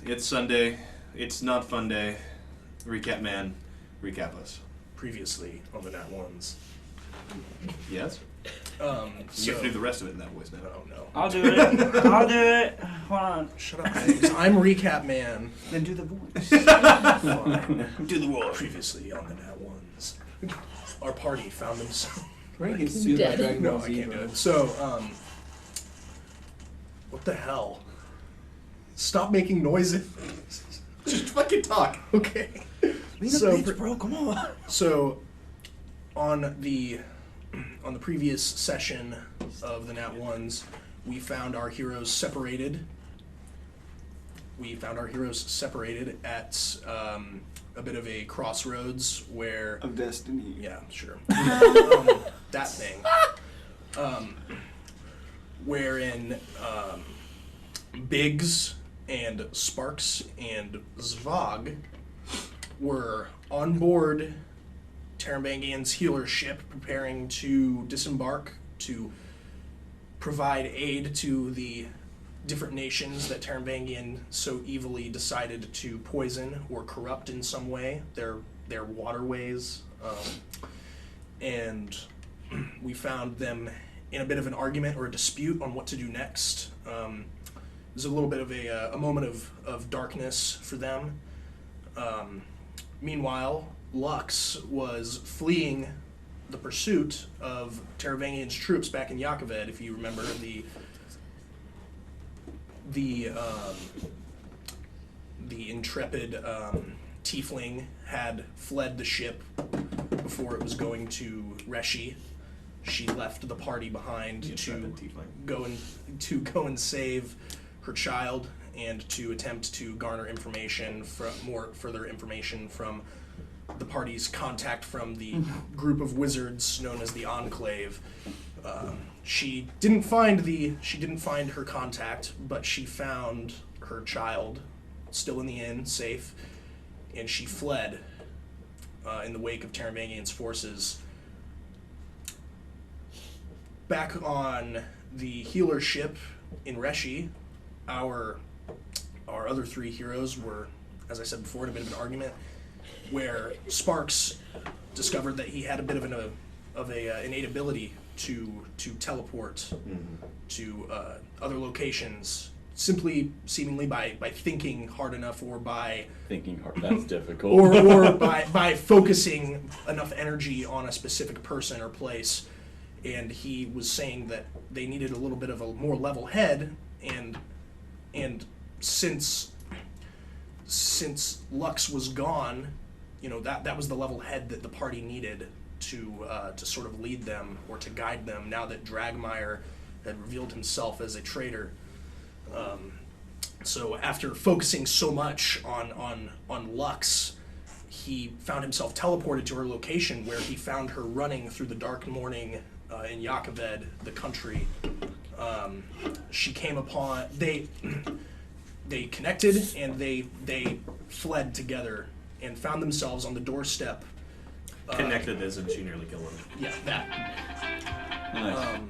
It's Sunday. It's not fun day. Recap man, recap us. Previously on the Nat 1's. Yes? So, You have to do the rest of it in that voice now. Oh, no. I'll do it. I'll do it. Hold on. Shut up, Eggs. I'm Recap Man. Then do the voice. Fine. Do the roar. Previously on the Nat 1's. Our party found themselves... Right, he's do that Dragon No, Ball I Z, can't do bro. it. So, what the hell? Stop making noises. Just fucking talk. Okay. So, bro, come on. So, on the previous session of the Nat 1's, we found our heroes separated. At a bit of a crossroads where... Of destiny. Yeah, sure. That thing. Wherein Biggs and Sparks and Svag were on board Terambangian's healer ship, preparing to disembark to provide aid to the different nations that Terambangian so evilly decided to poison or corrupt in some way, their waterways. And we found them in a bit of an argument or a dispute on what to do next. It was a little bit of a moment of darkness for them. Meanwhile, Lux was fleeing the pursuit of Terambangian's troops back in Yakoved. If you remember, the intrepid tiefling had fled the ship before it was going to Reshi. She left the party behind to go and save her child and to attempt to garner further information from the party's contact from the group of wizards known as the Enclave. She didn't find her contact, but she found her child still in the inn, safe, and she fled in the wake of Terambangian's forces. Back on the healer ship in Reshi, our other three heroes were, as I said before, in a bit of an argument where Sparks discovered that he had a bit of an innate ability to teleport to other locations, simply seemingly by thinking hard enough, or by thinking hard. That's difficult. or by focusing enough energy on a specific person or place. And he was saying that they needed a little bit of a more level head, and since Lux was gone, that was the level head that the party needed to sort of lead them or to guide them. Now that Dragmire had revealed himself as a traitor, so after focusing so much on Lux, he found himself teleported to her location, where he found her running through the dark morning in Yakoved, the country. She came upon they connected, and they fled together and found themselves on the doorstep. Connected isn't she nearly killed him? Yeah, that. Nice.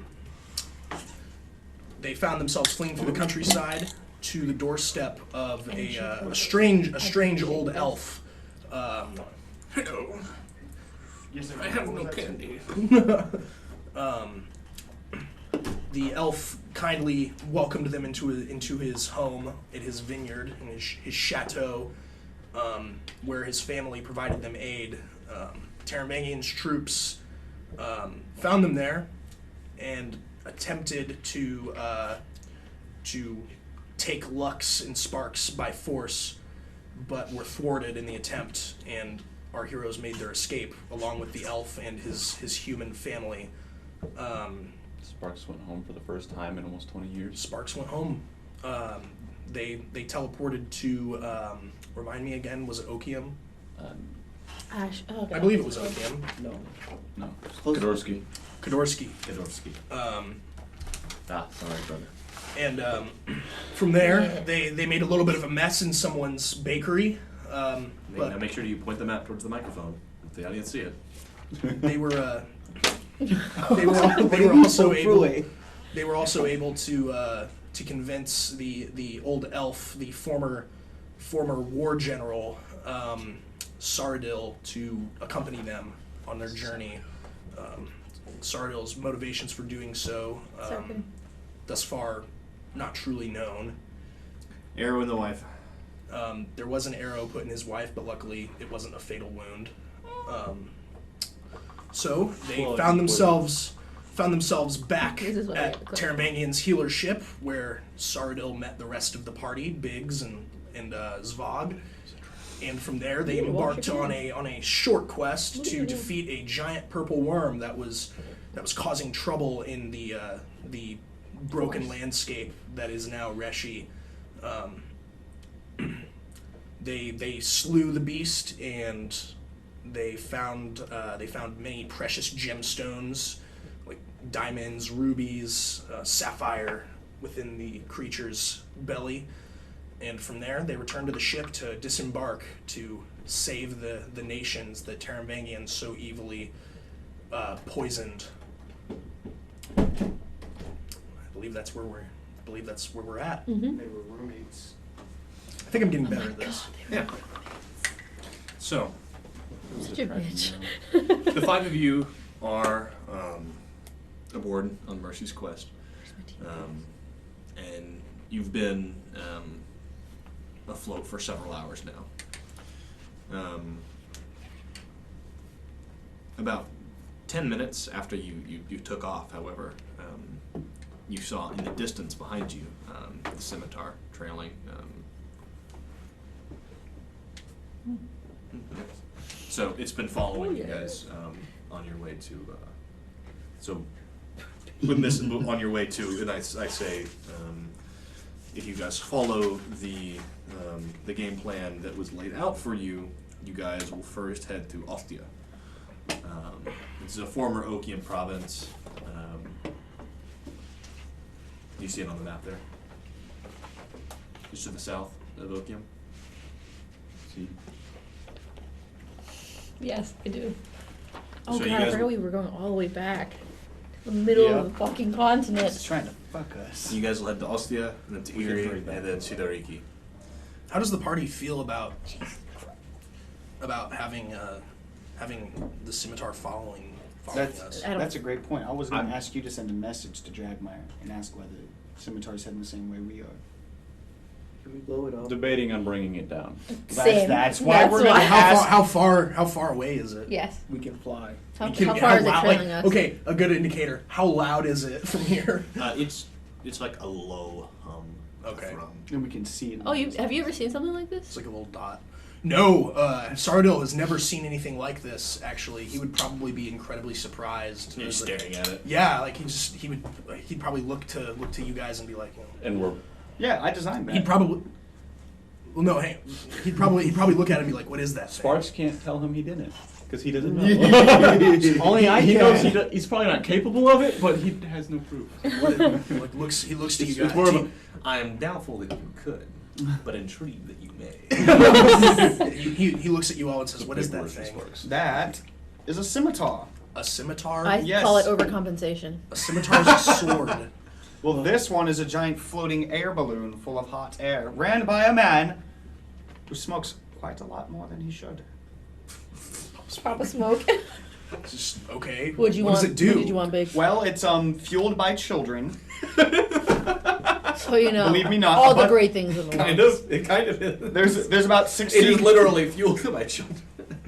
They found themselves fleeing through the countryside to the doorstep of a strange old elf. Hello. Yes, I have no candy. The elf kindly welcomed them into his home, in his vineyard, in his chateau, where his family provided them aid. Terambangian's troops found them there and attempted to take Lux and Sparks by force, but were thwarted in the attempt, and our heroes made their escape along with the elf and his human family. Sparks went home for the first time in almost 20 years. Sparks went home. They teleported to, remind me again, was it Okium? Ash. Oh, I believe it was Okium. No. Kodorsky. Kodorsky. Sorry, brother. And from there, they made a little bit of a mess in someone's bakery. Now make sure you point the map towards the microphone. Let the audience see it. They were also able to convince the old elf, the former former war general, Sarudil, to accompany them on their journey. Sarudil's motivations for doing so, thus far, not truly known. Arrow in the wife. There was an arrow put in his wife, but luckily it wasn't a fatal wound. So they found themselves back at Terambangian's healer ship, where Sarudil met the rest of the party, Biggs and Svag. And from there, they embarked on a short quest to defeat a giant purple worm that was causing trouble in the broken landscape that is now Reshi. They slew the beast, and they found many precious gemstones, like diamonds, rubies, sapphire, within the creature's belly. And from there, they returned to the ship to disembark to save the nations that Terambangian so evilly poisoned. I believe that's where we're at. Mm-hmm. They were roommates. I think I'm getting better at this. Yeah. So, Such a bitch. the 5 of you are aboard on Mercy's quest. And you've been afloat for several hours now. About 10 minutes after you took off, however, you saw in the distance behind you the scimitar trailing. So it's been following you guys on your way to. So when this on your way to, and I say, if you guys follow the game plan that was laid out for you, you guys will first head to Ostia. This is a former Okian province. You see it on the map there, just to the south of Okium. See. Yes, I do. Oh So god, you I guys forgot we were going all the way back. The middle of the fucking continent. He's trying to fuck us. You guys will head to Ostia, and then to Iri, and then Sidariki. How does the party feel about having the scimitar following us? That's a great point. I was going to ask you to send a message to Dragmire and ask whether Scimitar's heading the same way we are. Can we blow it up? Debating on bringing it down. Same. That's why we're going to How far away is it? Yes. We can fly. How far is it trailing us? Okay, a good indicator. How loud is it from here? It's like a low hum. Okay. From And we can see it. Oh, have you ever seen something like It's this? like a little dot. No, Sarudil has never seen anything like this. Actually, he would probably be incredibly surprised. You're staring at it. Yeah, like he'd probably look to you guys and be like, And we're Yeah, I designed that. he'd probably. Well, no, hey, he'd probably look at it and be like, "What is that?" thing?" Sparks can't tell him he didn't because he doesn't know. Only I he can. knows he's probably not capable of it, but he has no proof. He looks to you It's guys. more of a- I am doubtful that you could, but intrigued that you may. he looks at you all and says, "What is that Big word for thing?" Sparks. That is a scimitar. A scimitar. I Yes. call it overcompensation. A scimitar's a sword. Well, this one is a giant floating air balloon full of hot air, ran by a man who smokes quite a lot more than he should. Pop a smoke. Just okay. What Does it do? What did you want, Big? Well, it's fueled by children. So you know, Believe me not, all the but- great things in the world. It kind of is. There's about 60. It is literally fueled by children.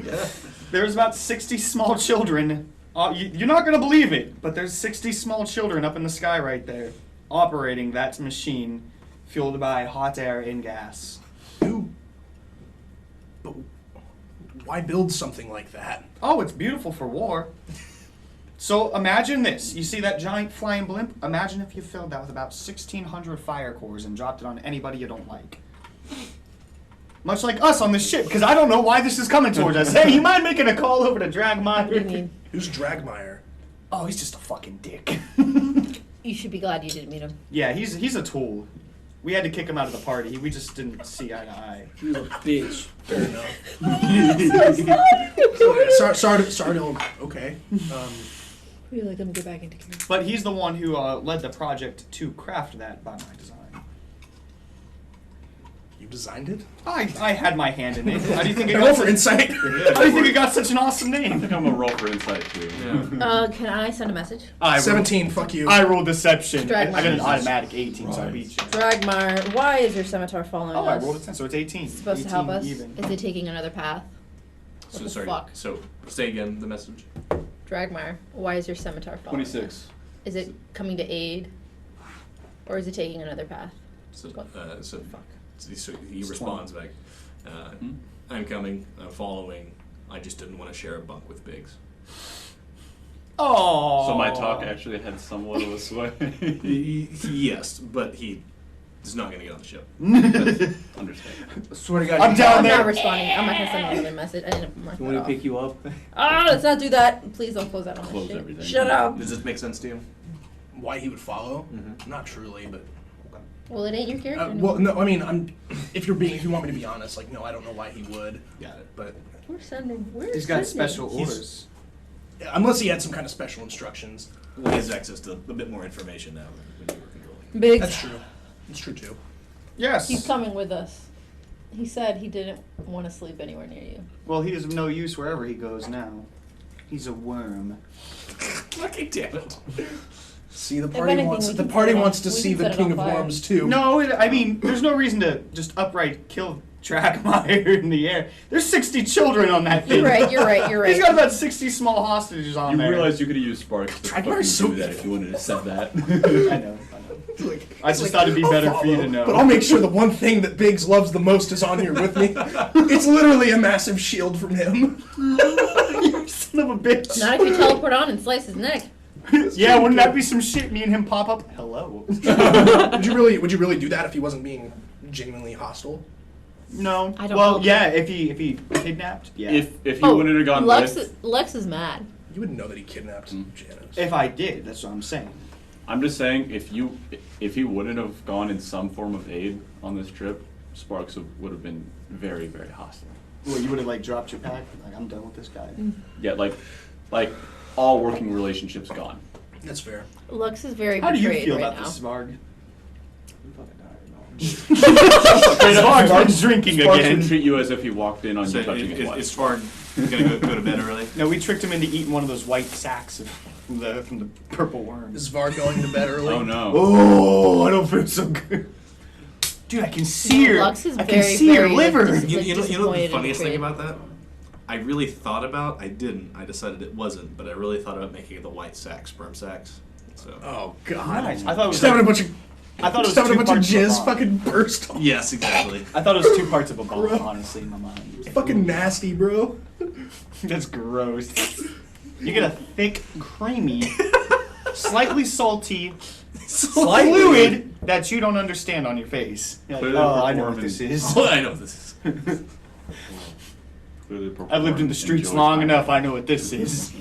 Yeah. There's about 60 small children. You're not gonna believe it, but there's 60 small children up in the sky right there, operating that machine, fueled by hot air and gas. But why build something like that? Oh, it's beautiful for war. So imagine this. You see that giant flying blimp? Imagine if you filled that with about 1,600 fire cores and dropped it on anybody you don't like. Much like us on this ship, because I don't know why this is coming towards us. Hey, you mind making a call over to What do you Dragmire? mean? Who's Dragmire? Oh, he's just a fucking dick. You should be glad you didn't meet him. Yeah, he's a tool. We had to kick him out of the party. We just didn't see eye to eye. You a bitch. Fair enough. Sarudil. Okay. We like them to get back into gear. But he's the one who led the project to craft that by my design. You designed it? I had my hand in it. How do you think it Roll got for such, insight. How do you think it got such an awesome I name? think I'm gonna roll for insight too. Can I send a message? I rolled, 17. Fuck you. I rolled deception. Drag I got an mine. automatic 18, so I beat you. Dragmar, why is your scimitar following Oh, I us? rolled a 10, so it's 18. It's supposed to 18 help us. Even. Is it taking another path? What So the sorry. fuck? So say again the message. Dragmar, why is your scimitar following 26. us? Is it coming to aid? Or is it taking another path? So, What? so he It's responds back. I'm coming. I'm following. I just didn't want to share a bunk with Biggs. Oh. So my talk actually had somewhat of a sway. Yes, but he is not going to get on the ship. Understand. Swear to God. I'm down I'm there. not responding. I'm not gonna send another message. I didn't mark You that want off. to pick you up? Let's not do that. Please don't close that on my Close shit. everything. Shut up. Does this make sense to you? Why he would follow? Mhm. Not truly, but. Well, it ain't your character. Well, anymore. no, I mean, if you want me to be honest, like, no, I don't know why he would. Got it. But We're sending. We're He's got sending. special orders. unless he had some kind of special instructions. Well, he has access to a bit more information now than when you were controlling. Biggs. That's true. It's true too. Yes. He's coming with us. He said he didn't want to sleep anywhere near you. Well, he is of no use wherever he goes now. He's a worm. Fucking damn it. See, the If party anything, wants we the can party set it on- wants to we see can the set it King on of fire. Worms too. No, I mean, there's no reason to just upright kill Dragmire in the air. There's 60 children on that thing. You're right. You're right. You're right. He's got about 60 small hostages on You there. realize you could have used Sparks to fucking Dragmar's so do that if you wanted to set that. I know. I just thought it'd be better for you to know. But I'll make sure the one thing that Biggs loves the most is on here with me. It's literally a massive shield from him. You son of a bitch. Not if you teleport on and slice his neck. Yeah, wouldn't that be some shit? Me and him pop up. Hello. Would you really do that if he wasn't being genuinely hostile? No. I don't well, know. yeah, if he kidnapped, yeah. If you wouldn't have gone Lex is mad. You wouldn't know that he kidnapped Janice. If I did, that's what I'm saying. I'm just saying, if he wouldn't have gone in some form of aid on this trip, Sparks would have been very, very hostile. Well, you would have like dropped your pack. Like, I'm done with this guy. Yeah, like all working relationships gone. That's fair. Lex is very How do you betrayed feel right about now. this, Svag? I'm fucking tired, no. Svag's been drinking Sparks again. would treat you as if he walked in on So you touching his is wife. Svag going to go to bed early? No, we tricked him into eating one of those white sacks from the purple worms. Is Var going to bed early? Oh no. Oh, I don't feel so good. Dude, I can see her. Lux is I can very, see her very, liver. like, You know the disappointed and funniest thing betrayed. about that? I really thought about. I didn't. I decided it wasn't. But I really thought about making it the white sack, sperm sacks. So. Oh God! Nice. I thought it was. Just having a bunch of. I thought it was just having two a bunch of parts of a jizz bomb. fucking burst. Off. Yes, exactly. I thought it was 2 parts of a bomb, Bro. honestly, in my mind. Fucking nasty, bro. That's gross. You get a thick, creamy, slightly salty fluid that you don't understand on your face. You're like, Clearly oh, I know performing. what this is. Oh, I know what this is. Clearly I've lived in the streets long enough, I know what this is.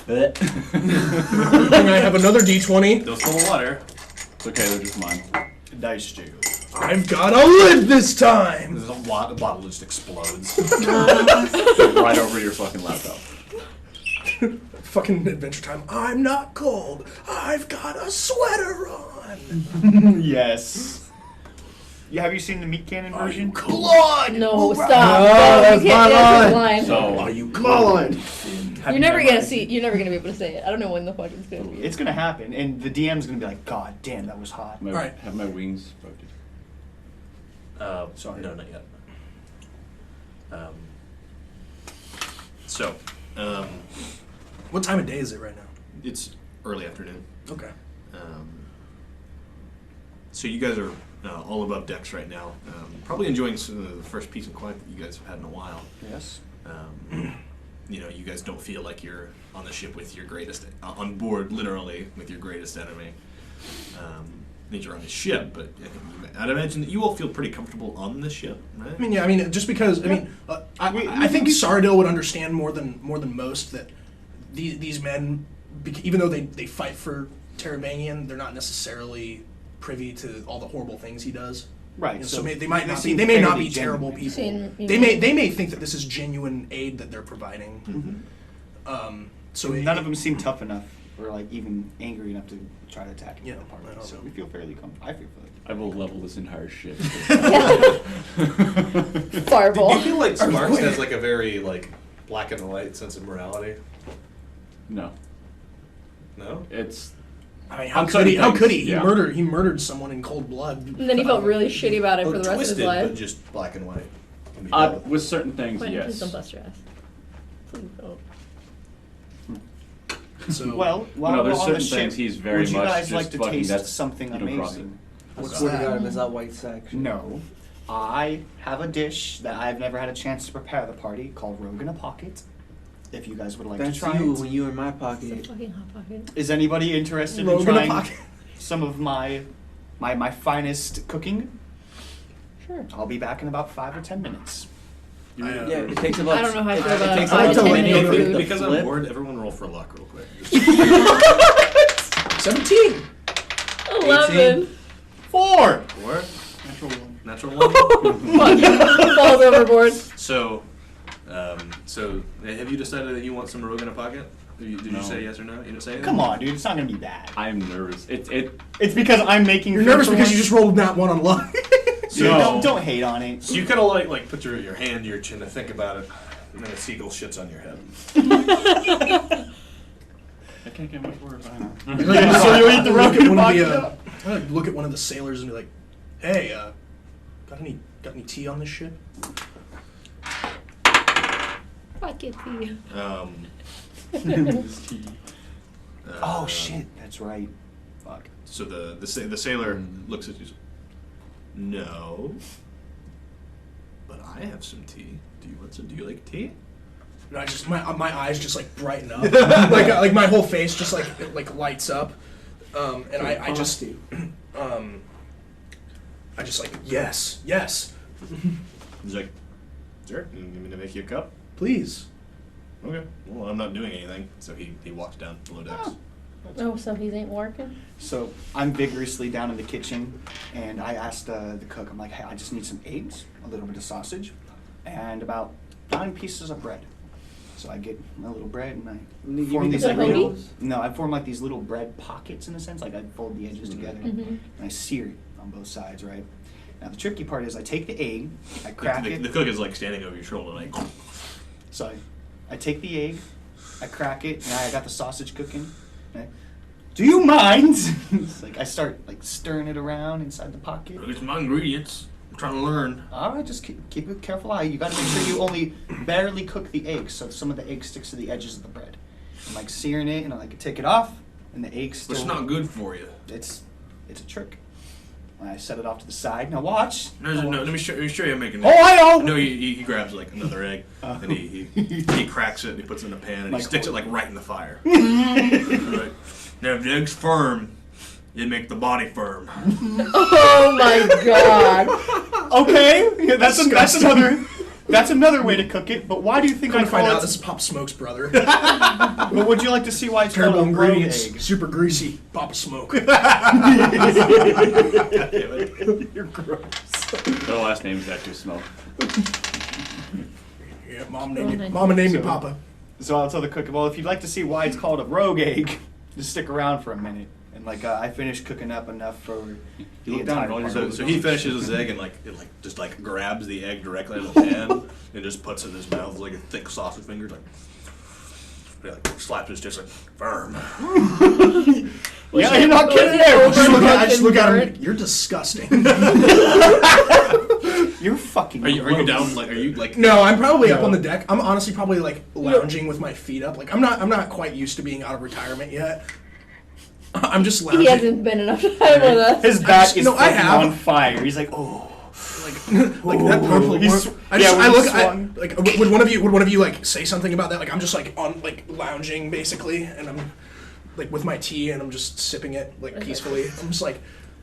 Can I have another D20? Those full of water. It's okay, they're just mine. Dice jail. I've got to live this time. There's a lot. The bottle just explodes. Right over your fucking laptop. Fucking adventure time. I'm not cold. I've got a sweater on. Yes. Yeah, have you seen the meat cannon version? Blood. No, stop. that's you can't my that's line. his line. So Are you cold? You're never gonna see. You're never gonna be able to say it. I don't know when the fuck it's gonna be. It's gonna happen, and the DM's gonna be like, God damn, that was hot. Alright. have my wings rotated. Sorry. No, not yet. So, What time of day is it right now? it's early afternoon. Okay. So you guys are all above decks right now. Probably enjoying some of the first peace and quiet that you guys have had in a while. Yes. You know, you guys don't feel like you're on the ship with your greatest, on board literally with your greatest enemy. I think you're on the ship, but I'd imagine that you all feel pretty comfortable on the ship, right? I mean, yeah. I mean, just because. I mean, I think Sarudil would understand more than most that these men, even though they fight for Terabanian, they're not necessarily privy to all the horrible things he does. Right. And so they might not be. seem They may not fairly be terrible genuine. people. Seen- They may think that this is genuine aid that they're providing. So None of them seem tough enough, or like even angry enough to try to attack Yeah, the party. I don't So know. we feel fairly comfortable. I feel fairly I will level this entire ship. Fireball. Do you feel like Sparks has like a very like black and white sense of morality? No. No? It's I mean, how On could certain he? How things, could he? yeah. He murdered someone in cold blood. And then he felt really shitty about it for the rest of twisted, his life. but just black and white. Can be dealt with. with certain things, Quentin, please yes. don't bust your ass. Please don't. So Well, while No, we're there's on the certain ship, things he's very would you much guys just like to fucking, taste that's, something you know, amazing? I What's swear to that? God, if it's that white section. No. I have a dish that I've never had a chance to prepare the party called Rogue in a Pocket. If you guys would like That's to try you it. when you were in my It's a pocket. fucking hot pocket. Is anybody interested Rogue in in a trying pocket. some of my finest cooking? Sure. I'll be back in about 5 or 10 minutes. I, Yeah, it takes about. I don't know how I feel it about takes 5 to about 10 10 minutes minutes food. to Because I'm flip. bored, everyone roll for luck real quick. 17. 11. 4! Four? Natural one. Natural one? Fuck. Falls overboard. So have you decided that you want some Rogue in a Pocket? Did you No. say yes or no? You didn't say anything? Come on, dude. It's not gonna be bad. I am nervous. It's because I'm making. You're food nervous for because one- you just rolled that one on luck. So No. don't hate on it. So you kind of like put your hand to your chin to think about it, and then a seagull shits on your head. I can't get much worse. I know. So you eat the Rogue in a One of Pocket? the, I'm gonna look at one of the sailors and be like, "Hey, got any tea on this ship?" Pocket tea. Oh shit, that's right. Fuck. So the sailor looks at you. No, but I have some tea. Do you want some? Do you like tea? And I just my eyes just like brighten up, like my whole face just like it, like lights up, and I just I just like yes, He's like, sure. You want me to make you a cup? please. Okay. Well, I'm not doing anything. So he walks down below decks. Oh, so he ain't working? So I'm vigorously down in the kitchen, and I asked the cook, I'm like, hey, I just need some eggs, a little bit of sausage, and about 9 pieces of bread. So I get my little bread, and You I form mean these the like hoagie? little, no, I form like these little bread pockets in a sense, like I fold the edges together, Mhm. and I sear it on both sides, right? Now the tricky part is I take the egg, I crack The it. cook is like standing over your shoulder, like. So I take the egg, I crack it, and I got the sausage cooking. Right? Do you mind? It's like I start like stirring it around inside the pocket. It's my ingredients. I'm trying to learn. All right, just keep a careful eye. You got to make sure you only barely cook the egg, so some of the egg sticks to the edges of the bread. I'm like searing it, and I like take it off, and the egg still. But it's not good for you. It's a trick. And I set it off to the side. Now watch. No, let me show you how making Oh, it. I know. No, he grabs like another egg and he cracks it and he puts it in a pan and Like he sticks it horse. like right in the fire. Right. Now if the egg's firm, you make the body firm. Oh my god. Okay, yeah, that's another way to cook it. But why do you think I'm I gonna find call out it? this is Pop Smoke's brother. But would you like to see why it's called Terrible a rogue ingredients, egg? super greasy. Papa Smoke. You're gross. Their last name is actually Smoke. Yeah, Mama named me So- Papa. So I'll tell the cook, well, if you'd like to see why it's called a rogue egg, just stick around for a minute. And like I finished cooking up enough for the look down entire at all your party. So he finishes his egg and just grabs the egg directly out of the pan and just puts it in his mouth like a thick sausage finger, like slaps his chest like firm. Yeah, you're not kidding Over there. I just look at him. burnt. You're disgusting. You're fucking. Are you gross. down like are you like No, I'm probably up on the deck. I'm honestly probably like lounging with my feet up. Like I'm not quite used to being out of retirement yet. I'm just lounging. He hasn't been enough time with us. His back just- is no, I fucking have. on fire. He's like, oh. like that purple. He's- I just yeah, I when look he's swung. like would one of you like say something about that? Like I'm just like on like lounging basically, and I'm like with my tea and I'm just sipping it like peacefully. I'm just like,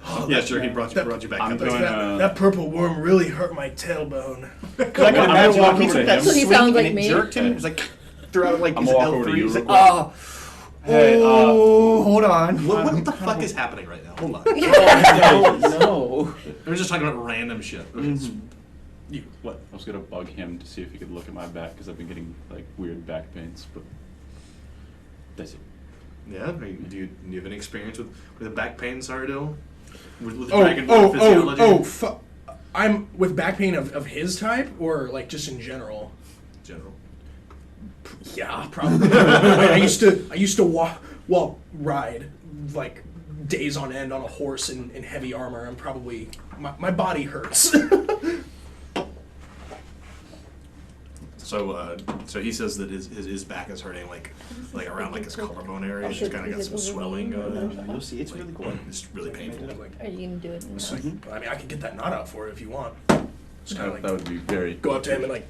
oh, yeah, that, sure. He brought you back I'm up. going- that purple worm really hurt my tailbone. Because I can I'm gonna imagine walk he over took to that him. So he swing sounds and like it me? jerked him. It was like throughout like I'm his gonna walk over to L3. you He's real like, quick. oh. Hey, Oh, hold on. What the fuck is happening right now? Hold on. No. We're just talking about random shit. You what? I was gonna bug him to see if he could look at my back because I've been getting like weird back pains, but that's it. Yeah. Do you have any experience with a back pain, Sarudil? With dragonborn physiology? I'm with back pain of his type, or like just in general. General. Yeah, probably. I used to ride like days on end on a horse in heavy armor. I'm probably my body hurts. So he says that his back is hurting, like around like his collarbone area. He's kind of got some swelling going on. You'll see, it's really cool. It's really painful. Are you gonna do it? In your house? I mean, I can get that knot out for it if you want. Just kind of That would be very. go up to him and like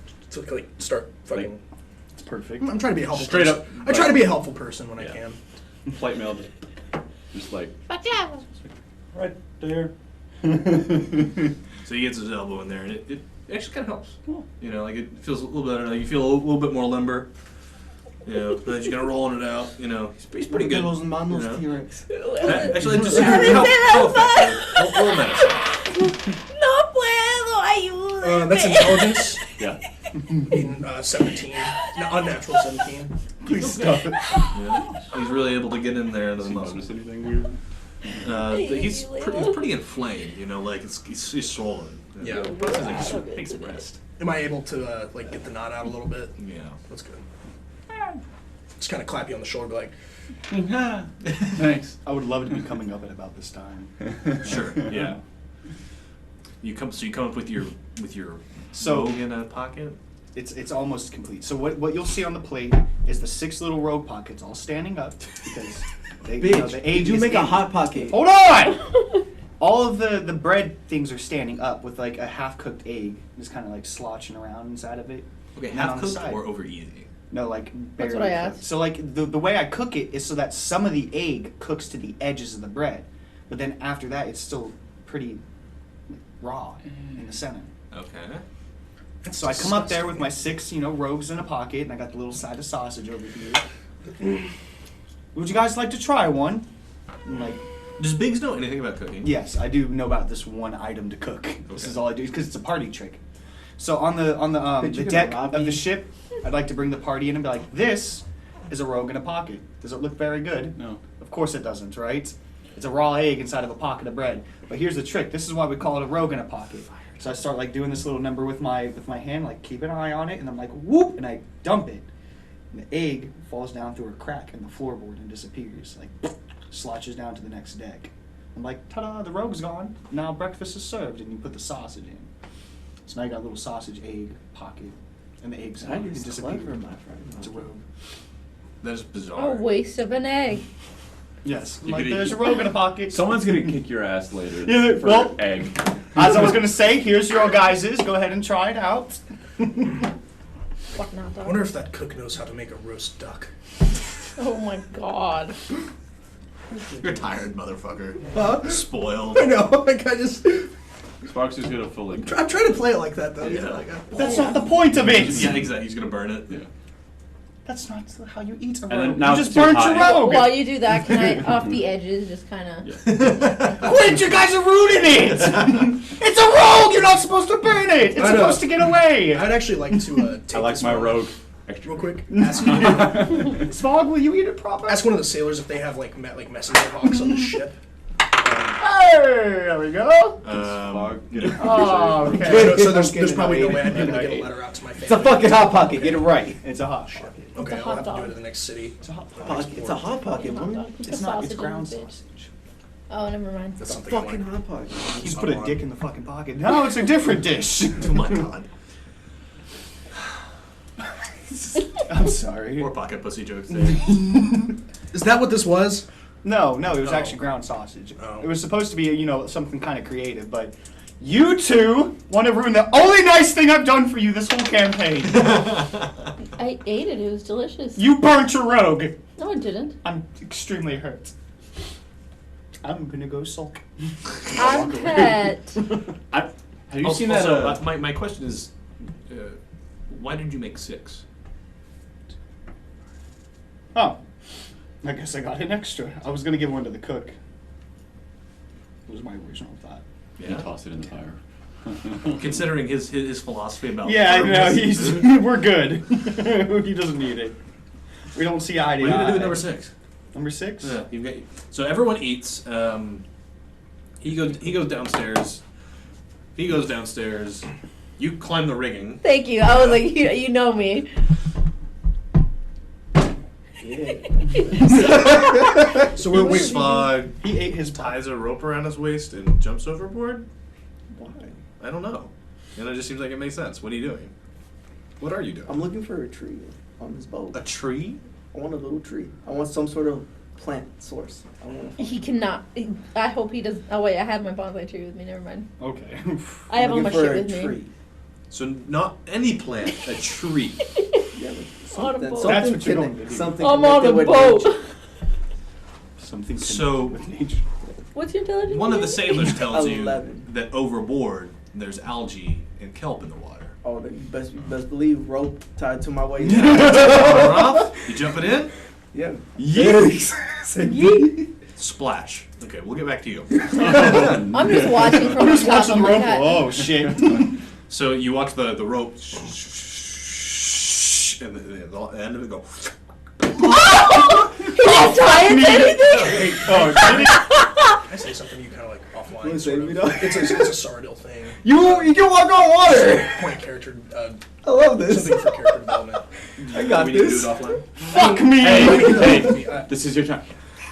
start fucking. It's perfect. I'm trying to be a helpful Straight person. up, I try to be a helpful person when I Yeah. can. Flight mail, just like Right there. So he gets his elbow in there, and it actually kind of helps. You know, like it feels a little better. Like you feel a little bit more limber. You know, but then you're kind of rolling it out. You know, he's pretty good. Those manos you know. T-Rex. Actually, just roll medicine. No puedo ayudar. That's intelligence. yeah. In 17, unnatural 17. Please stop it. Yeah. He's really able to get in there into the Does he muscle. notice anything weird? He's pretty inflamed. You know, like he's swollen. Yeah. Like, take some rest. Am I able to like get the knot out a little bit? Yeah. That's good. Just kind of clap you on the shoulder, be like, Thanks. I would love to be coming up at about this time. Sure. Yeah. You come up with your So- rogue in a pocket. It's almost complete. So what you'll see on the plate is the 6 little rogue pockets all standing up because they, Bitch, the did egg you is make a in. hot pocket? Hold on! All of the bread things are standing up with like a half-cooked egg just kind of like sloshing around inside of it. Okay, And then half on the cooked side- or over easy. No, like barely That's what I cooked. asked. So like the way I cook it is so that some of the egg cooks to the edges of the bread, but then after that it's still pretty raw in the center. Okay. So I come up there with my 6, rogues in a pocket, and I got the little side of sausage over here. Would you guys like to try one? I'm like, Does Biggs know anything about cooking? yes, I do know about this one item to cook. This Okay. is all I do because it's a party trick. So on the Bitch, you the gonna deck rob of me? the ship, I'd like to bring the party in and be like, this is a rogue in a pocket. Does it look very good? No. Of course it doesn't, right? It's a raw egg inside of a pocket of bread. But here's the trick. This is why we call it a rogue in a pocket. So I start like doing this little number with my hand, like keep an eye on it, and I'm like whoop, and I dump it, and the egg falls down through a crack in the floorboard and disappears, like sloshes down to the next deck. I'm like, ta-da! The rogue's gone. Now breakfast is served, and you put the sausage in. So now you got a little sausage egg pocket, and the egg's That gone. is It disappeared. clever, my friend. It's a rogue. That is bizarre. A waste of an egg. Yes. I'm You like, could eat- there's a rogue in a pocket. Someone's gonna kick your ass later Yeah, for well- egg. As I was gonna say, here's your guys's. Go ahead and try it out. Fuck not, I dog. wonder if that cook knows how to make a roast duck. Oh my god. You're tired, motherfucker. Huh? Spoiled. I know. Like I just, Sparks is gonna fully. I'm trying to play it like that though. Yeah. Like That's not the point of it. Yeah, exactly. He's gonna burn it. Yeah. That's not how you eat a then rogue. now You it's just too burnt your high. rogue. While you do that, can I, off the edges, just kind of... Yeah. Quit! You guys are ruining it. It's a rogue. You're not supposed to burn it. It's I know. supposed to get away. I'd actually like to take I like this my one rogue extra real quick. Ask Svag, will you eat it proper? ask one of the sailors if they have like messenger hawks on the ship. Hey, there we go. Get it? Oh, okay. So there's Getting probably no away. way I'd be able to get a letter out to my family. It's a fucking hot pocket. Get it right. It's a hot pocket. Okay, a I'll hot have to do dog. it in the next city. It's a hot pocket. Pocket. It's a hot pocket, Hot woman. dog. Put It's the not. It's sausage in ground it, bitch. sausage. Oh, never mind. That's something Fucking I hot pocket. You just put a dick in the fucking pocket. No, it's a different dish. Oh my god. I'm sorry. More pocket pussy jokes there. Is that what this was? No, it was Oh. actually ground sausage. Oh. It was supposed to be, something kind of creative, but you two want to ruin the only nice thing I've done for you this whole campaign. I ate it. It was delicious. You burnt your rogue. No, I didn't. I'm extremely hurt. I'm gonna go sulk. I'm pet. Have you Also, seen that? my question is, why did you make 6? Oh, I guess I got an extra. I was gonna give one to the cook. It was my original thought. You tossed it in the fire. Considering his philosophy about Yeah, firmness. we're good. He doesn't need it. We don't see eye to What are you eye. gonna do with number 6? Number 6? Yeah, so everyone eats. He goes downstairs. He goes downstairs. You climb the rigging. Thank you. I was like, you know me. So we're waiting. Svag He ate his ties a rope around his waist and jumps overboard. Why? I don't know. And it just seems like it makes sense. What are you doing? What are you doing? I'm looking for a tree on this boat. A tree? I want a little tree. I want some sort of plant source. I want. He cannot. I hope he does. Oh wait, I have my bonsai tree with me. Never mind. Okay. I have all my looking shit for a with me. tree. So not any plant, a tree. Yeah, but On a something, boat. something That's what you're connect- going to do. something I'm on connected a with boat. nature. Something. So With nature. What's your intelligence? one of the again? sailors tells you 11. that overboard there's algae and kelp in the water. Oh, then you best believe rope tied to my waist. You jumping in? Yeah. Yes. Splash. Okay, we'll get back to you. I'm just watching from I'm just the top. watching the I'm rope. like, Oh shit. So you watch the rope, and the end of it go. He didn't tie it to anything. Oh, Can I say something you kind of like offline? Wanna sort say of? me, dog? It's a Sarudil thing. you can walk on water. Point of character. I love this. Something for character development. I got we need to do this. it offline. Fuck me. Hey, this is your time.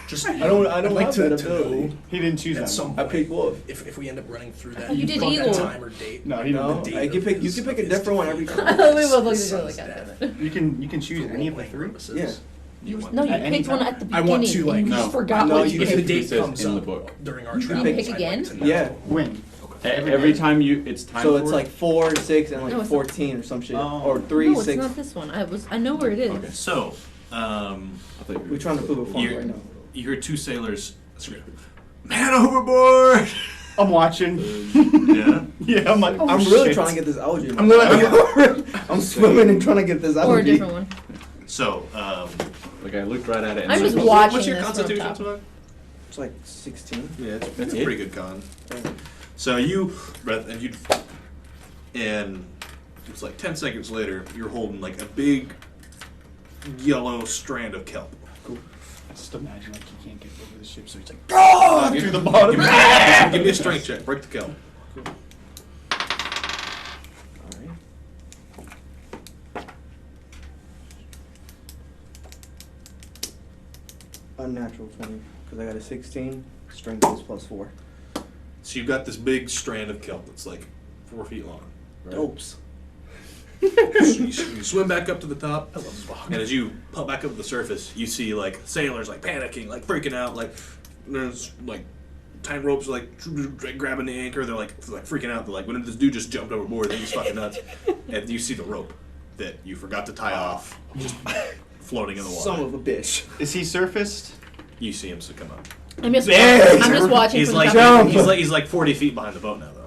Just I don't like have to that know ability. He didn't choose at that. some I point picked wolf. if we end up running through that. Oh, you did that eagle. time or date. No, he No, didn't. I can pick. You can pick a different one every I time. thought we both looked at each Son's other like, death. God damn it. You can choose For any of the role-playing three. purposes. Yeah. You want No, you At any picked one time? at the I beginning. want to, like, and you no. just forgot No, what you you If the pick- picked. date It says comes in the up book. during our You travels, pick I'd again? like to know. Yeah. When? Every time it's time So for it's it? like 4, 6, and like No, it's 14 or some shit, Oh. or 3, No, it's 6. not this one. I know where it is. Okay. So, I thought you were We're trying to prove a point you right now. you hear two sailors scream, "Man overboard!" I'm watching. Yeah. Yeah, I'm like, oh, I'm really shit. trying to get this algae. in I'm my literally- mouth. I'm swimming and trying to get this algae. Or a different one. So, Like I looked right at it. And I'm said, just "Well, watching what's your this from constitution, top. Svag? It's like 16. Yeah, it's a it? pretty good con. So and it's like 10 seconds later, you're holding like a big yellow strand of kelp. Just imagine like he can't get over the ship, so he's like, oh, through the bottom. Give me a strength check. Break the kelp. Alright. Unnatural 20, because I got a 16. Strength is +4. So you've got this big strand of kelp that's like 4 feet long. Right? Dopes. So you swim back up to the top, I love Svag. and as you pop back up to the surface, you see like sailors like panicking, like freaking out, like there's like tying ropes, like grabbing the anchor. They're like freaking out. They're like, when this dude just jumped overboard, then he's fucking nuts. And you see the rope that you forgot to tie off, just floating in the water. Son of a bitch. Is he surfaced? You see him come up. I'm just watching He's from like the top. he's like 40 feet behind the boat now, though.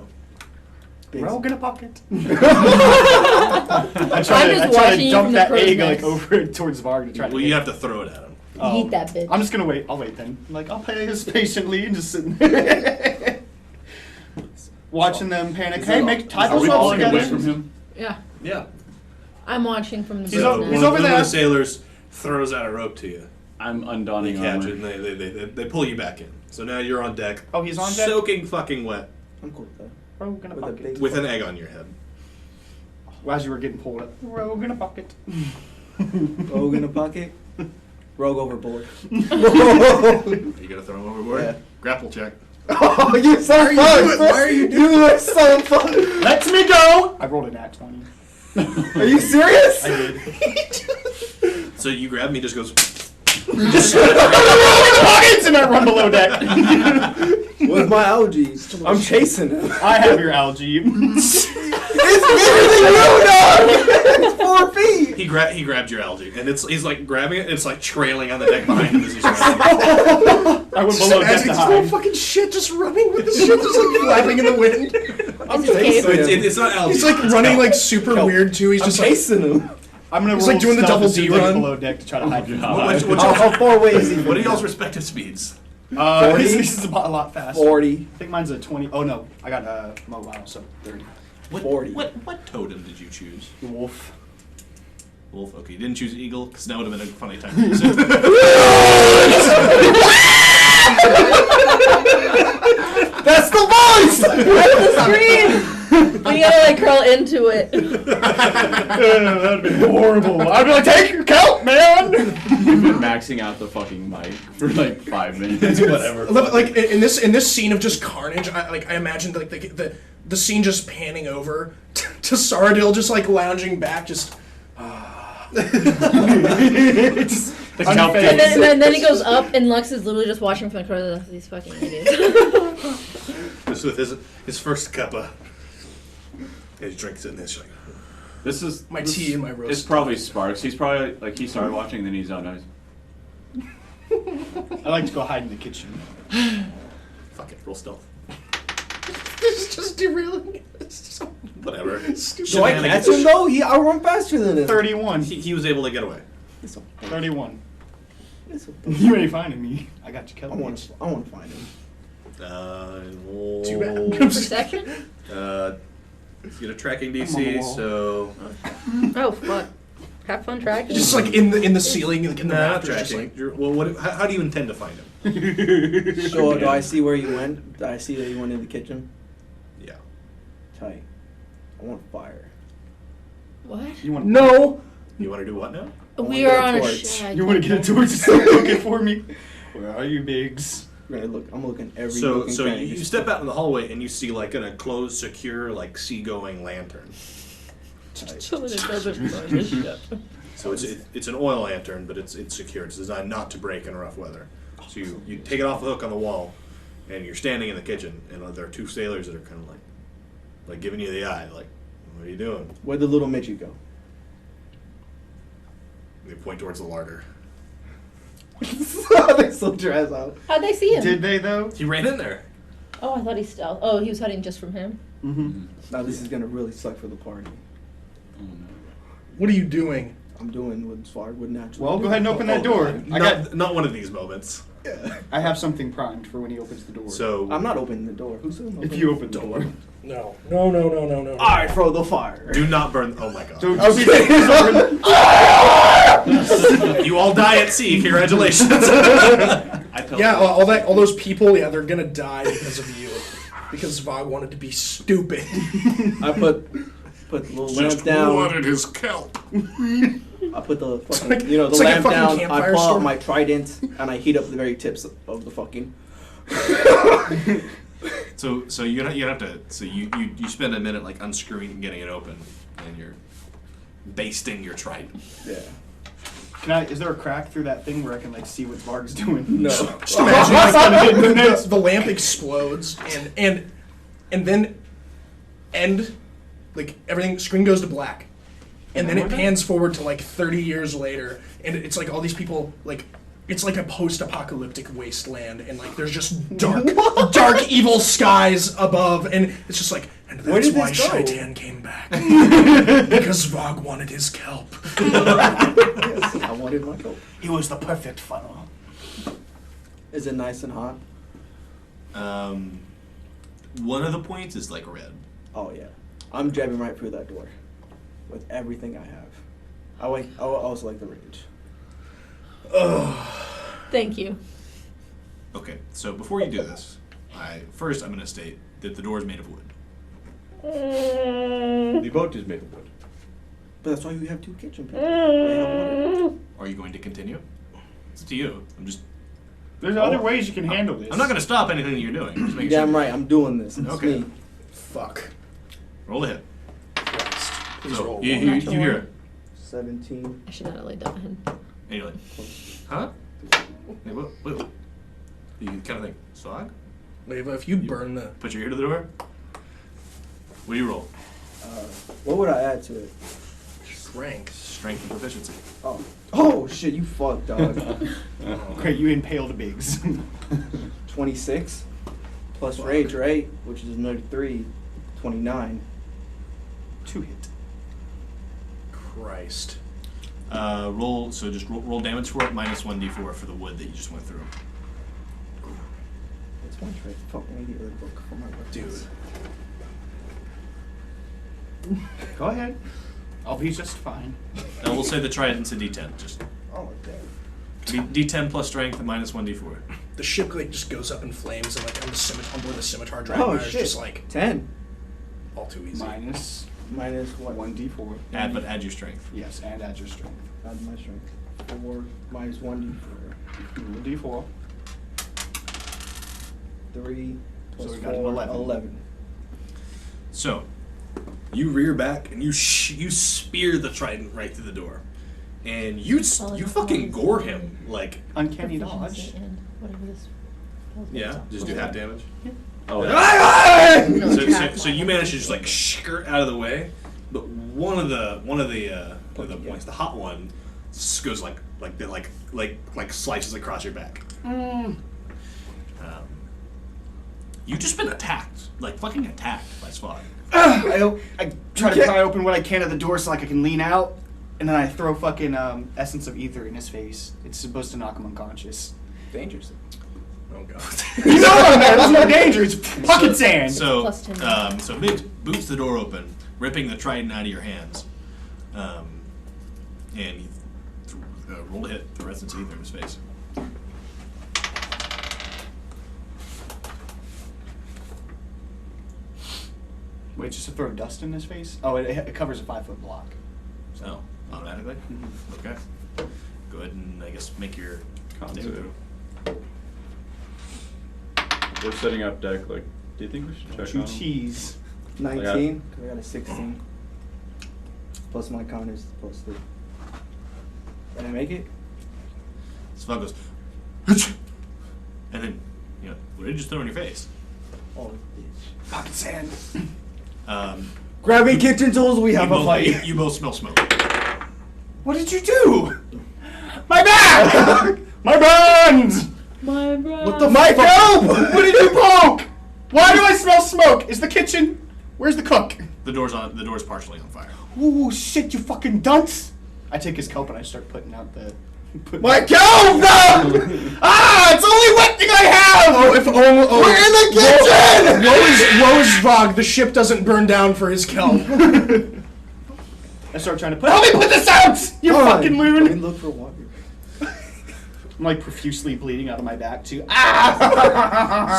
Rogue in a pocket. I just try watching to you dump from the that crow's egg nest. like over towards Varg to try to Well, get you it. have to throw it at him. Eat that bitch. I'm just gonna wait. I'll wait then. Like I'll play this patiently and just sitting there. Watching them panic. Is Hey, it- make tie Are we those all pulling away together. from him? Yeah. Yeah. I'm watching from the He's So over- boat he's now. over one of there. the sailors throws out a rope to you. I'm They undonning catch armor. it and they pull you back in. So now you're on deck. Oh, he's on deck? Soaking fucking wet I'm cool with that. Rogue in a With a pocket. big- with an egg on your head. As you were getting pulled up. Rogue in a pocket. Rogue in a pocket. Rogue overboard. Are you gonna throw him overboard? Yeah. Grapple check. Oh, you're so fun. Why are you doing You are so fun. Let me go! I rolled a nat 20. Are you serious? I did. So you grab him, he just goes. Pockets and I run below deck. With my algae. I'm chasing him. I have your algae. It's bigger than you, dog! It's 4 feet! He grabbed your algae, and he's like grabbing it. And it's like trailing on the deck behind him as he's running. I went below deck Imagine to this little hide. fucking shit just running with the shit just like flapping in the wind. I'm chasing So it's not algae. He's like it's running kelp. like super weird too. He's I'm just like chasing him. I'm gonna He's roll like doing the stealth double as soon D as I get run. below deck to try to hide. What's Oh, 4 ways. even. What are y'all's respective speeds? 40? This is a lot faster. 40. I think mine's a 20. Oh no, I got a mobile, so 30. What, 40. What totem did you choose? The wolf. Wolf. Okay, you didn't choose eagle because that would have been a funny time. To use it. That's scream. We gotta like curl into it. That'd be horrible. I'd be like, take your kelp, man. You've been maxing out the fucking mic for like 5 minutes. Whatever. Like in this scene of just carnage, I imagined like the scene just panning over to Sarudil just like lounging back, just. The kelp And then he goes up, and Lux is literally just watching from the corner of these fucking idiots. Just with his first cuppa. He drinks it and he's like, This is My this tea and my roast. It's probably Sparks. He's probably like he started watching, and then he's on. I like to go hide in the kitchen. fuck it, roll stealth. This is just derailing. Whatever. Do I catch him though? I run faster than him. 31. He was able to get away. 31. It's okay. You ain't finding me. I got you I kelp. want to find him. Roll. Too bad. Perception? Get a tracking DC, so. Oh fuck. Have fun tracking. Just like in the ceiling, like in the Nah, not rafters, just tracking. like. Well, how do you intend to find him? So do I see where you went? Do I see that you went in the kitchen? Yeah. Tight. I want fire. What? You want No. You want to do what now? We wanna are get a on a torch. shag. You want to get a torch? Start looking for me. Where are you, Biggs? I'm looking every. So looking you, cranny. you step out in the hallway and you see like an enclosed, secure, like seagoing lantern. So that it doesn't burn the ship. So it's an oil lantern, but it's secure. It's designed not to break in rough weather. So you take it off the hook on the wall, and you're standing in the kitchen, and there are two sailors that are kind of like giving you the eye, like, what are you doing? Where'd the little midget go? They point towards the larder. They slipped your ass out. How'd they see him? Did they though? He ran in there. Oh, I thought he stealth. Oh, he was hiding just from him. Mm-hmm. Now this is gonna really suck for the party. Oh no. What are you doing? I'm doing what Svag would naturally. Well, do. go ahead and open that door. Not one of these moments. I have something primed for when he opens the door. So I'm not opening the door. Who's gonna open if you open the door, No. All right, throw the fire. do not burn. Oh my god! don't You all die at sea. Congratulations. I tell Yeah, all those people. Yeah, they're gonna die because of you. Because Svag wanted to be stupid. I put the little lamp down. his kelp. I put the fucking, like- the it's like a lamp fucking down. I campfire pull out storm. my trident and I heat up the very tips of the fucking. So you have to. So you spend a minute like unscrewing and getting it open, and you're basting your trident. Yeah. Is there a crack through that thing where I can like see what Varg's doing? No. Just imagine like, the lamp explodes and then like everything screen goes to black, and then it pans forward to like 30 years later, and it's like all these people like. It's like a post-apocalyptic wasteland, and like there's just dark evil skies above, and it's just like, and Where that's did why this go? Shaitan came back because Svag wanted his kelp. Yes, I wanted my coat. He was the perfect funnel. Is it nice and hot? One of the points is like red. Oh yeah. I'm jabbing right through that door, with everything I have. I also like the range. Thank you. Okay, so before you do this, I'm going to state that the door is made of wood. The boat is made of wood. But that's why you have two kitchen people. They have water. Are you going to continue? It's up to you. There's other ways you can handle this. I'm not going to stop anything that you're doing. Just make Damn sure. right, I'm doing this. It's Okay. me. Fuck. Roll ahead. Please So roll you one. hear it, 17. I should not have laid down my head. and you're like, huh? Hey, what? You kind of think, Svag? Leva, if you burn the Put your ear to the door. What do you roll? What would I add to it? strength. Strength and proficiency. Oh shit, you fucked, dog. Great, you impaled Biggs. 26 plus rage, right? Which is another 3. 29. 2 hit. Christ. Roll damage for it, minus 1d4 for the wood that you just went through. It's one trait. Fuck, I need the other book for my work. Dude. Go ahead. I'll be just fine. And we'll say the trident's a d10. Just Oh, damn. d10 plus strength and minus 1d4. The ship like just goes up in flames, and like on board the scimitar dragon Oh is shit! just like 10 all too easy. Minus minus what? 1d4. Add your strength. Yes, and add your strength. Add my strength. 4 minus 1d4. D4. 3 So plus we got 4, 11. 11. So, you rear back and you spear the trident right through the door, and you fucking gore him like Uncanny Proficiency dodge. and whatever this. yeah. Just do half damage. Oh, yeah. So you manage to just like skirt out of the way, but one of the points, the hot one, goes like slices across your back. You've just been attacked, like fucking attacked by Svag. I try to pry open what I can at the door so like I can lean out, and then I throw fucking essence of ether in his face. It's supposed to knock him unconscious. Dangerous. Oh god. You know, man, there's no danger. It's fucking sand. So, Plus 10. so Biggs boots the door open, ripping the trident out of your hands, and he rolled a hit, the essence of ether in his face. Wait, just to throw dust in his face? Oh, it covers a 5-foot block. So, automatically? Okay. Go ahead and, I guess, make your Con saving save. throw. We're setting up deck. Like, do you think we should check Two on him? cheese. 19, because I got a 16. Plus my con is plus 3. Did I make it? Svag goes, "Achoo!" And then, what did you just throw in your face? Oh, bitch. Fucking sand. Grabbing kitchen tools, we have a fight. You both smell smoke. What did you do? My back! My burns! My bro. What the my fuck? What did you poke? Why do I smell smoke? Is the kitchen? Where's the cook? The door's partially on fire. Ooh, shit, you fucking dunce! I take his coat and I start putting out the... My cow! No! It's the only wet thing I have! Oh, if only We're in the kitchen! Woe is Svag, the ship doesn't burn down for his kelp. I start trying to put... Help me put this out! You fucking Let me loon! look for water. I'm like profusely bleeding out of my back too.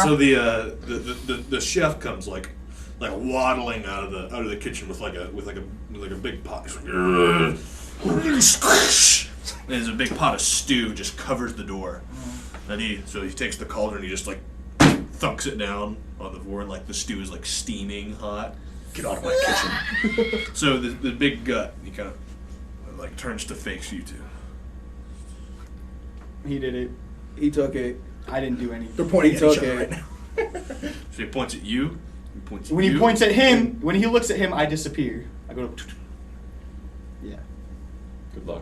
So the chef comes like waddling out of the kitchen with like a big pot. He's like, there's a big pot of stew just covers the door. And he takes the cauldron and he just like thunks it down on the floor, and like the stew is like steaming hot. Get out of my kitchen. So the big gut, he kind of like turns to face you two. He did it. He took it. I didn't do anything. They're pointing at each okay. other right now. So he points at you. He points at When you. he points at him, when he looks at him, I disappear. I go. Yeah. Good luck.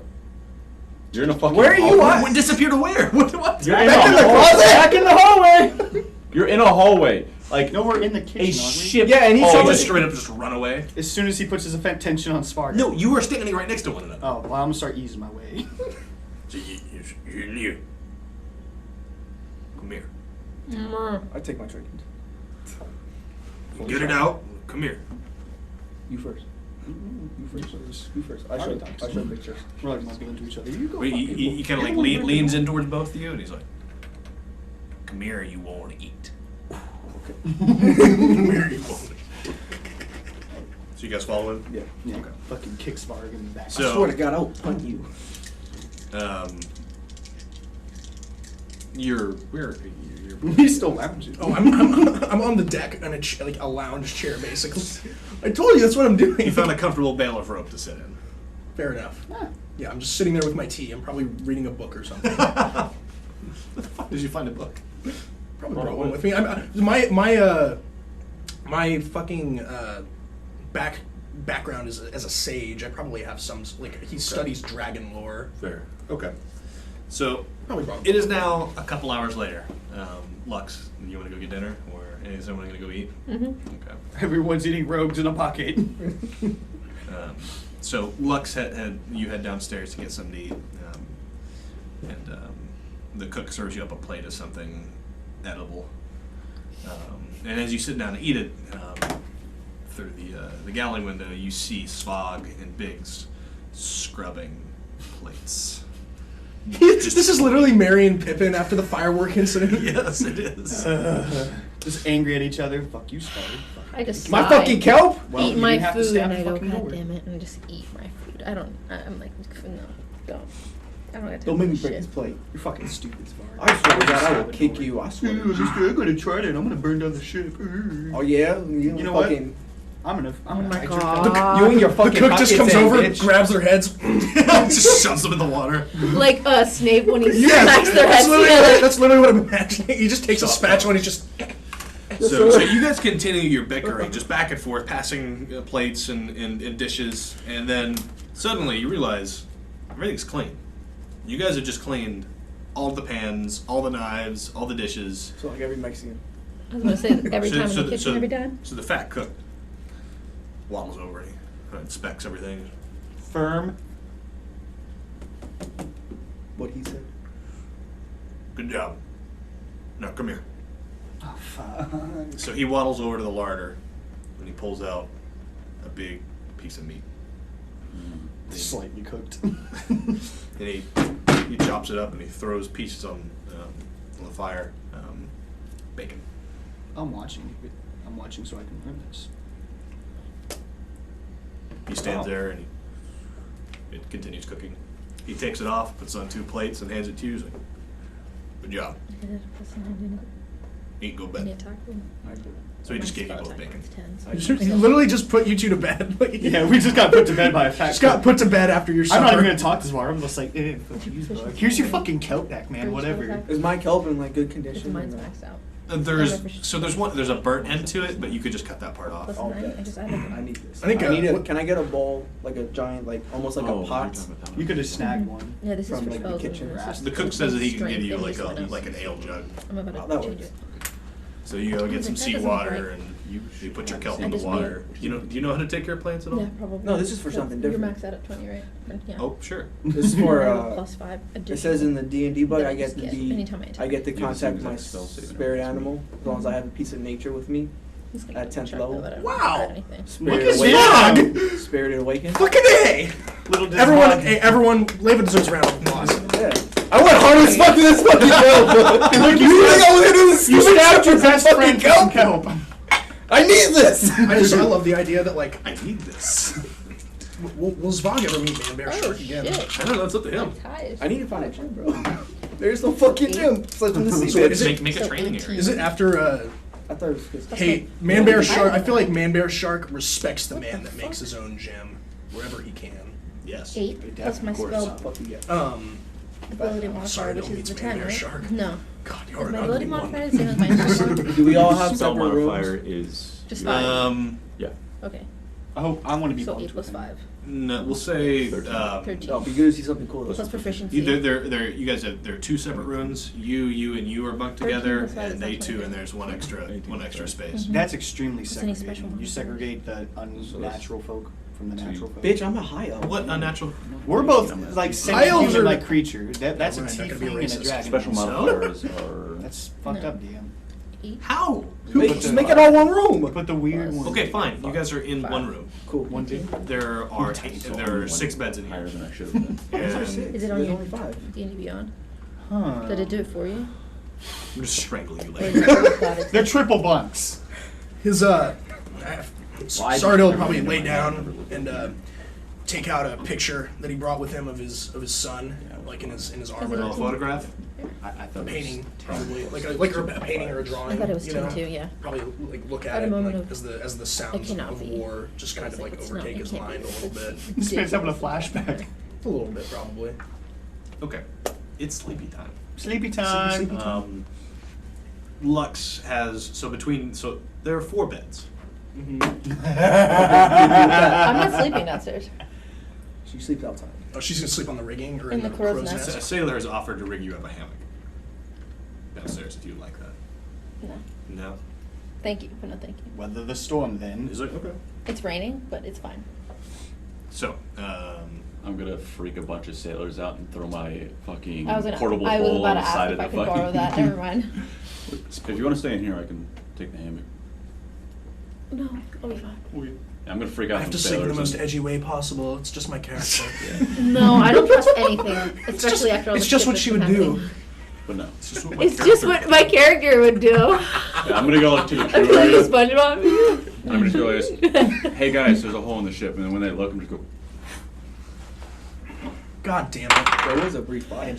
You're in a fucking. Where are you hallway. at? Disappear to where? What? You're in Back in a the hallway. closet. Back in the hallway. You're in a hallway. Like No, we're in the kitchen, a aren't we? ship. Yeah, and he Oh, saw just it. straight up just run away? As soon as he puts his attention on Spark. No, you are standing right next to one another. Oh, well, I'm gonna start easing my way. So you. Come here. I take my trinket. Get it out. Come here. You first. You first. You first. I Alright, showed a picture. We're like mumbling to each other. You go. Wait, fucking he kind of like leans in towards both of you, and he's like, "Come here, you won't eat." Okay. Come here, you won't eat. So you guys follow him? Yeah. Yeah, fucking kick Spark in the back. So- I swear to God, I'll punt you. You're He's still lounging. Oh, I'm on the deck on like a lounge chair, basically. I told you that's what I'm doing. You found a comfortable bale of rope to sit in. Fair enough. Ah. Yeah, I'm just sitting there with my tea. I'm probably reading a book or something. What the fuck did you find a book? Probably Oh, brought one what? with me. My fucking background is as a sage. I probably have some he studies dragon lore. Fair. Okay. So Probably brought. it is now a couple hours later. Lux, you want to go get dinner, or is someone going to go eat? Mm-hmm. Okay. Everyone's eating rogues in a pocket. So Lux you head downstairs to get something to eat, and the cook serves you up a plate of something edible. And as you sit down to eat it, through the galley window, you see Svag and Biggs scrubbing plates. This is literally Merry and Pippin after the firework incident. Yes, it is. Just angry at each other. Fuck you, Spark. I just My sigh, fucking kelp. Well, eat you my didn't have to food, stab and the I go, fucking God door. damn it, and I just eat my food. I'm like, no, don't. I don't have to Don't make me do break shit. his plate. You're fucking stupid, Spark. I swear to God, I will kick you. I swear. I'm gonna try it. I'm gonna burn down the ship. Oh yeah, You know what? fucking, I'm gonna Oh my hide your God. kelp. You and your The fucking cook just pockets comes in, over, bitch. grabs their heads. Just shoves them in the water. Like Snape when he Yeah, smacks their heads literally, together. that's literally what I'm imagining. He just takes a Stop. spatula and he just. So you guys continue your bickering, just back and forth, passing plates and dishes, and then suddenly you realize everything's clean. You guys have just cleaned all the pans, all the knives, all the dishes. So like every Mexican. I was gonna say every So- time so in the- the kitchen, so- every time. So the fat cook waddles over and he inspects everything. Firm. What he said. Good job. Now come here. Oh, fuck. So he waddles over to the larder and he pulls out a big piece of meat. Slightly cooked. And he chops it up and he throws pieces on the fire. Bacon. I'm watching. I'm watching so I can learn this. He stands Oh. there and it continues cooking. He takes it off, puts it on 2 plates, and hands it to you. He's like, "Good job. Eat, go bed." So he just gave you both bacon. He literally just put you two to bed. Like, Yeah, we just got put to bed by a fat just got cook. put to bed after your supper. I'm not even gonna talk this far. I'm just like, fuck you, Spark. Here's your fucking kelp back, man. Whatever. Is my kelp in like good condition? Mine's or no? maxed out. There's a burnt end to it, but you could just cut that part off. Listen, Okay. I just added I need this. I think, Can I get a bowl, like a giant, like almost like Oh, a pot? you're talking about that You one. could have snagged one. Yeah, this is From, for like, the spells. kitchen and this rat. is The cook says that he can strength give you and like someone else. an ale jug. I'm about Oh, to that change works. it. So you go get some That doesn't look seawater right. and you put your kelp I in the just water. Do you know how to take care of plants at all? Yeah, probably. No, this is for something You're different. maxed out at 20, right? Yeah. Oh, sure. This is for, I have a +5 it says in the D&D book that I get to just be, anytime I attack. I get to Do the contact same my exact spell save and spirit everything. animal, as long as I have a piece of nature with me. He's gonna at get 10th checked, level. but I don't Wow. have anything. Spirit at Awaken. Svag! Spirited Awaken. Fucking A! Little does Everyone, Svag- hey, everyone, Leva deserves a round of applause. Yeah. I went hard as fuck to this fucking kelp. Look, you think I was gonna do this You stupid stabbed your shit for best some friend fucking for some kelp? kelp. I need this. I love the idea that, like, I need this. will Svag ever meet Man Bear Oh, Shark again? shit. I don't know. It's up to him. Ties. I need to find a gym, bro. There's no fucking gym. Such in the sea, So bitch. is it- Make a So training 18. area. Is it after, I thought it was just hey, Man Bear Shark, I feel like Man Bear Shark respects the man that makes his own gym wherever he can. Yes. 8 plus my of course. spell fuck you get. ability modifier, Sarudil which is meets the Man 10, Bear right? Shark. No. God, Is you're an my ugly ability modifier one. the same as my spell? Do we all have Spell separate modifier rooms? is Just your- 5. Yeah. Okay. I want to be So bumped 8 plus with him. 5. No, we'll say 13. Oh, be good to see something cool. Plus though. proficiency. you guys have there are 2 separate rooms. You and you are bunked 13 together, plus five and is they not 2, 20. and there's one extra space. That's extremely Is any segregated. special You ones? segregate the unnatural folk from the natural folk. Bitch, I'm a high elf. What unnatural? We're both like Elves sentient are- like creatures. That's Yeah, a we're not gonna be tiefling and a racist. dragon. Special So? modifiers are. That's fucked No. up, DM. 8. How? Just make it all one room. Put the weird Plus- one. Okay, fine. You guys are in 5. one room. Cool. One, two. There are 6 beds in Higher here. than I should have been. There's And six. Is it on There's your only 5. D&D Beyond? Huh. Did it do it for you? I'm just strangling you Or later. is it thought it They're did? triple bunks. His, I Sardil never probably looked lay at my hand, down never looked and at it. take out a picture that he brought with him of his son, Yeah. like in his A armor. little photograph. I A thought painting, it was probably like a painting or a drawing. I thought it was you 10 know? too, yeah. Probably like look I at had a it moment like of, as the sounds cannot of be. war just kind It's of like it's not- overtake it his can't be. mind a little bit. This man's having a flashback. A little bit probably. Okay. It's sleepy time. Sleepy time. Sleepy Lux has so there are 4 beds. I'm not sleeping downstairs. She sleeps outside. Oh, she's gonna sleep on the rigging or In in the the crow's crow's nest. A nest. sailor has offered to rig you up a hammock downstairs if you'd like that. No. No. Thank you, but no thank you. Weather the storm then. He's like, okay. It's raining, but it's fine. So, I'm gonna freak a bunch of sailors out and throw my fucking I was portable about hole to on the ask side if of I the could borrow fucking. that. Never mind. If you want to stay in here, I can take the hammock. No, I'll be fine. I'm gonna freak I out have some to sing in the sailors most edgy way possible. It's just my character. No, I don't trust anything, especially after all It's the just shit what that's she been would do. happening. But no. It's just what my It's just character what my character would do. Yeah, I'm gonna go up to the I crew feel like area. a SpongeBob meme. I'm just go like this. Hey guys, there's a hole in the ship, and then when they look, I'm just go. God damn it. There was a brief fire.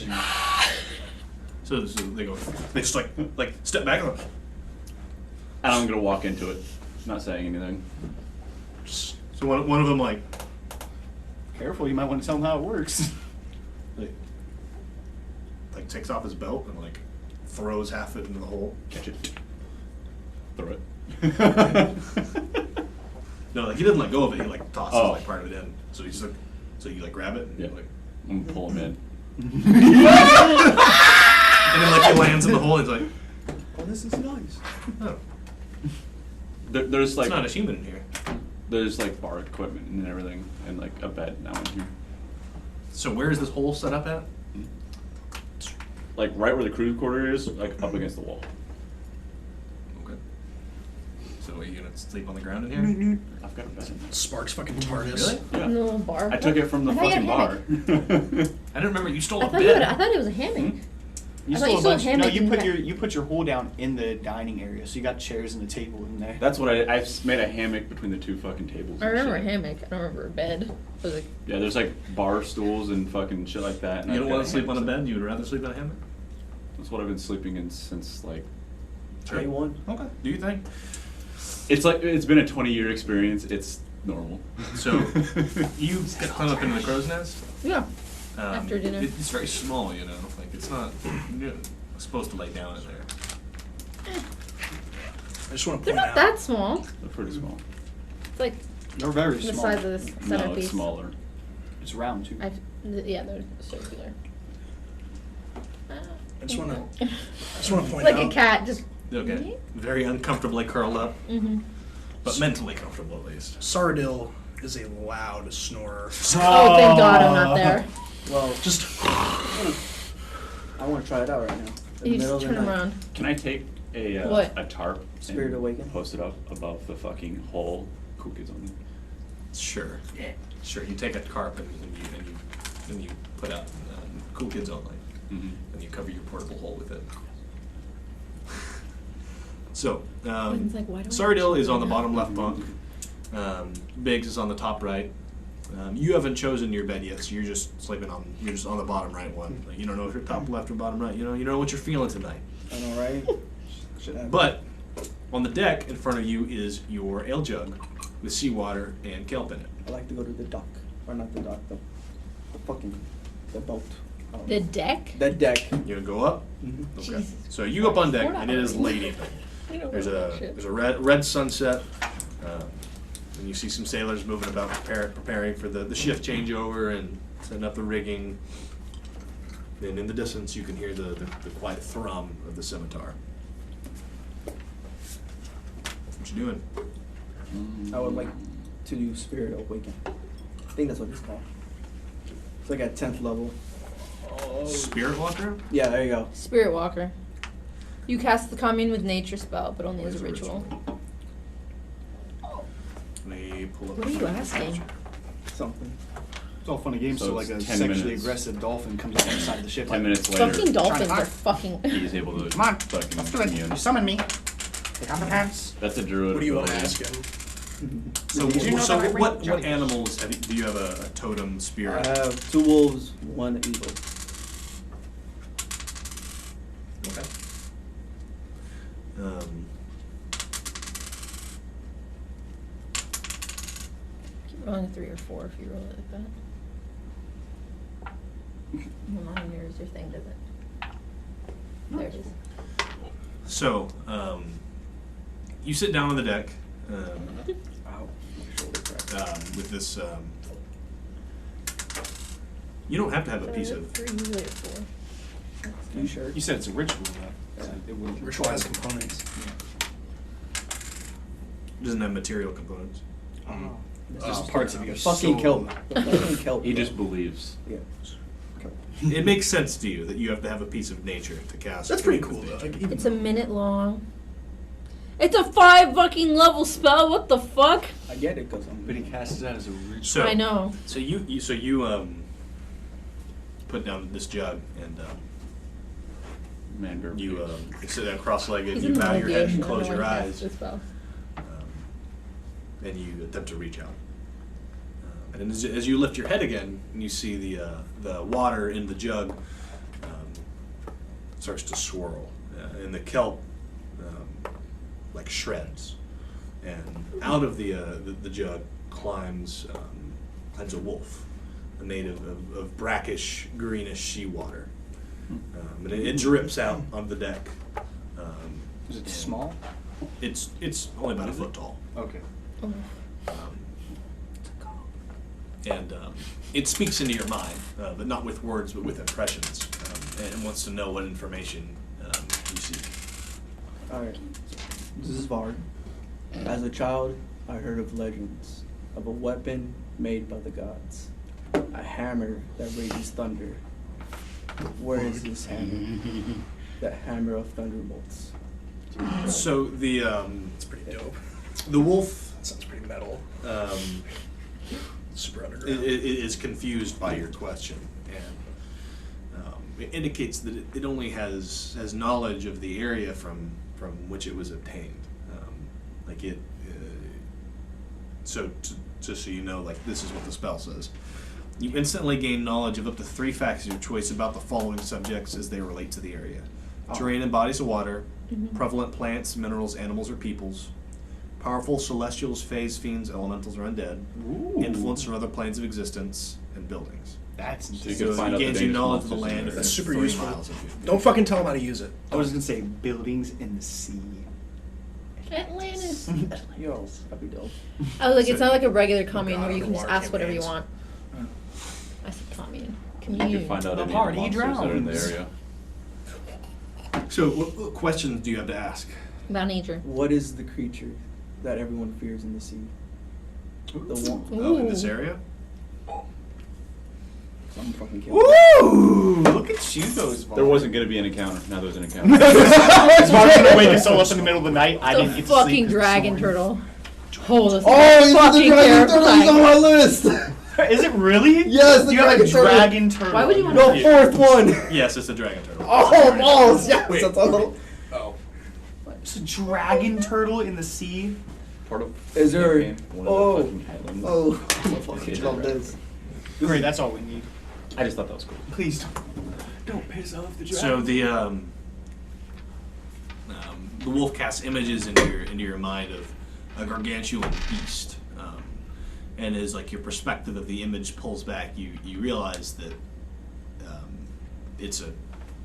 So they go. They just like step back. And And I'm gonna walk into it, not saying anything. so one of them like Careful, you might want to tell him how it works. like takes off his belt and like throws half it into the hole. Catch it. Throw it. No, like he doesn't let go of it. He like tosses Oh. like part of it in. So he's like, so you like grab it. And Yeah. you, like, I'm gonna pull him in. and then like it lands in the hole. And it's like, Oh, this is nice. oh, There's it's like not a human in here. there's like bar equipment and everything, and like a bed now in here. So where is this hole set up at? Like right where the crew quarter is, like up against the wall. Okay. So are you gonna sleep on the ground in here? I've got a bed in there. Sparks fucking TARDIS. Really? Yeah. No bar. I took it from the I thought you fucking had a bar. I didn't remember you stole I a thought you had. bed. I thought it was a hammock. You I thought stole you a stole a bunch. No, hammock you in put the- your hole down in the dining area, so you got chairs and a table in there. That's what I made a hammock between the two fucking tables. I and remember a shit. hammock. I don't remember a bed. It was like, Yeah, there's like bar stools and fucking shit like that. And You I've don't got want to sleep on a hammock. bed? You would rather sleep on a hammock? That's what I've been sleeping in since like. Sure. 21. Okay. Do you think? It's like it's been a 20-year experience. It's normal. So you get hung up into the crow's nest. yeah. After dinner. It's very small, you know. Like it's not you're supposed to lay down in there. I just want to They're point not out. that small. They're pretty small. It's like They're very the small. size of this No, centerpiece. it's smaller. It's round too. Yeah, they're circular. I just want to point Like out. a cat, just. Okay. Very uncomfortably curled up, Mm-hmm. but mentally comfortable at least. Sarudil is a loud snorer. Oh, thank God I'm not there. Well, Just I want to try it out right now. In You the middle just of the turn night. around. Can I take a What? a tarp Spirit and Awaken? post it up above the fucking hole? Cool kids on there. Sure. Sure. You take a carp and you put out Cool Kids Only, Mm-hmm. and you cover your portable hole with it. So, It's like, why do I Sarudil is on the actually bottom left bunk. Biggs is on the top right. You haven't chosen your bed yet, so you're just you're just on the bottom right one. Like, you don't know if you're top left or bottom right. You don't know what you're feeling tonight. I know, right? Should have. But on the deck in front of you is your ale jug with seawater and kelp in it. I like to go to the dock. Or not the dock, the fucking, the boat. I don't The know. deck? The deck. You gonna go up? Mhm. Okay. Jesus. So you go up on deck, We're not and it is already. late evening. You don't There's know a that shit. there's a red sunset, and you see some sailors moving about, preparing for the shift changeover and setting up the rigging. And in the distance, you can hear the quiet thrum of the scimitar. What you doing? I would like to do Spirit Awaken. I think that's what it's called. It's like at 10th level. Spirit walker? Yeah, there you go. Spirit Walker. You cast the commune with nature spell, but only as a ritual. Let me pull up. What are you asking? Something. It's all fun and games So till like a it's 10 sexually minutes. aggressive dolphin comes out inside the ship. 10 like, minutes later, Fucking dolphins Trying are to fucking. he's able to Come on, fucking let's do it. commune. You summon me. Take off the pants. That's a druid what do you want to ability. ask him? So, Did you know so that I bring what jellyfish? animals do you have a totem spirit? I have 2 wolves, 1 eagle. Okay. Keep rolling a 3 or 4 if you roll it like that. Well, not yours, your thing does it. There it is. So, you sit down on the deck Ow. My shoulder cracked. with this. You don't have to have a piece of. 3 usually or 4. Are you sure? You said it's a ritual though. So it wouldn't Ritual has components. It doesn't have material components. Oh. It's just parts of your Fucking soul. kelp. The fucking kelp. He just believes. Yeah. Kelp. It makes sense to you that you have to have a piece of nature to cast. That's pretty cool with though. nature. Like, even It's a minute long. It's a 5 fucking level spell. What the fuck? I get it because I'm. But he casts it out as a ritual. So I know. So you put down this jug and Mander. you sit down cross-legged. He's You in bow your head and meditation. I don't close know your why he casts eyes, this spell. and you attempt to reach out. And as you lift your head again, and you see the water in the jug starts to swirl, and the kelp like shreds, and out of the jug climbs a wolf, made of brackish greenish seawater, and it drips out on the deck. Is it small? It's only about a foot tall. Okay. Oh. And it speaks into your mind, but not with words, but with impressions, and wants to know what information you seek. Alright. This is Svag. As a child, I heard of legends of a weapon made by the gods. A hammer that raises thunder. Where is this hammer? The hammer of thunderbolts. So It's pretty dope. the wolf That sounds pretty metal. Super it underground. is confused by your question, and it indicates that it only has knowledge of the area from which it was obtained. Like it, so just so you know, like this is what the spell says. You instantly gain knowledge of up to 3 facts of your choice about the following subjects as they relate to the area: terrain and bodies of water, prevalent plants, minerals, animals, or peoples, powerful celestials, fays, fiends, elementals, or undead, influence from other planes of existence, and buildings. That's So you interesting. can find it out the gains you dangerous knowledge of the monsters in land the within That's super 3 useful. miles of you. Don't fucking tell him how to use it. I was gonna say buildings in the sea. Atlantis. Yo, that'd be dope. I was like, it's So- not like a regular commune God, where you the can just water ask whatever you campaigns. want. I said commune. You Commune. can find out The any party monsters that are in the drowns. area. So, what questions do you have to ask? About nature. What is the creature that everyone fears in the sea? The one. Oh, in this Ooh. area? I'm fucking killing. Ooh! Look at you, those. There wasn't going to be an encounter. Now there's an encounter. Is Mark gonna wake us all up in the middle of the night? I didn't The get to fucking sleep. dragon turtle. Oh, that's Oh, fucking terrifying. my list. Is it really? Yes, the you have a dragon turtle. dragon turtle. Why would you want No, fourth one. Yes, it's a dragon turtle. Oh, balls. Yes, Wait, that's all. Oh. It's a dragon turtle in the sea. Part of Is there- campaign, one oh. of the fucking islands. Oh, I'm a fucking love this. Great, that's all we need. I just thought that was cool. Please don't piss off the dragon. So the wolf casts images into your mind of a gargantuan beast, and as like your perspective of the image pulls back, you realize that it's a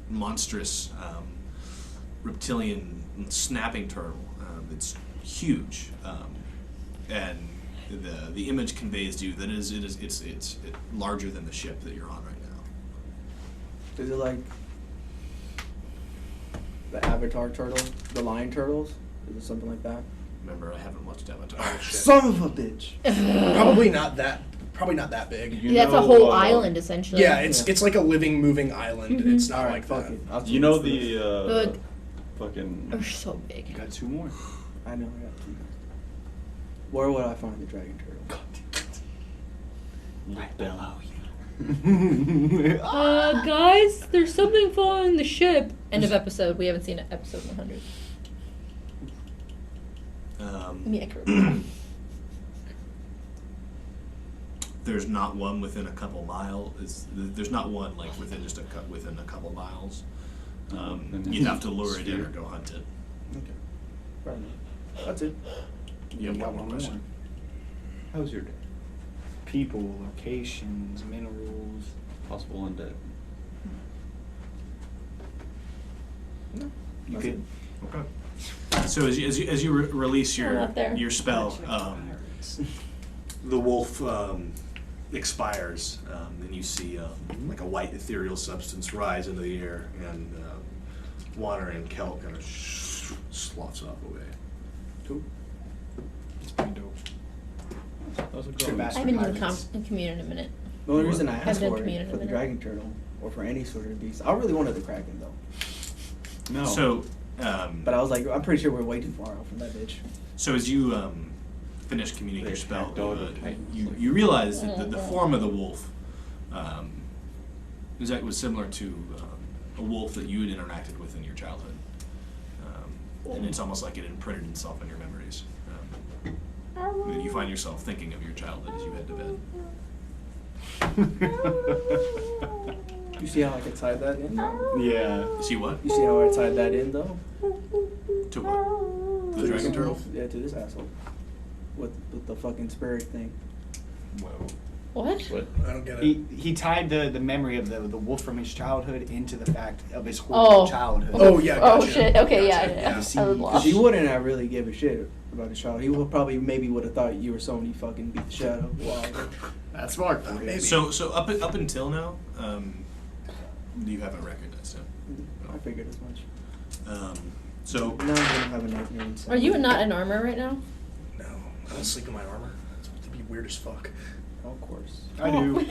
monstrous reptilian snapping turtle. It's huge, and the image conveys to you that it's larger than the ship that you're on right now. Is it like the Avatar turtle, the lion turtles? Is it something like that? Remember, I haven't watched Avatar. Son of a bitch. Probably not that big. You Yeah, that's a know, whole island essentially. Yeah, it's like a living, moving island. Mhm. It's not Alright, like fuck that. it. I'll You know choose this. the Look. fucking. They're so big. You got 2 more. I know. I got 2. Where would I find the dragon turtle? Right below you. Guys, there's something following the ship. End of episode. We haven't seen episode 100. There's not one within a couple miles. There's not one like within within a couple miles. You'd have to lure it in or go hunt it. Okay. Fair enough. That's it. You have one more question. How was your day? People, locations, minerals. Possible undead. No. You That's could. Okay. So as you release We're not there. your spell, the wolf expires, and you see like a white ethereal substance rise into the air, and water and kelp kind of sloughs off away. Cool. It's pretty dope. That was a Should cool. ask I for haven't even pirates. commune in a minute. The only reason I Haven't asked done for community it in for a the minute. dragon turtle or for any sort of beast, I really wanted the kraken though. No. So But I was like, I'm pretty sure we're way too far out from that bitch. So as you finish communing your There's spell, cat dog or cat. you realize that the form of the wolf was similar to a wolf that you had interacted with in your childhood, and it's almost like it imprinted itself on your memories. And you find yourself thinking of your childhood as you head to bed. You see how I could tie that in? Though? Yeah. See what? You see how I tied that in though? To what? The dragon turtle? Yeah, to this asshole. With the fucking spirit thing. Whoa. What? What? I don't get it. He tied the memory of the wolf from his childhood into the fact of his horrible childhood. Oh, yeah, Oh gotcha. shit. Okay, Gotcha, yeah. yeah. I was See, lost. Cause he wouldn't have really give a shit about his child. He would probably maybe would have thought you were someone he fucking beat the shit out of. Wow. That's smart for Maybe. So up until now, you haven't recognized him. I figured as much. So Now I'm gonna have a nightmare. Are you not in armor right now? No, I don't sleep in my armor. It'd be weird as fuck. Oh, of course. I do.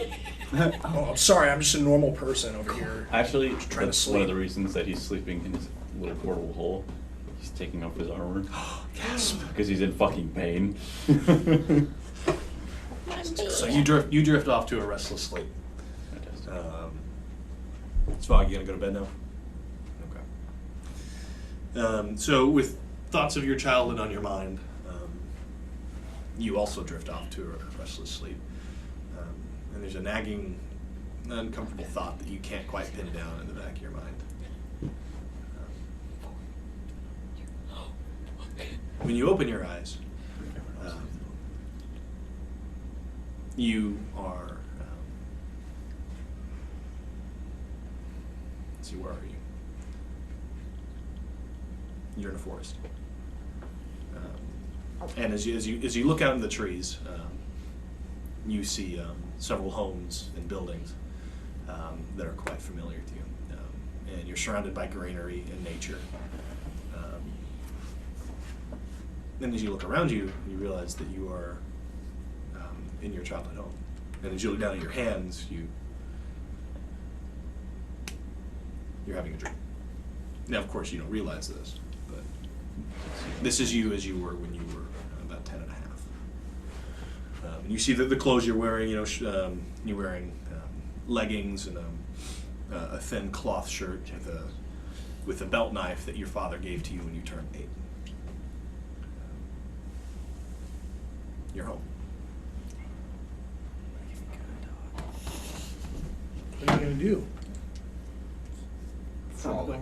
Oh, I'm sorry. I'm just a normal person over here. Actually, Just trying to that's one of sleep. the reasons that he's sleeping in his little portable hole. He's taking off his armor. gasp. Because he's in fucking pain. So you drift off to a restless sleep. Fantastic. Svag, you gonna go to bed now? Okay. So with thoughts of your childhood on your mind, you also drift off to a restless sleep. And there's a nagging, uncomfortable thought that you can't quite pin down in the back of your mind. When you open your eyes, you are. Let's see, where are you? You're in a forest, and as you look out in the trees, you see several homes and buildings that are quite familiar to you, and you're surrounded by greenery and nature. Then as you look around you, you realize that you are in your childhood home. And as you look down at your hands, you're having a dream. Now, of course, you don't realize this, but this is you as you were when you were about 10 and a half. And you see the clothes you're wearing, you're wearing leggings and a thin cloth shirt with a belt knife that your father gave to you when you turned 8. You're home. What are you gonna do? Frolic.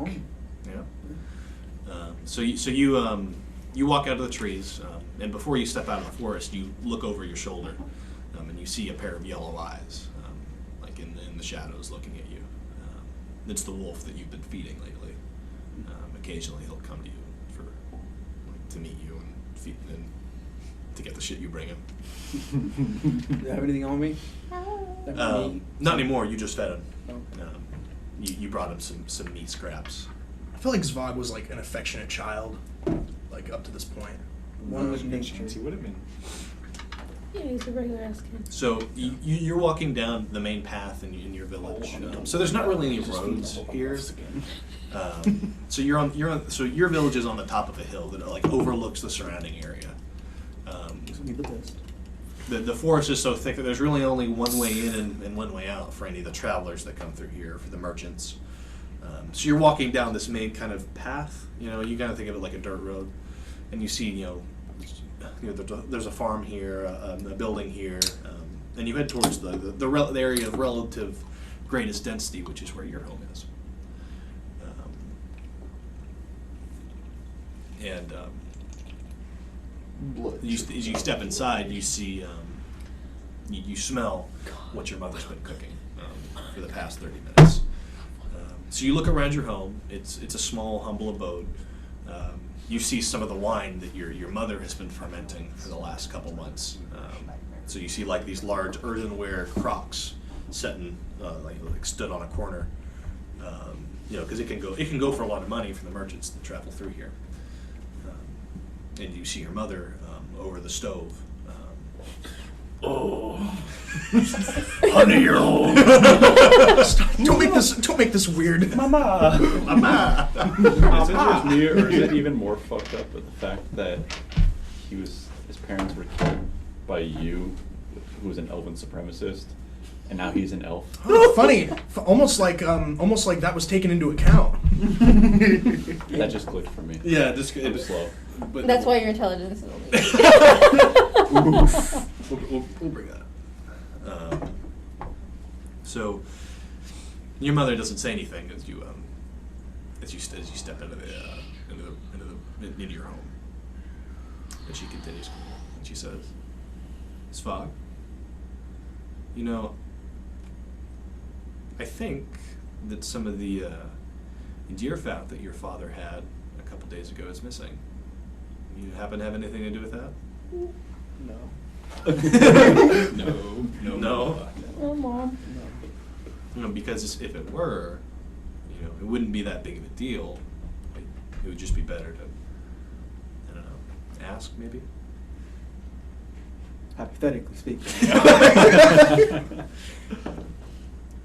Yeah. So you walk out of the trees, and before you step out of the forest, you look over your shoulder, and you see a pair of yellow eyes, like in the shadows, looking at you. It's the wolf that you've been feeding lately. Occasionally, he'll come to you to meet you and feed and to get the shit you bring him. Do you have anything on me? Not anymore. You just fed him. Okay. You brought him some meat scraps. I feel like Svag was like an affectionate child, like up to this point. One was nature. He would have been. Yeah, he's a regular ass kid. So you're walking down the main path in your village. So there's not really any roads here. So so your village is on the top of a hill that like overlooks the surrounding area. This would be the best. The forest is so thick that there's really only one way in and one way out for any of the travelers that come through here, for the merchants. So you're walking down this main kind of path. You kind of think of it like a dirt road, and you see there's a farm here, a building here, and you head towards the area of relative greatest density, which is where your home is. As you step inside, you see, you smell what your mother's been cooking for the past 30 minutes. So you look around your home. It's a small, humble abode. You see some of the wine that your mother has been fermenting for the last couple months. So you see like these large earthenware crocks setting, like stood on a corner. Because it can go for a lot of money for the merchants that travel through here. And you see your mother over the stove. Honey, you're old. Don't make this weird. Mama. Mama. Is it just me, or is it even more fucked up with the fact that his parents were killed by you, who was an elven supremacist, and now he's an elf? Oh, funny. Almost like that was taken into account. That just clicked for me. Yeah, just I'm slow. But That's why your intelligence is only. we'll bring that up. So your mother doesn't say anything as you step into your home, and she continues, and she says, "Svag, you know, I think that some of the deer fat that your father had a couple days ago is missing. You happen to have anything to do with that?" No. No. Oh, Mom. You know, because if it were, it wouldn't be that big of a deal. It would just be better to, I don't know, ask maybe. Hypothetically speaking.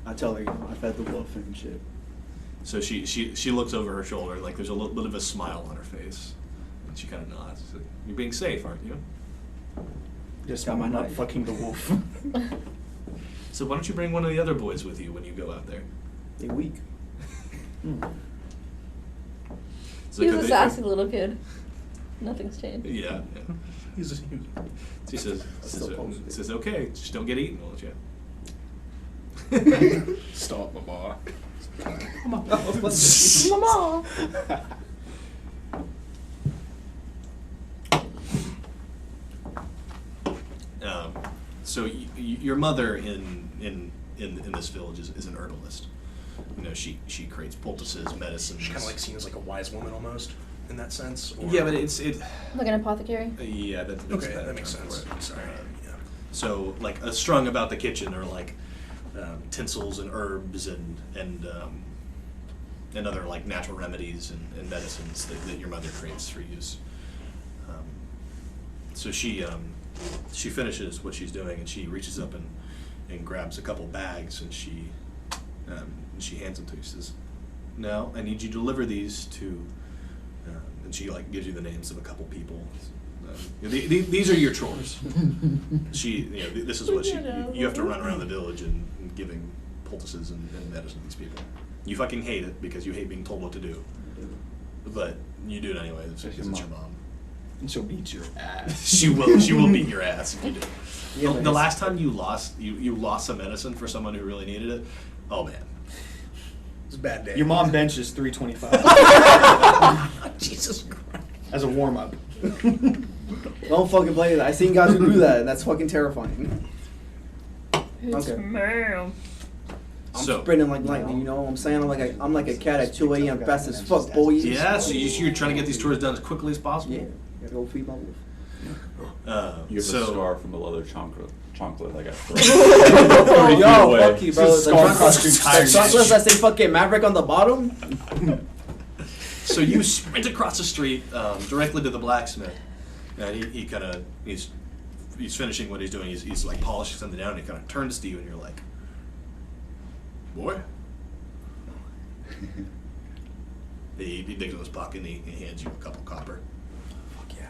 I tell her, I fed the wolf and shit. So she looks over her shoulder, like there's a little bit of a smile on her face, and she kind of nods. She's like, "You're being safe, aren't you?" Just Got my not knife. fucking the wolf. So why don't you bring one of the other boys with you when you go out there? They're weak. So He's could a they- sassy little kid. Nothing's changed. Yeah. She says, "Okay, just don't get eaten, won't you?" Stop, Mama. Mama. So your mother in this village is an herbalist. She creates poultices, medicines. She's kind of like seen as like a wise woman almost in that sense. Or... Yeah, but Like an apothecary? yeah, that makes Okay, better that makes term sense. for it. Sorry. Yeah. So like strung about the kitchen are like tinsels and herbs and other like natural remedies and medicines that your mother creates for use. So she finishes what she's doing and she reaches up and grabs a couple bags and she hands them to you. She says, "Now I need you to deliver these to," and she like gives you the names of a couple people. These are your chores. This is what you have to run around the village and giving poultices and medicine to these people. You fucking hate it because you hate being told what to do, but you do it anyway because it's your mom. And she'll beat your ass. She will beat your ass if you do. Yeah, but The last time you lost some medicine for someone who really needed it, oh man. It's a bad day. Your mom benches 325 Jesus Christ. as a warm up. Don't fucking play that. I seen guys who do that, and that's fucking terrifying. It's Okay. ma'am. I'm So- sprinting like lightning, you know what I'm saying? I'm like a cat at 2 a.m. fast as fuck, boys. Yeah, so you're trying to get these chores done as quickly as possible. Yeah, gotta go feed my wolf. You have so, a scar from the leather chocolate that got thrown. Yo, away. fuck you, bro. Just The scar chocolates across your chocolates that say fucking Maverick on the bottom? So you sprint across the street directly to the blacksmith, and he's finishing what he's doing. He's like polishing something down. And he kind of turns to you, and you're like, "Boy." He digs in his pocket and he hands you a couple copper. Fuck yeah.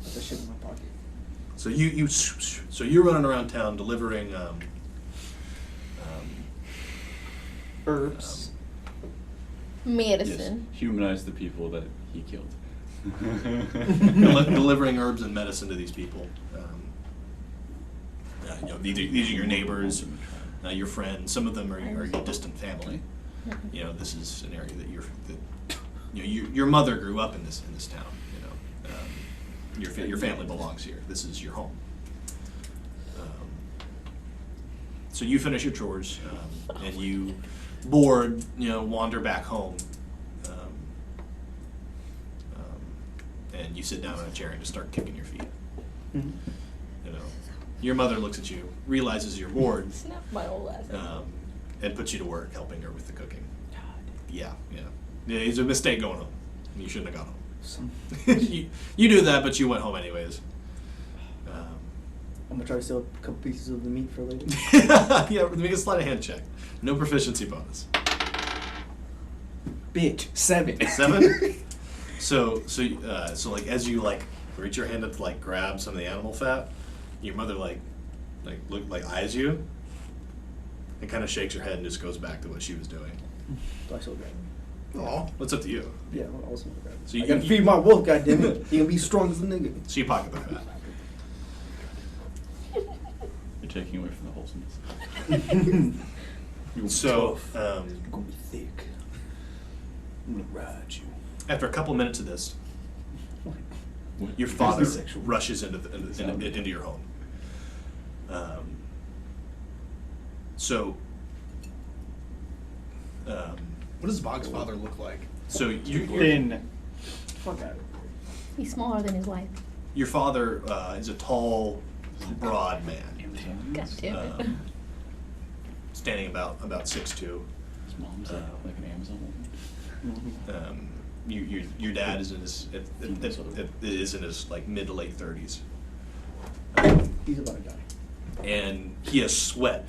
Put that shit in my pocket. So you're running around town delivering Herbs. Medicine. Yes, humanize the people that he killed. delivering herbs and medicine to these people. These are your neighbors, your friends. Some of them are your distant family. This is an area that your mother grew up in this town. Your family belongs here. This is your home. So you finish your chores and you bored, wander back home. And you sit down in a chair and just start kicking your feet. Mhm. Your mother looks at you, realizes you're bored, Snap my old ass. and puts you to work helping her with the cooking. Yeah. It's a mistake going home. You shouldn't have gone home. you do that, but you went home anyways. I'm gonna try to steal a couple pieces of the meat for later. Yeah, make a sleight of hand check. No proficiency bonus. Bitch, 7. 7. So like as you like reach your hand up to like grab some of the animal fat, your mother like eyes you, and kind of shakes her head and just goes back to what she was doing. Do I still grab it? Oh, what's up to you? Yeah, I also want to grab it. So I you- gotta you- feed my wolf, goddammit. He gonna be strong as a nigga. So you pocket the fat. You're taking away from the wholesomeness. So You're gonna be thick. I'm gonna ride you. after a couple minutes of this, your father rushes into your home. So What does Bog's father look like? so Thin. Fuck out of here. He's smaller than his wife. your father is a tall, broad man, God damn it. standing about 6'2". His mom's like an Amazon woman. Your dad is in his like mid to late 30s, He's about to die. and he has sweat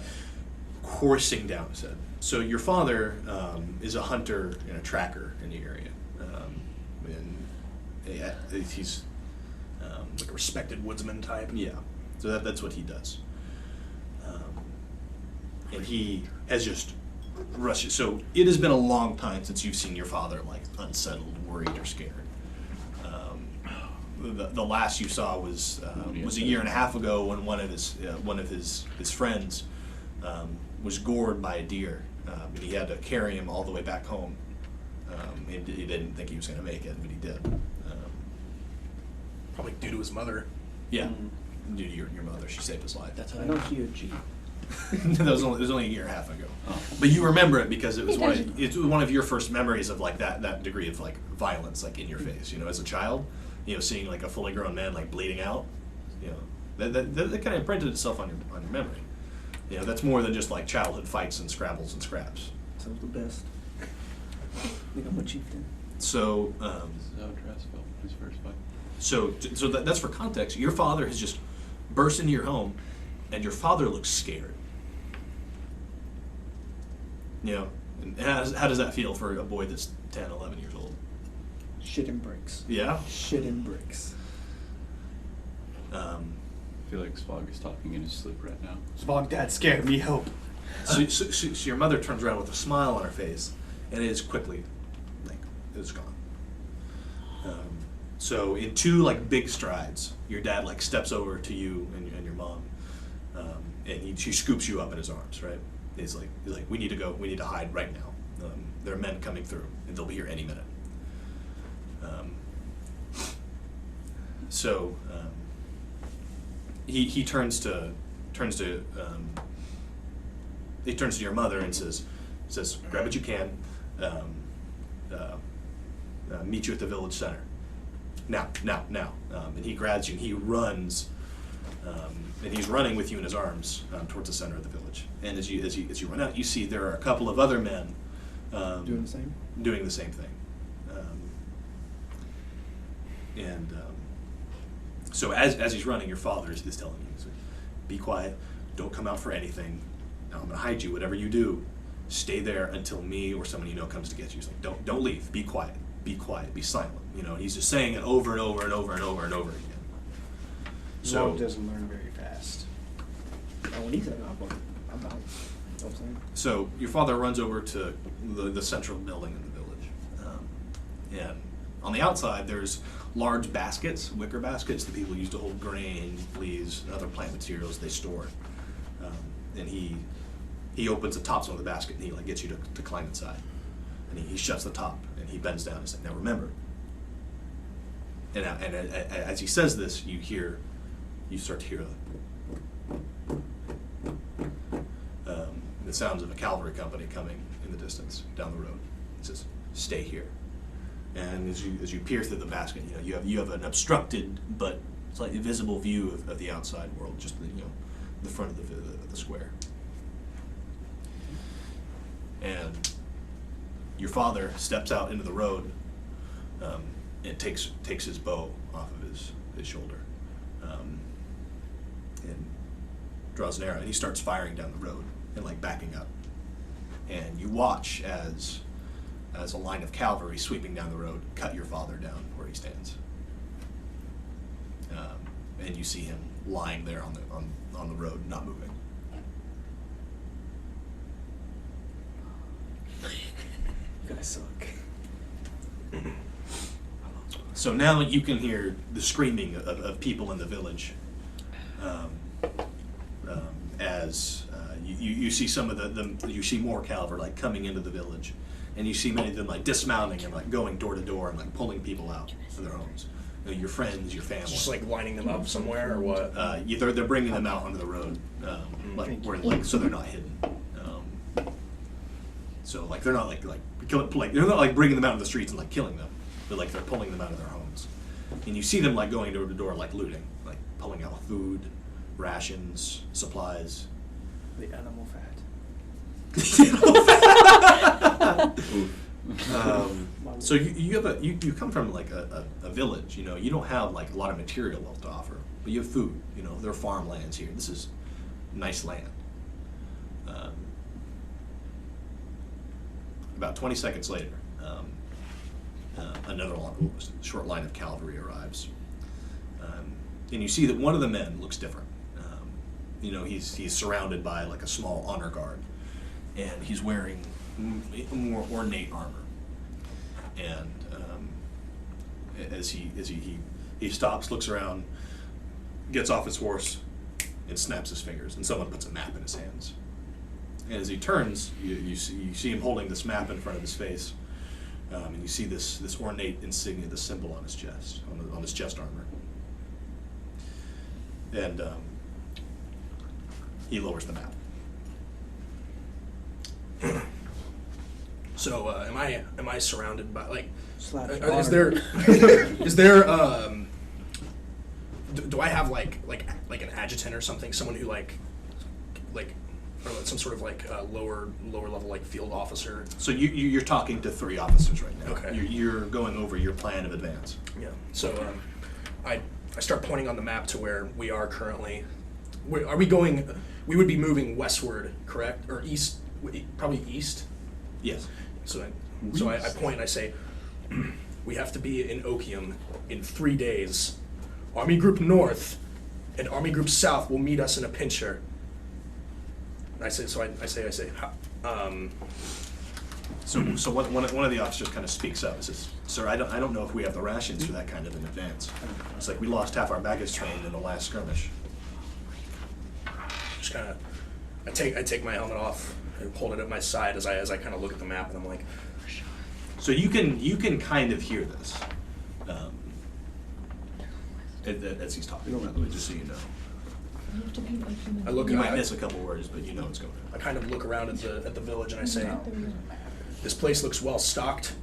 coursing down his head. So your father is a hunter and a tracker in the area, and he's Like a respected woodsman type. yeah. So that's what he does, and he has just rushed. So it has been a long time since you've seen your father like unsettled, worried, or scared. The last you saw was a year and a half ago when one of his friends was gored by a deer, and he had to carry him all the way back home. And he didn't think he was going to make it, but he did. Probably due to his mother. Yeah, due to your mother, she saved his life. I know she a G. That was only a year and a half ago. But you remember it because it was one of your first memories of like that degree of like violence like in your face. You know, as a child, you know, seeing like a fully grown man like bleeding out. You know, that kind of imprinted itself on your memory. You know, that's more than just like childhood fights and scrabbles and scraps. Sounds the best. I think I'm a chieftain. So, This is how Dress felt in his first fight. so that's for context. Your father has just burst into your home, and your father looks scared. You know, and how does that feel for a boy that's 10, 11 years old? Shit and bricks. Yeah. Shit and bricks. I feel like Svag is talking in his sleep right now. Svag, Dad scared me. Help. So your mother turns around with a smile on her face, and it is quickly, like, it's gone. So in 2 like big strides, your dad like steps over to you and your mom, and she scoops you up in his arms. Right? He's like, we need to go. We need to hide right now. There are men coming through, and they'll be here any minute. So he turns to your mother and says, grab what you can, meet you at the village center. Now. And he grabs you and he runs, and he's running with you in his arms towards the center of the village. And as you run out, you see there are a couple of other men Doing the same? doing the same thing. So as he's running, your father is telling you, he's like, be quiet, don't come out for anything. Now I'm gonna hide you. Whatever you do, stay there until me or someone you know comes to get you. He's like, don't leave. Be quiet, be silent. You know, he's just saying it over and over and over and over and over again. Svag doesn't learn very fast. When he said it, I'm out. You know what I'm saying? So your father runs over to the central building in the village, and on the outside there's large baskets, wicker baskets that people use to hold grain, leaves, and other plant materials they store. And he opens the tops of the basket and he like gets you to climb inside, and he shuts the top and he bends down and says, "Now remember." And as he says this, you start to hear the sounds of a cavalry company coming in the distance down the road. He says, "Stay here." And as you peer through the basket, you know you have an obstructed but slightly visible view of the outside world, just the front of the square. And your father steps out into the road and takes his bow off of his shoulder, and draws an arrow, and he starts firing down the road and like backing up. And you watch as a line of cavalry sweeping down the road cut your father down where he stands. And you see him lying there on the road, not moving. You guys suck. So now you can hear the screaming of people in the village, as you see some of you see more cavalry like coming into the village, and you see many of them like dismounting and like going door to door and like pulling people out of their homes. You know, your friends, your family. Just like lining them up somewhere or what? They're bringing them out onto the road, so they're not hidden. So like they're not like they're not like bringing them out in the streets and like killing them, but like they're pulling them out of their homes. And you see them like going door to door like looting, like pulling out food, rations, supplies. The animal fat. So you come from like a village, you know, you don't have like a lot of material wealth to offer, but you have food, you know, there are farmlands here. This is nice land. About 20 seconds later, another short line of cavalry arrives, and you see that one of the men looks different. You know, he's surrounded by like a small honor guard, and he's wearing more ornate armor. And as he stops, looks around, gets off his horse, and snaps his fingers, and someone puts a map in his hands. And as he turns, you see him holding this map in front of his face, and you see this ornate insignia, this symbol on his chest, on his chest armor. And he lowers the map. So am I surrounded by like? Slash Is there do I have like an adjutant or something, someone who like or some sort of like lower level like field officer? So you're talking to 3 officers right now. Okay. You're going over your plan of advance. Yeah. So I start pointing on the map to where we are currently. Are we going? We would be moving westward, correct? Or east? Probably east. Yes. So I point and I say, we have to be in Okium in 3 days. Army Group North and Army Group South will meet us in a pincher. And I say, So one of the officers kind of speaks up and says, "Sir, I don't know if we have the rations for that kind of an advance. It's like we lost half our baggage train in the last skirmish." Just kind of, I take my helmet off and hold it at my side as I kind of look at the map, and I'm like, so you can kind of hear this, as he's talking. By the way, just so you know. You might miss a couple words, but you know what's going on. I kind of look around at the village and I say, "This place looks well stocked.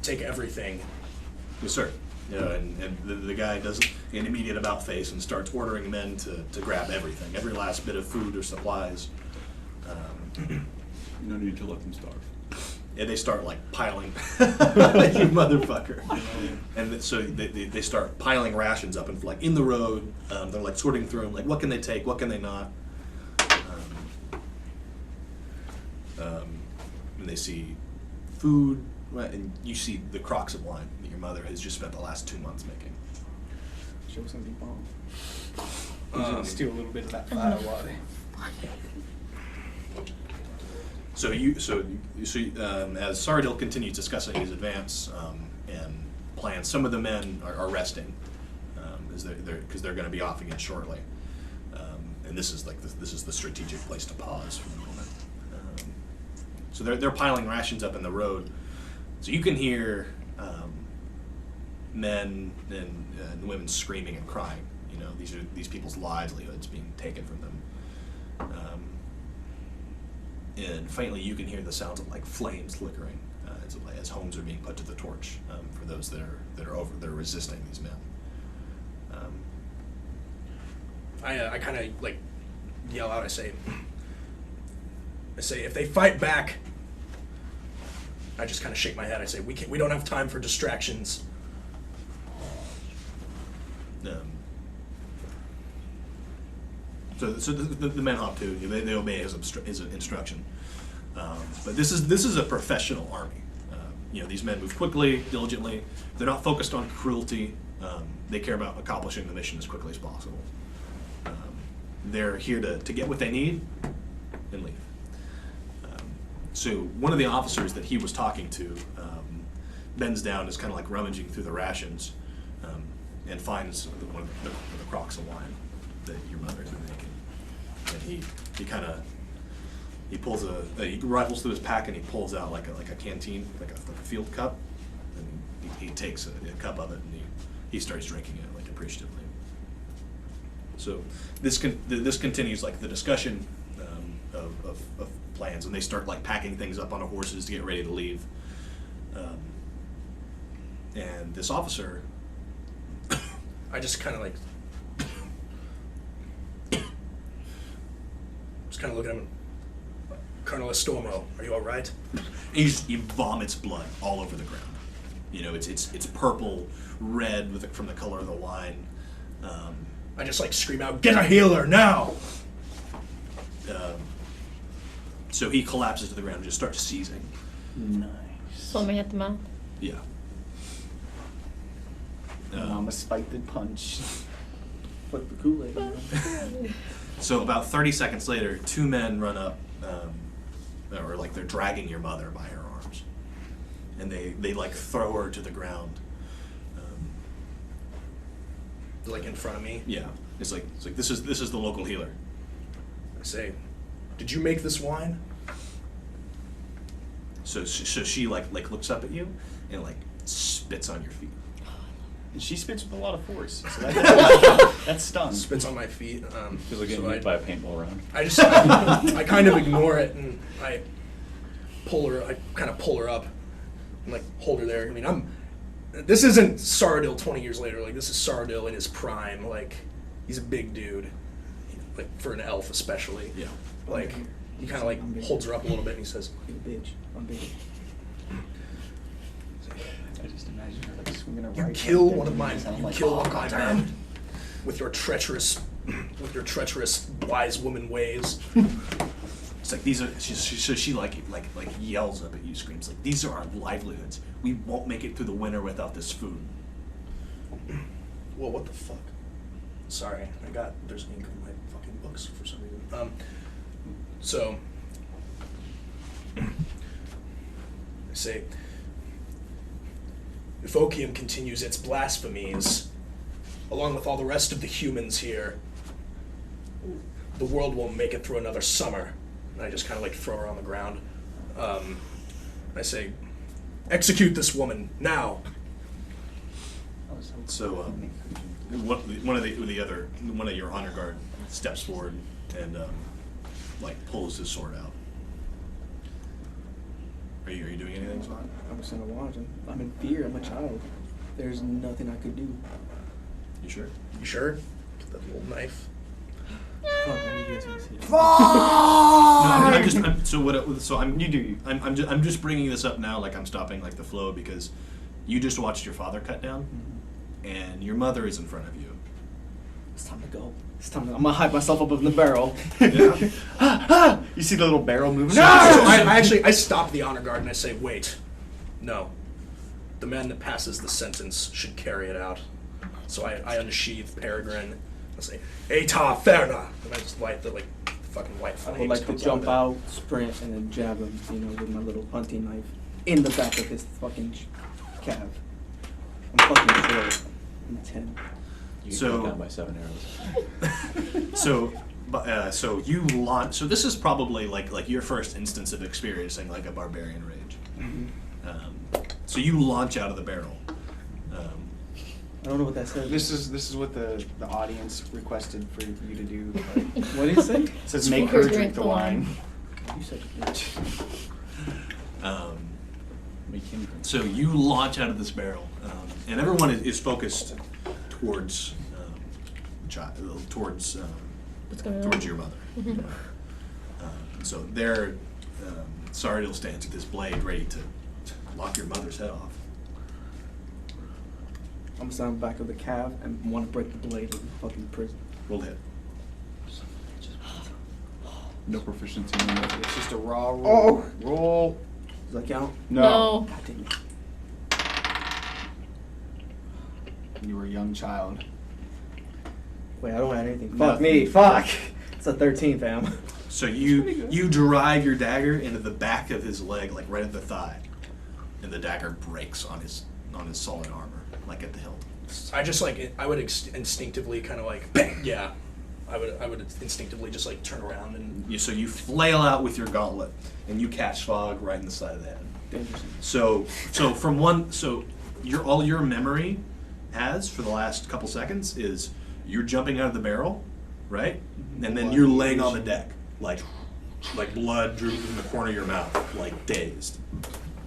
Take everything." Yes, sir. Yeah, and the guy does an immediate about face and starts ordering men to grab everything, every last bit of food or supplies. No need to let them starve. And they start like piling, you motherfucker. And so they start piling rations up and like in the road. They're like sorting through them, like what can they take, what can they not. And they see food, and you see the crocks of wine that your mother has just spent the last 2 months making. Show us something bomb. He's gonna steal a little bit of that fire water. So as Sarudil continues discussing his advance and plans, some of the men are resting, because they're going to be off again shortly, and this is the strategic place to pause for the moment. So they're piling rations up in the road, so you can hear men and women screaming and crying. You know, these people's livelihoods being taken from them. And faintly, you can hear the sounds of like flames flickering as homes are being put to the torch for those that are resisting these men. I kind of like yell out. I say, if they fight back, I just kind of shake my head. I say, we don't have time for distractions. So the men hop too. They obey his instruction. But this is a professional army. These men move quickly, diligently. They're not focused on cruelty. They care about accomplishing the mission as quickly as possible. They're here to get what they need and leave. So one of the officers that he was talking to bends down, is kind of like rummaging through the rations, and finds one of the crocks of wine that your mother has been making. And he pulls he rifles through his pack and he pulls out like a canteen, like a field cup, and he takes a cup of it and he starts drinking it like appreciatively. So this continues like the discussion of plans, and they start like packing things up onto horses to get ready to leave. And this officer, I just kind of like, just kind of look at him. Colonel Estormo, are you all right? and he vomits blood all over the ground. It's purple, red from the color of the wine. I just like scream out, "Get a healer now!" So he collapses to the ground and just starts seizing. Nice. Foaming at the mouth. Yeah. Mama spiked the punch. Fuck the Kool-Aid. Man. So about 30 seconds later, two men run up, or like they're dragging your mother by her arms, and they like throw her to the ground. Like in front of me. Yeah, it's like this is the local healer. I say, "Did you make this wine?" So she like looks up at you and like spits on your feet. And she spits with a lot of force. So that's stunned. Spits on my feet. Feels like getting so hit by a paintball round. I just, I kind of ignore it and I kind of pull her up and like hold her there. I mean, this isn't Sarudil 20 years later. Like, this is Sarudil in his prime. Like, he's a big dude, like for an elf especially. Yeah. Like, he kind of like holds her up a little bit and he says, You bitch. I'm big. I just imagine her like swinging a "You right kill hand one of and my, I'm you like, kill oh, one of my goddamn. men with your treacherous wise woman ways." It's like these are. She like yells up at you, screams like, "These are our livelihoods. We won't make it through the winter without this food." Well, what the fuck? Sorry, there's ink in my fucking books for some reason. So, I say, if Okium continues its blasphemies, along with all the rest of the humans here, the world won't make it through another summer. And I just kind of like throw her on the ground. I say, "Execute this woman now." So one of your honor guard steps forward and like pulls his sword out. Are you doing anything, Svag? I'm just gonna watch him. I'm in fear. I'm a child. There's nothing I could do. You sure? You sure? Get that little knife. Fuck, I need you guys to see it. No, I'm just bringing this up now, like I'm stopping like the flow, because you just watched your father cut down, and your mother is in front of you. It's time to go. I'm gonna hype myself up in the barrel. Yeah. You see the little barrel moving? So I stop the honor guard and I say, "Wait, no. The man that passes the sentence should carry it out." So I unsheath Peregrine. I say, "Eta Ferna," and I just light the like fucking white I flames. would like to comes jump of it. out, sprint, and then jab him, with my little hunting knife in the back of his fucking calf. I'm fucking short. I'm 10. You So- get so, down by 7 arrows. So you launch. So this is probably like your first instance of experiencing like a barbarian rage. So you launch out of the barrel. I don't know what that says. This is what the audience requested for you to do. Like, What did he say? it says make her drink the wine. You said bitch. Make him drink. So you launch out of this barrel, and everyone is focused towards towards What's going on? towards your mother. So there, Sarudil stands with his blade ready to lop your mother's head off. I'm gonna stand back of the calf and want to break the blade in fucking prison. Roll hit. No proficiency in that. It's just a raw roll. Oh. Roll. Does that count? No. God damn it. You were a young child. Wait, I don't have anything. Fuck Nothing. me. Fuck. It's a 13, fam. So you drive your dagger into the back of his leg, like right at the thigh, and the dagger breaks on his solid armor, like at the hilt. I just like I would instinctively kind of like bang. Yeah, I would instinctively just like turn around and So you flail out with your gauntlet, and you catch Svag right in the side of the head. Interesting. So all your memory has for the last couple seconds is you're jumping out of the barrel, right? And then you're laying on the deck, like blood drooping from the corner of your mouth, like dazed.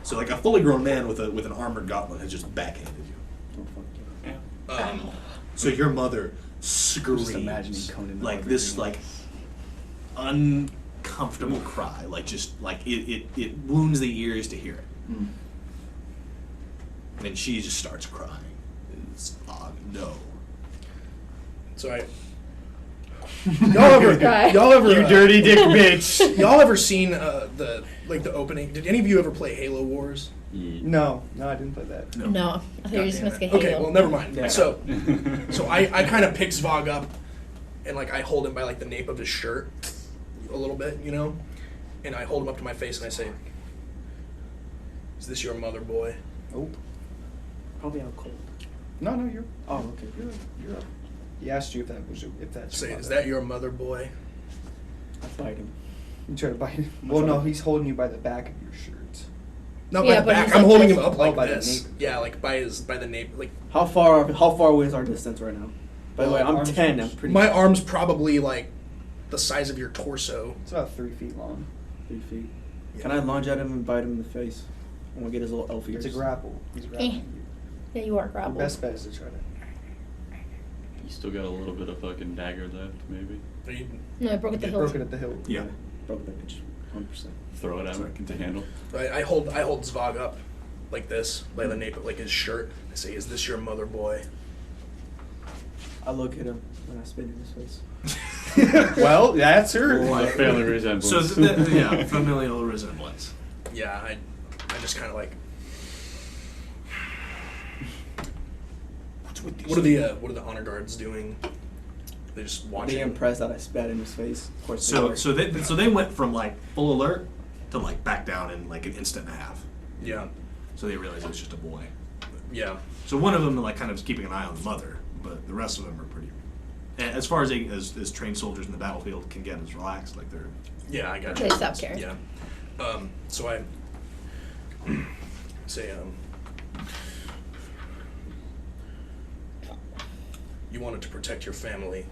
So like a fully grown man with an armored gauntlet has just backhanded you. Oh, fuck you. So your mother screams Just imagining Conan the like this, Barbarian. like uncomfortable cry, like just like it wounds the ears to hear it. And she just starts crying. It's no. so y'all ever You dirty dick bitch. y'all ever seen the opening? Did any of you ever play Halo Wars? No, I didn't play that. No, I thought you were just Damn gonna it. say Okay, Halo. well never mind. Yeah. So I kind of pick Svag up and like I hold him by like the nape of his shirt a little bit, you know, and I hold him up to my face and I say, "Is this your mother, boy?" Oh. Probably out cold. No, you're. Oh, okay. You're up. He asked you if that's. Say, your "Is mother. that your mother, boy?" I fight him. You try to bite him. Well, no, he's holding you by the back of your shirt. Not Yeah, by the but back. he's I'm like holding this. him up Oh, like by the this. nape. Yeah, like by the nape. Like How far away is our distance right now? By the way, I'm Arms 10. I'm reach. pretty. my arm's probably like the size of your torso. It's about 3 feet long. 3 feet. Yeah. Can I lunge at him and bite him in the face? I want to get his little elf ears. It's a grapple. He's grappling you. Yeah, you are Your grappled. best bet is to try to. You still got a little bit of fucking dagger left, maybe. Are you- No, I broke at the Get hilt. broken at the hilt. Yeah. Broke that bitch. 100%. Throw it at him to handle. I hold Svag up like this by the nape of like his shirt. I say, "Is this your mother, boy?" I look at him and I spit in his face. Well, that's her. A family resemblance. So yeah, familial resemblance. Yeah, I just kind of like. What's with these? What are the honor guards doing? They just Being watching. impressed that I spat in his face. Of course. they So were. they went from like full alert to like back down in like an instant and a half. Yeah, So they realized it was just a boy. yeah. So one of them like kind of is keeping an eye on the mother, but the rest of them are pretty. As far as as trained soldiers in the battlefield can get as relaxed, like they're. Yeah, I got They you. stop caring. Yeah. So I say, you wanted to protect your family.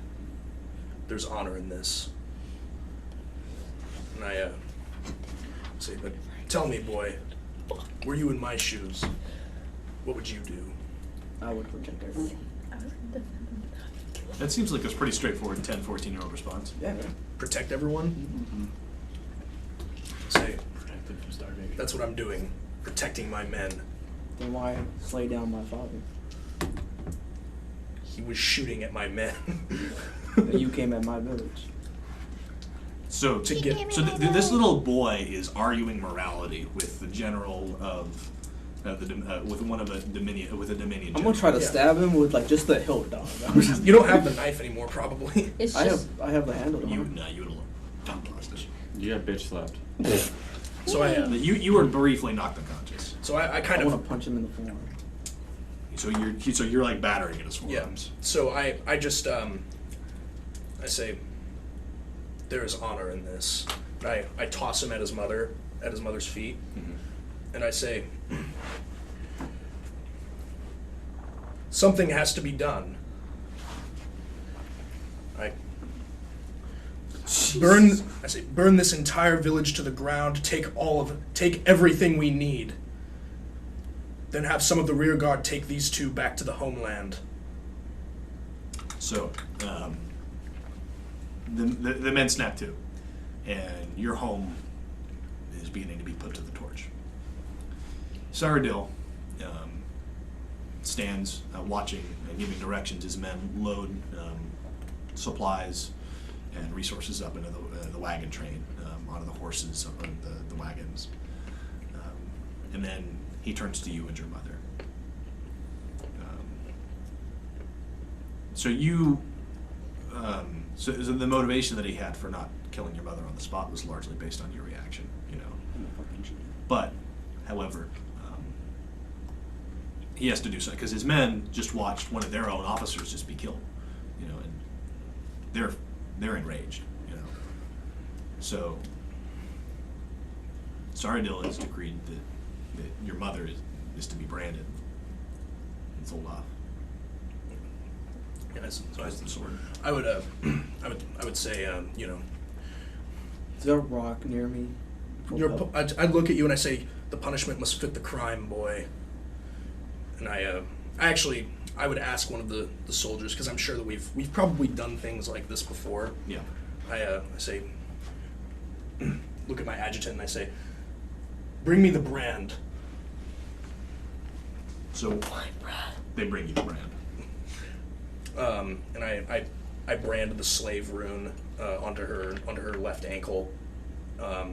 There's honor in this. And I say, but tell me, boy, were you in my shoes? What would you do? I would protect everyone. That seems like a pretty straightforward 10, 14-year-old response. Yeah, man. Protect everyone? Mm-hmm. Say, Protected from starvation. that's what I'm doing. Protecting my men. Then why slay down my father? He was shooting at my men. That you came at my village. So To get this little boy is arguing morality with the general of with one of a Dominion I'm gonna try to Yeah. stab him with like just the hilt, dog. You don't have the knife anymore, probably. It's I just have the handle. You dog. no, you would have lost it. You got bitch slapped. So You were briefly knocked unconscious. I kind I of want to punch him in the forearm. So you're like battering at his yeah. forearms. So I just I say there is honor in this. I toss him at his mother's feet, and I say something has to be done. I burn this entire village to the ground, take everything we need. Then have some of the rear guard take these two back to the homeland. So the men snap to, and your home is beginning to be put to the torch. Sarudil stands watching and giving directions as men load supplies and resources up into the wagon train, onto the horses, up on the wagons. And then he turns to you and your mother. So the motivation that he had for not killing your mother on the spot was largely based on your reaction, you know. But, however, he has to do something because his men just watched one of their own officers just be killed, you know, and they're enraged, you know. So Sarudil has decreed that your mother is to be branded and sold off. Yes, so I, the sword. I would say, you know, Is there a rock near me? I'd look at you and I say, the punishment must fit the crime, boy. And I would ask one of the soldiers, because I'm sure that we've probably done things like this before. Yeah. I say, look at my adjutant and I say, bring me the brand. So they bring you the brand. And I brand the slave rune onto her left ankle. I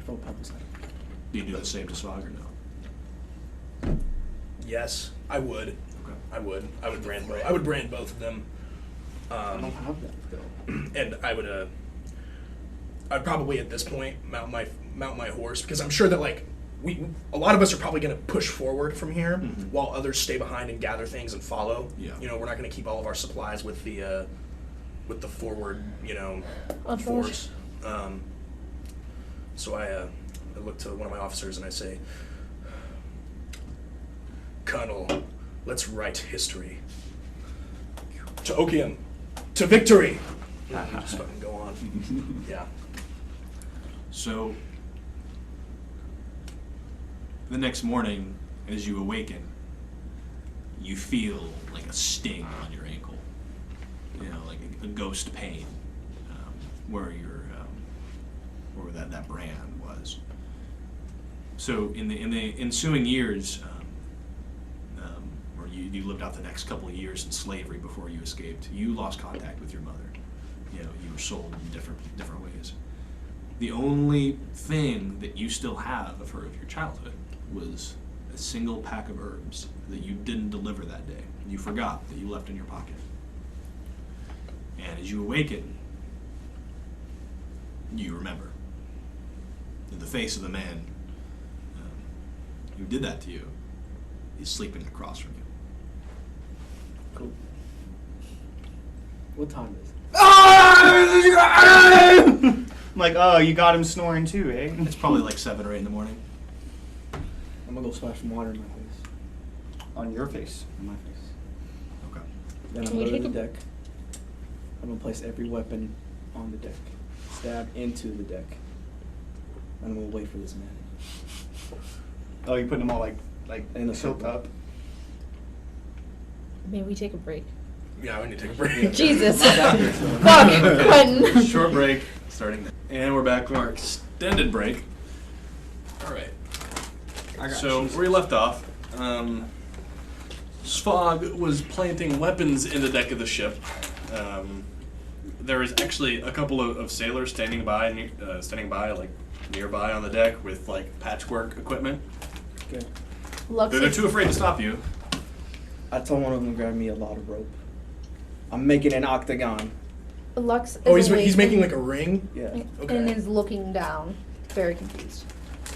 felt purpose. Do you do the same to Svag or no? Yes, I would. Okay. I would brand both. I would brand both of them. I don't have that though. And I'd probably at this point mount my horse, because I'm sure that like a lot of us are probably going to push forward from here, while others stay behind and gather things and follow. Yeah. You know, we're not going to keep all of our supplies with the forward, you know, Of force. So I look to one of my officers and I say, Colonel, let's write history. To Okium, to victory. Just fucking go on. Yeah. So the next morning, as you awaken, you feel like a sting on your ankle. You know, like a ghost pain, where where that brand was. So in the ensuing years, where you lived out the next couple of years in slavery before you escaped, you lost contact with your mother. You know, you were sold in different ways. The only thing that you still have of her of your childhood was a single pack of herbs that you didn't deliver that day. You forgot that you left in your pocket. And as you awaken, you remember that the face of the man who did that to you is sleeping across from you. Cool. What time is it? I'm like, oh, you got him snoring too, eh? It's probably like 7 or 8 in the morning. I'm gonna go splash some water in my face. On your face. On my face. Okay. Then I'm Can we gonna go to take the deck. I'm gonna place every weapon on the deck. Stab into the deck. And I'm gonna wait for this man. Oh, you putting them all like In a tilt circle. up. Maybe we take a break. Yeah, we need to take a break. Jesus. Fuck, Quentin. Short break, starting there. And we're back from our extended break. All right. So where we left off, Svag was planting weapons in the deck of the ship. There was actually a couple of sailors standing by, like nearby on the deck with like patchwork equipment. Okay. Lux They're is, too afraid to stop you. I told one of them to grab me a lot of rope. I'm making an octagon. Lux is Oh, he's awake making and- like a ring? Yeah. Okay. and is looking down, very confused.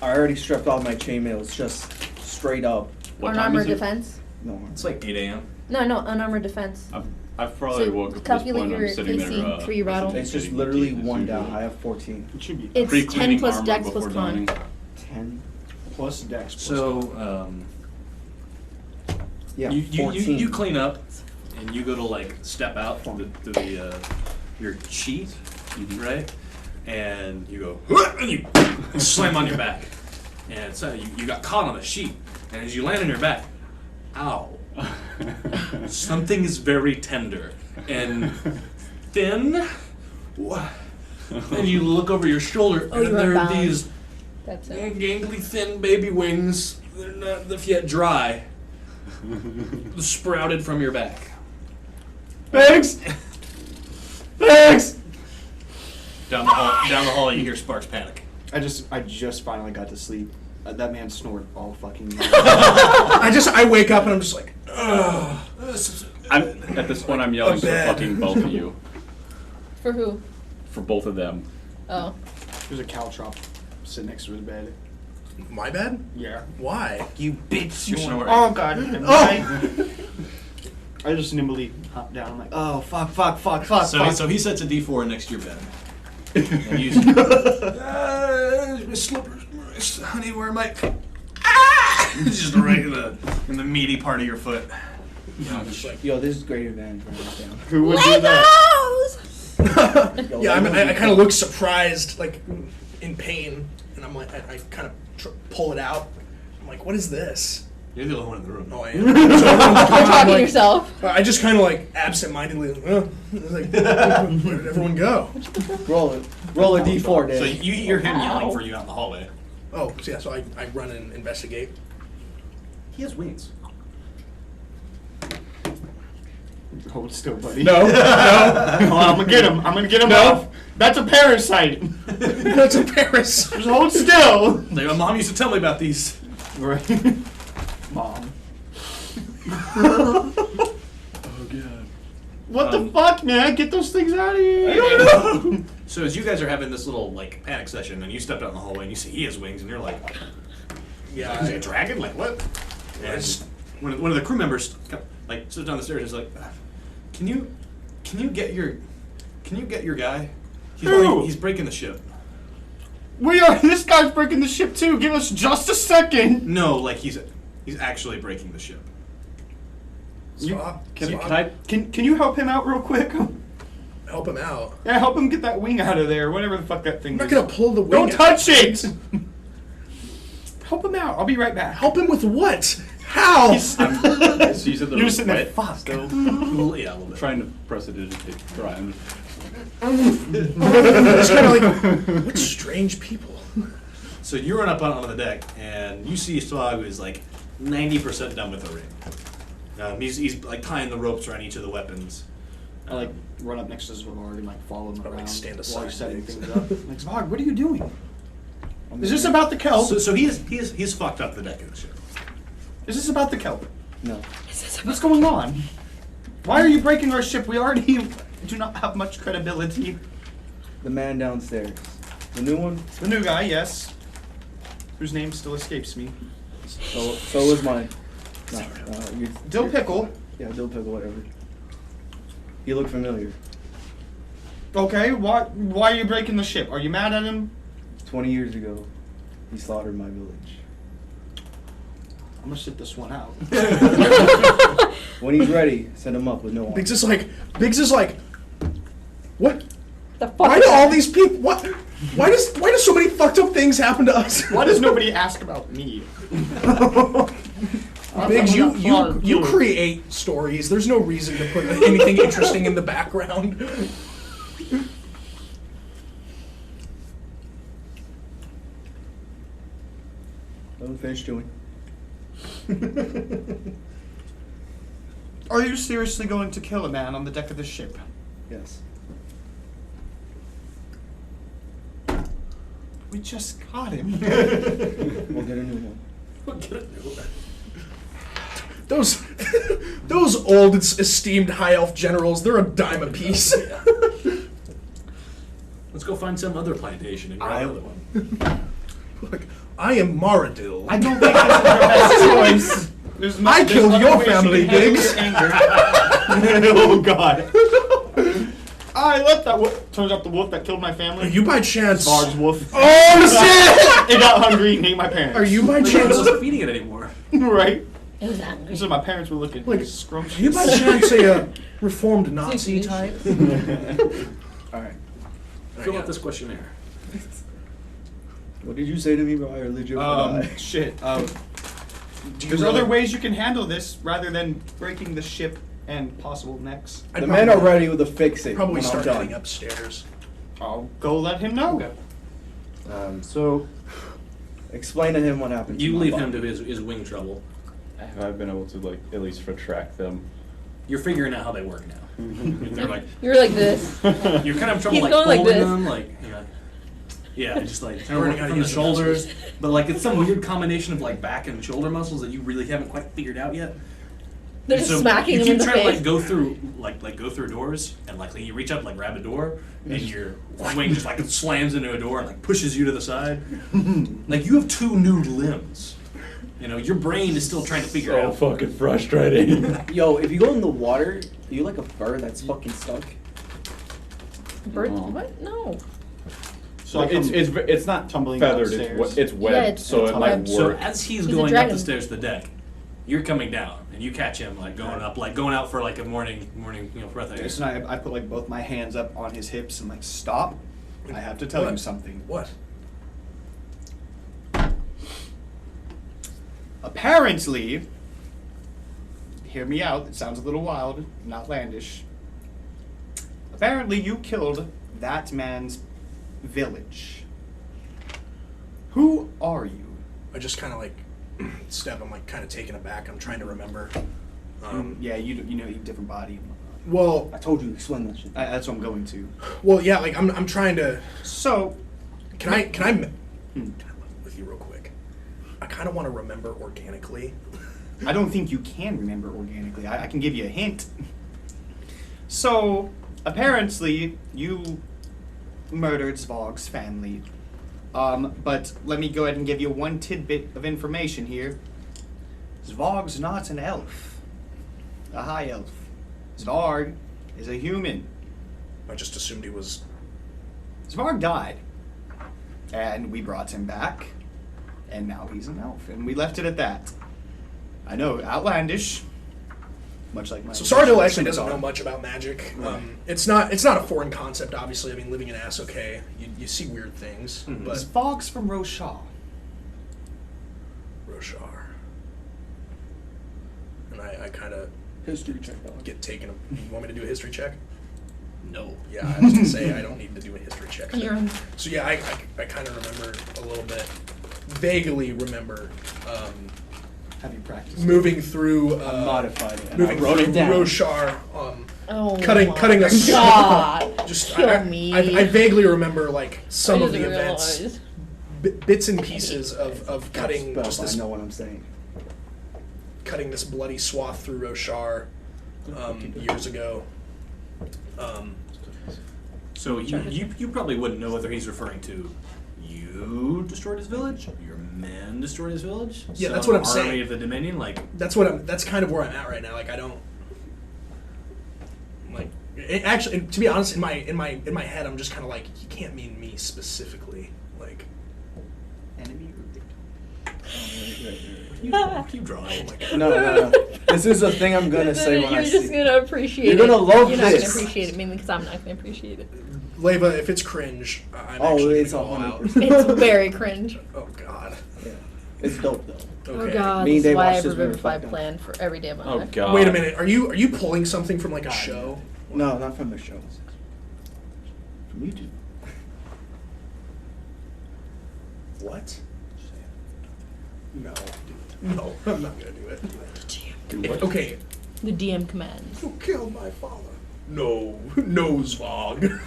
I already stripped off my chainmail. It's just straight up. What time Unarmored is it? defense? No. It's like 8 a.m. No, unarmored defense. I've probably So woke up at this calculate point. your I'm sitting AC there. for your battle. It's just sitting literally as one usual. down. I have 14. It should be It's Pre-cleaning 10 plus armor dex before plus con. donning. 10. plus dex. Plus So Yeah, you 14. you clean up, and you go to like step out to the your sheet, right? And you go and you slam on your back, and so you got caught on the sheet, and as you land on your back, ow! Something is very tender and thin. And you look over your shoulder, Oh, you and are there are bound. these That's it. gangly, thin baby wings. They're not yet dry. Sprouted from your back. Thanks. Down the hall, you hear Sparks panic. I just finally got to sleep. That man snored all fucking night. I wake up and I'm just like, ugh. At this point, I'm yelling for bed. fucking both of you. For who? For both of them. Oh. There's a caltrop sitting next to his bed. My bad? Yeah. Why? You bitch. You're snoring. Oh god. Oh! I just nimbly hop down. I'm like, oh fuck. So he sets a D4 next to your bed. And you my slippers, honey, where am I? It's just right in the meaty part of your foot. I'm just like, Yo, this is great advantage right now. Who would do that? Legos! yeah, I kind of look surprised, like in pain, and I'm like, I kind of pull it out. I'm like, what is this? You're the only one in the room. Oh, I am. So everyone's You're gone, talking I'm to like- yourself. I just kind of like absentmindedly, like, where did everyone go? Roll a d4, So Dave. you hear him yelling for you out in the hallway. Oh, so yeah, so I run and investigate. He has wings. Hold still, buddy. No, no, I'm gonna get him. off. That's a parasite. that's a Paris. Just hold still. Like, my mom used to tell me about these. Right. Mom. Oh god. What the fuck, man? Get those things out of here. I don't know. So as you guys are having this little like panic session, and you step out in the hallway and you see he has wings, and you're like, Yeah, is he a dragon? Like what? And one of the crew members like sits down the stairs and is like, can you get your guy? Who? He's breaking the ship. This guy's breaking the ship too. Give us just a second. No, like he's actually breaking the ship. Stop. Can Stop. I? Can you help him out real quick? help him out? Yeah, help him get that wing out of there. Whatever the fuck that thing I'm not is. gonna pull the wing. Don't out. touch it. Help him out. I'll be right back. Help him with what? How? So you said You're sitting there. wet Fuck. still? Yeah, a little bit. Trying to prestidigitate Brian. It's kind of like, what strange people. So you run up onto the deck, and you see Svag who is like 90% done with the ring. He's like tying the ropes around each of the weapons. I like run up next to Svag and like follow him Or, like, around stand while he's aside. setting things up. Like Svag, what are you doing? Is this about the kelp? So he's fucked up the deck of the ship. Is this about the kelp? No. What's going on? Why are you breaking our ship? We already do not have much credibility. The man downstairs. The new one? The new guy, yes. Whose name still escapes me. So was mine. No, Dill Pickle. Yeah, Dill Pickle, whatever. He looked familiar. Okay, why are you breaking the ship? Are you mad at him? 20 years ago, he slaughtered my village. I'm gonna sit this one out. When he's ready, send him up with no Biggs armor. is like, what? The fuck? Why do all these people? What? Why does so many fucked up things happen to us? Why does nobody ask about me? Biggs, you create stories. There's no reason to put anything interesting in the background. Let him finish chewing. Are you seriously going to kill a man on the deck of the ship? Yes. We just got him. We'll get a new one. Those old esteemed high elf generals, they're a dime a piece. Let's go find some other plantation and grab another one. Look, I am Maradil. I don't think this is your best choice. I killed your family, Biggs. Oh God. I let that wolf. Turns out the wolf that killed my family. Are you by chance? Bard's wolf. Oh shit! It got hungry and ate my parents. Are you by I chance? wasn't feeding it anymore. Right? It was angry. So my parents were looking Like, scrumptious. Are you by chance a reformed Nazi type? All right. Fill out this questionnaire. What did you say to me about your religion? Oh, Shit. Do you There's really- other ways you can handle this rather than breaking the ship and possible necks. I'd The men are probably- ready with the fix it. Probably when I'm start done. heading upstairs. I'll go let him know. So, explain to him what happened. You to my leave body. him to his wing trouble. Have I been able to like at least retract them? You're figuring out how they work now. They're like You're like this. you're kind of having trouble He's like going like folding this. them, like you know. Yeah, just like kind of Learning working how to from the use the shoulders, but like it's some weird combination of like back and shoulder muscles that you really haven't quite figured out yet. They're And just smacking you him keep in the trying to face. like go through go through doors and like you reach up like grab a door and your wing just like slams into a door and like pushes you to the side. Like you have 2 new limbs. You know, your brain is still trying to figure So out. fucking frustrating. Yo, if you go in the water, are you like a bird that's fucking stuck? Bird? Oh. What? No. So It's not tumbling feathered. downstairs. It's Yeah, webbed, it's so it might webbed. So work. as he's He's a going up dragon. the stairs to the deck, you're coming down and you catch him like going up, like going out for like a morning breath of air. So I put like both my hands up on his hips and like, stop. I have to tell you What? something. What? Apparently, hear me out, it sounds a little wild, not outlandish. Apparently you killed that man's village. Who are you? I just kind of like step. I'm like kind of taken aback. I'm trying to remember. Yeah, you know, you have a different body. and whatnot. Well, I told you, explain that shit. That's what I'm going to. well, yeah. Like I'm trying to. So, Can I live Hmm. with you real quick? I kind of want to remember organically. I don't think you can remember organically. I can give you a hint. So, apparently, you murdered Svag's family. But let me go ahead and give you one tidbit of information here. Svag's not an elf. A high elf. Svag is a human. I just assumed he was. Svag died. And we brought him back. And now he's an elf. And we left it at that. I know, outlandish. Much like my So Sarudil actually doesn't scimitar. know much about magic. It's not a foreign concept, obviously. I mean, living in Asoque, you see weird things. But Svag's from Roshar. Roshar. And I kind of History check, dog. get taken. You want me to do a history check? No. Yeah, I was gonna say I don't need to do a history check. You're on. So yeah, I kind of remember a little bit, vaguely remember Have you practiced? moving through. I modified it. And I Moving wrote through it down. Roshar. Oh Cutting my a God. Just Kill me. I vaguely remember like some I of the didn't events, realize. bits and pieces of cutting Spell, just I this know what I'm saying. cutting this bloody swath through Roshar years ago. So you probably wouldn't know whether he's referring to you destroyed his village, your men destroyed his village. Yeah, that's some what I'm army saying. of the Dominion, like That's kind of where I'm at right now. Like I don't like actually. To be honest, in my head, I'm just kind of like, you can't mean me specifically. Like Enemy keep drawing. oh my god. No. This is a thing I'm gonna say when You're I just see. gonna appreciate You're it. gonna love You're not this. gonna appreciate it, mainly because I'm not gonna appreciate it. Leva, if it's cringe, I'm Oh, actually it's gonna go all out. 100%. It's very cringe. Oh god. Yeah. It's dope though. Okay. Oh God, Me and this is Dave why I watched have a this when we were Revivify fucked plan for every day of my Oh life. god. Wait a minute. Are you pulling something from like a show? No, not from the show. From YouTube. What? No. No, I'm not gonna do it. Do what? Okay. The DM commands. You killed my father. No, Svag.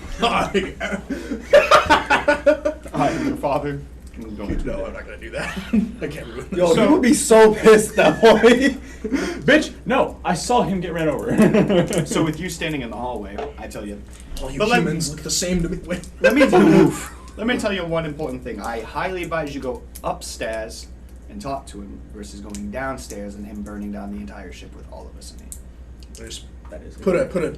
I am your father. I'm going to No, I'm not gonna do that. I can't ruin this. Yo, you would be so pissed that boy. Bitch, no, I saw him get ran over. So with you standing in the hallway, I tell you, All you But let- humans look the same to me. Wait. let me tell you one important thing. I highly advise you go upstairs and talk to him versus going downstairs and him burning down the entire ship with all of us in it. Just That is put a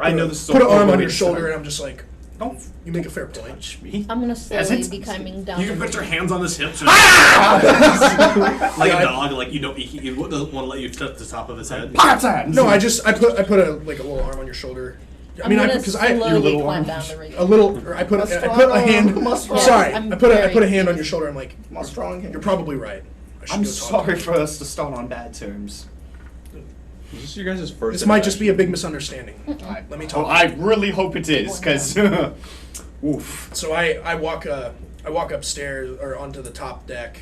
I know this is put an a arm on horrible your way to shoulder, start. and I'm just like, Don't you make a fair point. touch me. I'm gonna slowly it? be climbing down. You can the put your room. hands on his hips, and Ah! like Yeah, a dog. Like you don't, he doesn't want to let you touch the top of his head. Partisans! No, I put a little arm on your shoulder. I I'm mean, gonna because I slowly little climb arms. down the ring. a little, or I put a hand. Yes, Sorry, I'm I put a very hand on your shoulder. I'm like, My strong hand. you're probably right. I should I'm go talk to sorry him. for us to start on bad terms. Is this your guys' first This might just be a interaction? big misunderstanding. Let me talk. Oh, I really hope it is, because oof. So I walk upstairs or onto the top deck,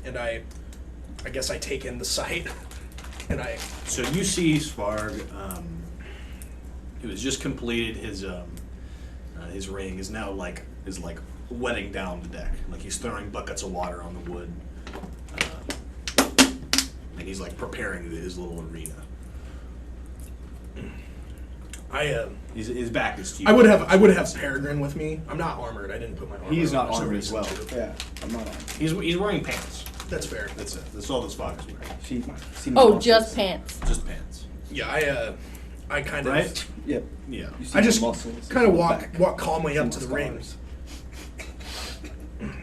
and I guess I take in the sight, and I So you see Svag, who has just completed his ring, is wetting down the deck. Like he's throwing buckets of water on the wood. And he's like preparing his little arena. His back is to you. I would have Peregrine with me. I'm not armored. I didn't put my armor. He's on. not There's no armored as reason well. to. Yeah, I'm not on. He's wearing pants. That's fair. That's it. That's all this Svag is wearing. See my Oh, muscles. just pants. Just pants. Yeah, I kind of. Right? Yep. Yeah. You see I my just muscles, kind of my walk back. calmly up See to my the ring. scars.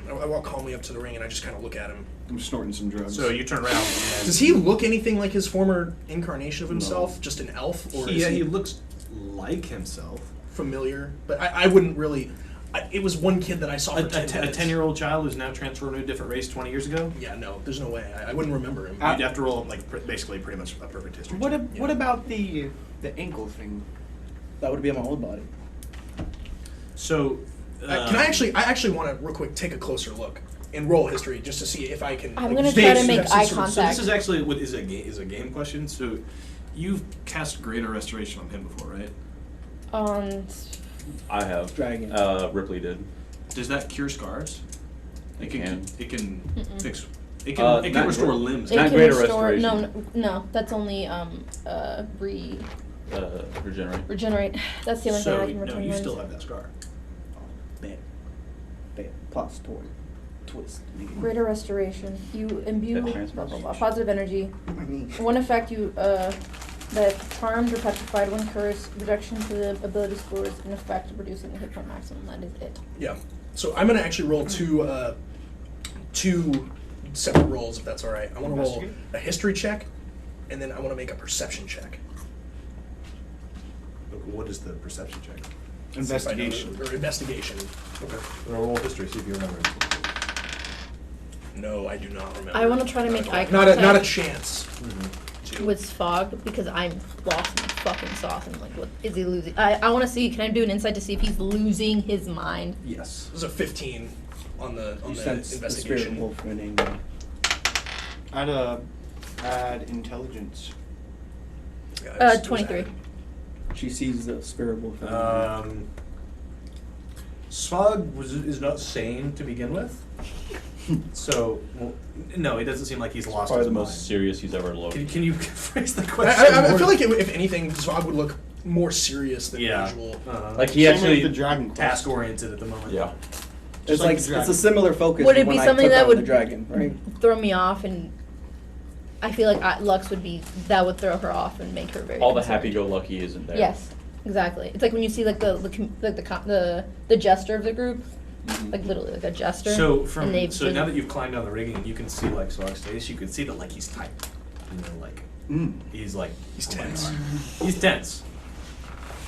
I walk calmly up to the ring and I just kind of look at him. I'm snorting some drugs. So you turn around. And Does he look anything like his former incarnation of himself? Just an elf, or is he he looks like himself. familiar? But I wouldn't really. It was one kid that I saw for A 10 minutes. 10-year-old child who's now transferred to a different race 20 years ago. Yeah, no, there's no way. I wouldn't remember him. You'd have to roll like basically pretty much a perfect history. What check. what about the ankle thing? That would be on my old body. So Can I actually want to real quick take a closer look and roll history just to see if I can. I'm like, gonna gauge try to make some eye sort of- So contact. this is actually what is a game question. So you've cast Greater Restoration on him before, right? I have. Dragon. Ripley did. Does that cure scars? It can. It can Mm-mm. fix. It can not restore gr- limbs. It Not can greater restore. restoration. No, that's only Regenerate. regenerate. That's the only thing I So can no, return. you wounds. still have that scar. Bam. Bam. Plus toward. Twist. nigga. Greater restoration. You imbue That transfers. blah, blah, blah, positive energy. I mean, One effect you that charmed or petrified when cursed, reduction to the ability scores in effect reducing the hit point maximum. That is it. Yeah. So I'm gonna actually roll two separate rolls if that's all right. I want to roll Investigate? a history check, and then I want to make a perception check. What is the perception check? Investigation. Or investigation. Okay. Roll history. See if you remember. No, I do not remember. I want to try to make eye Not contact. a chance. With Svag because I'm lost in fucking sauce and like, what is he losing? I want to see. Can I do an insight to see if he's losing his mind? Yes. It was a 15 on the you sense the spirit investigation. wolf winning. I'd add intelligence. Yeah, it was 23. added. She sees the spirit wolf. Svag is not sane to begin with. So, well, no, it doesn't seem like he's lost Probably his the mind. most serious he's ever looked. Can you phrase the question? I more? feel like if anything, Svag would look more serious than Yeah. usual. Like he Same with actually. the dragon quest. task oriented at the moment. Yeah. It's like like the it's dragon. a similar focus. Would to it be when I something took that out would the dragon, right? throw me off? And I feel like Lux would be that would throw her off and make her very. All the concerned. happy-go-lucky isn't there. Yes, exactly. It's like when you see like the jester of the group, like literally like a jester. So and they've so been- now that you've climbed down the rigging and you can see like Svag's face, you can see that like he's tight. You know, like he's like He's oh my tense. God. He's tense.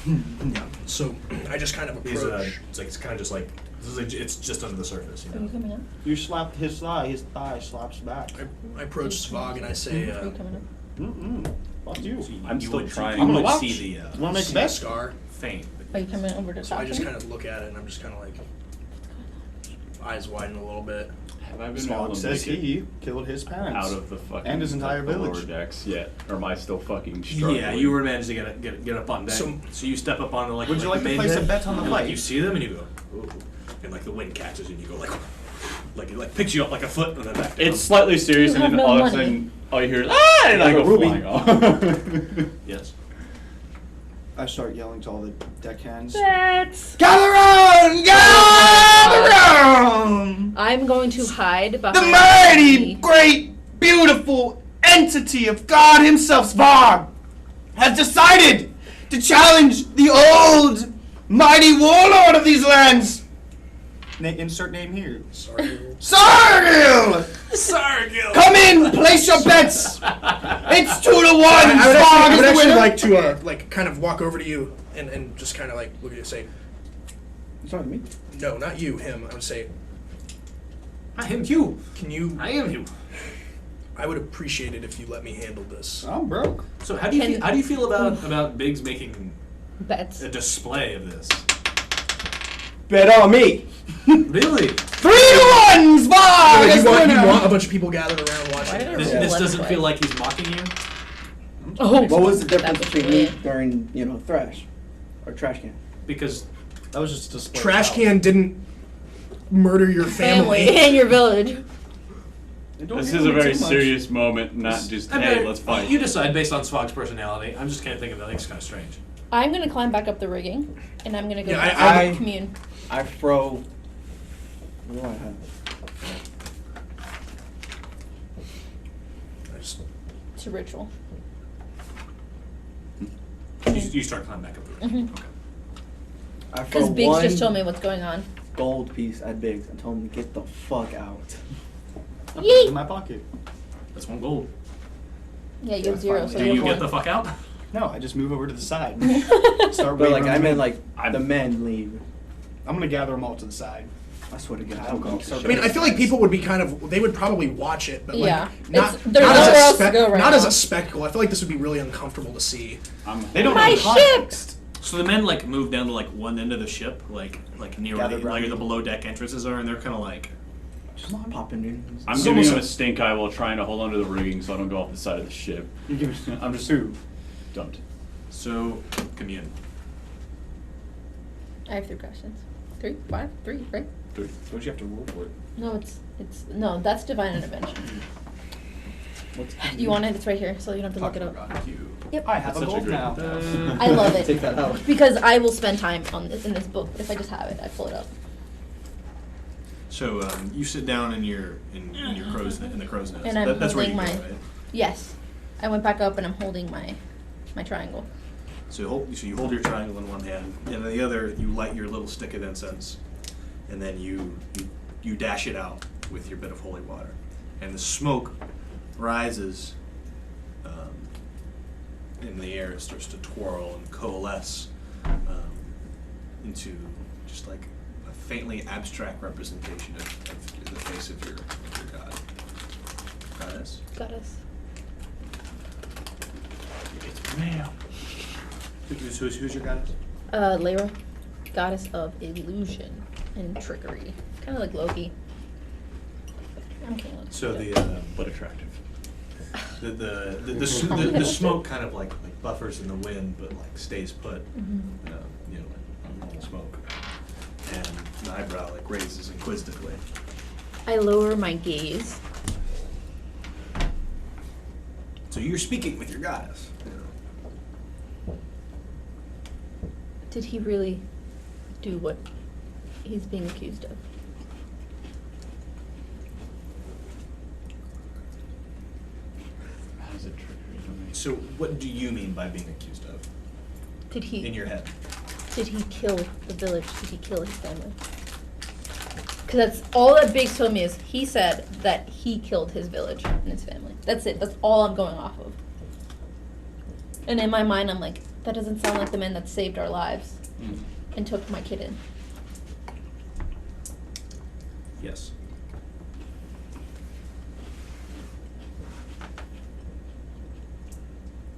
Yeah. So I just kind of He's approach. it's kind of just like this is it's just under the surface. You Are you know. coming up? You slap his thigh slaps back. I approach Svag and I say, Are you coming up? Fuck you. So I'm you still would- trying. You I'm gonna would watch. see the Wanna make see the the bet? scar. faint. Are you coming over to So talk I to just me? kind of look at it and I'm just kind of like eyes widen a little bit. Have I been Svag able to says make it he killed his parents. out of the fucking and his entire the lower village. decks yet? Or am I still fucking struggling? Yeah, you were managed to get up on deck. So- So you step up on the like. Would you like to main place a deck, bet on the and, like, fight? you see them and you go, ooh, and like the wind catches you and you go like it like picks you up like a foot and then back down. It's slightly serious, You and then have no all of a money. sudden, all you hear is ah, and I go Ruby. flying off. Yes. I start yelling to all the deckhands. That's. Gather round! Gather round! I'm going to hide behind The mighty, great, beautiful entity of God himself, Svag, has decided to challenge the old, mighty warlord of these lands. Insert name here. Sorry. Sarudil! Sarudil! Come in, place your bets. It's 2-1. I would Svag actually, is the winner. like to like kind of walk over to you and just kind of like look at you and say, You talking to me? no, not you, him. I would say, I am you. can you? I am you. I would appreciate it if you let me handle this. I'm broke. So how do you feel about Biggs making bets. a display of this? Bet on me. Really? 3-1, Svag is You the want winner. a bunch of people gathered around watching. Why did I This, roll this one doesn't play? feel like he's mocking you. Oh, What was the difference that's between me weird. during, thrash or trash can? Because That was just a display. Trash can didn't murder your Family family. and your village. This is a very serious moment, not just, hey, let's fight. You decide based on Svag's personality. I'm just kind of thinking that thing's kind of strange. I'm gonna climb back up the rigging, and I'm gonna go Yeah, back I- to commune. I throw. What do I have? I just- It's a ritual. You start climbing back up the ridge. Mhm. Okay. I throw Because Biggs one just told me what's going on. gold piece at Biggs and told him to get the fuck out. I put it in my pocket. That's 1 gold. Yeah, you have 0, so Do you you have get the 1. fuck out? No, I just move over to the side. Start But waiting like on I the meant men. like the men leave. I'm gonna gather them all to the side. I swear to God. I don't go. Start I mean, I feel like people would be they would probably watch it, but like, Yeah. not, It's- there's not, nowhere as, else a to go right not as now. a spectacle. I feel like this would be really uncomfortable to see. They don't My know ship! context. So the men like move down to like one end of the ship, like near where Gathered the, like round. the below deck entrances are, and they're kind of like, Just popping in. I'm giving him a stink eye while trying to hold onto the rigging so I don't go off the side of the ship. You give me I'm just two. dumped. so commune. I have 3 questions. 3, 5, 3, right? 3. Don't you have to roll for it? No, no, that's divine intervention. What's You want it? It's right here, so you don't have to look it up. Yep. I have That's a such a gold great- now. I love it. Take that out. Because I will spend time on this in this book. If I just have it, I pull it up. So you sit down in your crow's in the crow's nest. And I'm That's where you holding go, my- right? Yes. I went back up and I'm holding my triangle. So you hold your triangle in one hand, and in the other you light your little stick of incense, and then you dash it out with your bit of holy water, and the smoke rises in the air. It starts to twirl and coalesce into just like a faintly abstract representation of the face of your god. Goddess. Goddess. It's mail. Who's your goddess? Lyra, goddess of illusion and trickery. Kind of like Loki. I'm King Loki. So too. But attractive. The smoke kind of like buffers in the wind, but like stays put. Mhm. You know, like smoke, and the eyebrow like raises inquisitively. I lower my gaze. So you're speaking with your goddess. Did he really do what he's being accused of? How's it trickery to me? So what do you mean by being accused of Did he in your head? Did he kill the village? Did he kill his family? Because that's all that Biggs told me is he said that he killed his village and his family. That's it. That's all I'm going off of. And in my mind, I'm like, that doesn't sound like the man that saved our lives and took my kid in. Yes.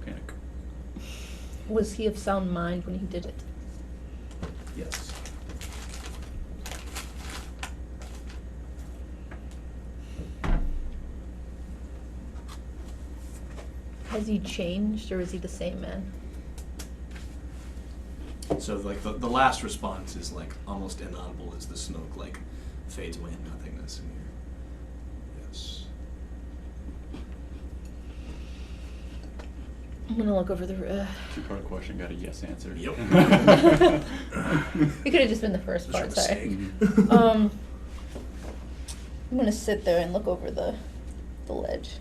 Panic. Was he of sound mind when he did it? Yes. Has he changed or is he the same man? So like the last response is like almost inaudible as the smoke like fades away in nothingness in here. Yes. I'm gonna look over the. 2-part question, got a yes answer. Yep. It could have just been the first part. Just Sorry. mistake. I'm gonna sit there and look over the ledge.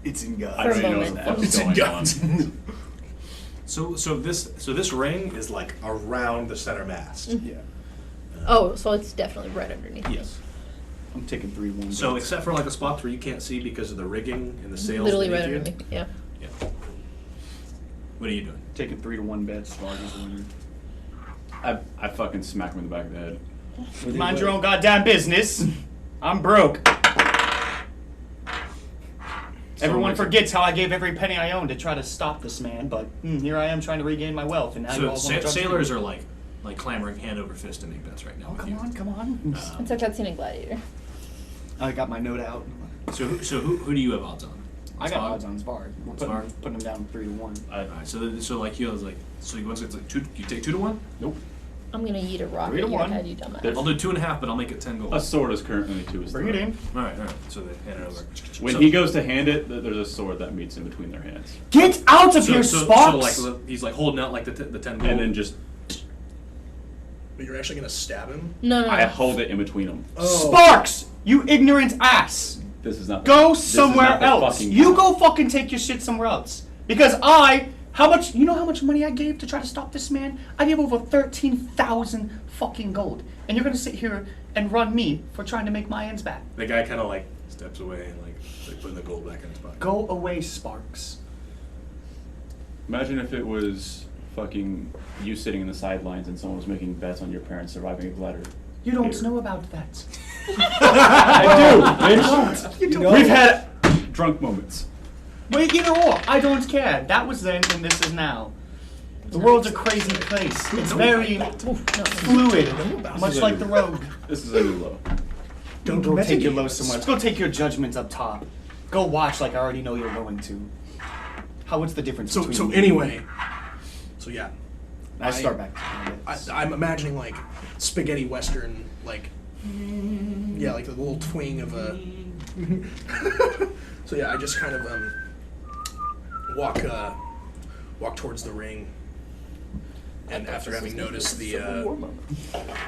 It's in God. I For a already know what moment. the fuck's It's in going guns. on. So this ring is like around the center mast. Yeah. Oh, so it's definitely right underneath. Yes. I'm taking 3 1. So except for like the spots where you can't see because of the rigging and the sails. Literally right beneath you. underneath. Yeah. Yeah. What are you doing? taking 3 to 1 bets. Svag is the winner. I fucking smack him in the back of the head. Mind your own goddamn business. I'm broke. Everyone like- forgets how I gave every penny I owned to try to stop this man, but here I am trying to regain my wealth, and now you So all want to judge sailors me. are like clamoring hand over fist to make bets right now. Oh, with come you. on, come on. It's like that scene in Gladiator. I got my note out. So who do you have odds on? I got Svag? odds on Svag. We're Svag? putting him down 3 to 1. Alright, so like you know, it's like so you want to like two? You take 2 to 1? Nope. I'm gonna eat a rock 3 at to your 1. head, you dumbass. There- I'll do 2.5, but I'll make it 10 gold. A sword is currently 2 is Bring it in. All right. So they hand it over. When So- he goes to hand it, there's a sword that meets in between their hands. Get out of here, so Sparks! like he's like holding out like the 10 gold. And then just, But you're actually gonna stab him? No. I hold it in between them. Oh. Sparks! You ignorant ass! This is not. Go this is somewhere not the else. fucking You time. go fucking take your shit somewhere else. Because you know how much money I gave to try to stop this man? I gave over 13,000 fucking gold. And you're gonna sit here and run me for trying to make my ends back. The guy kind of like steps away and like putting the gold back in his pocket. Go away, Sparks. Imagine if it was fucking you sitting in the sidelines and someone was making bets on your parents surviving a glider. You don't Here. know about that. I do, bitch. You don't. We've had drunk moments. Wait, either or. I don't care. That was then and this is now. The world's a crazy place. It's very fluid, much like the rogue. This is a new low. Don't go take your low somewhere. Let's go take your judgments up top. Go watch like I already know you're going to. What's the difference between So you? anyway. So yeah. I start back. I'm imagining like spaghetti western, like yeah, like a little twing of a. So yeah, I just kind of walk towards the ring, and after having noticed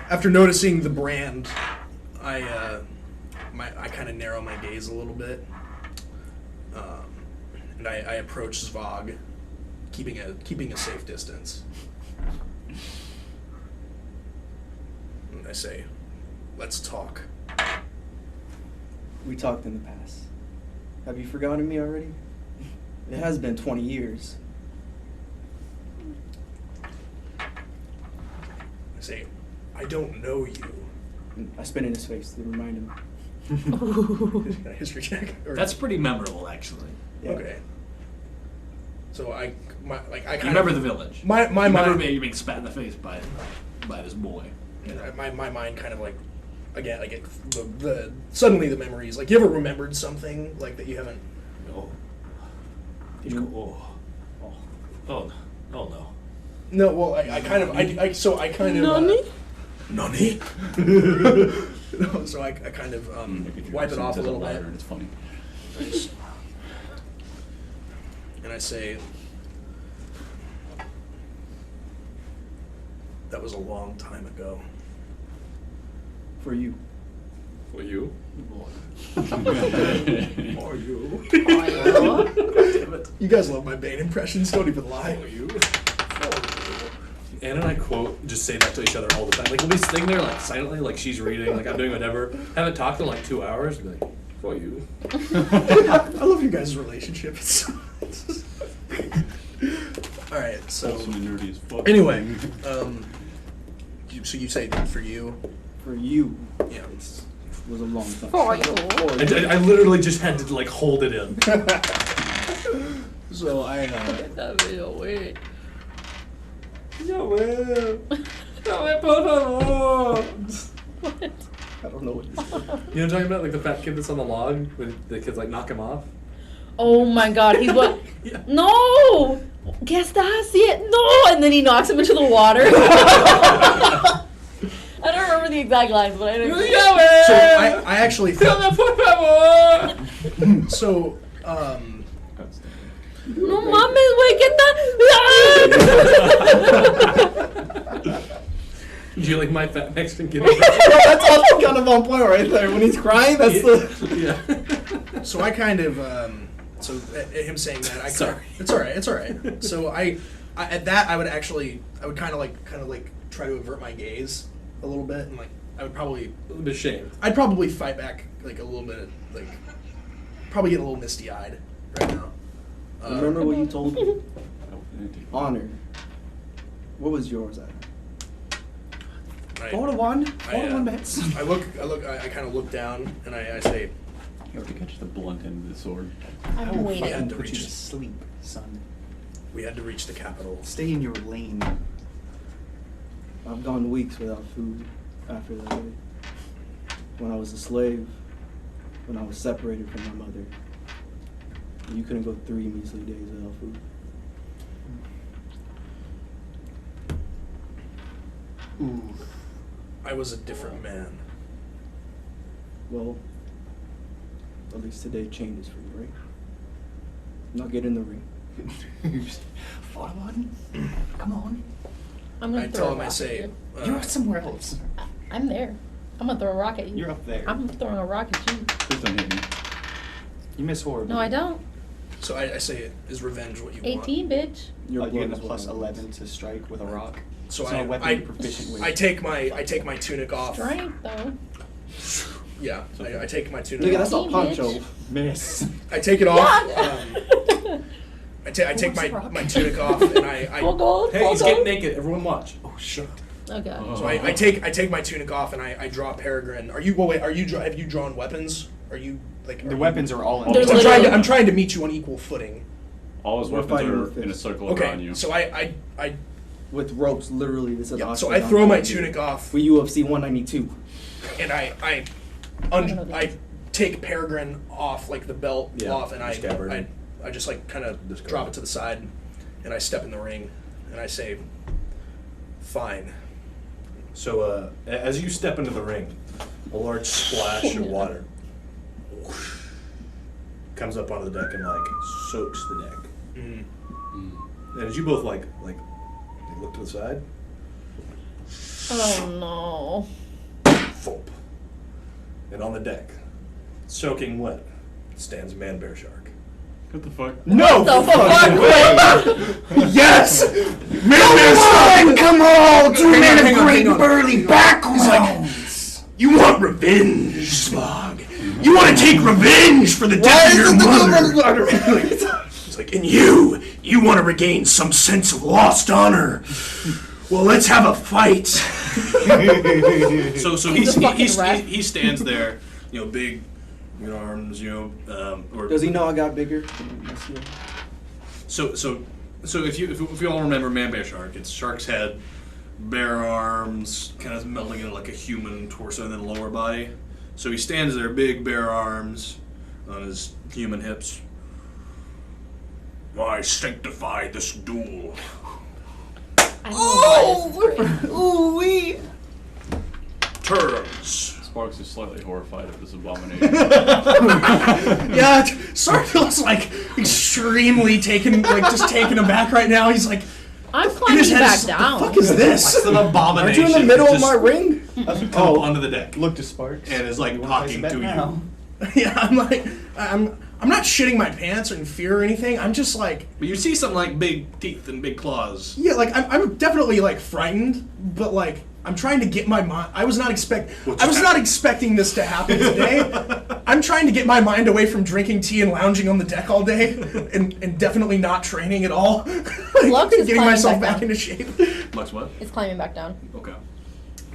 after noticing the brand, I kind of narrow my gaze a little bit, and I approach Svag, keeping a safe distance. And I say, "Let's talk." We talked in the past. Have you forgotten me already? It has been 20 years. I say, "I don't know you." I spit in his face to remind him. History check. Or- That's pretty memorable, actually. Yeah. Okay. So I You kind remember of the village. my You remember mind. being spat in the face by this boy. My mind kind of like, again, like the suddenly the memories. Like, you ever remembered something like that you haven't? Oh. You- Oh no. No. Well, I kind of I Nani? Nani? No, so I kind of wipe it off a little bit, And it's funny. and I say, "That was a long time ago." For you. For you? Are you? Damn it! You guys love my Bane impressions. Don't even lie. For you? Anna and I just say that to each other all the time. Like, we'll be sitting there, like, silently, like she's reading, like I'm doing whatever. Haven't talked in, like, 2 hours. Be like, for you. I love your guys' relationship. All right, so Also nerdy as fuck. anyway, so you say for you, For you. yeah. It was a long time. For you. I literally just had to, like, hold it in. So I That video, wait. What? I don't know what. You know what I'm talking about? Like the fat kid that's on the log when the kids like knock him off? Oh my god, he's what? Yeah. No! ¿Qué estás haciendo? No! And then he knocks him into the water. I don't remember the exact lines, but I know. So I actually so No mames, güey, ¿qué tal? Do you like my fat Mexican kid? That's also kind of on point right there. When he's crying, that's the. Yeah. So I kind of so him saying that I Sorry. It's all right. It's all right. So I at that I would kind of like try to avert my gaze a little bit, and like I would probably A little bit ashamed. I'd probably fight back like a little bit, like probably get a little misty eyed right now. Remember what you told me? Honor. What was yours at? 4 to 1. 4 to I 1 bets. I kind of look down and I say, You have to catch the blunt end of the sword. I I'm will waiting. fucking to put you reach to it. sleep, son. we had to reach the capital. Stay in your lane. I've gone weeks without food after that day. When I was a slave, when I was separated from my mother, you couldn't go 3 measly days without food. Ooh. I was a different man. Well, at least today changes for you, right? Now get in the ring. Fought one? Come on. I'm gonna I throw tell a him, I rock say, at you. You're somewhere else. I'm there. I'm gonna throw a rock at you. You're up there. I'm throwing a rock at you. Please don't hit me. You miss horribly. No, I don't. so I say, is revenge what you want? 18, bitch. Your You get a blood is plus what I want. 11 to strike with a rock. So It's not a weapon I you're proficient with. I take my tunic off. Strength, though. Yeah, I take my tunic Nigga, off. that's a Bitch. poncho. Miss. I take it off. Yeah. I take What's rock? my tunic off and I Full gold. Hey, full he's getting gold. naked. Everyone watch. oh shit. Okay. So I take my tunic off and I draw Peregrine. Are you have you drawn weapons? Are you like The weapons are all in They're I'm literally- I'm trying to meet you on equal footing. All his We're weapons fighting are with in a this. circle around you. Okay, so I With ropes, literally. This is yeah, so Oxford I throw my Dante. tunic off For UFC 192. and I take Peregrine off, like the belt Yeah, off, and the scabbard. I just like kind of Discard. drop it to the side, and I step in the ring, and I say, "Fine." So as you step into the ring, a large splash of water comes up onto the deck and like soaks the deck. Mm. And as you both like look to the side, Oh thump. And on the deck, soaking wet, stands a man bear shark. What the fuck? No! The fuck? Yes! Man, come on! 2 men of great burly backgrounds! You want revenge, Svag? You want to take revenge for the death of your mother? It's like, and you want to regain some sense of lost honor. Well, let's have a fight. So He's a fucking rat. he stands there, big, arms, or Does he know I got bigger? So if you all remember Man Bear Shark, it's shark's head, bare arms, kind of melding into like a human torso and then lower body. So he stands there, big bare arms on his human hips. I sanctify this duel. I don't know why this is great. Ooh wee! Terms. Sparks is slightly horrified at this abomination. Yeah, Sarudil's like extremely taken aback right now. He's like, I'm in climbing his head, back "The down. fuck is this?" It's an abomination. Aren't you in the middle of Just my ring? come up onto the deck. Look to Sparks. And is, like, You wanna place talking a bet to you. now? Yeah, I'm like, I'm not shitting my pants or in fear or anything. I'm just like, But you see some like big teeth and big claws. yeah, like I'm definitely like frightened, but like I'm trying to get my mind. I was not expecting this to happen today. I'm trying to get my mind away from drinking tea and lounging on the deck all day, and definitely not training at all. Like, Lux is getting climbing myself back back down. into shape. Lux what? It's climbing back down. Okay.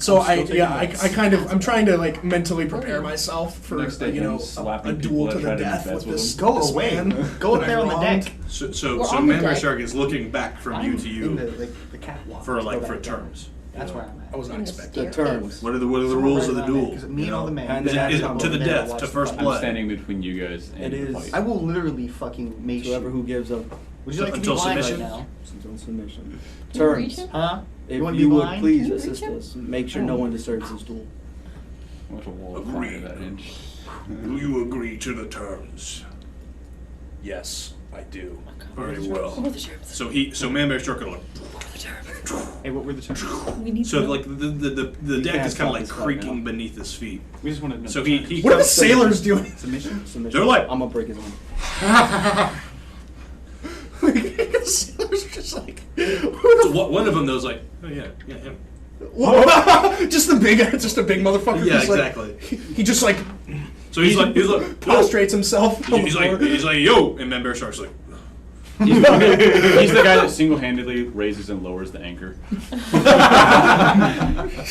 So I'm still I'm trying to like mentally prepare myself for Next day, a slapping duel people to that the tried to be death beds with with this. him. Go this away. man Go up that there I on the wronged. deck. So We're so on the Man Bear deck. Shark is looking back from you to In you the catwalk. for Go for back down. terms. That's where I'm at. I was not In the expecting. The it. terms. What are the rules of the duel? Because me and all the men. And Is then it I'm to the over there death, watch to the first fight. I'm blood? standing between you guys and It the is. fight. I will literally fucking make Whoever you. who gives up Would you like to be Until blind submission? right now? on submission. Can you reach Terms. him? Huh? If You wanna you be would blind? please Can you assist reach him? us, make sure no one disturbs this duel. What a wall of Agreed. fire that inch. Do you agree to the terms? Yes, I do. Very What well. are the terms? So Man Bear Shark are like. Hey, what were the terms? We need So to know. like the deck can't is kind stop of like this fight creaking now. beneath his feet. We just want to know. So he What are the comes- sailors doing? Submission? Submission. They're like- I'm gonna break his arm. The sailors are just like, So one of them though is like, oh yeah, him. just a big motherfucker. Yeah, just like- exactly. he just like So he's like, yo. prostrates himself. on He's the like, floor. yo, and Man Bear Shark's like, He's the guy that single-handedly raises and lowers the anchor.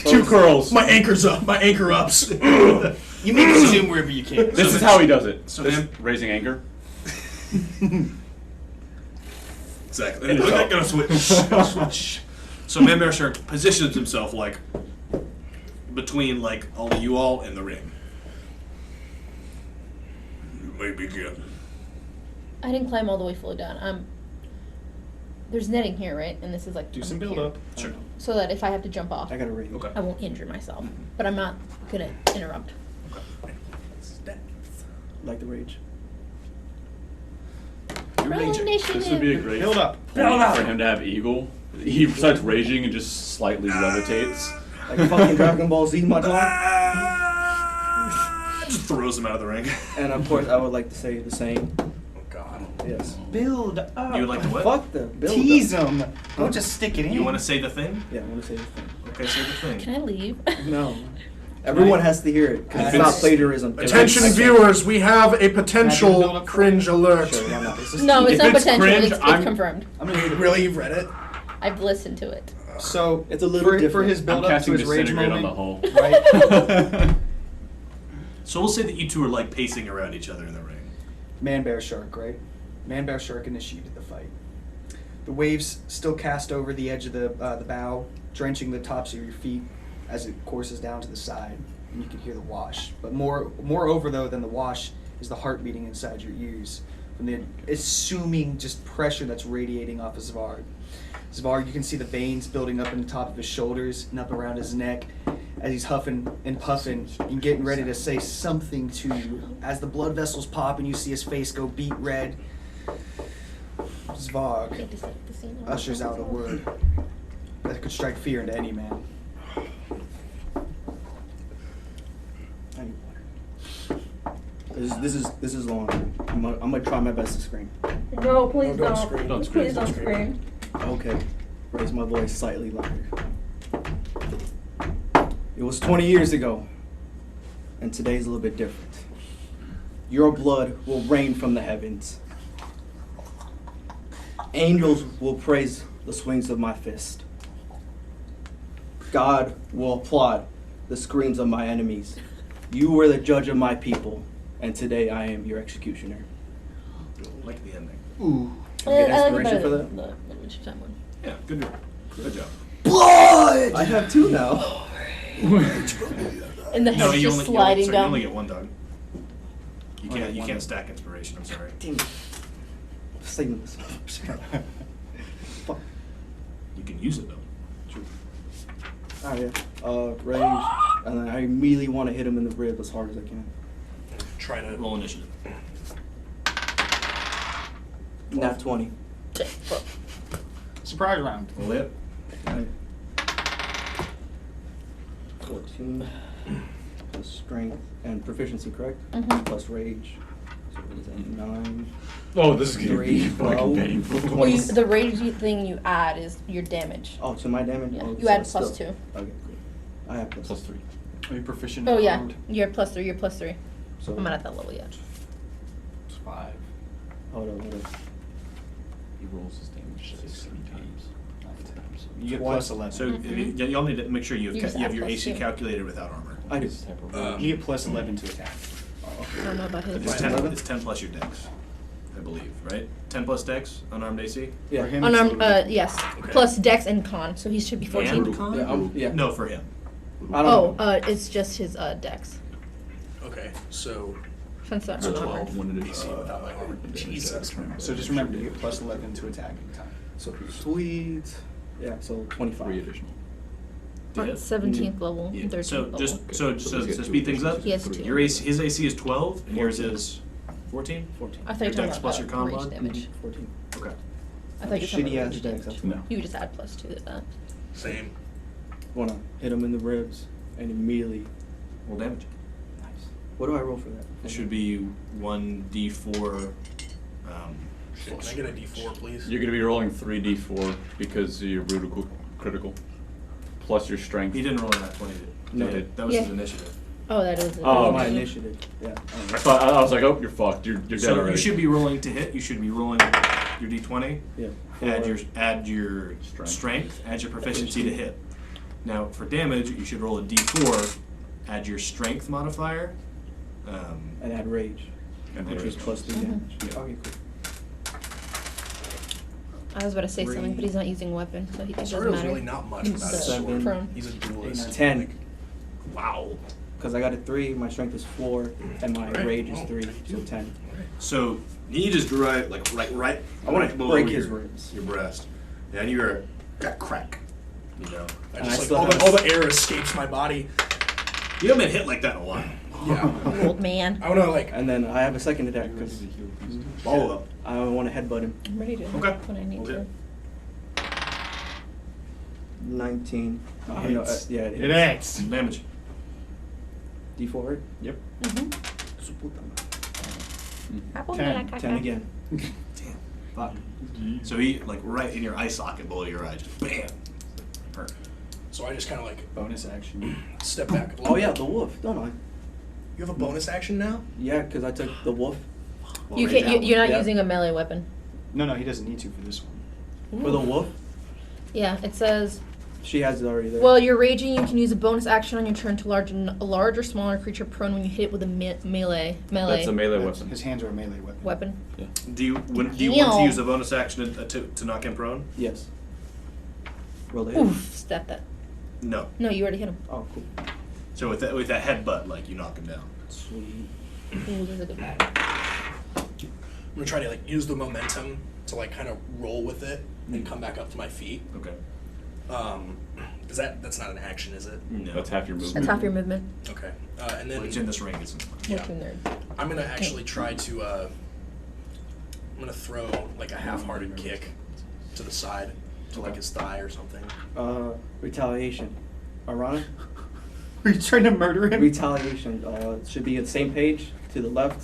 2 curls. My anchor's up. My anchor ups. You make it zoom wherever you can. This is how he does it. So This him- raising anchor. exactly. And they're gonna switch. So Man Bear Shark positions himself like between like all of you all in the ring. You may begin. I didn't climb all the way fully down. There's netting here, right? And this is like Do some up build here. up. Sure. so that if I have to jump off, I got a rage. Okay. I won't injure myself. But I'm not gonna interrupt. Like the rage. You're Roll raging. initiative. This would be a great Build up. point for him to have eagle. He starts raging and just slightly levitates. Like fucking Dragon Ball Z, my dog. Just throws him out of the ring. And of course, I would like to say the same. Oh God. Yes. Build up. You would like to what? Fuck the build. Tease them. Don't just stick it in. You want to say the thing? Yeah, I want to say the thing. Okay, say the thing. Can I leave? No. Everyone has to hear it because it's not plagiarism. Attention I can't- viewers, we have a Can I build potential up cringe alert. Sure, why not? No, it's If not it's potential. cringe, It's I'm- confirmed. I'm gonna read it. Really, you've read it? I've listened to it. So It's a little for different. his I'm build up to casting his rage disintegrate on moment. the hole. Right. So we'll say that you two are like pacing around each other in the ring. Man, bear, shark, right? Man, bear, shark initiated the fight. The waves still cast over the edge of the bow, drenching the tops of your feet as it courses down to the side, and you can hear the wash. But moreover, though, than the wash is the heart beating inside your ears from the assuming just pressure that's radiating off of Svag. Svag, you can see the veins building up in the top of his shoulders and up around his neck as he's huffing and puffing and getting ready to say something to you. As the blood vessels pop and you see his face go beet red, Svag Hate to set the scene. ushers out a word that could strike fear into any man. I need water. This is long. I'm gonna try my best to scream. No, please No, don't don't. scream. Don't scream. Please don't scream. Okay. Raise my voice slightly louder. It was 20 years ago, and today's a little bit different. Your blood will rain from the heavens. Angels will praise the swings of my fist. God will applaud the screams of my enemies. You were the judge of my people, and today I am your executioner. Like the ending. Ooh. Can I get I like it inspiration better for than that? the Witch Time one. Yeah, good job. Blood! I have two now. And the head's just sliding you down. only get one, Doug. You Only can't. You one. can't stack inspiration. I'm sorry. Damn it. Saving this. Fuck. You can use it though. Alright, yeah. Rage. And then I immediately want to hit him in the rib as hard as I can. Try to Roll initiative. Nat 20. Surprise round. Roll it. Alright. 14. Plus strength and proficiency, correct? Mhm. Plus rage. So what is that? 9. Oh, this is gonna be 3, fucking 12. painful. Well, the rage thing you add is your damage. Oh, so my damage? Yeah, Oh, you so add it's plus still- 2. Okay, cool. I have plus. Plus 3. Are you proficient Oh in yeah, armed? you're plus 3. You're plus 3. So, I'm not at that level yet. It's 5. Hold on. He rolls his damage 3 times. You get Twice. plus 11. So y'all need to make sure you You have, just you have add your plus AC 2. calculated without armor. I do. His type of you get plus 11 to attack. I don't know about his. It's 10, it's 10 plus your dex, I believe, right? 10 plus dex, unarmed AC? Yeah. For him, Unarmed, it's yes. Okay. Plus Dex and Con, so he should be 14. And con? Yeah. No, for him. I don't Oh, know. it's just his Dex. Okay, so Since that's So unarmed. 12. When it is AC without my armor. Jesus. So just remember, you get plus 11 to attack every time. So sweet. Yeah, so 25. 3 additional. Yeah. 17th level, Yeah. 13th So level. just to speed things up, He has 2. your AC, his AC is 12 and yours is 14? 14. I thought you were your dex talking plus about your con rage mod? damage. 14. Okay. I thought you were talking Shitty about ass rage dex. damage. No. You would just add plus 2 to that. same. Wanna hit him in the ribs and immediately. Roll damage. Nice. What do I roll for that? It should be 1d4. Shit, can I get a D4, please? You're gonna be rolling 3d4 because you're brutal critical. Plus your strength. He didn't roll in that 20, did he? No. He did. That was Yeah. his initiative. Oh, that is. Oh, my okay. initiative. Yeah. I thought I was like, oh, you're fucked. You're dead So already. you should be rolling to hit. You should be rolling your d20. Yeah. Add your strength. Add your proficiency to hit. Now for damage, you should roll a d4. Add your strength modifier. And add rage. And Which is rage. plus 3 damage. Okay, cool. I was about to say something, 3. but he's not using a weapon, so he, it doesn't Sarudil's matter. really not much He's without a the sword. prone. He's a duelist. 10. Wow. Because I got a 3, my strength is 4, and my Right. rage is Oh, 3, so 32. 10. So he just drive right. I wanna below break his ribs. your breast, and you're got crack. You know, I And I just still like have- all the air escapes my body. you haven't been hit like that in a while. Yeah. Old man. I wanna like And then I have a second attack because Follow up. I want to headbutt him. I'm ready to Okay. when I need Okay. to. 19. It No, hits. yeah, it It hits. hits. Damage. D4, right? Yep. Mm-hmm. Su puta madre. 10 again. Fuck. So he like right in your eye socket below your eye, just bam. Perfect. so I just kinda like Bonus action. step back a little Oh yeah, bit. the wolf. Don't I? You have a bonus action now? Yeah, because I took the wolf Well, You right can't. now- You're not Yeah. using a melee weapon. No, he doesn't need to for this one. for the wolf. Yeah, it says. She has it already there. While you're raging, you can use a bonus action on your turn to a large or smaller creature prone when you hit it with a melee That's a melee That's- weapon. His hands are a melee weapon. weapon. Do you want to Damn. use a bonus action to knock him prone? Yes. Roll the hit. Oof, step that. No. No, you already hit him. Oh, cool. So with that headbutt, like you knock him down. Sweet. Ooh, this is a good battle. I'm gonna try to like use the momentum to like kind of roll with it and come back up to my feet. Okay. Is that's not an action, is it? No. That's half your movement. That's half your movement. Okay. And then Well, it's in this ring. It's Yeah. What you nerd. I'm gonna actually try to. I'm gonna throw like a half-hearted kick to the side to like his thigh or something. Retaliation. Arana? Are you trying to murder him? Retaliation. It should be at the same page to the left.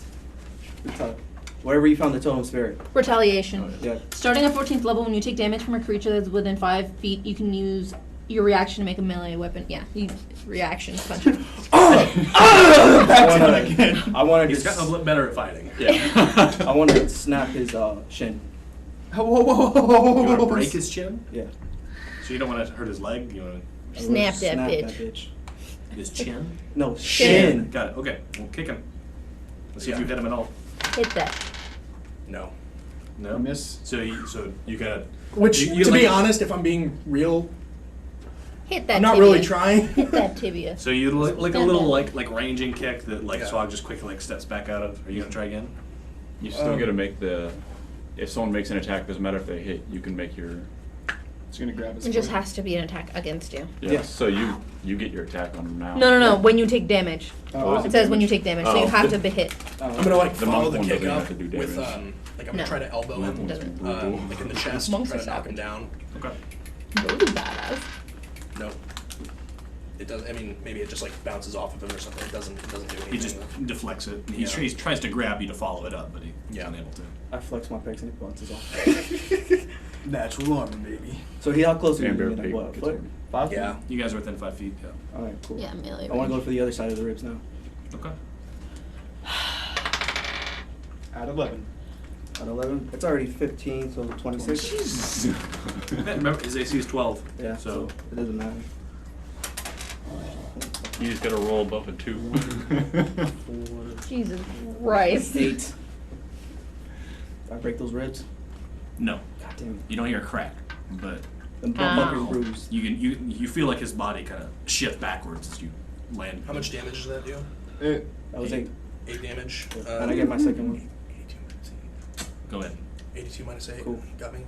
Wherever you found the totem spirit. Retaliation. Yeah. Starting at 14th level, when you take damage from a creature that's within 5 feet, you can use your reaction to make a melee weapon. Yeah, you reaction punch him. I want to He's just. gotten a little better at fighting. Yeah. I want to snap his shin. Whoa, whoa, whoa, whoa, whoa, You want whoa. to break his chin? Yeah. So you don't want to hurt his leg? You want I wanna Snap that snap bitch. That bitch. his chin? No, Shin. shin. Got it. Okay. We'll kick him. Let's see if Yeah. you hit him at all. Hit that. No. No. Miss. So you gotta. Which, You to be like- honest, if I'm being real, Hit that I'm not tibia. really trying. Hit that tibia. So you like a Stand little down. like ranging kick that like Yeah. Swag just quickly like steps back out of. Are you gonna try again? You still gotta make the. If someone makes an attack, doesn't matter if they hit. You can make your. He's gonna grab his It just sword. has to be an attack against you. Yeah. Yeah. So you get your attack on them now. No. When you take damage. Oh, It says when you take damage, so you Oh. have to be hit. I'm gonna like The follow monk the one kick doesn't up have to do with damage. like I'm No. gonna try to elbow Monk him, one's Doesn't. brutal. like in the chest, Monks try are to knock him savage. down. Okay. Those are badass. No. It does. I mean, maybe it just like bounces off of him or something. It doesn't do anything. He just deflects it. He Yeah. he tries to grab you to follow it up, but he's Yeah. unable to. I flex my pecs and it bounces off. Natural armor, baby. So how close are you? Vampire Like, pig what, a gets foot? him. 5 feet? Yeah. You guys are within 5 feet. Yeah. Alright, cool. Yeah, melee. I want to go range. for the other side of the ribs now. Okay. At 11. At 11? It's already 15, so 26. Remember, his AC is 12. Yeah, so it doesn't matter. You just gotta roll above a 2. 4, Jesus Christ. 8. I break those ribs? No, God damn it. you don't hear a crack, but The Ow. fucker's bruised. you feel like his body kind of shift backwards as you land. How much damage does that do? That was 8. 8 damage. And I get my second one. 82 minus 8. Go ahead. 82 minus 8. Cool. Got me.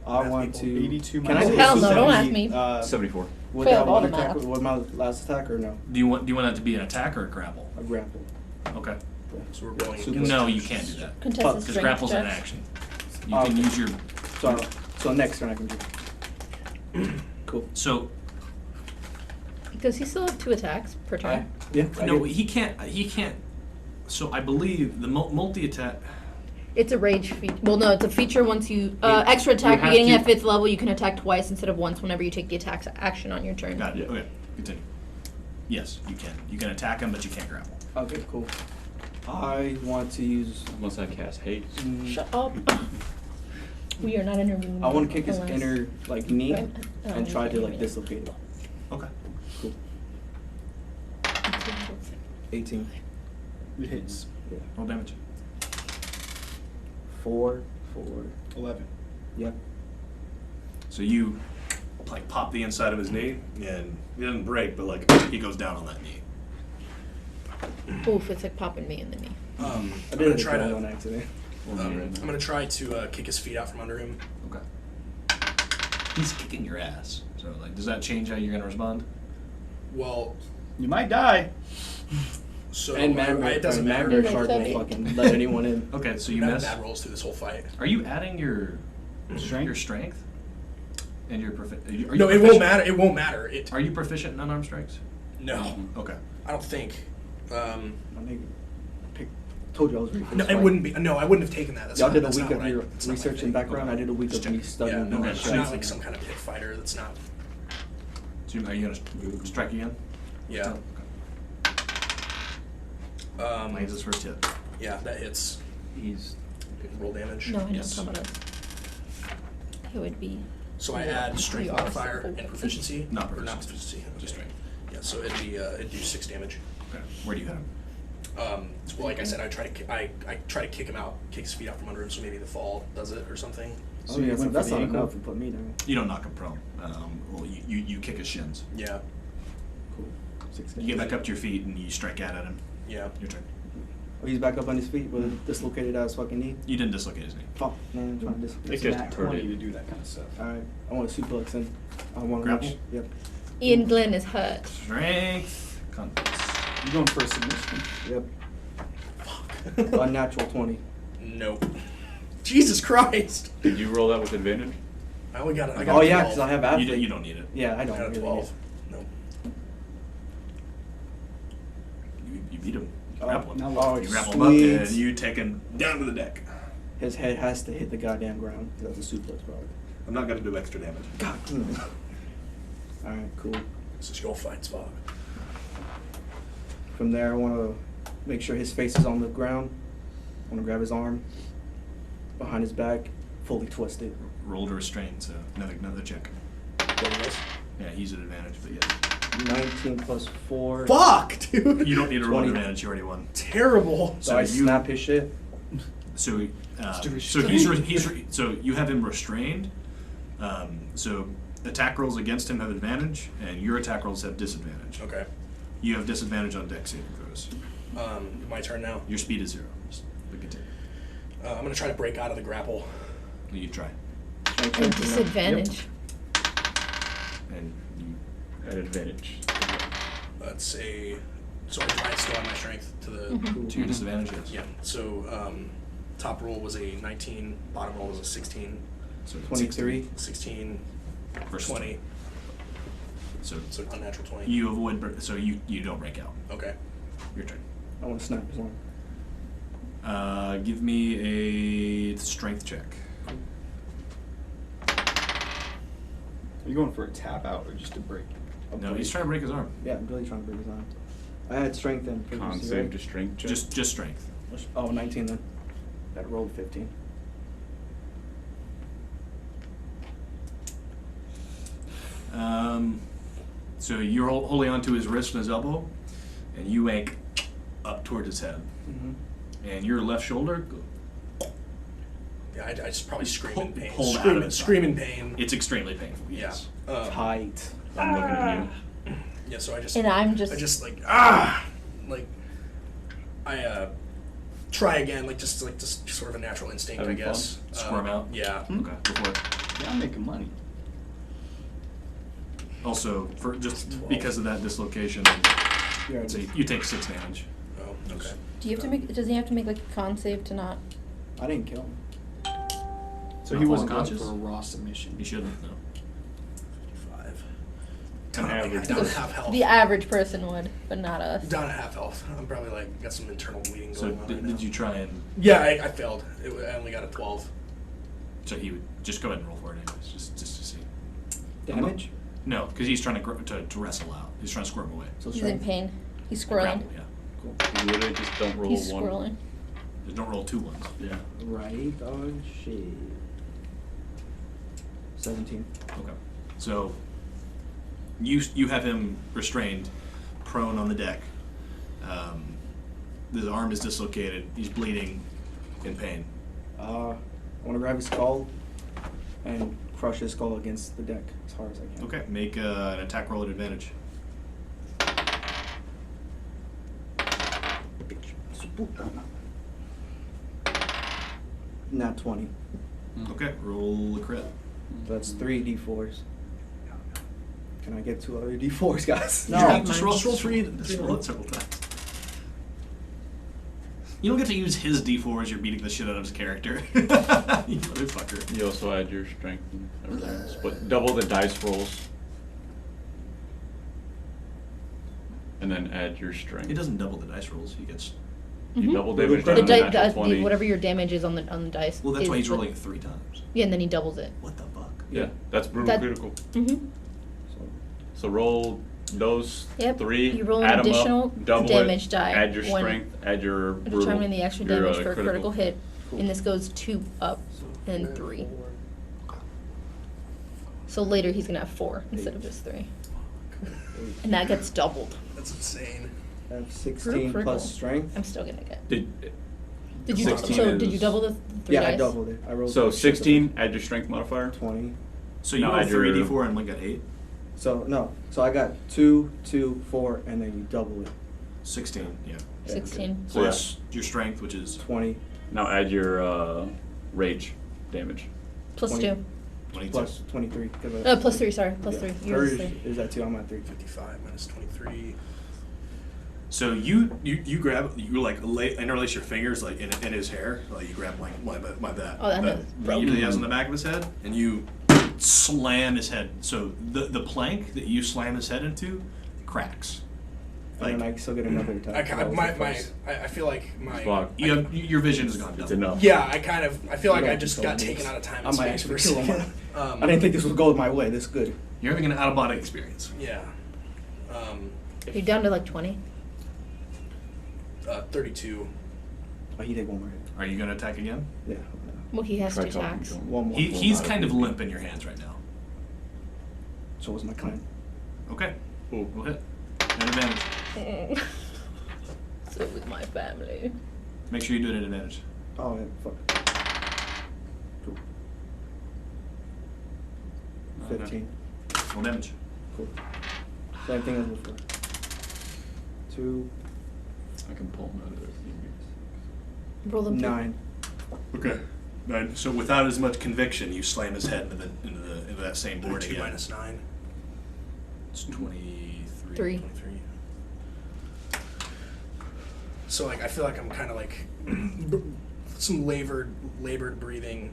I Math want people. to. 82 Can I minus do Hell no, don't 70, ask me. 74. Would Failed that all one the attack? math. Would my last attack or no? Do you want that to be an attack or a grapple? A grapple. Okay. So we're going. Super. No, you can't do that Contested because strength grapple's an checks. action. You Oh, can okay. use your So next turn I can do. Cool. so Does he still have 2 attacks per turn? Yeah. I no get- he can't. So I believe the multi attack. It's a rage feature. Well, no, it's a feature once you extra attack you have beginning to- at 5th level. You can attack twice instead of once whenever you take the attack action on your turn. Got it. Yeah. Okay. Continue. Yes, you can. You can attack him, but you can't grapple. Okay, cool. I want to use. Unless I cast haste. Shut up. We are not interviewing. I want to you kick his unless- inner like knee Right? Oh, and try to you like mean- dislocate it. Okay. Cool. 18. It hits. Yeah. Roll damage. 4. 11. Yep. So you like pop the inside of his knee, and he doesn't break, but like he goes down on that knee. Oof, it's like popping me in the knee. I'm I gonna did try it to. on accident. I'm gonna try to kick his feet out from under him. Okay. He's kicking your ass. So, like, does that change how you're gonna respond? Well, You might die. so And it doesn't matter. Mad- Shark won't fucking let anyone in. Okay, so you Bad, miss. bad rolls through this whole fight. Are you adding your Strength? strength? And your No, it won't matter. It won't matter. It. Are you proficient in unarmed strikes? No, Okay. I don't think. My nigga, told you I was ready for No, this it fight. wouuld I wouldn't have taken that. That's Y'all not, did a that's week not of what your that's not my research thing. and background. I did a week Just of me check. studying. Yeah, no, my it's strengths. not like some kind of pit fighter. That's not. So are you gonna strike again? Yeah. Okay. Lands his first hit. Yeah, that hits. He's Roll damage. No, I know. Yes. Talk about us. It would be. So I add strength You are modifier so- and proficiency. Not Or not proficiency. proficiency. Okay. Just strength. Yeah, so it'd do 6 damage. Okay. Where do you hit him? Well, like I said, I try to kick him out, kick his feet out from under him, so maybe the fall does it or something. So Oh, you yeah, went for that's the not ankle? enough to put me down. You don't knock him prone. Well, you kick his shins. Yeah, Cool. 6 You get back up to your feet and you strike out at him. yeah. Your turn. Oh, he's back up on his feet with a dislocated ass fucking knee. You didn't dislocate his knee. Fuck, man, I'm trying to dislocate. It's gets nat hurt 20 it. to do that kind of stuff. Alright, I want to suplex him. I want to Grapple? Yep. Ian Glenn is hurt. Strength. Confidence. You're going for a submission. Yep. Fuck. Unnatural 20. Nope. Jesus Christ! Did you roll that with advantage? I only got. I got. Oh a yeah, 12. because I have You, athlete. you don't need it. Yeah, I I don't. got a really 12. Nope. You beat him. You Oh, grapple him. now Oh, You grapple him up sweet. and you take him down to the deck. His head has to hit the goddamn ground. That's a suplex, probably. I'm not gonna do extra damage. God. Alright, cool. This is your fight, Svag. From there, I want to make sure his face is on the ground. I want to grab his arm behind his back, fully twist it. Roll to restrain, so another check. Yeah, he's at advantage, but yeah. 19 plus 4. Fuck, dude. You don't need to roll 20. advantage. You already won. Terrible. So I you- snap his shit. So, to so restrain. so you have him restrained. So attack rolls against him have advantage, and your attack rolls have disadvantage. Okay. You have disadvantage on dex saving throws. My turn now. Your speed is 0. But continue. I'm gonna try to break out of the grapple. You try, And disadvantage. and you At advantage. That's a. So I still have my strength to the. Mhm. to your disadvantage. Yes. Yeah. So top roll was a 19. Bottom roll was a 16. So 23. 16. versus 20. So So unnatural 20. you avoid. So you don't break out. Okay. Your turn. I want to snap his arm. Give me a strength check. Are you going for a tap out or just a break? No, he's trying to break his arm. Yeah, I'm really trying to break his arm. I had strength and Con proficiency, save right? to strength check. Just strength. Oh, 19 then. That rolled 15. So you're holding onto his wrist and his elbow, and you yank up toward his head, Mm-hmm. and your left shoulder. Yeah, I just probably scream in pain. Pulled out Scream, of his scream in side. pain. It's extremely painful. Yeah. Yes. Tight. I'm looking at you. Yeah. So I just. And I'm just. I just like like I try again, like just sort of a natural instinct, Having I guess. Squirm out? Yeah. Okay. Go for it. Yeah, I'm making money. Also, for just 12. because of that dislocation, Yeah, so you take 6 damage. Oh, okay. Do you have to make? Does he have to make like a con save to not? I didn't kill him. So Not he full wasn't going conscious? for a raw submission. You shouldn't. No. 5. An average. Down at half health. The average person would, but not us. Down at half health. I'm probably like got some internal bleeding So going on right now. did you try and? Yeah, I failed. I only got a 12. So he would just go ahead and roll for it anyways, just to see. Damage? No, because he's trying to wrestle out. He's trying to squirm away. So He's in strength. pain. He's squirreling. Grapple, yeah. Cool. You literally just don't roll He's one. squirreling. Just don't roll 2 ones. Yeah. Right on shit. 17. Okay. So you have him restrained, prone on the deck. His arm is dislocated. He's bleeding, in pain. I want to grab his skull and crush his skull against the deck as hard as I can. Okay. Make an attack roll at advantage. Nat 20. Okay. Roll a crit. That's 3 d4s. Can I get 2 other d4s, guys? No. Drop Just mine. roll three. Just roll it several times. You don't get to use his d4 as you're beating the shit out of his character. You motherfucker. You also add your strength and everything. Split double the dice rolls. And then add your strength. He doesn't double the dice rolls. He gets. You Mhm. double damage The on The a di- natural 20. whatever your damage is on the dice. Well, that's why is he's what- rolling it 3 times. Yeah, and then he doubles it. What the fuck? Yeah, that's brutal That- critical. Mm-hmm. So roll those Yep. 3. You roll an add 'em additional up, double damage it, die add your when strength, add your brutal, Determining the extra your, damage for a critical hit, Cool. and this goes 2 up and 3. So later he's gonna have 4 instead of just 3, and that gets doubled. That's insane. I have 16 Critical. plus strength. I'm still gonna get. Did Did you 16 did you is- double the 3 Yeah, dice? I doubled it. I rolled so 16, add your strength modifier. 20. So you No, roll add 3 your- d4 and Link got 8. So no. So I got 2, 2, 4, and then you double it. 16, yeah. 16. So Plus your strength, which is 20 Now add your rage damage. Plus 20. 2. 22. plus 23. 'cause Plus 3. Sorry, plus 3. Hers Yours is 3. is at 2. I'm at 3. 55 minus 23. So you grab, you like interlace your fingers like in his hair, like you grab like my that Oh, that that is reed that he has on the back of his head, and you slam his head. So the plank that you slam his head into cracks. And then I still get another attack. I kind of, That was the my first. I feel like my Svag. You have, your vision has gone It's down. enough. yeah, I feel like You I don't just control got this. taken out of time I and might space for a actually kill second. him. I didn't think this would go my way this good. You're having an out of body experience. Yeah. You're down to like 20. 32. Oh, he did one more hit. Are you gonna attack again? Yeah. Well, he has Try 2 talking attacks. to him. One more. He's kind of limp in your hands right now. So was my clan. Okay. Cool. Go ahead. An advantage. So with my family. Make sure you do it at advantage. Oh, yeah, fuck. Cool. 15. Roll damage. Cool. Same thing as before. 2, I can pull him out of there. Roll them 9. Okay. Right. So without as much conviction, you slam his head into that same board 32 again. minus 9. It's 23. 3. 23. So like I feel like I'm kind of like some labored breathing.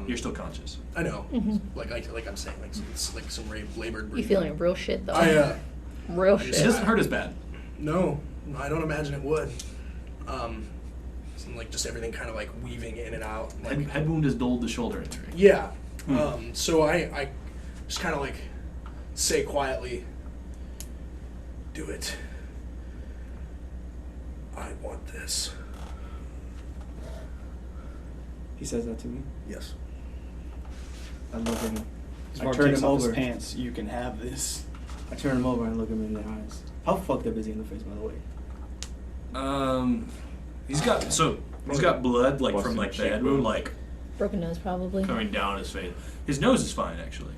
You're still conscious. I know. Mhm. Like I'm saying like some labored You breathing. feeling real shit though. I Real just- It shit. doesn't hurt as bad. No, I don't imagine it would. Like just everything kind of like weaving in and out. Like Head wound is dulled the shoulder injury. yeah. So I just kind of like say quietly, "Do it. I want this." He says that to me. Yes. I look at him. I Svarg turn takes him off his over. pants. You can have this. I turn him over and look him in the eyes. How fucked up is he in the face, by the way? He's got blood like from Busted like the cheek head wound wound. like Broken nose probably. coming down his face. His nose is fine actually,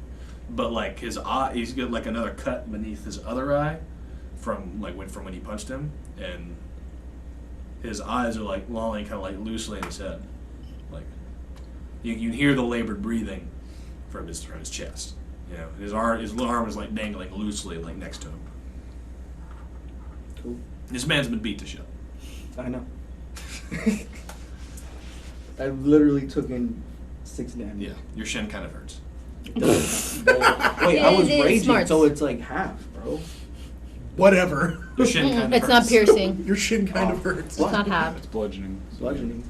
but like his eye, he's got like another cut beneath his other eye from when he punched him, and his eyes are like lolling kind of like loosely in his head. Like you can hear the labored breathing from his chest. You know, his little arm is like dangling loosely like next to him. Cool. This man's been beat to shit. I know. I literally took in 6 damage. Yeah, your shin kind of hurts. Wait, I was It is raging, smarts. so it's like half, bro. Whatever. Your shin kind of It's hurts. not piercing. Your shin kind of hurts. It's not half. It's bludgeoning. Bludgeoning.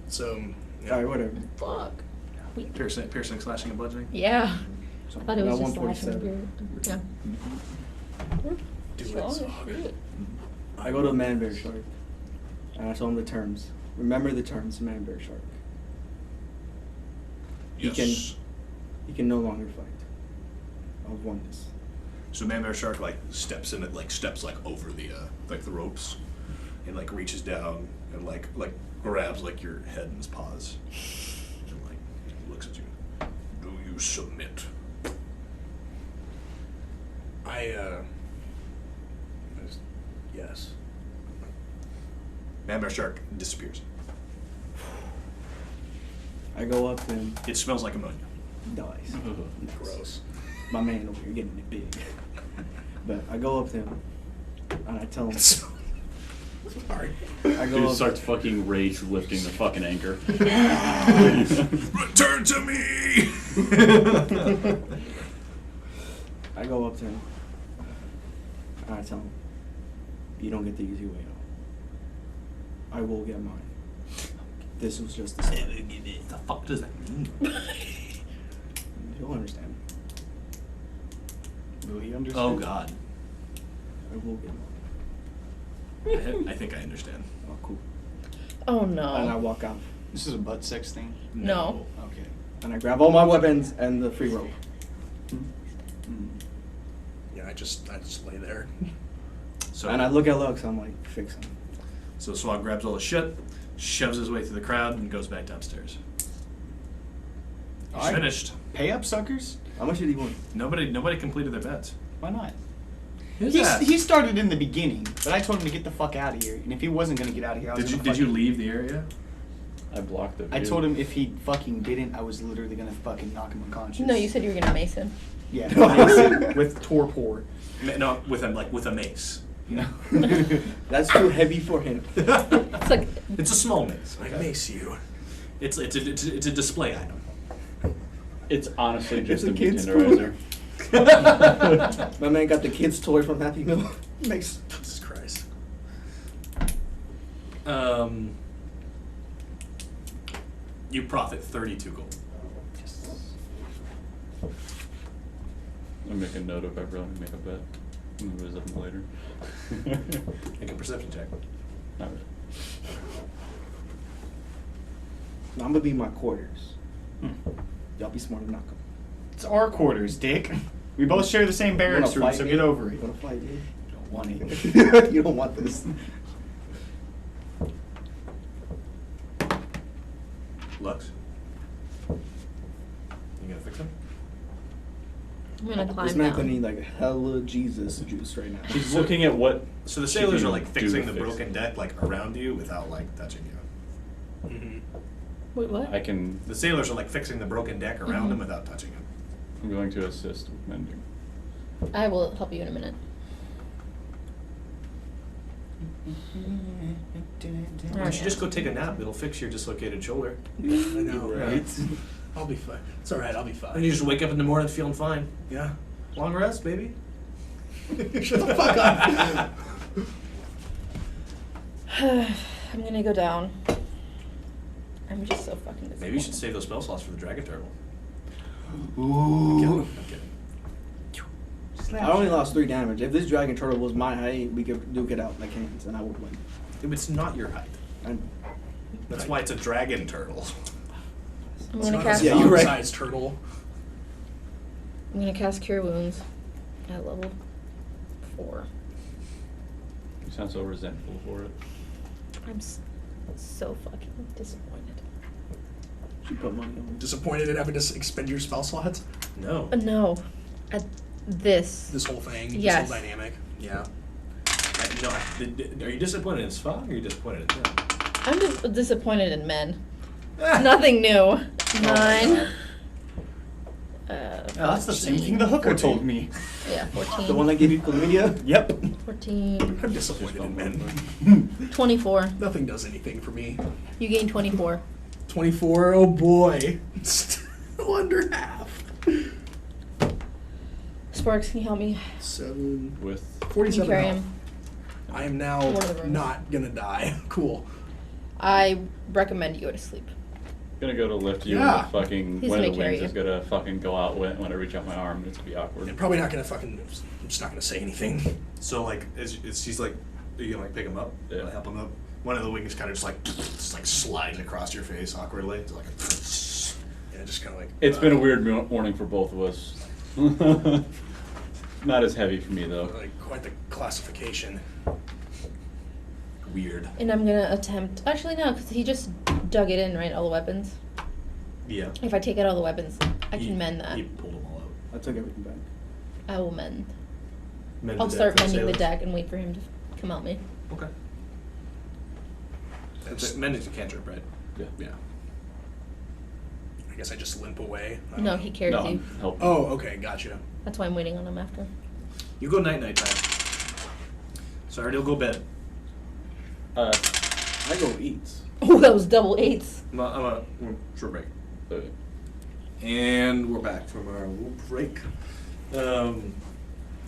So yeah. Alright, whatever. Fuck. Piercing, slashing, and bludgeoning. Yeah. So I thought it was now just slashing. 147. Yeah. Do it, Strong as Saga. shit. I go to Manbear Shark, and I tell him the terms. Remember the terms, Manbear Shark. He can no longer fight. I've won this. So Man Bear Shark like steps over the the ropes, and like reaches down and like grabs like your head in his paws, and like looks at you. Do you submit? Yes. Man Bear Shark disappears. I go up to him. It smells like ammonia. Nice. Gross. My man over here getting it big. But I go up to him and I tell him. Sorry. I go Dude up. starts fucking rage lifting the fucking anchor. Return to me! I go up to him and I tell him, you don't get the easy way out. I will get mine. This was just the start. What the fuck does that mean? You'll understand. Will he understand? Oh God. I will get mine. I think I understand. Oh, cool. Oh And I no. walk out. This is a butt sex thing. No. Okay. And I grab all my weapons and the free rope. Yeah, I just lay there. So, And I look at Lux, I'm like, fix him. so Swag grabs all the shit, shoves his way through the crowd, and goes back downstairs. He's Alright. finished. Pay up, suckers. How much did he want? Nobody completed their bets. Why not? Who's He, that? he started in the beginning, but I told him to get the fuck out of here. And if he wasn't gonna get out of here, I was Did you gonna did you fucking- leave the area? I blocked it. I told him if he fucking didn't, I was literally gonna fucking knock him unconscious. No, you said you were gonna mace him. Yeah, Mason with torpor. No, with a mace. You know. That's too heavy for him. It's like It's a small mace. I mace you. It's a display item. It's honestly just a It's a kid's tenderizer. My man got the kids' toy from Happy Meal. Makes Jesus Christ. You profit 32 gold. I'll make a note of everyone and make a bet. We'll visit them later. Make a perception check. Not really. I'm gonna be in my quarters. Y'all be smart enough. It's our quarters, Dick. We both share the same barracks room, so get over You it. wanna fight, dude? You don't want it. You don't want this. Lux. You gonna fix him? I'm gonna climb This man down. could need like hella Jesus juice right now. She's looking at what. So the she sailors can are like do fixing to the fix broken it. deck like around you without like touching you. Mm-hmm. Wait, what? I can. The sailors are like fixing the broken deck around him without touching him. I'm going to assist with mending. I will help you in a minute. Why don't you just go take a nap? It'll fix your dislocated shoulder. I know. Right. I'll be fine. It's alright, I'll be fine. And you just wake up in the morning feeling fine. Yeah. Long rest, baby. Shut the fuck up. I'm gonna go down. I'm just so fucking disappointed. Maybe you should save those spell slots for the dragon turtle. Ooh. I'm kidding. I only lost 3 damage. If this dragon turtle was my height, we could duke it out like hands, and I would win. If it's not your height. And That's why it's a dragon turtle. I'm It's gonna not cast. a Yeah, you're right. sized turtle. I'm gonna cast Cure Wounds at level 4. You sound so resentful for it. I'm so fucking disappointed. she put money on it. Disappointed at having to expend your spell slots? No. No, at this. This whole thing, Yes. this whole dynamic. Yeah. Are you disappointed in Svag or are you disappointed in him? I'm just disappointed in men. Nothing new. 9. Oh, that's the same thing the hooker told me. Yeah, 14. The one that gave you chlamydia? Yep. 14. I'm disappointed in men. 24. Nothing does anything for me. You gain 24. 24, oh boy. Still under half. Sparks, can you help me? 7, With 47 You carry health. him. I am now One of the rooms. not gonna die. Cool. I recommend you go to sleep. gonna go to lift you, Yeah. and the fucking He's one of gonna the carry wings is you. gonna fucking go out when I reach out my arm. It's gonna be awkward. I'm probably not gonna fucking. I'm just not gonna say anything. So like, she's like, are you gonna like pick him up? Yeah. Like, help him up. One of the wings kind of just like slides across your face awkwardly. It's like Yeah, just kind of like. It's been a weird morning for both of us. Not as heavy for me though. Like quite the classification. weird. And I'm gonna attempt. Actually, no, because he just dug it in, right? All the weapons. Yeah. If I take out all the weapons, I He- can mend that. He pulled them all out. I took everything back. I will mend. Mend I'll the deck start for the mending the sailors. deck and wait for him to come help me. Okay. That's Mending's a cantrip, right? Yeah. Yeah. I guess I just limp away. I don't No, know. he carries No, you. I'm helping. Oh, okay, gotcha. That's why I'm waiting on him after. You go night time. Sarudil, go bed. I go eats. Oh, that was double 8s. I'm a short break. Okay. And we're back from our little break.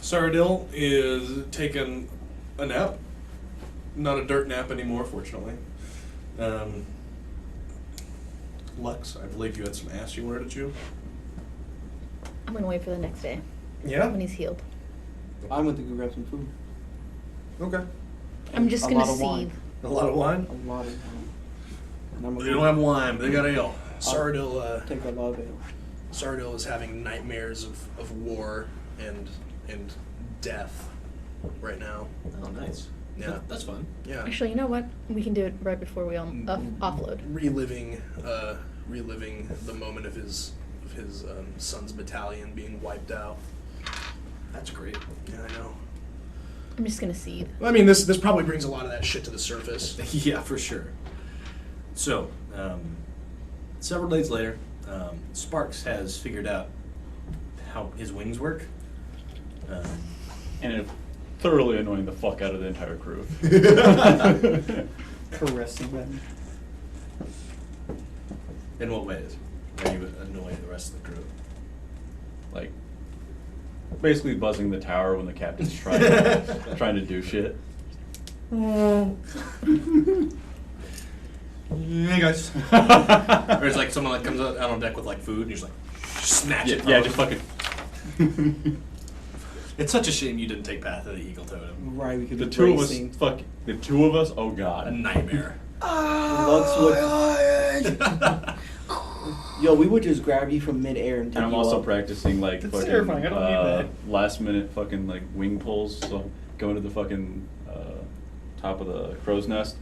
Sarudil is taking a nap. Not a dirt nap anymore, fortunately. Lux, I believe you had some ass you wanted to chew. I'm gonna wait for the next day Yeah? when he's healed. I went to go grab some food. Okay. I'm just A gonna lot of wine. seethe. A lot of wine? A lot of wine. And I'm They gonna don't have wine, but they got ale. Sarudil, take a lot of ale. Sarudil is having nightmares of war and death right now. Oh, nice. Yeah. That's fun. Yeah. Actually, you know what? We can do it right before we offload. Reliving the moment of his son's battalion being wiped out. That's great. Yeah, I know. I'm just gonna seethe. I mean, this probably brings a lot of that shit to the surface. Yeah, for sure. So, several days later, Sparks has figured out how his wings work. And it's thoroughly annoying the fuck out of the entire crew. Caressing them. In what ways are you annoying the rest of the crew? Like, basically buzzing the tower when the captain's trying to do shit. Hey guys. Or it's like someone that comes out on deck with like food and you're just like, snatch it. Yeah, from just him. fucking. It's such a shame you didn't take Path of the Eagle Totem. Right, we could The be two of us, racing. the two of us. Oh A god. nightmare. Lux would. Yo, we would just grab you from midair and take And I'm you also up. practicing like That's fucking terrifying, I don't need that. last minute fucking like wing pulls. So going to the fucking top of the crow's nest,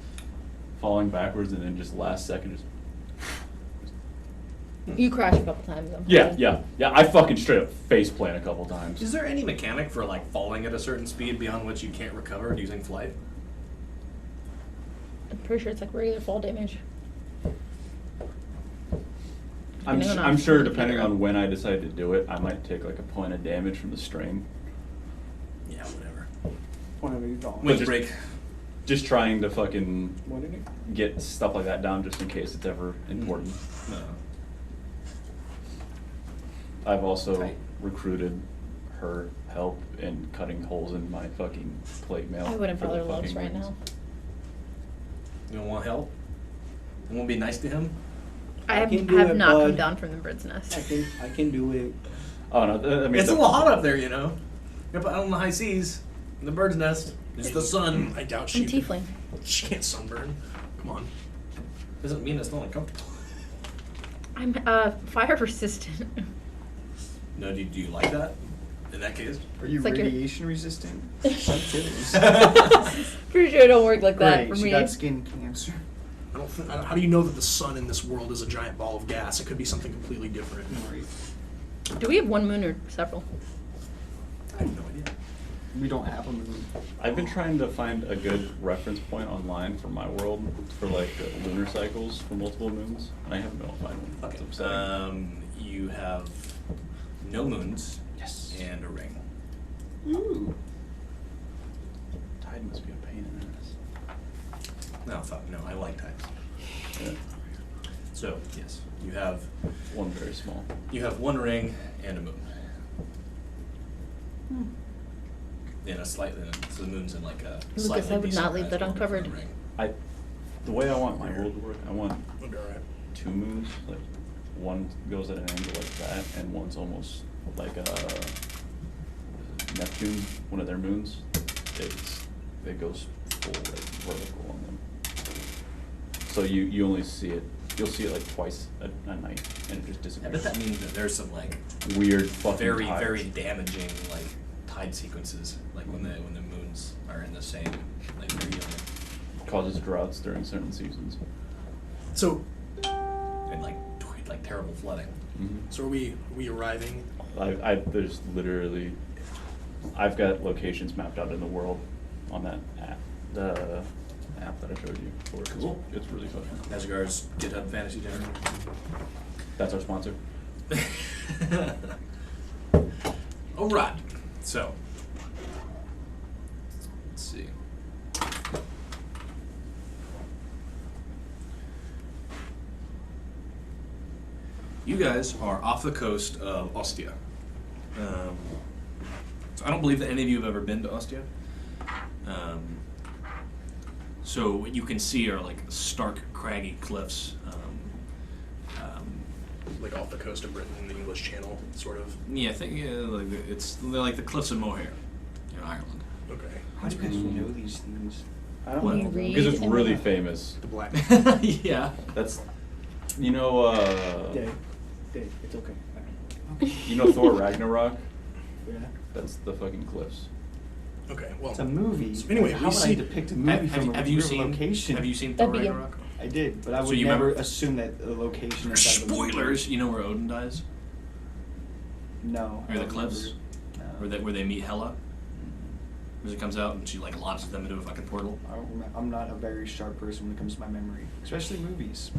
falling backwards, and then just last second just. You crashed a couple times. Yeah. I fucking straight up face plant a couple times. Is there any mechanic for like falling at a certain speed beyond which you can't recover using flight? I'm pretty sure it's like regular fall damage. I'm, Depending on I'm how sure smooth you depending go. on when I decide to do it, I might take like a point of damage from the strain. Yeah, whatever. Whenever you're going. Wings just- break. Just trying to fucking What did it? get stuff like that down just in case it's ever important. I've also Tight. recruited her help in cutting holes in my fucking plate mail. I wouldn't for the bother Lux fucking right wings. now. You don't want help? You won't be nice to him? I I can do have it, not come bud. down from the bird's nest. I can do it. Oh no, I mean It's a the- little hot up there, you know. You're up out on the high seas, in the bird's nest. It's the sun. I doubt I'm she. tiefling. She can't sunburn. Come on. Doesn't mean it's not uncomfortable. I'm fire resistant. No, do you like that? In that case? Are you It's like you're- radiation resistant? Sensitivities. Pretty sure it don't work like that Great, for she me. got skin cancer. How do you know that the sun in this world is a giant ball of gas? It could be something completely different. Do we have one moon or several? I have no idea. We don't have a moon. I've been trying to find a good reference point online for my world for like lunar cycles for multiple moons, and I haven't been able to find one. Okay. It's upsetting. You have no moons. Yes. And a ring. Ooh. Tide must be a pain in the ass. No, fuck no. I like tides. Yeah. So yes, you have One very small. one ring and a moon. In a slightly, so the moon's in like a Lucas, slightly I would not leave decent that rise uncovered. from the ring. The way I want my world to work, I want Would be alright. two moons. Like one goes at an angle like that, and one's almost like Neptune, one of their moons. It goes full like vertical on them. So you only see it. You'll see it like twice a night, and it just I disappears. bet that means that there's some like Weird fucking very tides. very damaging like tide sequences, like when the moons are in the same like region Causes droughts during certain seasons. So, and like terrible flooding. so are we arriving? There's literally, I've got locations mapped out in the world on that app, the app that I showed you. Cool. It's really fucking. Asgard's GitHub Fantasy Generator. That's our sponsor. All right. So, let's see. You guys are off the coast of Ostia. So I don't believe that any of you have ever been to Ostia. So what you can see are like stark, craggy cliffs. Like off the coast of Britain, the English Channel, sort of. Yeah, I think like they're like the cliffs of Moher in Ireland. Okay. How do you guys know these things? I don't What? know. You read Because it's and really read. famous. The black. Yeah. That's, you know, Dave, it's okay. you know Thor Ragnarok? Yeah. That's the fucking cliffs. Okay. Well. It's a movie. So anyway, how we would see- I depict a movie from a real location? Have you seen That'd Thor be Ragnarok? I did, but I So would you never remember- assume that the location is out of the movie. Spoilers! You know where Odin dies? No. I Or the don't cliffs? remember. No. Where they meet Hela? As it comes out and she like launches them into a fucking portal. I don't remember. I'm not a very sharp person when it comes to my memory, especially movies.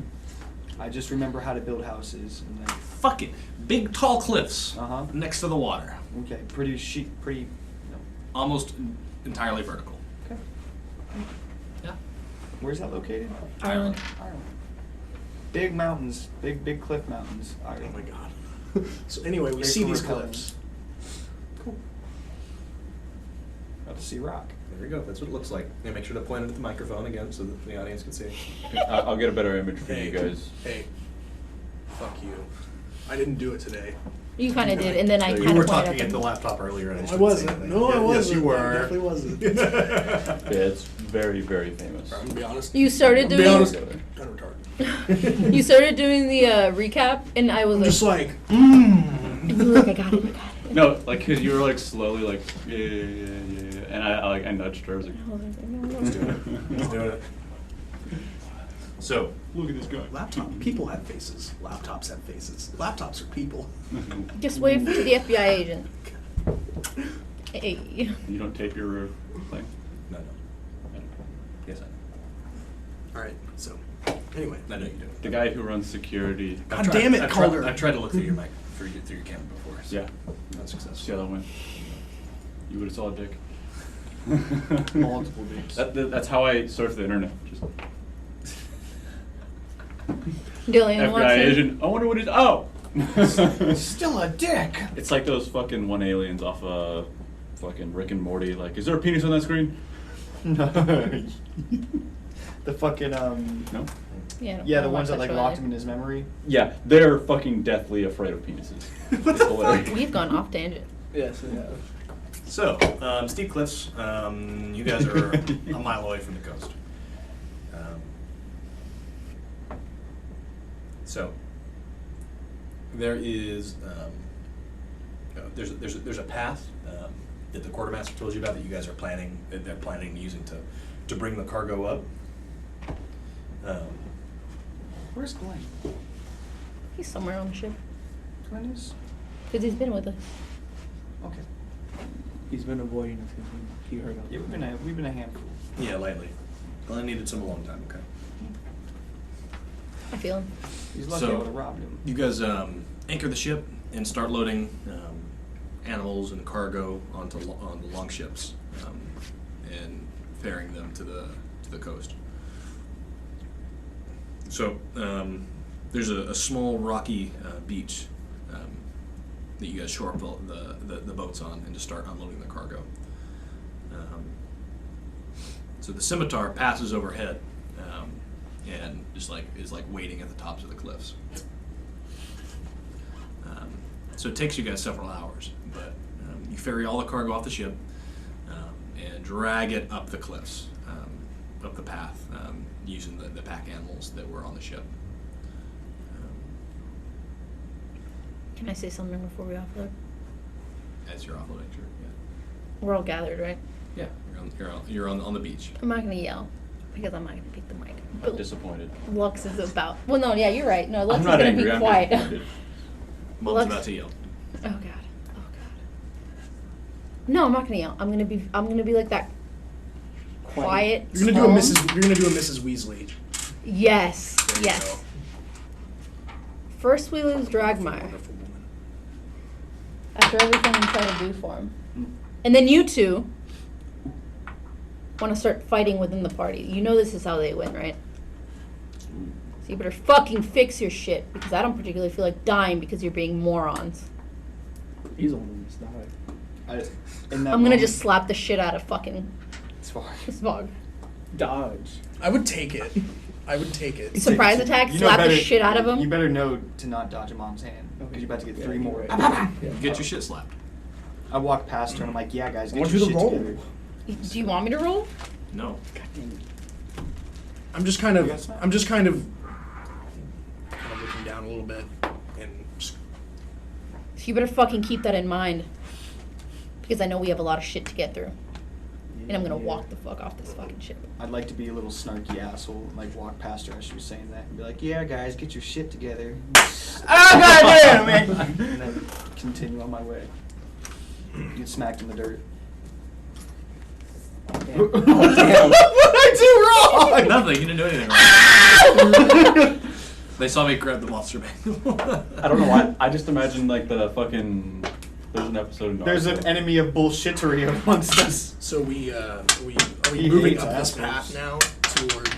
I just remember how to build houses and like. Fuck it. Big tall cliffs Uh huh. next to the water. Okay. Pretty. No. Almost entirely vertical. Okay. Yeah. Where's that located? Ireland. Ireland. Big mountains. Big cliff mountains. Oh Ireland. my god. So anyway, we Great see for these repelling. cliffs. Got to see rock. There we go. That's what it looks like. Yeah, make sure to point it at the microphone again so that the audience can see. I'll get a better image for you guys. Hey. Fuck you. I didn't do it today. You kind of did, and then I You kind You of were pointed talking at the them. laptop earlier, and I I just didn't say wasn't. anything. No, I Yeah, wasn't. Yes, you were. I definitely wasn't. Yeah, it's very, very famous. I'm gonna be honest. You started I'm gonna doing. be honest. Kind of retarded. You started doing the recap, and I was I'm like, just like, and you were like, I got it. No, like, cause you were like slowly like, yeah, and I nudged her. I was like, Let's do it. Let's do it. So, look at this guy. laptop. People have faces. Laptops have faces. Laptops are people. Just wait for the FBI agent. Hey. You don't tape your thing? no. Yes, I know. All right. So, anyway. I know you do. The guy who runs security. God damn it, Calder. I've tried to look through your mic, through your camera before. So Yeah. not successful. See how that went? You would have saw a dick. Multiple dicks. That's how I surf the internet. Just Dylan FBI wants it. agent. I wonder what it is. Oh! Still a dick. It's like those fucking one aliens off fucking Rick and Morty. Like, is there a penis on that screen? No. The fucking No? Yeah, Yeah, I the don't ones that watch like show locked either. him in his memory. Yeah, they're fucking deathly afraid of penises. It's hilarious. We've gone off tangent. Yes, we have. So, steep cliffs. You guys are a mile away from the coast. So, there is there's a path that the quartermaster told you about that you guys are planning. That they're planning using to bring the cargo up. Where's Glenn? He's somewhere on the ship. Glenn is. Because he's been with us. Okay. He's been avoiding us because he heard of Yeah, it. we've been a handful. Yeah, lately. Glenn needed some alone time. Okay. I feel him. He's lucky So- I would have robbed him. You guys anchor the ship and start loading animals and cargo on the long ships and ferrying them to the coast. So there's a small rocky beach that you guys shore up the boats on and just start unloading the cargo. So the scimitar passes overhead and just is waiting at the tops of the cliffs. So it takes you guys several hours, but you ferry all the cargo off the ship and drag it up the cliffs, up the path, using the pack animals that were on the ship. Can I say something before we offload? As you're offloading, sure. We're all gathered, right? Yeah. You're on the beach. I'm not gonna yell because I'm not gonna pick the mic. I'm But disappointed. Lux is about. Well, no, yeah, you're right. No, Lux I'm is not gonna angry, be I'm quiet. disappointed. Mom's Lux- about to yell. Oh god. Oh god. No, I'm not gonna yell. I'm gonna be like that. Quiet. You're gonna do a calm- Mrs. You're gonna do a Mrs. Weasley. Yes. There you Yes. First we lose Dragmire. Wonderful woman. After everything we try to do for him. And then you two want to start fighting within the party. You know this is how they win, right? So you better fucking fix your shit, because I don't particularly feel like dying because you're being morons. He's the one who's died. I'm gonna just slap the shit out of fucking Svag. Dodge. I would take it. I would take it. Surprise attack, You know slap the better- shit out of him. You better know to not dodge a mom's hand, because you're about to get 3 more. Right. Yeah. Get your shit slapped. I walk past her and I'm like, yeah, guys, I get want your you shit to roll. together. Do you want me to roll? No. I'm just kind You of got looking down a little bit and just, So you better fucking keep that in mind, because I know we have a lot of shit to get through. And I'm gonna walk the fuck off this fucking ship. I'd like to be a little snarky asshole and like walk past her as she was saying that and be like, yeah, guys, get your shit together. Oh man! And then continue on my way. Get smacked in the dirt. Damn. What did I do wrong? Nothing. You didn't do anything wrong. They saw me grab the monster manual. I don't know why. I just imagine like the fucking. There's an episode in Naruto. There's an enemy of bullshittery amongst us. so are we He moving hates up this assholes. path now towards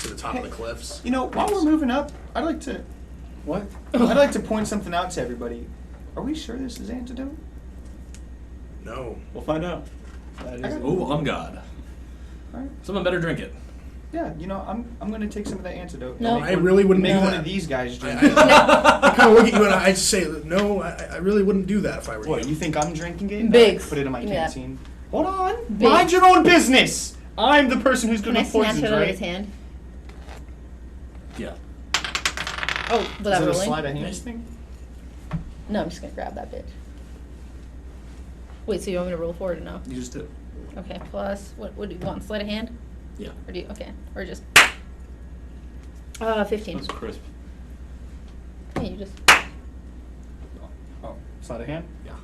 to the top of the cliffs? You know, while we're moving up, I'd like to point something out to everybody. Are we sure this is antidote? No. We'll find out. That I is got- Oh, on God. Alright. Someone better drink it. Yeah, you know, I'm gonna take some of that antidote. No. and make I one- really wouldn't make do one that. of these guys drink. I kind of look at you and I say, no, I really wouldn't do that if I were What, you. you think I'm drinking it? Biggs. Put it in my Give me that. canteen. Hold on. Biggs. Mind your own business. I'm the person who's Can gonna I be snatch poisoned, it out of right? his hand? Yeah. Oh, Is without it a rolling? sleight of hand thing? No, I'm just gonna grab that bitch. Wait, so you want me to roll for it or no? You just did. Okay, plus, what do you want, sleight of hand? Yeah. Or do you, okay, or just, 15. That's crisp. Yeah, you just, Oh, sleight of hand? Yeah.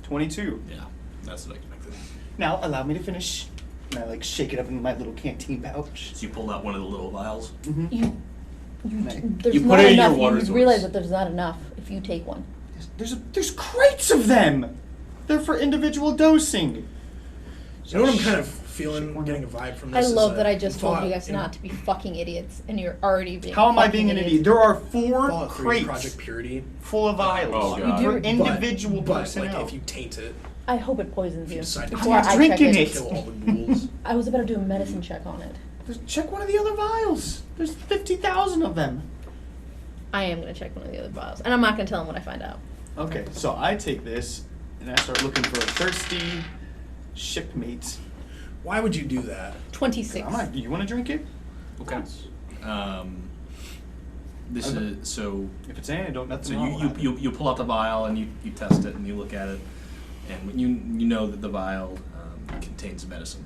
22. Yeah. That's what I expected. Now allow me to finish. And I like shake it up in my little canteen pouch. So you pulled out one of the little vials. Mm-hmm. you, Nice. there's You put not it in your enough, water you source. realize that there's not enough if you take one. There's crates of them. They're for individual dosing. You know what I'm kind of feeling, getting a vibe from I this? is love that I just told thought you guys in- not to be fucking idiots, and you're already being How am I fucking being an idiots. idiot? There are 4 Fallout 3 crates Project Purity. full of vials Oh, God. for You do- individual but personnel. like if you taint it, I hope it poisons if you. you decide to Before I'm not I drinking check it. kill all the ghouls. I was about to do a medicine check on it. Check one of the other vials. There's 50,000 of them. I am gonna check one of the other vials, and I'm not gonna tell him what I find out. Okay, so I take this and I start looking for a thirsty shipmate. Why would you do that? 26. You want to drink it? Okay. This Okay. is so. If it's antidote, nothing So wrong will you pull out the vial and you test it and you look at it, and you know that the vial contains medicine.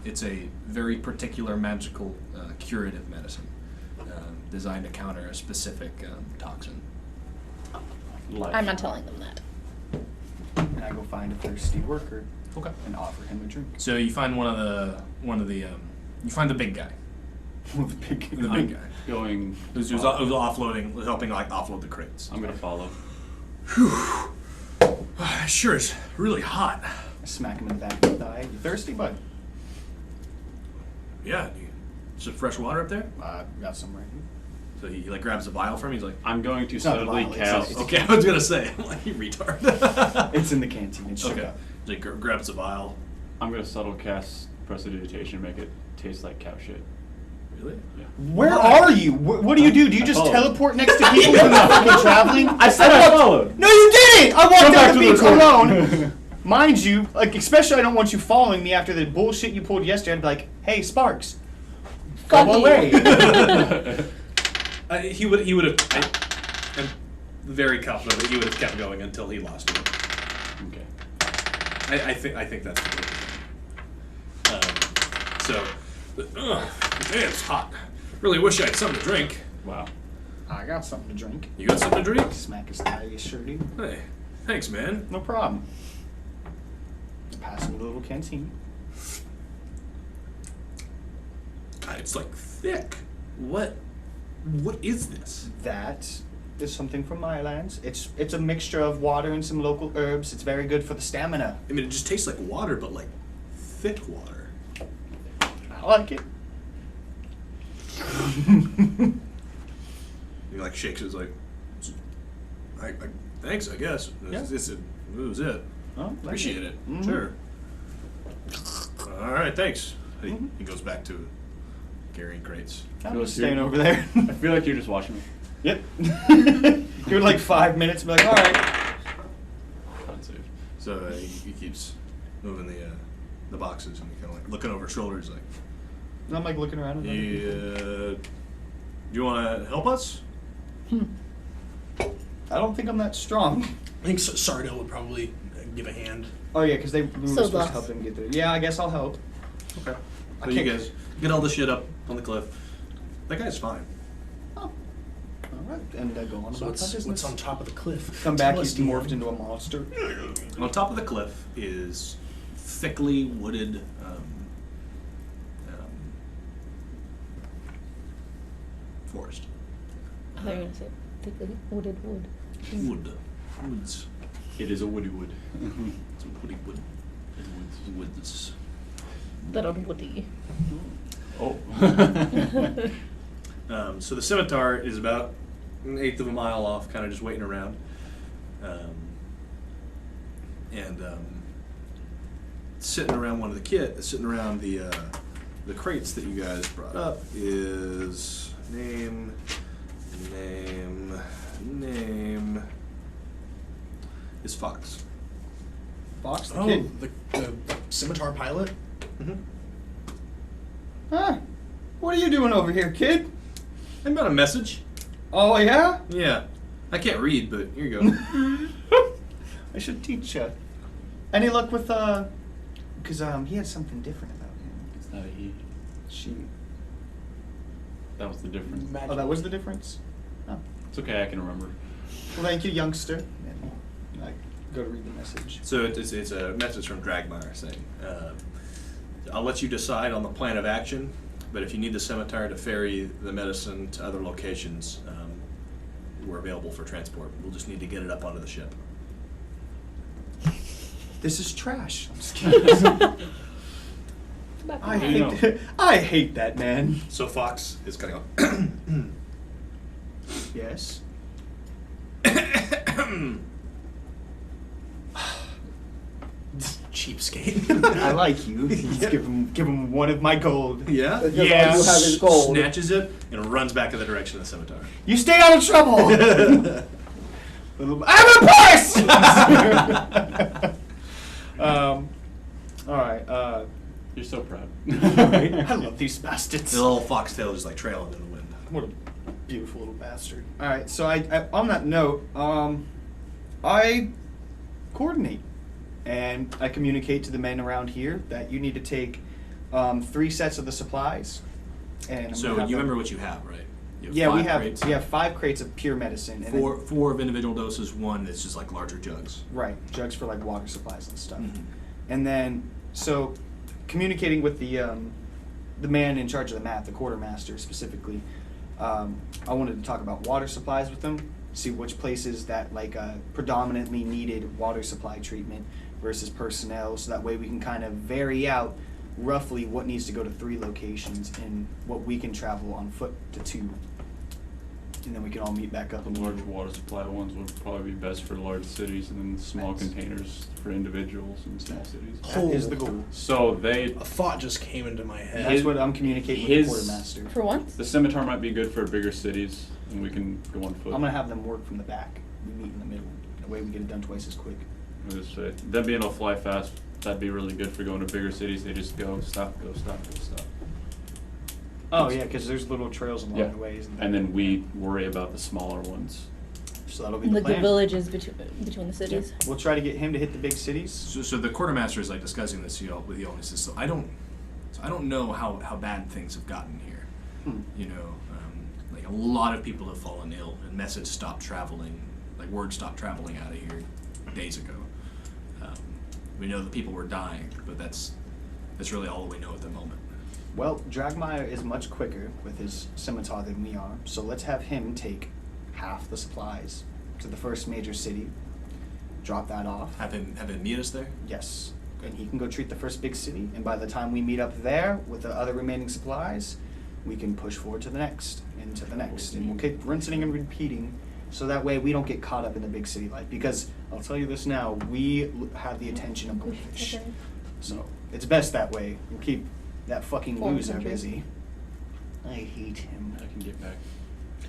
It's a very particular magical curative medicine designed to counter a specific toxin. Life. I'm not telling them that. And I go find a thirsty worker Okay. and offer him a drink. So you find one of the you find the big guy, The big the big guy Going. who's offloading, helping like offload the crates. I'm gonna follow. Sure, it's really hot. I smack him in the back of the thigh. You thirsty, bud? Yeah. Some fresh water up there. Got some right here. So he like grabs a vial from me. He's like, I'm going to It's not a subtly vial, cast. it's a- okay, I was gonna say, I'm like, you retard. It's in the canteen. It's Okay. okay. So he grabs a vial. I'm gonna subtle cast prestidigitation, make it taste like cow shit. Really? Yeah. Where are you? What do you do? Do you just followed. teleport next to people when they're fucking traveling? I said I followed. No, you didn't! I walked Go back down the to the beach recording. alone. Mind you, like, especially I don't want you following me after the bullshit you pulled yesterday. I'd be like, hey, Sparks, Fuck go you. away. He would have. I'm very confident that he would have kept going until he lost you. Okay. I think that's the so. Man, it's hot. Really wish I had something to drink. Wow. I got something to drink. You got something to drink? Smack his thigh, you sure do. Hey, thanks, man. No problem. Pass him a little canteen. God, it's like thick. What? What is this? That is something from my lands. It's a mixture of water and some local herbs. It's very good for the stamina. I mean, it just tastes like water, but like thick water. I like it. He like shakes it, like, thanks, I guess. Yeah. It was it. Oh, Appreciate it. Mhm. Sure. All right, thanks. Mhm. He goes back to carrying crates. I'm Goes just staying here. over there. I feel like you're just watching me. Yep. Give it like 5 minutes and be like, all right. Unsafe. So he keeps moving the boxes and he kind of like looking over his shoulders, like, And I'm like looking around. And you want to help us? I don't think I'm that strong. I think Sarudil would probably give a hand. Oh yeah, because we were So supposed to lost. help them get there. Yeah, I guess I'll help. Okay. I So you can't- guys get all the shit up on the cliff. That guy's fine. Oh. All right, and go on So about my business. what's on top of the cliff? Come back, Tell he's us, DM. morphed into a monster. On top of the cliff is thickly wooded forest. I thought you were gonna say thickly wooded wood. Woods. It is a woody wood. It's a woody wood. Woods. That on woody. Oh. So the scimitar is about an eighth of a mile off, kind of just waiting around. Sitting around one of sitting around the crates that you guys brought up is name. Is Fox. Fox the Oh, kid. the scimitar pilot? Mm-hmm. Huh? What are you doing over here, kid? I got a message. Oh yeah? Yeah. I can't read, but here you go. I should teach you. Any luck with because he had something different about him. It's not a he. She. That was the difference. Oh, that was the difference. Oh. It's okay, I can remember. Well, thank you, youngster. And I go to read the message. So it's a message from Dragmire saying, I'll let you decide on the plan of action, but if you need the scimitar to ferry the medicine to other locations, we're available for transport. We'll just need to get it up onto the ship. This is trash. I'm just kidding. I You hate. I hate that man. So Fox is kind of Yes. Cheapskate. I like you. Let's give him one of my gold. yeah? Because Yeah. all you have is gold. Snatches it and runs back in the direction of the scimitar. You stay out of trouble. I'm a purse. All right. You're so proud. I love these bastards. The little foxtail just like trailing in the wind. What a beautiful little bastard. All right, so I on that note, I coordinate and I communicate to the men around here that you need to take 3 sets of the supplies. And I'm So gonna have you them- remember what you have, right? You Yeah, we 5 have crates. 5 crates of pure medicine. And then- Four of individual doses, 1 that's just like larger jugs. right, jugs for like water supplies and stuff. Mhm. And then so communicating with the man in charge of the map, the quartermaster specifically, I wanted to talk about water supplies with them, see which places that like predominantly needed water supply treatment versus personnel, so that way we can kind of vary out roughly what needs to go to 3 locations and what we can travel on foot to 2. And then we can all meet back up. The large water supply ones would probably be best for large cities, and then small That's- containers for individuals in small cities. That is the goal. So they, A thought just came into my head. That's what I'm communicating with his- the quartermaster. For once? the scimitar might be good for bigger cities, and we can go on foot. I'm gonna have them work from the back. We meet in the middle. That way we get it done twice as quick. I would say, them being able to fly fast, that'd be really good for going to bigger cities. They just go, stop, go, stop, go, stop. Oh yeah, because there's little trails along Yeah. the way, isn't there? And then we worry about the smaller ones. So that'll be the Like the plan. villages between the cities. We'll try to get him to hit the big cities. So the quartermaster is like discussing this, with you all. He says, "So I don't know how bad things have gotten here. Hmm. You know, like a lot of people have fallen ill, and message stopped traveling. Like word stopped traveling out of here days ago. We know that people were dying, but that's really all we know at the moment. Well, Dragmire is much quicker with his scimitar than we are, so let's have him take half the supplies to the first major city, drop that off. Have him meet us there. Yes, and he can go treat the first big city, and by the time we meet up there with the other remaining supplies, we can push forward to the next, and to the next, and we'll keep rinsing and repeating, so that way we don't get caught up in the big city life, because I'll tell you this now, we have the attention of goldfish. So, it's best that way. We'll keep that fucking Foreign loser country. busy. I hate him. I can get back.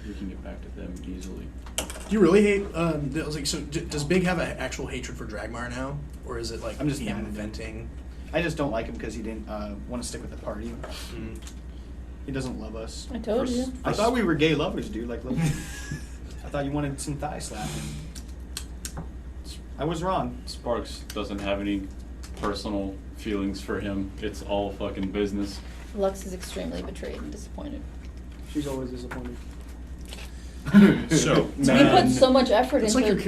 We can get back to them easily. Do you really hate? Does Big have an actual hatred for Dragmar now, or is it like I'm just him mad at him. venting? I just don't like him because he didn't want to stick with the party. Mm. He doesn't love us. I told you. I thought we were gay lovers, dude. Like, look, I thought you wanted some thigh slapping. I was wrong. Sparks doesn't have any personal feelings for him. It's all fucking business. Lux is extremely betrayed and disappointed. She's always disappointed. So We put so much effort It's into like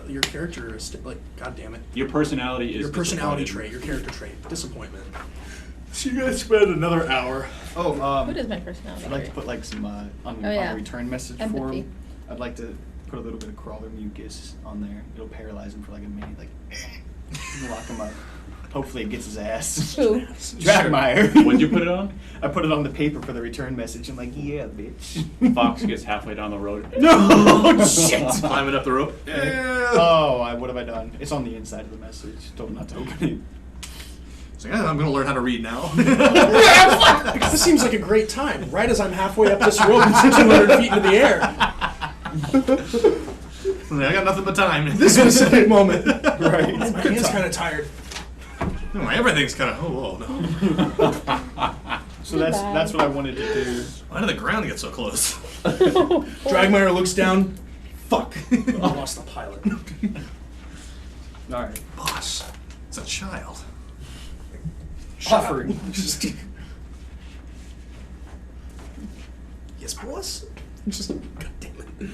your characteristic, like, god damn it. Your personality is Your personality disappointed. trait, your character trait, disappointment. So you guys spend another hour. Oh, What is my personality? I'd like to trait? put like some on Oh, yeah. a return message for Empathy. him. I'd like to put a little bit of crawler mucus on there. It'll paralyze him for like a minute, like lock him up. Hopefully it gets his ass. Who? Dragmire. What'd you put it on? I put it on the paper for the return message. I'm like, yeah, bitch. Fox gets halfway down the road. No shit. Climbing up the rope. Oh, what have I done? It's on the inside of the message. Told him not to open it. It's like, I'm going to learn how to read now. This seems like a great time, right as I'm halfway up this rope and 200 feet into the air. I got nothing but time. This specific moment. Right. My hand's kind of tired. No, everything's kind of, oh, no. So that's what I wanted to do. Why did the ground get so close? Dragmire looks down. Fuck. I lost the pilot. All right. Boss, it's a child. Offered. Yes, boss. Just, god damn it.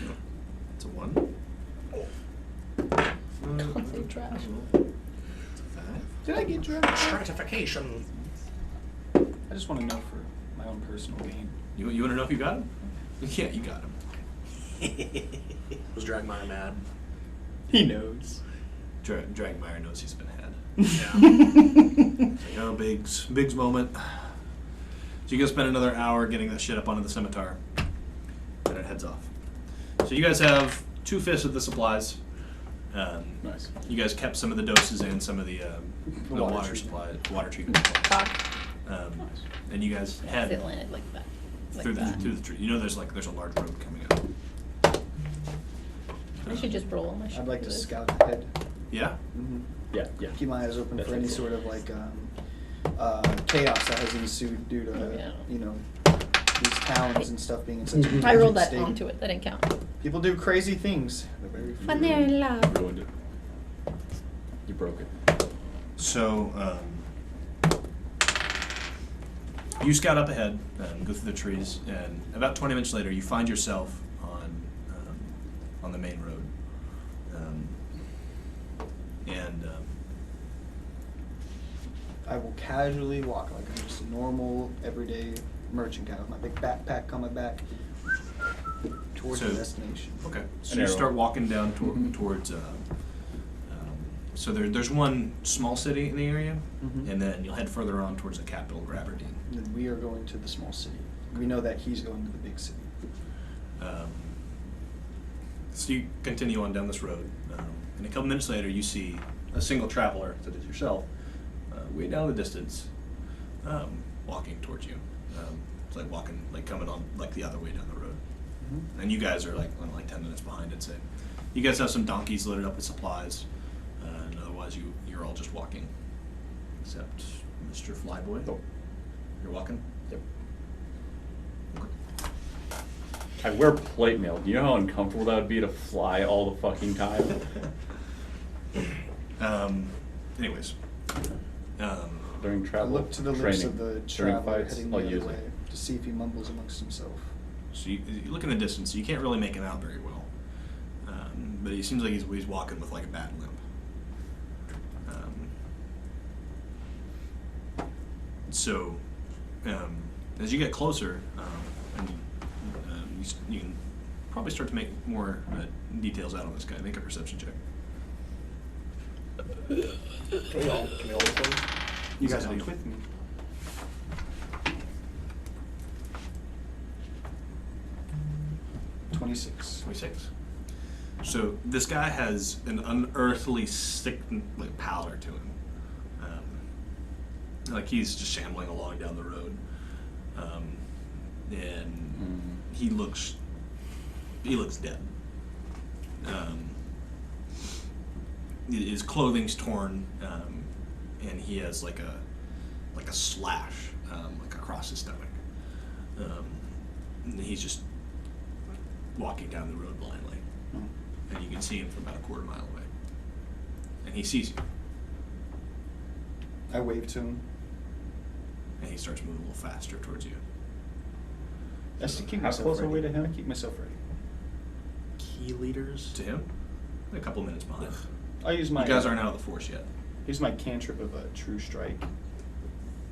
It's a 1. Constant trash. It's a 5. Did I get drunk? Stratification. I just want to know for my own personal gain. You want to know if you got him? Yeah, you got him. Was Dragmire mad? He knows. Dragmire knows he's been had. Yeah. It's like, oh, Big's moment. So you guys spend another hour getting that shit up onto the scimitar. And it heads off. So you guys have 2/5 of the supplies. Nice. You guys kept some of the doses and some of the Water water treatment. supply, water treatment. Cock. And you guys head It landed like that. Like through that. the tree. You know, there's a large road coming up. I should just roll. I should I'd like do to this. scout ahead. Yeah. Yeah, yeah. Keep my eyes open That's for any okay. sort of like chaos that has ensued due to Oh, yeah. these towns and stuff being in such a I rolled that state. onto it. That didn't count. People do crazy things. They're very When they're in love. Ruined it. You broke it. So you scout up ahead, go through the trees, and about 20 minutes later, you find yourself on the main road. I will casually walk like I'm just a normal, everyday merchant guy with my big backpack on my back towards So- the destination. Okay. So An you arrow. start walking down towards. So there's one small city in the area, Mhm. and then you'll head further on towards the capital, Aberdeen. And then we are going to the small city. We know that he's going to the big city. So you continue on down this road, and a couple minutes later, you see a single traveler, such as yourself, way down the distance, walking towards you. It's like walking, like coming on, like the other way down the road. Mhm. And you guys are like 10 minutes behind, I'd say. You guys have some donkeys loaded up with supplies, and otherwise you're all just walking, except Mr. Flyboy. Nope. You're walking. Yep. Okay. I wear plate mail. Do you know how uncomfortable that would be to fly all the fucking time? Anyways. During I travel, look to the lips training, of the during traveler fights, heading I'll the use other way it. to see if he mumbles amongst himself. So you look in the distance, so you can't really make him out very well. But he seems like he's walking with like a bad limp. So as you get closer, and you can probably start to make more details out on this guy. Make a perception check. Can we all look at him? You guys looked with me. $26. 26. So this guy has an unearthly sick like pallor to him. Like he's just shambling along down the road, and he looks dead. His clothing's torn, and he has like a slash like across his stomach. And he's just walking down the road blindly, and you can see him from about a quarter mile away, and he sees you, I wave to him. and he starts moving a little faster towards you. That's to keep How myself close are ready. we to him? I keep myself ready. Key leaders. To him, a couple minutes behind. I'll use my. You guys aren't out of the force yet. Use my cantrip of a true strike,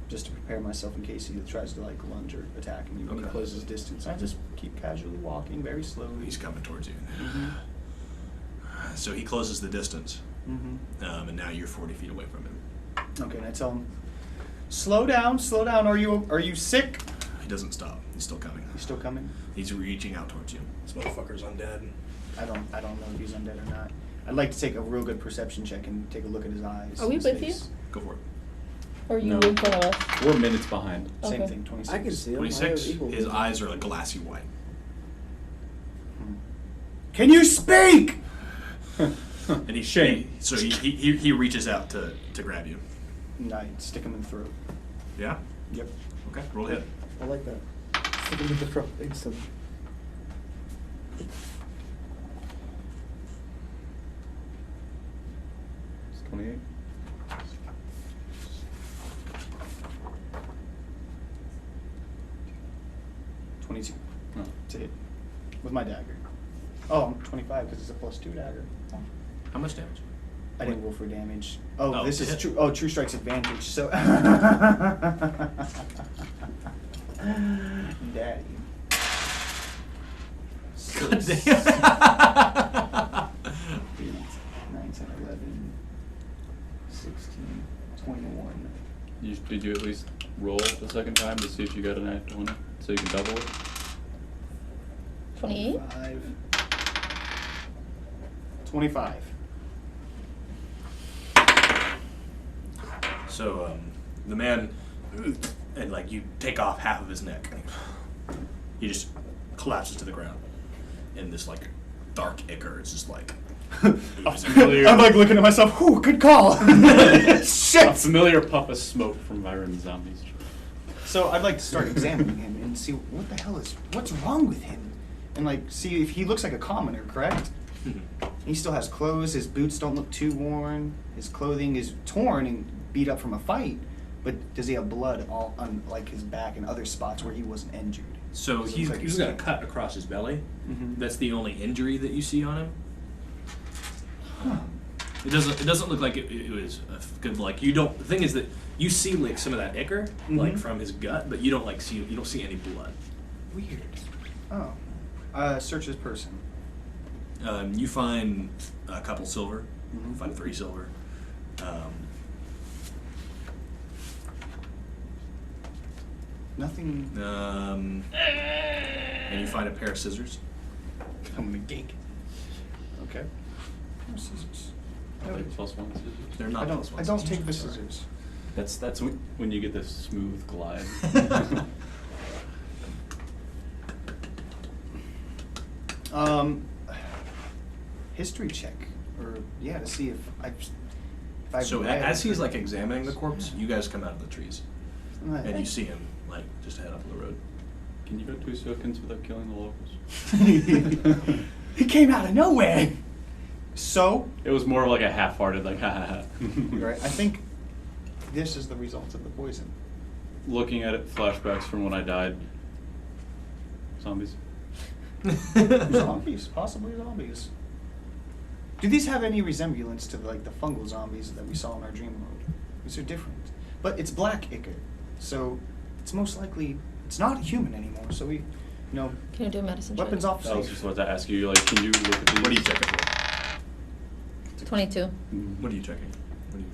just to prepare myself in case he tries to like lunge or attack me when he Okay. closes distance. I just keep casually walking, very slowly. He's coming towards you. Mm-hmm. So he closes the distance, Mm-hmm. and now you're 40 feet away from him. Okay, and I tell him, slow down, slow down. Are you sick? He doesn't stop. He's still coming. He's still coming. He's reaching out towards you. This motherfucker's undead. I don't know if he's undead or not. I'd like to take a real good perception check and take a look at his eyes. Are we his with face. Go for it. Or are you No. in front of us? We're minutes behind. Same Okay. thing, 26. I can see him. 26. I have equal His vision. eyes are like glassy white. Can you speak? And he Shame. So he reaches out to grab you. And I stick him in the throat. Yeah. Yep. Okay. Roll a hit. I like that. Stick him in the throat instantly. It's 28. $22 Oh. to hit with my dagger. Oh, I'm 25 because it's a +2 dagger. How much damage? I didn't roll for damage. Oh, Oh, this to is hit. true. Oh, true strike's advantage. So, Daddy. God Six, damn. 8, 9, 10, 11, 16, 21. Did you at least roll the second time to see if you got an act 20 so you can double it? 28? 25. So the man, and like you take off half of his neck. He just collapses to the ground in this like dark ichor. It's just like. Familiar. I'm like looking at myself. Ooh, good call. A Shit. familiar puff of smoke from Byron Zombies. So I'd like to start examining him and see what's wrong with him, and like see if he looks like a commoner. Correct? He still has clothes. His boots don't look too worn. His clothing is torn and beat up from a fight. But does he have blood all on like his back and other spots where he wasn't injured? So Does it he's look like got a skin? cut across his belly. Mhm. That's the only injury that you see on him. It doesn't look like it was a good like you don't. The thing is that you see like some of that ichor like Mhm. from his gut, but you don't see any blood. Weird. Oh. Search his person. You find a couple silver. Mhm. You find 3 silver. Nothing. And you find a pair of scissors. I'm gonna gink. Okay. Scissors. Are they +1 scissors? They're not. I don't. plus I ones. don't take the Sorry. scissors. That's when you get this smooth glide. History check, or yeah, to see if I've So read as he's or- like examining the corpse, you guys come out of the trees, Right. and you see him like just ahead up the road. Can you go 2 seconds without killing the locals? He came out of nowhere. So, It was more of like a half-hearted, like, ha ha ha. right, I think this is the result of the poison. Looking at it, flashbacks from when I died. Zombies. Zombies, possibly zombies. Do these have any resemblance to like the fungal zombies that we saw in our dream world? These are different, but it's black ichor, so it's most likely it's not human anymore. So we, Can I do a medicine check? weapons off I was safe. just about to ask you, like, can you look at these? What are you checking for? 22. What are you checking? What are you?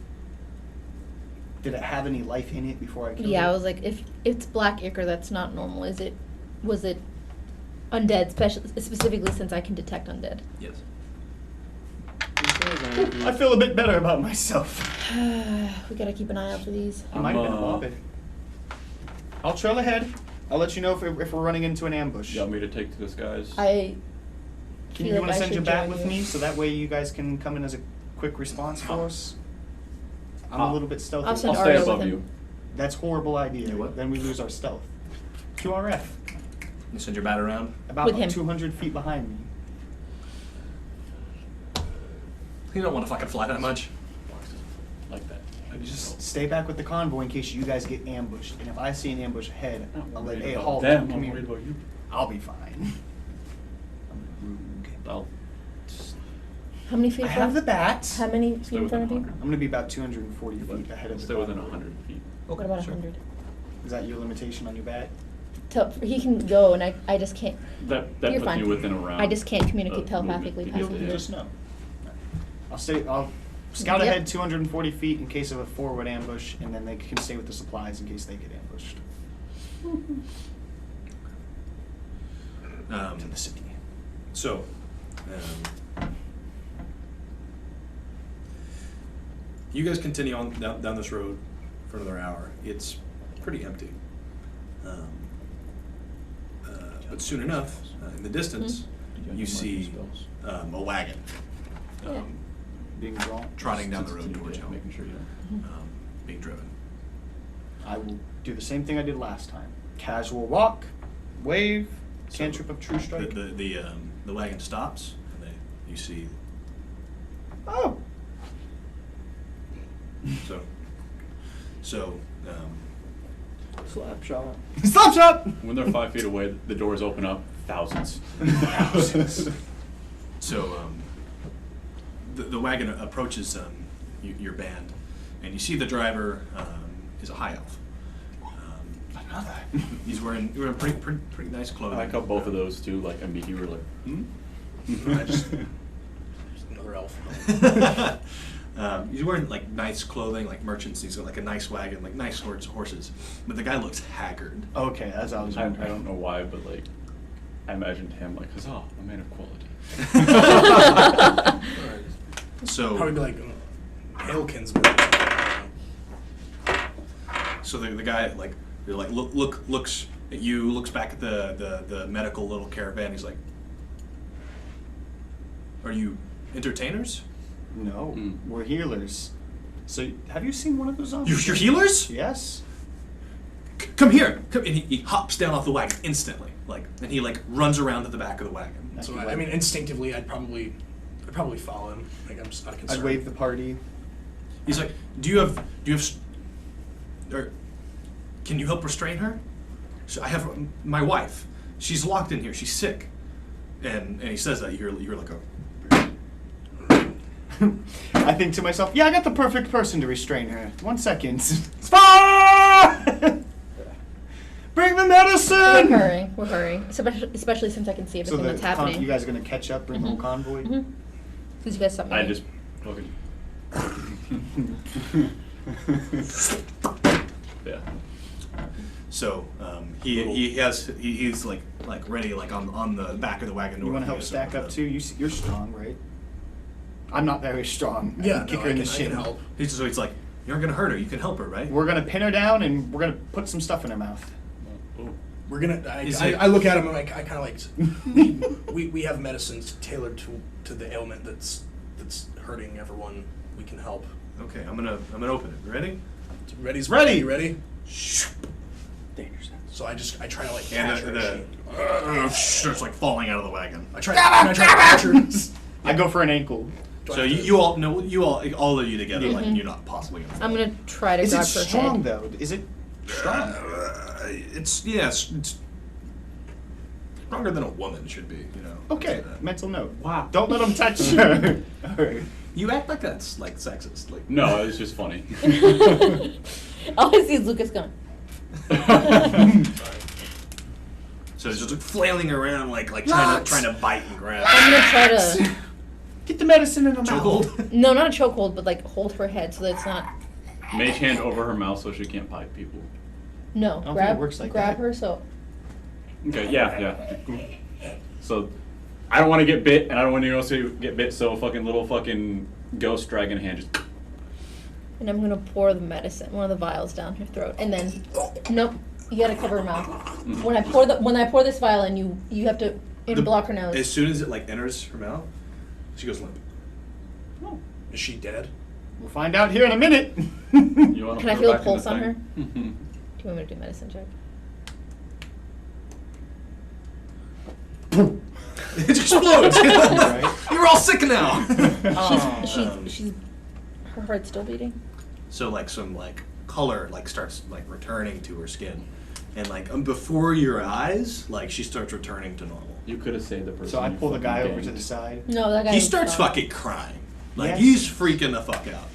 Did it have any life in it before I killed it? Yeah, I was like, if it's black ichor, that's not normal. Was it undead, specifically since I can detect undead? Yes. I feel a bit better about myself. We gotta keep an eye out for these. I might have been a bobby. I'll trail ahead. I'll let you know if we're running into an ambush. You want me to take to this guy's? Can feel you like want I to send should your bat join with you. me so that way you guys can come in as a quick response force? I'm a little bit stealthy. I'll I'll send stay Aria with above him. you. That's a horrible idea. You what? Then we lose our stealth. QRF. You send your bat around. About With him. 200 feet behind me. You don't want to fucking fly that much. Like that. You just stay back with the convoy in case you guys get ambushed. And if I see an ambush ahead, I'll let A halt. Them, Come I'm here. worried about you. I'll be fine. I'll How many feet? I have the front? bat. How many stay feet in front of within you? 100. I'm gonna be about 240 feet ahead of the Stay within convoy. 100 feet. What about Sure. 100? Is that your limitation on your bat? He can go, and I just can't. That You're puts fine. me within a round. I just can't communicate of telepathically movement. past You'll you. just know. I'll scout Yep. ahead 240 feet in case of a forward ambush, and then they can stay with the supplies in case they get ambushed. To the city. So, you guys continue on down this road for another hour. It's pretty empty. But soon enough, in the distance, you see a wagon Being drawn. trotting down the road towards you, Making sure you know. being driven. I will do the same thing I did last time. Casual walk, wave, So cantrip of true strike. The wagon stops, and you see. Oh! So, Slap shot. Stop shot! When they're 5 feet away, the doors open up. Thousands. So the wagon approaches your band, and you see the driver is a high elf. Another. He's wearing pretty nice I clothing. like how both of those two, like, immediately were like, Just another elf. He's wearing like nice clothing, like merchants. He's got like a nice wagon, like nice horses. But the guy looks haggard. Okay, that's how I was I wondering. don't know why, but like, I imagined him like, huzzah, a man of quality. So Probably be like hail kinsman. So the guy like looks at you, looks back at the medical little caravan. He's like, "Are you entertainers? No, Hmm. we're healers. So, have you seen one of those zombies? You're healers? Yes. Come here!" And he hops down off the wagon instantly, and he runs around to the back of the wagon. So I mean, instinctively, I'd probably follow him. Like I'm just not concerned. I'd wave the party. He's like, "Do you have, or can you help restrain her? So I have my wife. She's locked in here. She's sick." And he says that you're like a. I think to myself, yeah, I got the perfect person to restrain her. 1 second. Svag! Bring the medicine! We're hurrying. Especially since I can see So everything that's happening. you guys are gonna catch up, bring the whole convoy? Because you guys saw me. I just fucking. Yeah. So he's like ready on the back of the wagon door. You want to help stack up too? You're strong, right? I'm not very strong. I Yeah, can kick no, her in I the can shin. help. So he's like, "You aren't gonna hurt her. You can help her, right?" We're gonna pin her down and we're gonna put some stuff in her mouth. Oh. We're gonna. Is it- I look at him and I kind of like. we have medicines tailored to the ailment that's hurting everyone. We can help. Okay, I'm gonna open it. Ready? Ready's Ready! Ready. Dangerous. So I try to like And catch her. starts falling out of the wagon. I try to catch her. I go for an ankle. Do I So have to- you all of you together, you're not possibly gonna. I'm gonna try to Is grab it her strong head. though? Is it strong? It's stronger than a woman should be. Okay, It's, mental note. Wow. Don't let them touch her. Alright. You act like that's sexist. No, it's just funny. All I see is Lucas going. So it's just like flailing around, like Not. trying to bite and grab. I'm gonna try to. Get the medicine in her mouth. Chokehold. No, not a chokehold, but like hold her head so that it's not. Mage hand over her mouth so she can't bite people. No, I don't think grab it works like grab that. her so. Okay, yeah. So, I don't want to get bit, and I don't want anyone else to get bit, so a fucking ghost dragon hand just... And I'm gonna pour the medicine, one of the vials, down her throat, and then, nope, you gotta cover her mouth. When I pour this vial in, you have to block her nose. As soon as it like enters her mouth, she goes limp. Is she dead? We'll find out here in a minute. You wanna Can I put feel a back in pulse the on her? thing? Do you want me to do a medicine check? It explodes. You're all sick now. She's her heart's still beating. So like some like color like starts like returning to her skin, and like before your eyes, like she starts returning to normal. You could have saved the person. So I you pull the fucking guy over ganged. to the side. No, that guy. He was starts fine. fucking crying, like Yes. he's freaking the fuck out.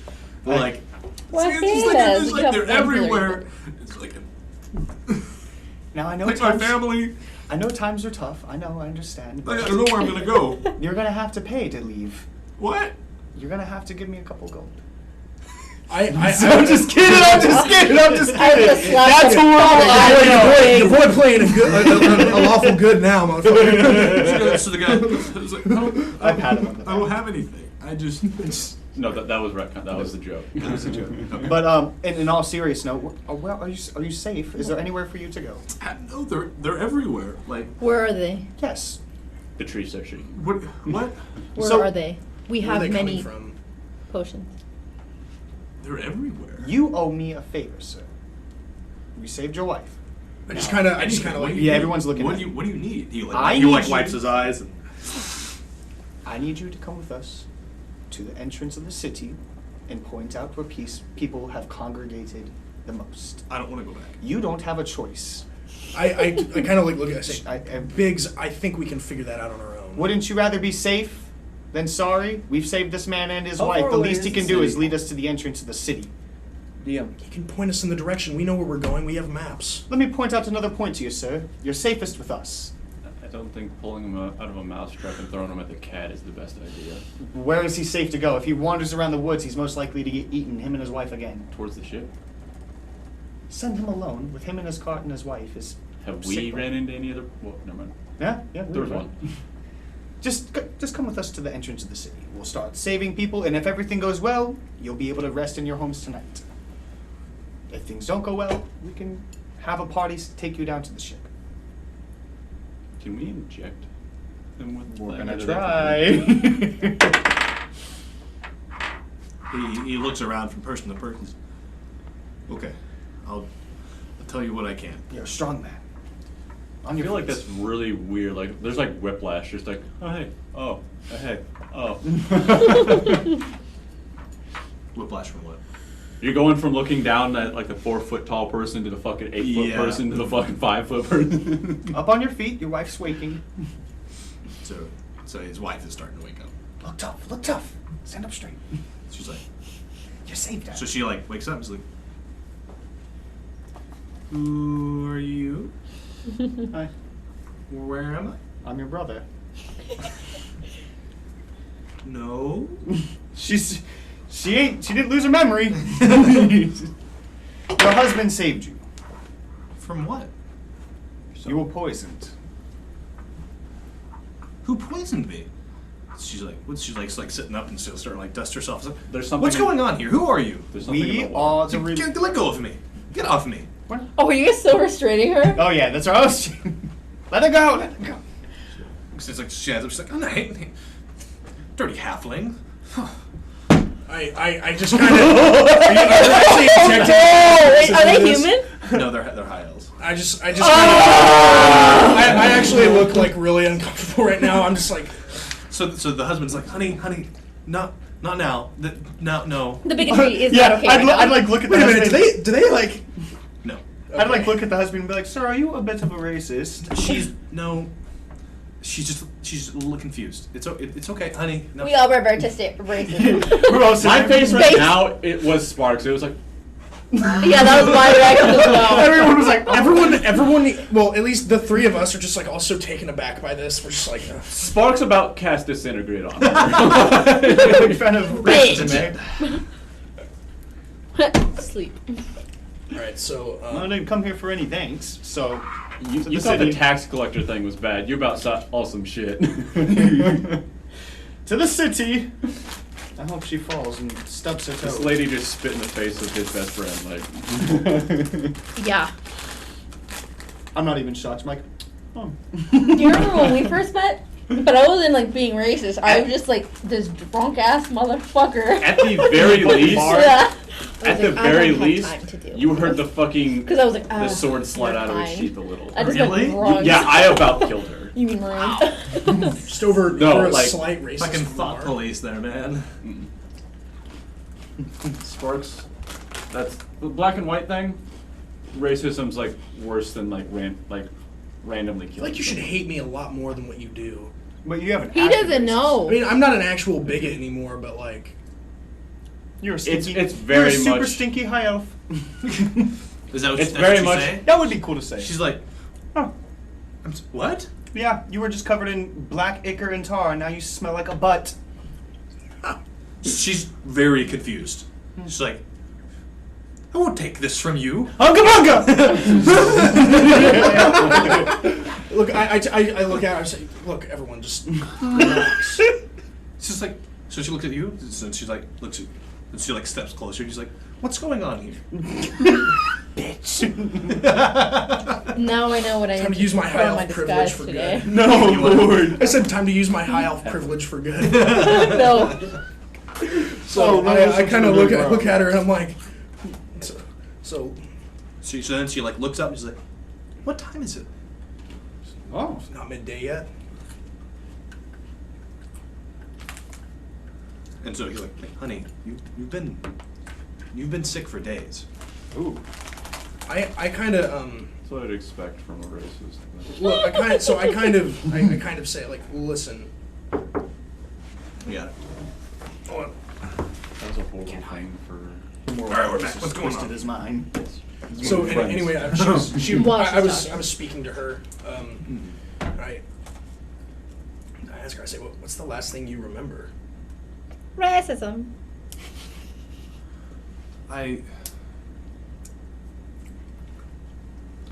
We're like, Well, it's he like, is. it's You like have they're one everywhere. It's like, Now I know like my times, family. I know times are tough. I know, I understand. Like, I don't know where I'm gonna go. You're gonna have to pay to leave. What? You're gonna have to give me a couple gold. I'm I'm just kidding. I'm just kidding. I'm just I kidding. would've slapped That's the horrible. fuck out Your boy playing a lawful good now, motherfucker. So the guy was like, I pat him on the I don't back. have anything. I just. No, that was retcon. That was the joke. That was a joke. Okay. But in all seriousness, note, are you safe? Is there anywhere for you to go? No, they're everywhere. Like Where are they? Yes. The tree section. what? What? Where So- are they? We Where are have they many coming from? potions. They're everywhere. You owe me a favor, sir. We saved your wife. I just kind of like. Yeah, everyone's looking What at do you me. What do you need? He like I he need like you- wipes his eyes and. I need you to come with us to the entrance of the city and point out where people have congregated the most. I don't want to go back. You don't have a choice. I kind of like look at it and say, I- Biggs, I think we can figure that out on our own. Wouldn't you rather be safe than sorry? We've saved this man and his How wife. far The away least is he the can do is city? lead us to the entrance of the city. DM. He can point us in the direction. We know where we're going. We have maps. Let me point out another point to you, sir. You're safest with us. I don't think pulling him out of a mousetrap and throwing him at the cat is the best idea. Where is he safe to go? If he wanders around the woods, he's most likely to get eaten, him and his wife again. Towards the ship. Send him alone with him and his cart and his wife. Have Sick we one. ran into any other? Well, never mind. Yeah, There was one. Just come with us to the entrance of the city. We'll start saving people, and if everything goes well, you'll be able to rest in your homes tonight. If things don't go well, we can have a party to take you down to the ship. Can we inject them with? We're like, gonna either that- try. He looks around from person to person. Okay, I'll tell you what I can. You're a strong man. On I your feel like feet. that's really weird. Like there's like whiplash. Just like oh hey hey oh. Whiplash from what? You're going from looking down at like the 4-foot tall person to the fucking 8-foot Yeah. person to the fucking 5-foot person. Up on your feet. Your wife's waking. So his wife is starting to wake up. Look tough. Look tough. Stand up straight. She's like, You're safe, Dad. so she like wakes up and is like, who are you? Hi. Where am I? I'm your brother. No. She didn't lose her memory. Your husband saved you. From what? You were poisoned. Who poisoned me? She's like, what's she like sitting up and still starting to like dust herself. Like, There's something. what's going on here? Who are you? There's something in We the water. are the re- Let go of me. Get off me. Oh, are you guys still restraining her? Oh yeah, that's our host. Let her go. Let her go. She's like, she's like, oh no, dirty halfling. I just kind of. Actually injecting. Oh, wait, are they human? No, they're high elves. I just kind of. I actually look like really uncomfortable right now. I'm just like. So the husband's like, honey, not now. No. The bigotry is Yeah, not okay. I'd, right lo- now. I'd like look at the Wait a minute. husband. Do they like? No. I'd like look at the husband and be like, "Sir, are you a bit of a racist?" She's a little confused. It's okay, honey. No. We all revert to racism. We're all My sitting- face right Face. now, it was sparks. It was like, Yeah, that was my reaction as well. Everyone was like, everyone. Well, at least the three of us are just like also taken aback by this. We're just like, Sparks about cast disintegrate on her. Kind of Bitch. Sleep. all right. So I didn't come here for any thanks, so. You the thought the city. tax collector thing was bad. You about saw some shit. To the city. I hope she falls and stubs her toe. This lady just spit in the face of his best friend. Like, Yeah. I'm not even shocked. I'm like, oh. Do you remember when we first met? But I wasn't like being racist. I was just like this drunk ass motherfucker. at the very least, Yeah. at the like, I very don't have least, time to deal you with heard this. the fucking 'Cause I was like, the sword slide you're out of his fine. sheath a little. I just Really? went wrong. Yeah, I about killed her. You mean Maroon? just over No, for a like, slight racist Fucking thought remark. police there, man. Sparks, that's the black and white thing. Racism's like worse than like randomly I feel killing. like you should someone. hate me a lot more than what you do. But you haven't. He doesn't know. I mean, I'm not an actual bigot anymore, but like, You're a stinky. It's very you're a super much- stinky high elf. Is that what, It's that's very what you much- say? That would be cool to say. She's like, Oh. what? Yeah, you were just covered in black ichor and tar, and now you smell like a butt. She's very confused. She's like, I won't take this from you. Hunga bunga! look, I look at her and say, look, everyone, just relax. She's like, so she looks at you, and she's like, looks at, and she like steps closer. She's like, what's going on here? Bitch. Now I know what I Time need to use my put on high my elf privilege disguise for today. good. No, Lord. I said time to use my high elf privilege for good. So, So I kind of look at her and I'm like, so So then she like looks up and she's like, what time is it? Oh. it's not midday yet. And so he's like, honey, you've been sick for days. Ooh. I kind of That's what I'd expect from a racist. look. I kind of say like, listen. Yeah. Oh, That was a horrible thing for. All right, we're back. What's going on? Is mine. So Friends. anyway, I was speaking to her. I asked her. I say, what's the last thing you remember? racism. I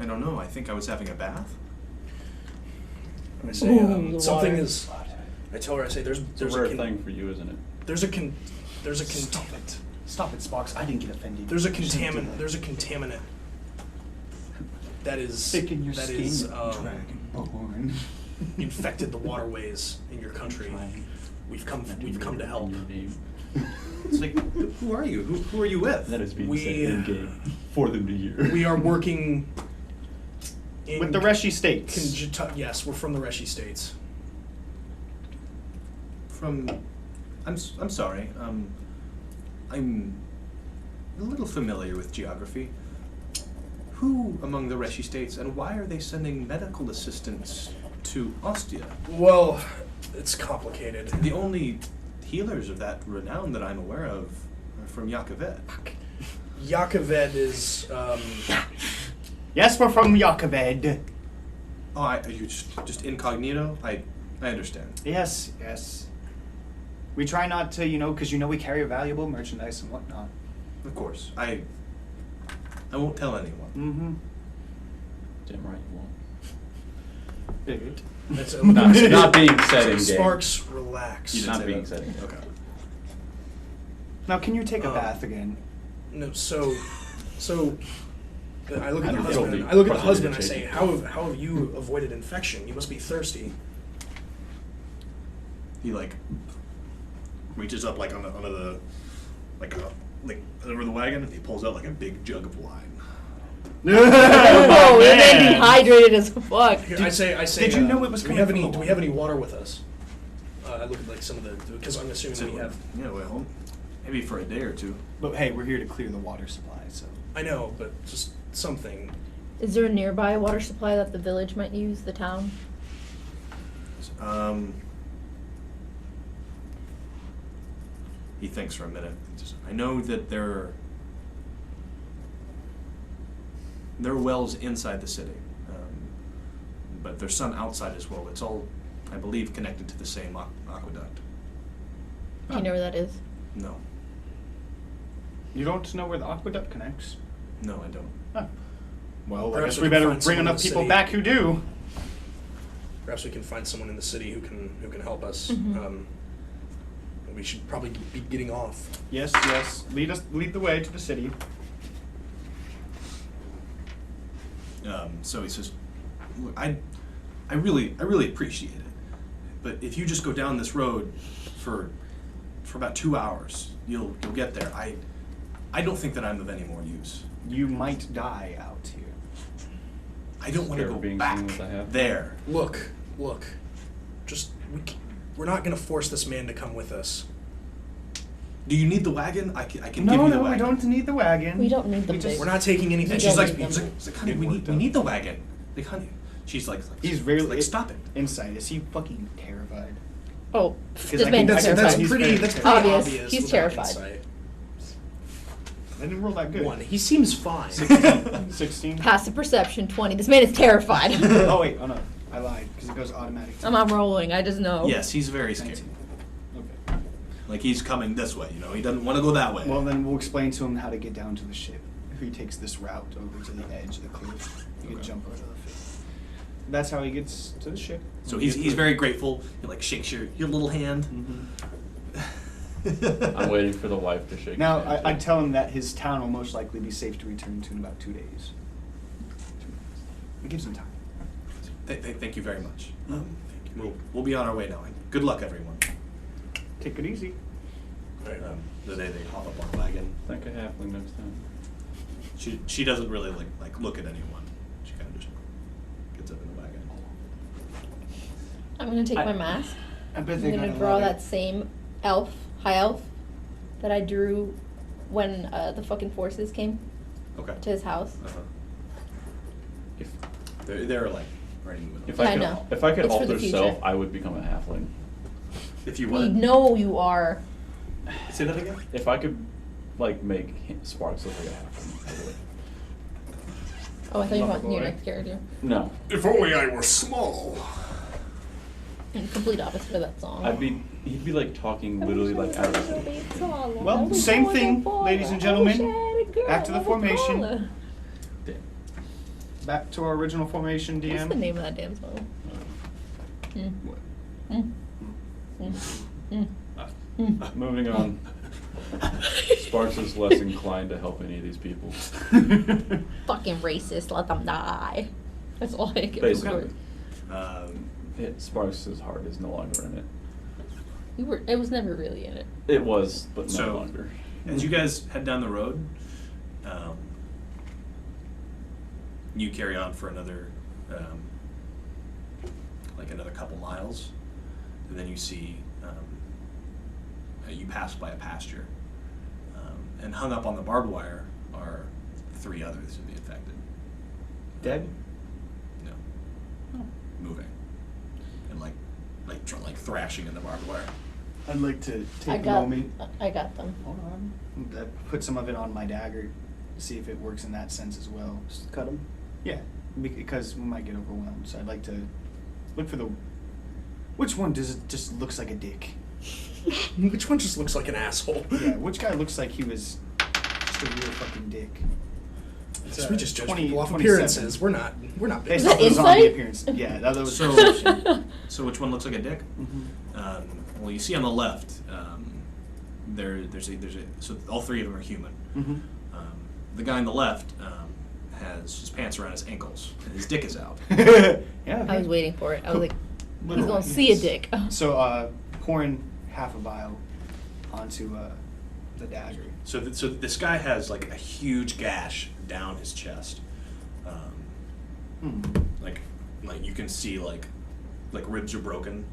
don't know. I think I was having a bath. I say Ooh, something water. is. I tell her. I say there's It's a rare thing for you, isn't it? There's a Stop it. Stop it, Sparks. I didn't get offended. There's a contaminant. That is Thick in your that skin, is dragonborn. infected the waterways in your country. We've come to help. It's like, who are you? Who are you with? That is being We- said in game for them to hear. We are working in With the Reshi states. Yes, we're from the Reshi states. From, I'm sorry. I'm a little familiar with geography. Who among the Reshi states, and why are they sending medical assistance to Ostia? Well, it's complicated. The only healers of that renown that I'm aware of are from Yakovet. Yakovet is Yes, we're from Yakoved. Oh, are you just incognito? I understand. Yes, yes. We try not to, because we carry valuable merchandise and whatnot. Of course. I won't tell anyone. Mm-hmm. Damn right you won't. Bigot. that's Not being said in game. Sparks, relax. You didn't Not say being that. said in game. Okay. Now, can you take a bath again? No, so I look at the I'm husband. guilty. I look at the Possibly husband. I say, changing. how have you avoided infection? You must be thirsty. He reaches up under the wagon, and he pulls out a big jug of wine. Oh, you're getting dehydrated as fuck. Here, I say. Did you know it was do we coming have from any? the Do we have any water with us? I look at some of the because I'm assuming we have. Yeah, well, maybe for a day or two. But hey, we're here to clear the water supply, so. I know, but just something. Is there a nearby water supply that the village might use, the town? He thinks for a minute. I know that there there are wells inside the city, but there's some outside as well. It's all, I believe, connected to the same aqueduct. Do you know where that is? No, You don't know where the aqueduct connects? no, I don't. Huh. Well, I Perhaps guess we we can better find bring someone in enough the people city. back who do. Perhaps we can find someone in the city who can help us. Mhm. We should probably be getting off. Yes, yes. Lead the way to the city. So he says, "Look, I really appreciate it, but if you just go down this road for about 2 hours, you'll get there. I don't think that I'm of any more use. You might die out here. I don't want to Scared go of being back seen with a hat? there. Look. Just we're not gonna force this man to come with us. Do you need the wagon? I can give No, you the no, wagon. we don't need the wagon. We don't need the We just- big. We're not taking anything. And We she's don't like, need he's them. like, honey, we need the wagon. Like, honey. She's like He's very like, stop it. Inside, is he fucking terrified? Oh, Because this I man think is that's- terrified. He's very That's pretty Obvious. obvious. He's without terrified. insight. I didn't roll that good. 1. He seems fine. 16. Passive perception 20. This man is terrified. Oh wait, oh no, I lied because it goes automatic. I'm not rolling. I just know. Yes, he's very scared. 19. Okay. Like he's coming this way. He doesn't want to go that way. Well, then we'll explain to him how to get down to the ship. If he takes this route over to the edge of the cliff, he can Okay. jump over the cliff. That's how he gets to the ship. So he's very grateful. He like shakes your little hand. I'm waiting for the wife to shake Now, his hand, I too. tell him that his town will most likely be safe to return to in about 2 days. It gives him time. Thank you very much. We'll be on our way now. Good luck, everyone. Take it easy. Right. They hop up on the wagon. Thank a halfling next time. She doesn't really like look at anyone. She kind of just gets up in the wagon. I'm gonna take my mask. I bet I'm they gonna gotta draw love that it. same high elf, that I drew when the fucking forces came Okay. to his house. Uh-huh. If They're like already moving. if on. Yeah, I I could know. if I could It's for the alter future. self, I would become a halfling. If you We would know you are. say that again. If I could like make Sparks look like a halfling, I would. Oh, I thought you Lover wanted your boy. next character. No. If only I were small. Complete opposite of that song. He'd be like talking literally like out of his Well, same thing, ladies and gentlemen. Back to the formation. Back to our original formation, What's the DM. name of that damn song? Mm. Mm. Mm. Mm. Moving on. Sparks is less inclined to help any of these people. Fucking racist, let them die. That's all I get. Basically. for. Sparks' heart is no longer in it. It was never really in it. It was, but no So- longer. As you guys head down the road, you carry on for another couple miles, and then you see you pass by a pasture, and hung up on the barbed wire are 3 others of the infected. Dead? No. Oh. Moving. And like thrashing in the barbed wire. I'd like to I take a got. moment. I got them. Hold on. Put some of it on my dagger to see if it works in that sense as well. Just cut him. Yeah, because we might get overwhelmed. So I'd like to look for the. Which one does it just looks like a dick? Which one just looks like an asshole? Yeah, which guy looks like he was just a real fucking dick? So we just judge 20 people off 27. appearances. We're not Based big. Is off that the zombie insight? appearance. Yeah, that was So- perception. So which one looks like a dick? Mhm. Well, you see on the left, so all 3 of them are human. Mhm. The guy on the left has his pants around his ankles and his dick is out. Yeah. I was waiting for it. I was like, he's Little gonna yes. see a dick. So pouring half a vial onto the dagger. So this guy has like a huge gash down his chest. Hmm. Like you can see like ribs are broken,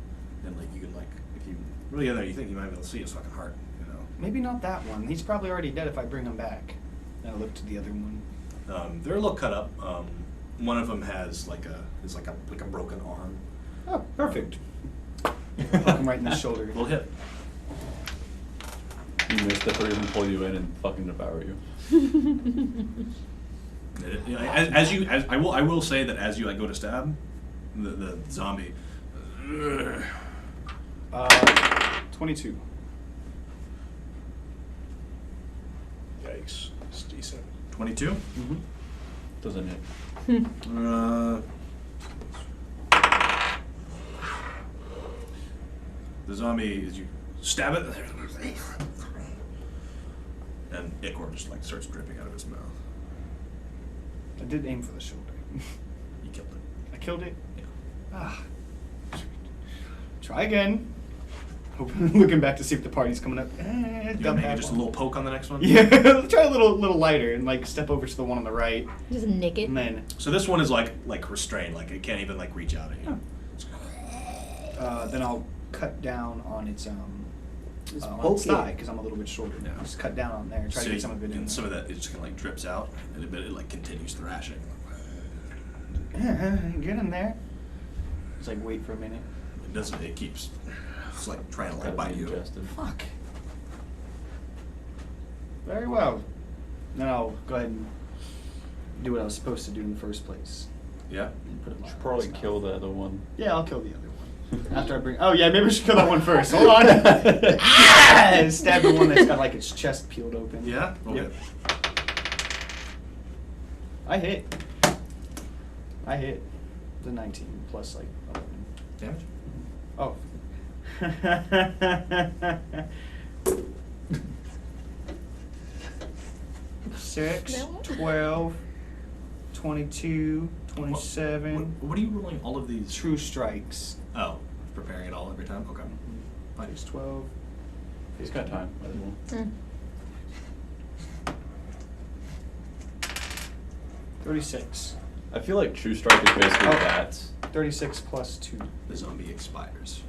and like you can like if you really get there, you think you might be able to see his fucking heart. Maybe not that one. He's probably already dead if I bring him back. And I look to the other one. They're a little cut up. One of them has like a broken arm. Oh, perfect. Poke him right in the shoulder. Little hip. You missed the 3 of them pull you in and fucking devour you. Yeah, as I will say that as you like go to stab the zombie. 22. Yikes. It's decent. 22. Doesn't hit. The zombie, as you stab it, and ichor just like starts dripping out of his mouth. I did aim for the shoulder. You killed it. I killed it? Yeah. Ah. Try again. Looking back to see if the party's coming up. You want maybe just a little poke on the next one? Yeah, try a little lighter and like step over to the one on the right. Just nick it. And then So this one is like restrained, like it can't even like reach out at you. then I'll cut down on its on its poke thigh it. because I'm a little bit shorter. Yeah. Just cut down on there. Try to get some of it in. and some of that it just kind of like drips out, and it like continues thrashing. Get in there. Just like wait for a minute. It doesn't. It keeps. It's like trying to like Gotta bite be you. ingested. Fuck. Very well. Then I'll go ahead and do what I was supposed to do in the first place. Yeah. And put it Should probably kill the other one. Yeah, I'll kill the other one. After I bring. Oh yeah, maybe we should kill that one first. Hold on. Ah! Stab the one that's got like its chest peeled open. Yeah. Okay. Yep. I hit. The 19 plus like 11. Damage. Oh. 6, 12, 22, 27. What are you rolling all of these? True strikes. Oh, preparing it all every time. Okay. Minus 12. He's got time. Might as well. 36. I feel like True Strike is basically bats. 36 plus 2. The zombie expires.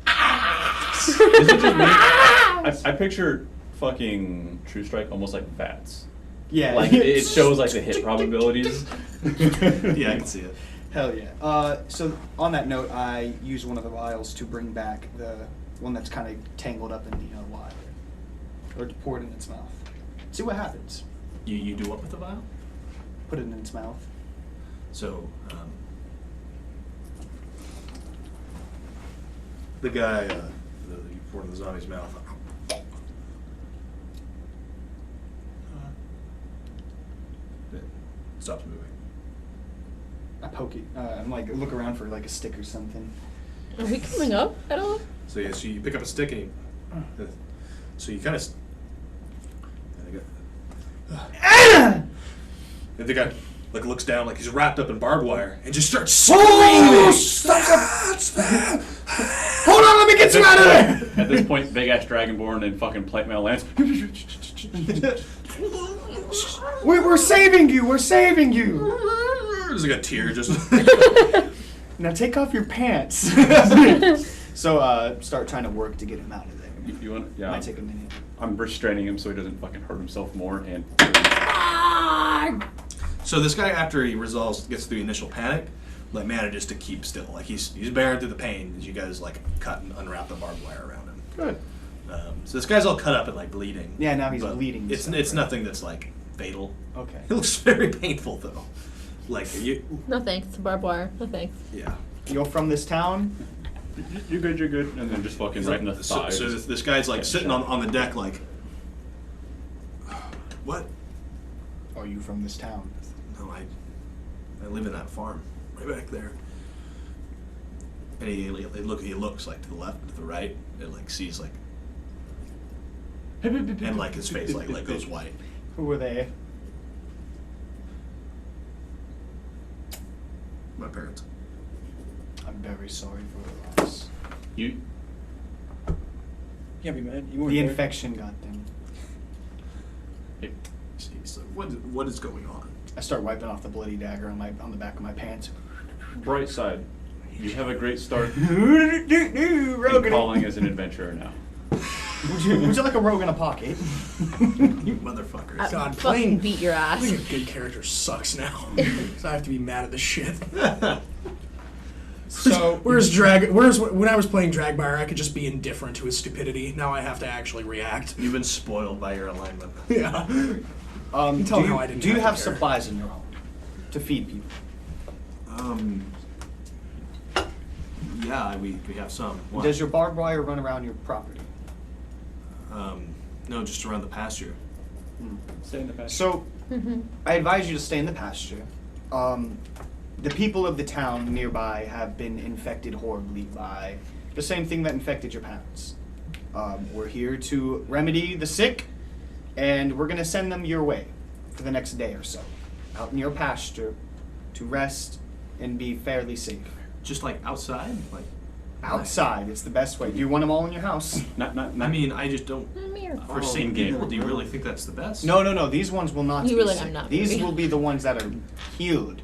Is it just me? I picture fucking True Strike almost like bats. Yeah. Like it shows like the hit probabilities. Yeah, I can see it. Hell yeah. So on that note, I use one of the vials to bring back the one that's kind of tangled up in the wire. Or to pour it in its mouth. See what happens. You do what with the vial? Put it in its mouth. So, the guy, you pour in the zombie's mouth. It stops moving. I poke it. I'm like, look around for like a stick or something. Are we coming up at all? So yeah, so you pick up a stick and you, so you kind of. And the guy like looks down like he's wrapped up in barbed wire and just starts screaming. Hold on, let me get you out of there! At this point, big ass dragonborn and fucking plate mail lands. We're saving you! We're saving you! There's like a tear just. Now take off your pants. So start trying to work to get him out of there. You want? Yeah. Might take a minute. I'm restraining him so he doesn't fucking hurt himself more. And So this guy, after he gets through the initial panic, like manages to keep still. Like he's bearing through the pain as you guys like cut and unwrap the barbed wire around him. Good. So this guy's all cut up and like bleeding. Yeah, now he's but bleeding and It's stuff, it's right? nothing that's like fatal. Okay. It looks very painful though. Like you. No thanks. It's barbed wire. No thanks. Yeah. You're from this town? you're good, you're good. And then just fucking right in the So, thighs. so this guy's like Getting sitting shot. on the deck like. What? Are you from this town? No, I live in that farm right back there. And he looks like to the left, to the right, and like sees like, and like his face like goes white. Who are they? My parents. I'm very sorry for the loss. You. Can't be mad. You weren't The there. infection got them. Jeez, like, what is going on? I start wiping off the bloody dagger on the back of my pants. Bright side. You have a great start in Rogue calling as an adventurer now. Would you like a rogue in a pocket? You motherfuckers. I God, fucking playing- beat your ass. Being a good character sucks now. So I have to be mad at this shit. So Whereas when I was playing Dragmire, I could just be indifferent to his stupidity. Now I have to actually react. You've been spoiled by your alignment. Yeah. do tell me how I didn't you have to have care. supplies in your home? to feed people? Yeah, we have some. Why? Does your barbed wire run around your property? No, just around the pasture. Stay in the pasture. So, I advise you to stay in the pasture. The people of the town nearby have been infected horribly by the same thing that infected your parents. We're here to remedy the sick, and we're going to send them your way for the next day or so, out in your pasture, to rest and be fairly safe. Just like outside, like Outside, it's the best way. Do you want them all in your house? Not. I mean, I just don't. Miracle. For sick in-game. people, do you really think that's the best? No. These ones will not You be really- sick. I'm not These really. will be the ones that are healed.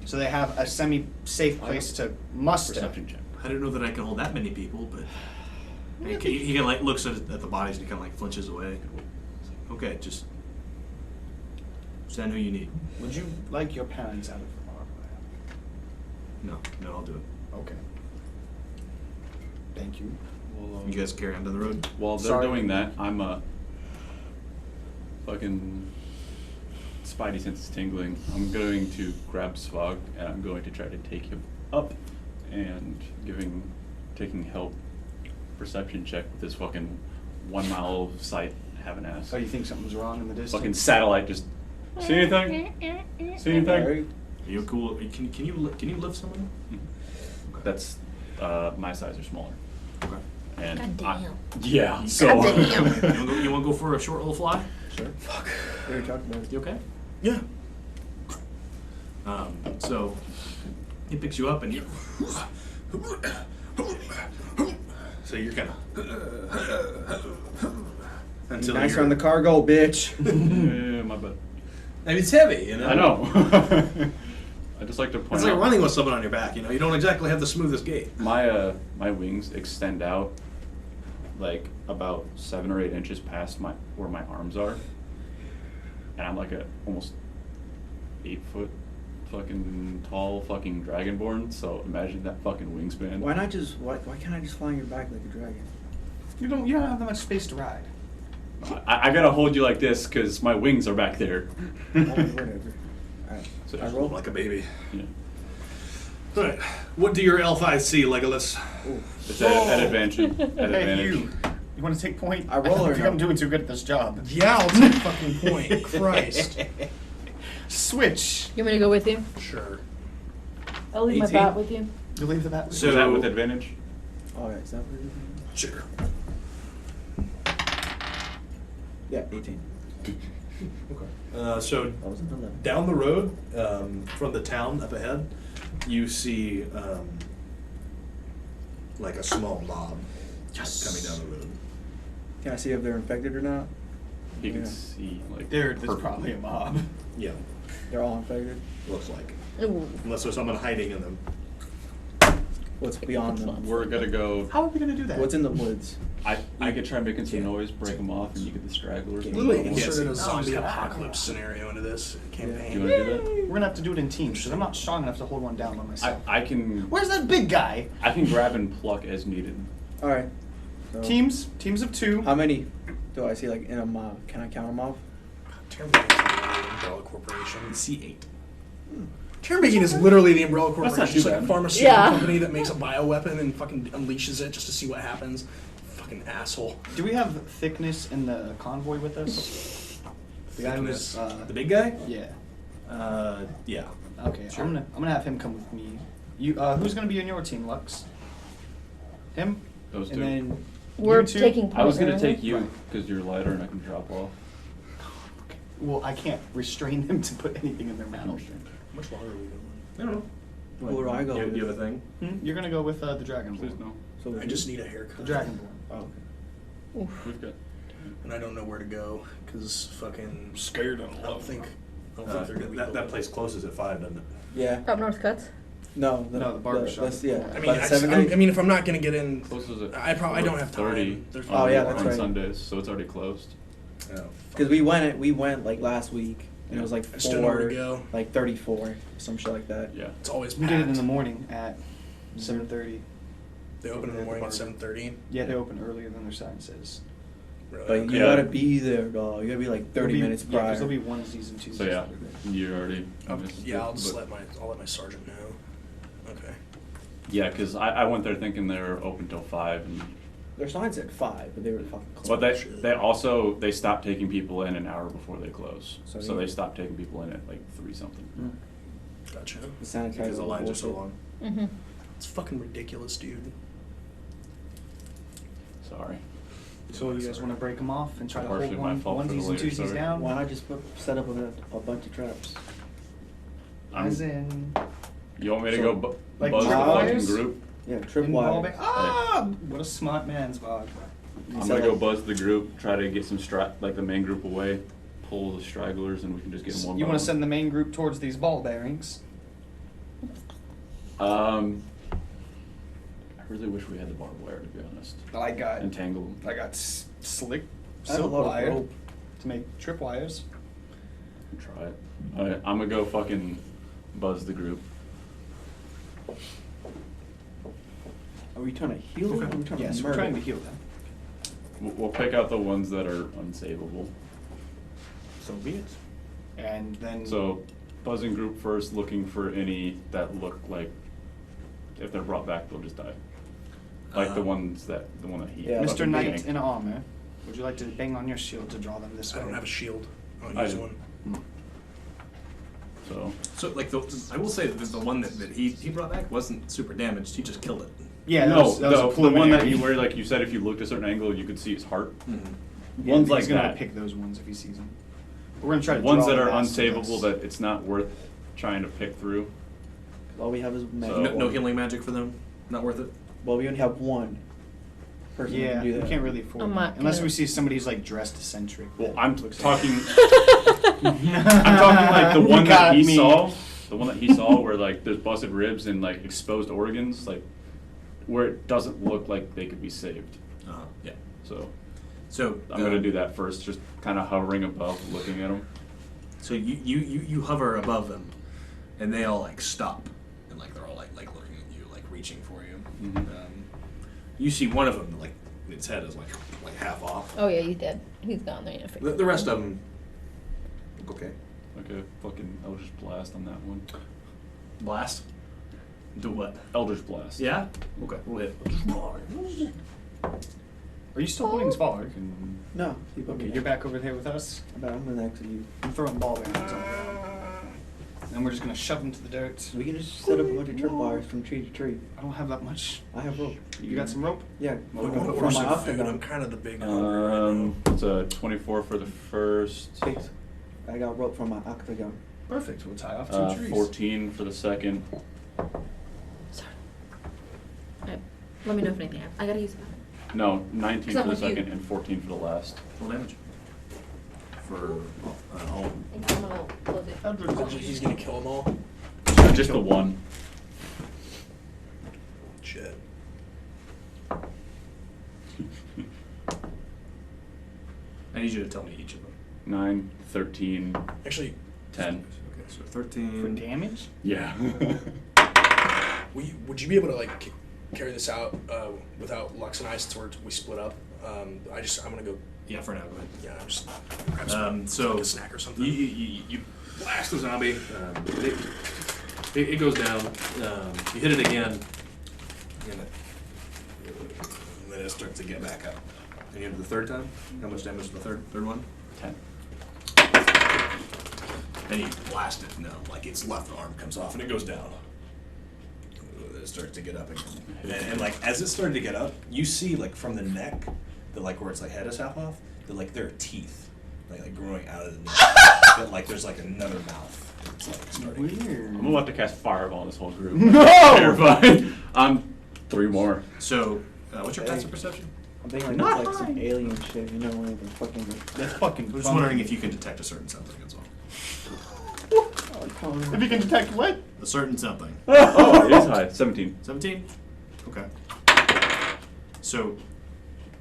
So they have a semi-safe place to muster. Perception check. I didn't know that I could hold that many people, but he kind of like looks at the bodies and he kind of like flinches away. It's like, okay, just send who you need. Would you like your parents out of the barbed wire? No, I'll do it. Okay. Thank you. Well, You guys carry on down the road. while they're Sorry. doing that, I'm fucking spidey sense is tingling. I'm going to grab Svag and I'm going to try to take him up and taking help perception check with this fucking 1 mile of sight have an ass. Oh, you think something's wrong in the distance? Fucking satellite just see anything? See anything? Are you cool? Can you lift someone? That's my size or smaller. Okay. And God damn. yeah, so You want to go for a short little fly? Sure. Fuck. We were talking about it. You okay? Yeah. So he picks you up and you. So you're kind of. Until Nice you're- on the cargo, bitch. yeah, my bad. I mean, it's heavy, you know. I know. I just like to point It's out like running with someone on your back. You know, you don't exactly have the smoothest gait. my my wings extend out like about 7 or 8 inches past where my arms are, and I'm like a almost 8 foot fucking tall fucking dragonborn. So imagine that fucking wingspan. Why not just why can't I just fly on your back like a dragon? You don't have that much space to ride. I gotta hold you like this because my wings are back there. Whatever. Alright. So I just roll. Like a baby. Yeah. All right. What do your elf eyes see, Legolas? It's at advantage. At Hey, advantage. you want to take point? I roll don't or think no? I'm doing too good at this job. Yeah, I'll take fucking point. Christ. Switch. You want me to go with you? Sure. I'll leave 18? my bat with you. You leave the bat. So is that with advantage? Alright, is that what it is? Sure. Yeah, 18. So That was an 11. down the road from the town up ahead, you see like a small mob coming down the road. Can I see if they're infected or not? You can Yeah. see like There's purple. probably a mob. Yeah, They're all infected? looks like. Ooh. Unless there's someone hiding in them. What's beyond them? We're gonna go. How are we gonna do that? What's in the woods? I could try making some noise, break them off, and you get the stragglers. and Literally the other ones. inserted a see. zombie Oh, apocalypse scenario into this Do you campaign. want to do that? We're gonna have to do it in teams because I'm not strong enough to hold one down by myself. I can. Where's that big guy? I can grab and pluck as needed. Alright. So Teams of 2. How many do I see like in a mob? Can I count them off? Terminating Umbrella Corporation. C8. Terminating is literally the Umbrella That's Corporation. not It's just too like a bad. pharmaceutical Yeah. company that makes a bioweapon and fucking unleashes it just to see what happens. Fucking asshole. Do we have thickness in the convoy with us? The guy who's The big guy? yeah. Yeah. Okay, Sure. I'm gonna have him come with me. You who's gonna be on your team, Lux? Him? Those And two. then We're you two? taking I was point, gonna aren't take we? you because you're lighter and I can drop off. Well, I can't restrain them to put anything in their mouth. How much longer are we going? I don't know. Where do I go? You have a thing? You're gonna go with the Dragonborn. Please no. So I just need a haircut. The Dragonborn. Oh, okay. We've got. And I don't know where to go because fucking Scared I don't think they're gonna be that place closes at 5, doesn't it? Yeah. Up North Cuts? No, No, the barber shop. That's, yeah. I mean, By the 7 I mean, if I'm not gonna get in, Closes at I don't have 4:30 time. There's Oh, yeah, that's on right. Sundays, so it's already closed. Oh. Because we went like last week, and it was like I just don't know where to 4, go. like 34, some shit like that. Yeah. It's always We did it in packed. the morning at 7:30. They open in the morning at 7:30. Yeah, they open earlier than their sign says. Really? But you Yeah. gotta be there, dog. You gotta be like 30 minutes Yeah, prior. because there'll be onesies and twosies. So yeah, you already. missed Yeah, it, I'll just but- let my sergeant know. Okay. Yeah, because I went there thinking they were open till 5, and Their sign said 5, but they were fucking close. but they also they stopped taking people in an hour before they close. So So you- they stopped taking people in at like 3 something. Gotcha. The sanitizer Because the lines are bullshit. so long. Mm-hmm. It's fucking ridiculous, dude. Sorry. So you guys want to break them off and try to hold Partially my fault for the onesies and later twosies story. down? Why not just set up a bunch of traps? As in, You want me to So, go like buzz the fucking tripwires? group? Yeah, in tripwire. ball Ah! What a smart man, Svag. I'm So, gonna go like- buzz the group, try to get some like the main group away, pull the stragglers, and we can just get them one You by want to one. send the main group towards these ball bearings. I really wish we had the barbed wire, to be honest. I got Entangle them. slick I have a silk lot of wire rope. to make tripwires. Try it. Alright, I'm gonna go fucking buzz the group. Are we trying to heal them? Or are we trying Yes, to we're murder trying to them? heal them. We'll pick out the ones that are unsavable. So be it. And then So, buzzing group first, looking for any that look like if they're brought back, they'll just die. Like the one that he. Yeah. Mr. fucking Knight yanked. in armor, would you like to bang on your shield to draw them this I way? don't have a shield. I'll I use do. one. So, So, like, I will say that the one that he brought back wasn't super damaged. He just killed it. Yeah, that no, was a the one that preliminary. where like you said, if you looked a certain angle, you could see his heart. Yeah, Ones he's like gonna that. pick those ones if he sees them. We're gonna try to Ones draw that are the best of unsavable this. that it's not worth trying to pick through. All we have is magic. So- No healing magic for them? Not worth it? Well, we only have one person who Yeah, can do we that. can't really afford I'm that. not Unless gonna- we see somebody who's like dressed eccentric. Well, that I'm looks talking. Like... I'm talking like the You one that got he me. saw. The one that he saw where like there's busted ribs and like exposed organs, like where it doesn't look like they could be saved. Yeah. So I'm gonna do that first, just kind of hovering above, looking at them. So you hover above them, and they all like stop, and like they're all like looking at you, like reaching for you. Mhm. You see one of them, like its head is like half off. Oh yeah, he's dead. He's gone. There ain't no fix. The rest of them look okay. Like a fucking Eldritch Blast on that one. Blast. Do what? Eldritch Blast. Yeah. Okay. We'll hit. Are you still holding Svag? Fucking- No, keep Okay, you're back over here with us. I'm gonna next to you. I'm throwing ball bearings on the ground. And we're just gonna shove them to the dirt. We can just set up a bunch of tripwires from tree to tree. I don't have that much. I have rope. You got some rope? Yeah. Well, we I can wanna put order from some my food. I'm octagon. kind of the big hungry right now. It's a 24 for the first. Six. I got rope from my octagon. Perfect. We'll tie off two trees. 14 for the second. Sorry. Alright. Let me know if anything happens. I gotta use it. No, 19 'Cause for I'm the with you. second and 14 for the last. Full damage. For home. I'm gonna close it. He's gonna kill them all. Just the one. Shit. I need you to tell me each of them. 9, 13, Actually, 10. Okay, so For 13. damage? Yeah. would you be able to like carry this out without Lux and I since we split up? I'm gonna go. Yeah, for now. Go ahead. Yeah, I'm just grab some, So like a snack or something. you blast the zombie. It goes down. You hit it again, and then it starts to get back up. And you hit it the third time. How much damage is the third one? 10. And you blast it. No, like its left arm comes off and it goes down. It starts to get up again. And like as it started to get up, you see like from the neck, the like where its like head is half off, that like there are teeth like growing out of the neck. That like there's like another mouth. It's like starting. Weird. I'm about to cast Fireball on this whole group. No! Terrified. I'm 3 more. So, what's your passive perception? I'm thinking like Not it's like some high. alien shit, you know, when they're fucking That's fucking I'm just fun. wondering if you can detect a certain something. That's all. If you can detect what? A certain something. Oh, it is high. 17. 17? Okay. So,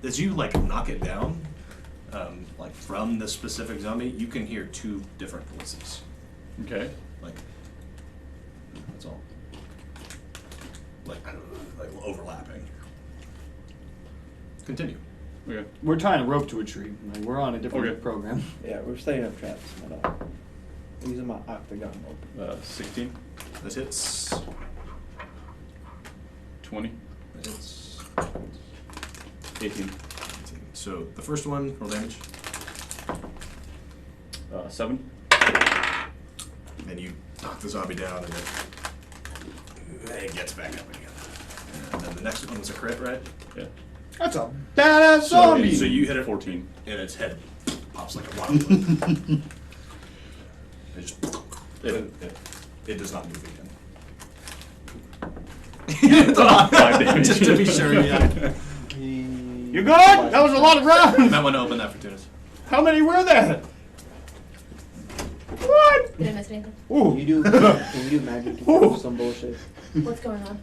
as you like knock it down, like from the specific zombie, you can hear 2 different voices. Okay. Like, that's all. Like overlapping. Continue. Okay. We're tying a rope to a tree. Like, we're on a different Okay. program. Yeah, we're setting up traps. I'm using my octagon rope. 16, That hits. 20, That hits. 18, So the first one, roll damage. 7. Then you knock the zombie down, and it gets back up again. And then the next one was a crit, right? Yeah. That's a badass zombie. So you hit it, 14. and its head pops like a wildwood. It just. It does not move again. 5 damage. Just to be sure, yeah. You good? That was a lot of rounds. Might want to open that for Tunis. How many were there? What? Did I miss anything? Ooh. Can you do magic Ooh. some bullshit? What's going on?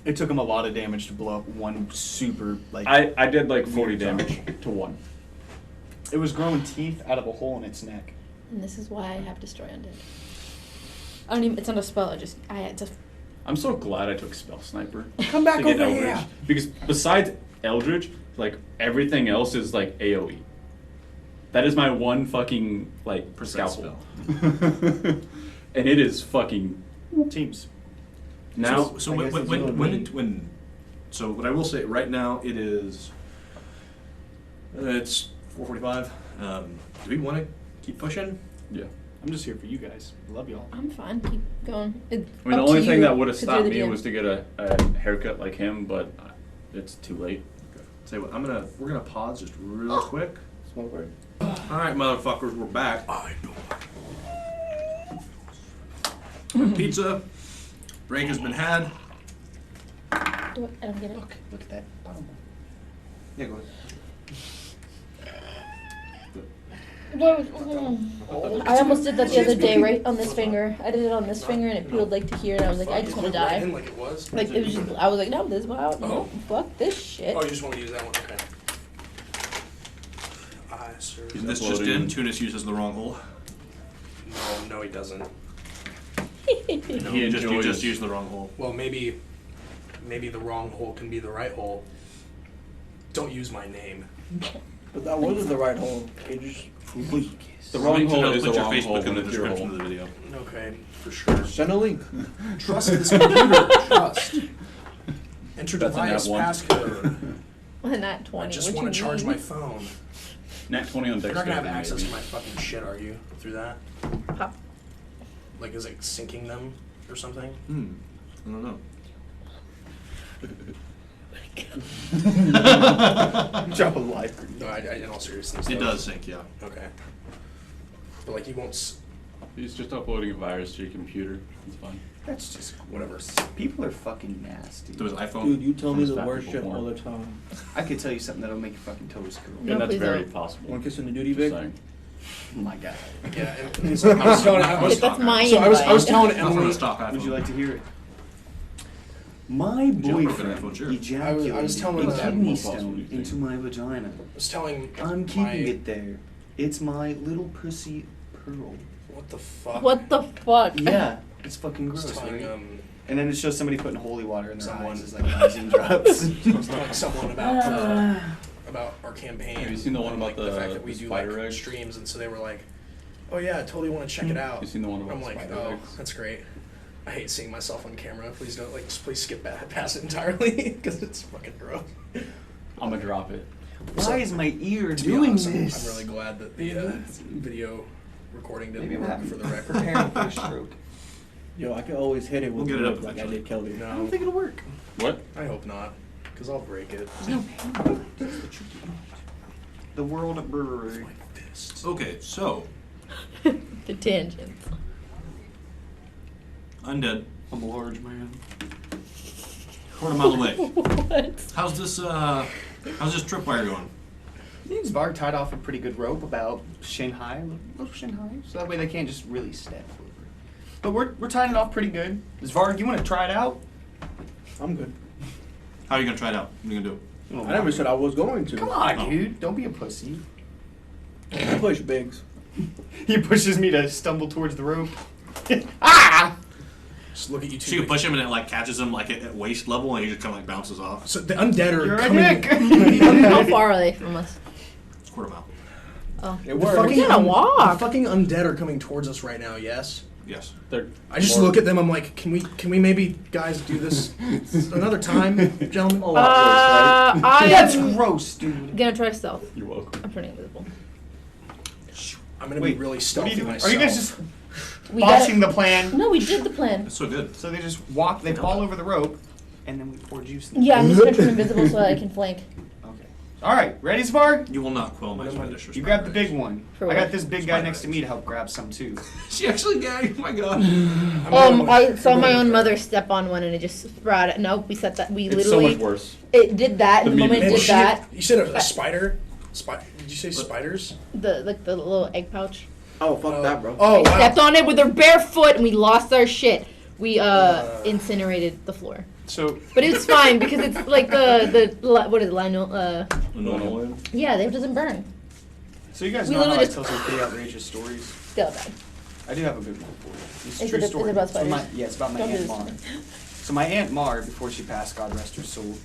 It took him a lot of damage to blow up one super, like... I did like 40 Weird damage zombie. to 1. It was growing teeth out of a hole in its neck. And this is why I have Destroy Undead. I don't even, it's not a spell, it's a, I'm so glad I took Spell Sniper. Come back to get over Eldritch. here. Because besides Eldritch, like everything else is like AoE. That is my one fucking like Percent scalpel. And it is fucking Teams. now. So I guess it's you and me. when so what I will say right now it is it's 4:45. Do we want to keep pushing? Yeah. I'm just here for you guys. Love y'all. I'm fine, keep going. I mean, the only thing that would have stopped me was to get a haircut like him, but it's too late. Say what we're gonna pause just real quick. Smoke word. All right, motherfuckers, we're back. Pizza break has been had. I don't get it. Look at that bottom one. Yeah, go ahead. I almost did that the other day, right on this finger. I did it on this finger and it peeled like to here, and I was like, I just want to die. Like it was? Like it was just, I was like, no, this is wild. Oh. Fuck this shit. Oh, you just want to use that one? Okay. Sir. This just in, Tunis uses the wrong hole. No, he doesn't. You just used the wrong hole. Well, maybe the wrong hole can be the right hole. Don't use my name. But that wasn't the right hole. It just The wrong hole is the Put your wrong hole Facebook in the with your description hole. of the video. Okay, for sure. send a link. Trust this computer. Trust. Enter That's a nat device one. passcode. Not 20. I just what want to you charge mean? my phone. Nat 20 on You're Dexterity. not gonna have access maybe. to my fucking shit, are you? Through that? Pop. Like, is it syncing them or something? I don't know. Drop a life. No, in all seriousness. It though. does sync, yeah. Okay. But like, you won't. He's just uploading a virus to your computer. It's fine. That's just Whatever. People are fucking nasty. To his iPhone. Dude, you tell me From the fat worst people shit all porn. the time. I could tell you something that'll make your fucking toes curl. No, And that's please very don't. possible. One kiss in the duty, Just Vic? saying. Oh my god. Yeah. And so I was telling. That's my So I was invite. telling Not from Emily. the stock iPhone. Would you like to hear it? My boyfriend boyfriend ejaculated I was telling a that kidney more stone possible, you into think. my vagina. I was telling. I'm my, keeping it there. It's my little pussy pearl. What the fuck? What the fuck? Yeah, it's fucking I was gross, telling right? And then it shows somebody putting holy water in their eyes as like rising drops. I was telling someone about our campaign. Have you seen the one and, about like, the fact that we the do spider like eggs? streams, and so they were like, "Oh yeah, I totally want to check it out." You seen the one about I'm the like, spider "Oh, eggs? that's great." I hate seeing myself on camera. Please don't just please skip past it entirely because it's fucking gross. I'm gonna drop it. Why is my ear To be doing honest, this? I'm really glad that the video recording didn't Maybe I'm work having for the record. preparing for a stroke. Yo, I can always hit it We'll with get it wood up like I eventually. did Kelly. I don't No, think it'll work. What? I hope not, because I'll break it. No pain. That's what you do. The World Brewery. My fist. Okay, so The tangents. undead, I'm a large man. quarter mile away. What? How's this tripwire going? These Varg tied off a pretty good rope about shin high, little shin high, so that way they can't just really step over it. But we're tying it off pretty good. Varg, you want to try it out? I'm good. How are you gonna try it out? What are you gonna do? I never said I was going to. Come on, dude. Don't be a pussy. Push, Biggs. He pushes me to stumble towards the rope. Ah! Just look at you two. So you can push him and it like catches him like at waist level and he just kind of like bounces off. So the undead are You're a coming. dick. How far are they from us? Quarter mile. Oh. It The works. fucking, We're gonna walk. the fucking undead are coming towards us right now. Yes. Yes. They're I just more- look at them. I'm like, can we maybe guys do this another time, gentlemen? A lot worse, right? I That's am gross, dude. gonna try stealth. You're welcome. I'm turning invisible. I'm gonna Wait, be really What are stealthy you doing? Are myself. you guys just We botching got the plan? No, we did the plan. It's so good. So they just walk, they fall over the rope, and then we pour juice in. Yeah, I'm just gonna turn invisible so I can flank. Okay. All right, ready, Svag? You will not quell my Swedish. You grab the big one. For I what? got this big guy next to me to help grab some too. She actually gagged. Oh my god. I saw my own mother step on one and it just sprout. No, we set that. We It's so literally. much worse. It did that, and The the moment meme. it did that, You said a spider. Did you say spiders? the little egg pouch. Oh, fuck that, bro. Oh They wow. stepped on it with their bare foot, and we lost our shit. We incinerated the floor, So but it's fine because it's like what is it, lino? Linoleum. Yeah, it doesn't burn. So you guys We know how I literally tell some pretty outrageous stories. Still bad. I do have a good one for you. It's a Is true it- is story. it about It's from spiders? yeah, it's about my Don't do Aunt this Mar. to me. So my Aunt Mar, before she passed, God rest her soul,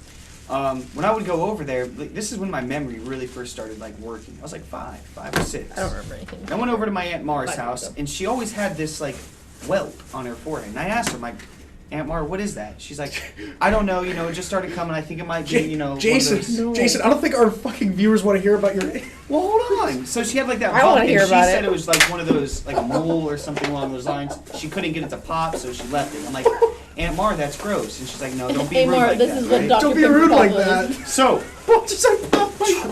when I would go over there, like, this is when my memory really first started like working. I was like five or six. I don't remember anything. I went over to my Aunt Mar's Five house, years ago. and she always had this like welt on her forehead. And I asked her, like, Aunt Mar, what is that? She's like, I don't know. You know, it just started coming. I think it might be, you know, Jason, one of those- No. Jason, I don't think our fucking viewers want to hear about your. Well, hold on. So she had like that. I wanna bump, hear and she about said it. it was like one of those, like a mole or something along those lines. She couldn't get it to pop, so she left it. I'm like, Aunt Mar, that's gross. And she's like, no, don't be Hey rude Mar, like this that. is what right? Dr. Don't be Pimple rude like Popple that. is. So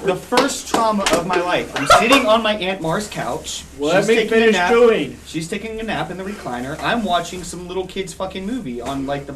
the first trauma of my life. I'm sitting on my Aunt Mar's couch. Let She's me taking a finish nap. chewing. She's taking a nap in the recliner. I'm watching some little kid's fucking movie on like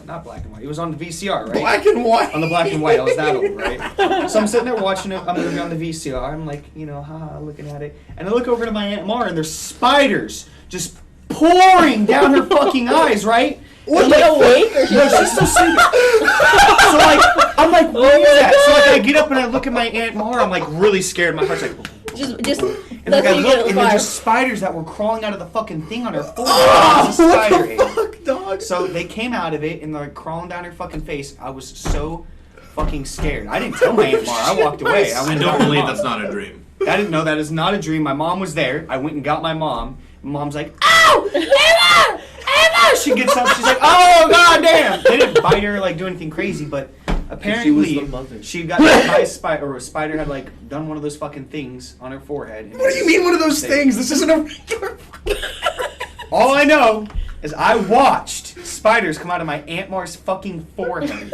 not black and white. It was on the VCR, right? Black and white. On the black and white. I was that old, right? So I'm sitting there watching it. I'm moving on the VCR. I'm like, you know, haha, looking at it. And I look over to my Aunt Mar, and there's spiders just pouring down her fucking eyes, right? Was And she I'm like, awake or no, she's still sleeping. So like, I'm like, what is that? So like, I get up and I look at my Aunt Mar. I'm like really scared. My heart's like, just and that's like I what you look, get and at there's the just spiders that were crawling out of the fucking thing on her forehead. It was a spider egg. Fuck, dog. So they came out of it and they're like crawling down her fucking face. I was so fucking scared. I didn't tell my Aunt Mar. I walked away. I went and don't got my believe mom. that's not a dream. I didn't know that is not a dream. My mom was there. I went and got my mom. My mom's like, "Ow, Emma, Emma!" She gets up. She's like, "Oh goddamn!" They didn't bite her, like do anything crazy, but apparently the mother. she got bit by a spider, or a spider had like done one of those fucking things on her forehead. and What do you mean one of those They- things? This isn't a regular. All I know is I watched spiders come out of my Aunt Mar's fucking forehead.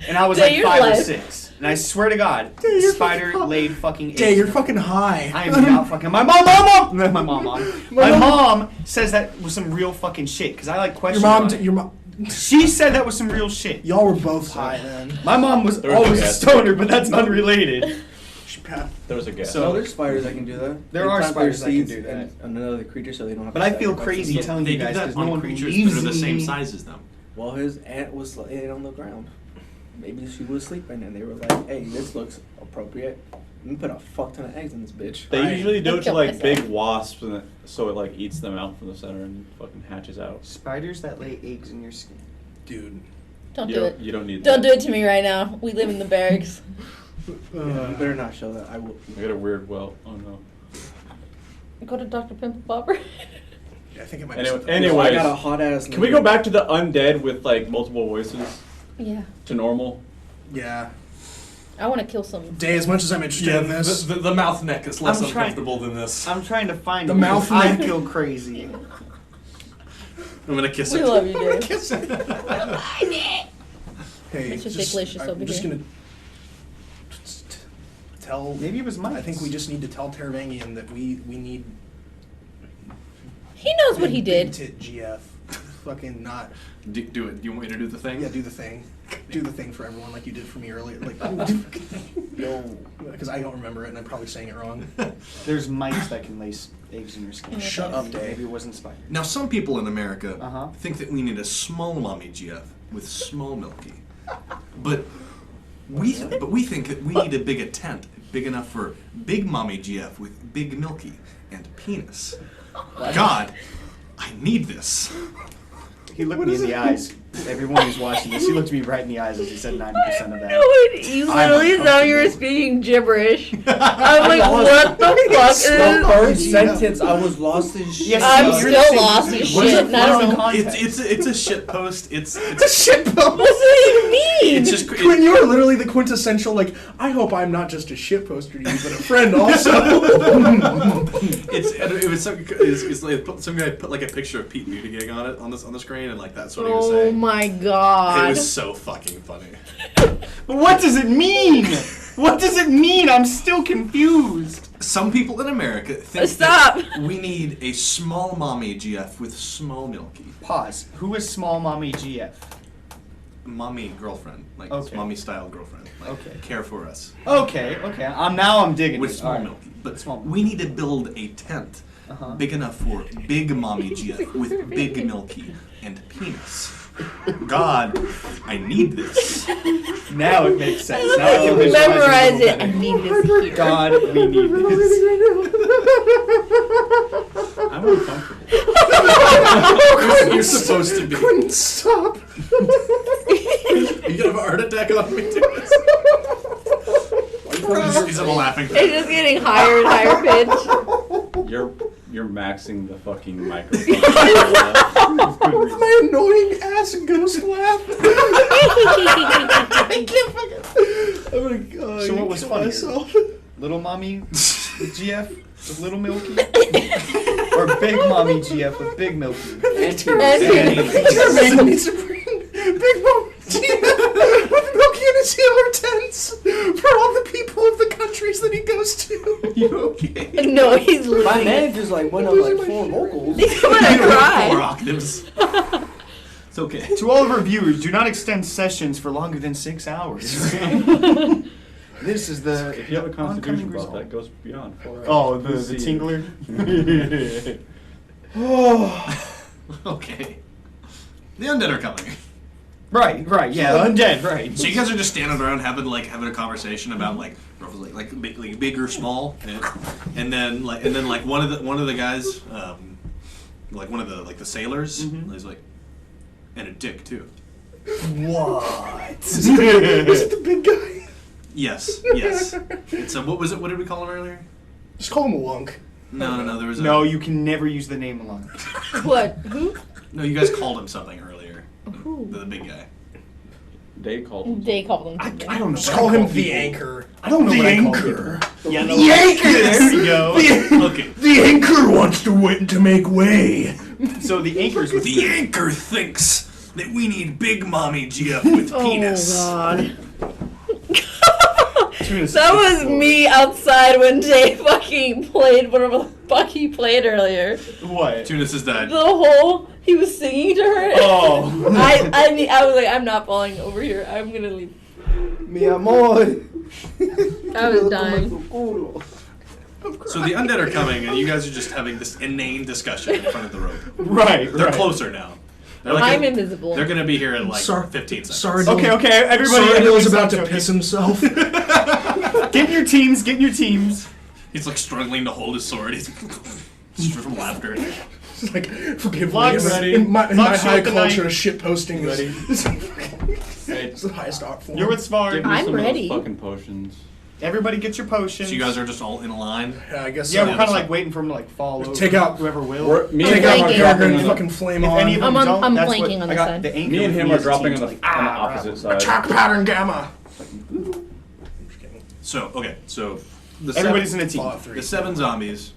And I was Day like your 5 or life. 6. And I swear to God, Day the your spider fucking- laid fucking eggs. Day, you're in her- fucking high. I am not fucking. My mom. My mom on. My mom says that was some real fucking shit. Cause I like Your questioned mom. her on it. Your mom. She said that was some real shit. Y'all were both high then. My mom was There was always a a gas. stoner, but that's unrelated. She passed. There was a gas. So- No, there's spiders that can do that. There They are plant their spiders that can seeds do that. in another creature, so they don't have. But to I feel sacrifice crazy themselves. telling They you do guys that because no on one creatures believes that are the same me. size as them. Well, his aunt was laying on the ground. Maybe she was sleeping, and they were like, "Hey, this looks appropriate. Let me put a fuck ton of eggs in this bitch." They usually do it to Kill like myself. big wasps, and so it like eats them out from the center and fucking hatches out. Spiders that lay eggs in your skin. Dude. Don't You do don't, it. you don't need Don't that. do it to me right now. We live in the barracks. Yeah, you better not show that. I will. I got a weird well. Oh no. Go to Dr. Pimple Popper. Yeah, I think it might Anyway- be something. anyway. I got a hot ass. Can we go back to the undead with like multiple voices Yeah. to normal? Yeah. I want to kill some. Day, as much as I'm interested in this. the mouth neck is less I'm trying- uncomfortable than this. I'm trying to find The it because mouth I neck. feel crazy. I'm gonna kiss We it. love you, Dave. Kiss it. Hey, It's just delicious I'm over just here. gonna tell. Maybe it was Mike's. I think we just need to tell Teravangian that we need. He knows what he big did. tit GF. Fucking not. Do it. Do you want me to do the thing? Yeah, do the thing. Do the thing for everyone like you did for me earlier. Like, Yo, because I don't remember it and I'm probably saying it wrong. there's mice that can lay eggs in your skin. Yeah, Shut up, Dave. Maybe it wasn't spider. Now, some people in America Uh-huh. think that we need a small mommy GF with small milky, but we think that we need a big tent, big enough for big mommy GF with big milky and penis. God, I need this. He looked me in the eyes. Everyone who's watching this, he looked me right in the eyes as he said 90% of that. You I'm literally thought you were uncomfortable. speaking gibberish. I'm like, what the fuck is The first sentence, I was lost in shit. Yes, I'm you're still saying- lost as What is shit, it? and I don't know. It's a shit post. It's a shit post. What does it mean? it's just Quinn, you are literally the quintessential, like, I hope I'm not just a shit poster to you, but a friend also. it was it's like some guy put like a picture of Pete Buttigieg on it on the screen, and like that's what he was Oh saying. my god. It was so fucking funny. But what does it mean? What does it mean? I'm still confused. Some people in America think Stop. that we need a small mommy GF with small milky. Pause. Who is small mommy GF? Mommy girlfriend, like Okay. mommy style girlfriend. Like, Okay. care for us Okay. Now I'm digging with it. small Alright. milky. But Small we need to build a tent Uh-huh. big enough for big mommy GF with big milky and penis. God, I need this. Now it makes sense. Now I can visualize Memorize a it. I little need better. this here. God, we need this. I'm uncomfortable. You're supposed to be. Quinn, stop. You gonna have a heart attack on me too? He's in a laughing fit. It's just getting higher and higher pitch. You're maxing the fucking microphone. With my annoying ass ghost laugh. I can't fucking. Oh my god. So what was kill funnier? myself. Little mommy GF with little milky? Or big mommy GF with big milky? Jermaine needs to bring Big Mom with Milky and his healer tents for all the people of the countries that he goes to. You okay? No, he's My losing it. manager's like went up like 4 vocals. He's gonna 4 cry. octaves. It's okay. To all of our viewers, do not extend sessions for longer than 6 hours. This is the If you have a constitution oncoming buff, that result. goes beyond 4 hours. Oh, the See. tingler? Okay. The undead are coming. Right, yeah, undead, right. So you guys are just standing around having a conversation about like big or small, and then one of the guys, like one of the sailors, is like, and a dick too. What? Is it the big guy? Yes. And so what was it? What did we call him earlier? Just call him a lunk. No. There was No, you can never use the name alone. What? Who? No, you guys called him something earlier. Who? The big guy. They called him. They called him. I don't know. Just what call I him people. the anchor. I don't know The what I call anchor. people. Yeah, no. The anchor. There we go. Okay. The anchor wants to make way. So the anchor's with The anchor thinks that we need big mommy GF with penis. Oh god. Tunis That is was full. me outside when Jay fucking played whatever the fuck he played earlier. What? Tunis has died. The whole he was singing to her. Oh. I was like, I'm not falling over here. I'm gonna leave. Mi amor. I was dying. So the undead are coming, and you guys are just having this inane discussion in front of the rope. Right, They're right. closer now. They're I'm invisible. They're gonna be here in like Sar- 15 seconds. Sarudil. Okay, everybody. Sarudil's everybody about stop to piss himself. Get in your teams, get in your teams. He's like struggling to hold his sword. He's just from laughter. It's like, forgive me. Lux, In my Lux, high shoot the knife. culture, shit posting Ready? is it's the highest art form. You're with Svag. Give me I'm some ready. of those fucking potions. Everybody get your potions. So you guys are just all in a line. Yeah, I guess. Yeah, so. we're kind of like waiting for him to like fall over. Take out- whoever will. Me I'm Take out my flanking. character and Dropping fucking flame If on. any of them I'm don't, I'm that's flanking what, on I this got side. the anchor Me and with him me are as a dropping team on to, the, like, on the opposite side. Attack pattern gamma. So so the Everybody's seven, in a team. Fall 3. the 7 zombies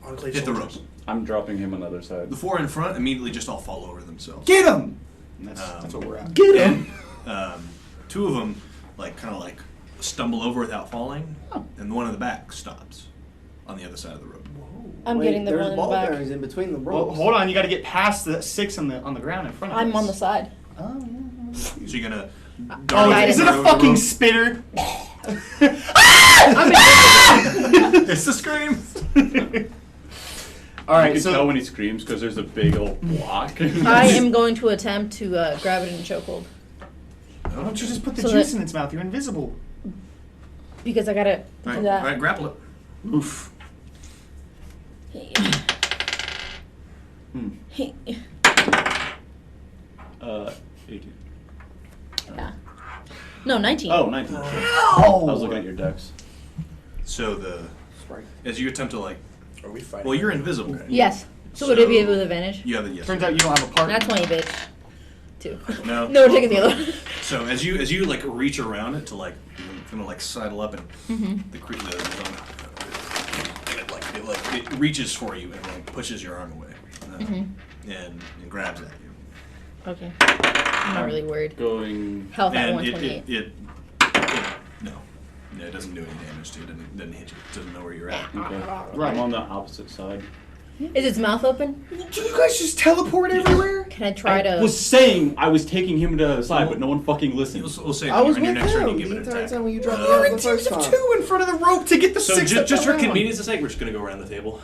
Enclave hit the soldiers. rope. I'm dropping him on the other side. The 4 in front immediately just all fall over themselves. Get him! That's what we're at. Get him. 2 of them kind of stumble over without falling, and the one in the back stops on the other side of the rope. I'm getting the There's one in the ball back. bearings in between the Well, ropes. hold on, you got to get past the 6 on the ground in front of us. I'm on the side. Oh, yeah. So you're gonna. Oh, Guided. is it a fucking spitter? I'm invisible. It's the scream. All right, You can so tell when he screams because there's a big old block. I am going to attempt to grab it in a chokehold why don't you just put the So juice that- in its mouth? You're invisible. because I gotta do that. Alright, grapple it. Oof. He, 18. yeah. No, 19. Oh, 19. I was looking at your decks. So as you attempt to like, Are we fighting? well, you're invisible. Yes. So would it be with advantage? You have the yes. Turns out you don't have a partner. Not 20, bitch. 2. No. No, we're taking the other one. So as you like reach around it to like kind of like sidle up and the it reaches for you and like pushes your arm away and grabs at you. Okay. I'm not really worried. Going. Health at And 128. no, it doesn't do any damage to you. It doesn't hit you. It doesn't know where you're at. Okay. Right. I'm on the opposite side. Is its mouth open? Do you guys just teleport everywhere? Can I try I to? was saying I was taking him to the side, but no one fucking listened. We'll say I was on your with next turn him you give the it an entire attack. time when you dropped me You're off in the first teams of time. 2 in front of the rope to get the So sixth just for around. convenience' sake, we're just gonna go around the table.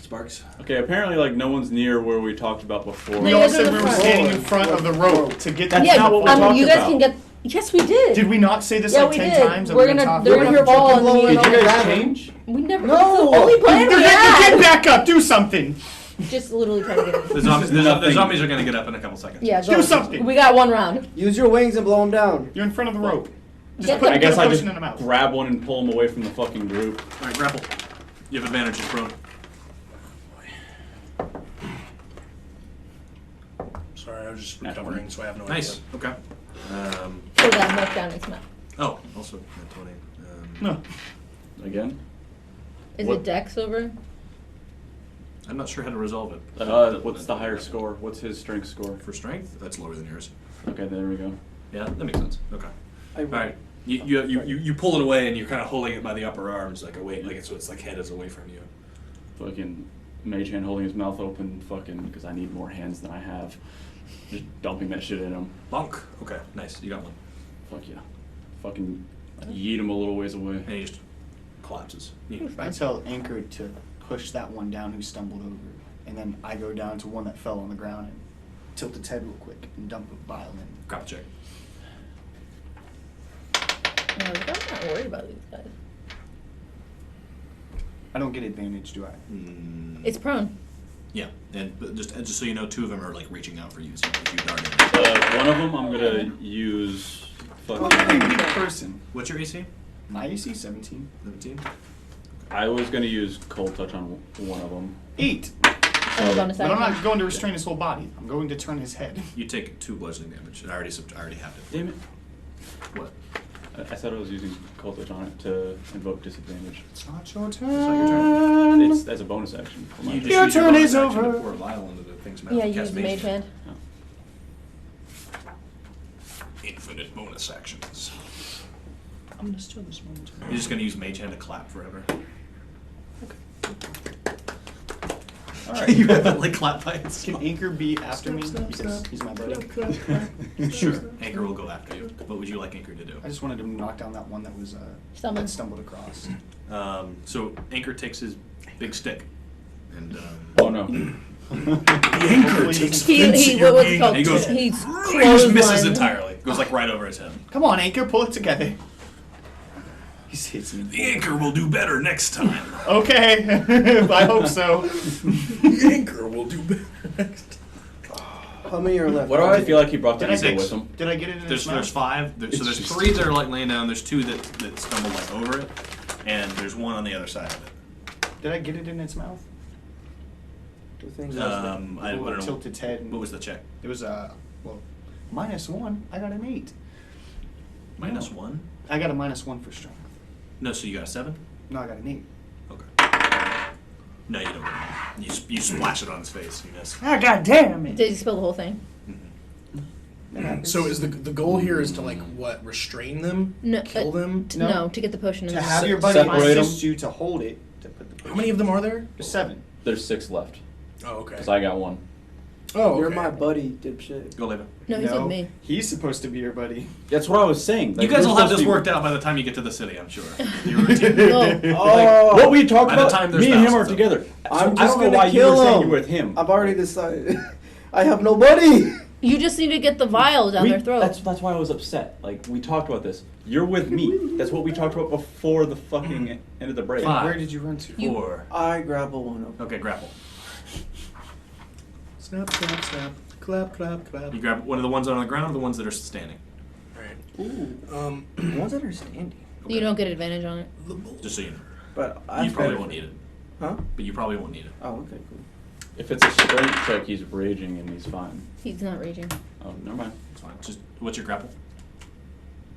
Sparks. Okay, apparently like no one's near where we talked about before. No, We you all guys are said the we were front. standing in front of the rope to get That's yeah, not what we talked you guys about. can get. Yes, we did. Did we not say this Yeah, like we 10 did. times? and We're we gonna. talked They're about gonna it? fall on blow me. it Did you up. guys change? We never. No. That's the only plan we Get had. back up! Do something! Just literally try to get it. The zombies, the Nothing. zombies are gonna get up in a couple seconds. Yeah, Do go. something! We got one round. Use your wings and blow them down. You're in front of the rope. Just Get put, them. I guess put a I potion just in the mouth. grab one and pull him away from the fucking group. All right, grapple. You have advantage. It's prone. Sorry, I was just recovering, so I have no Nice. idea. Okay. Pull that milk down its mouth. Oh, also at 20. No. Again? Is What? it Dex over? I'm not sure how to resolve it. What's the higher score? What's his strength score? For strength, that's lower than yours. Okay, there we go. Yeah, that makes sense. Okay. I All right. You pull it away and you're kind of holding it by the upper arms, like away, like so it's like head is away from you. Fucking mage hand holding his mouth open, fucking, because I need more hands than I have. Just dumping that shit in him. Bonk. Okay, nice. You got one. Fuck yeah. Fucking yeet him a little ways away. And he just collapses. I tell Anchor to push that one down who stumbled over. And then I go down to one that fell on the ground and tilt its head real quick and dump a vial in. Grapple check. No, I'm not worried about these guys. I don't get advantage, do I? It's prone. Yeah, but just so you know, 2 of them are like reaching out for you. So if you dart in. One of them I'm gonna use I'm a fucking. weak person. What's your AC? My AC 17. 17. I was gonna use cold touch on one of them. 8. I'm bonus But I'm action. not going to restrain his whole body. I'm going to turn his head. You take 2 bludgeoning damage. I already have it. Damn it. What? I said I was using cold touch on it to invoke disadvantage. It's not your It's not your turn. turn. It's as a bonus action. For my You just Your use your turn bonus is action over. to pour a vial into the thing's mouth. Yeah, and you cast use mage hand. Infinite bonus actions. I'm going to steal this one. You're just gonna use mage hand to clap forever. Alright. You have it like clap by itself. Can Anchor be after me? Because he's my buddy. Sure. Anchor will go after you. What would you like Anchor to do? I just wanted to knock down that one that was Stumbled. that stumbled across. So Anchor takes his big stick and Oh no. Anchor takes He what was it called? He goes. He's He just misses clotheslined. entirely. Goes like right over his head. Come on, Anchor, pull it together. He hits me. The anchor will do better next time. Okay, I hope so. The anchor will do better next. How many are left? What do I feel like he brought the Did I anchor six? with him? Did I get it in There's his mouth? 5. So there's 3 that are like laying down. There's 2 that stumble like over it, and there's 1 on the other side of it. Did I get it in its mouth? Two things. I Will don't it know. tilt its head. And What was the check? It was well, -1. I got an 8. -1. I got a -1 for strength. No, so you got a 7. No, I got an 8. Okay. No, you don't. You splash it on his face. You miss. Ah, God damn it! Did he spill the whole thing? So is the goal here is to like what restrain them, No, kill them? To, No. no, to get the potion in To the have your buddy Separate 'em. assist you to hold it. To put the How many of them are there? There's 7. There's 6 left. Oh, okay. Because I got 1. Oh, You're okay. my buddy, dipshit. Go later. No, he's with me. He's supposed to be your buddy. That's what I was saying. You guys will have this worked out by the time you get to the city, I'm sure. You're a team. No. Oh, What we talked By the about, time there's me and him are thousands of together. I'm So I just don't know gonna why you kill were saying him. you were with him. I've already decided. I have no buddy. You just need to get the vial down their throat. That's why I was upset. Like, we talked about this. You're with me. That's what we talked about before the fucking end of the break. 5. Where did you run to? 4. I grapple one of them. Okay, grapple. Snap, snap, snap. Clap, clap, clap. You grab one of the ones on the ground or the ones that are standing? Alright. Ooh. The ones that are standing. You don't get advantage on it. Just so you know. But You probably won't need it. Huh? But you probably won't need it. Oh, okay, cool. If it's a strength check, he's raging and he's fine. He's not raging. Oh, never mind. It's fine. Just what's your grapple?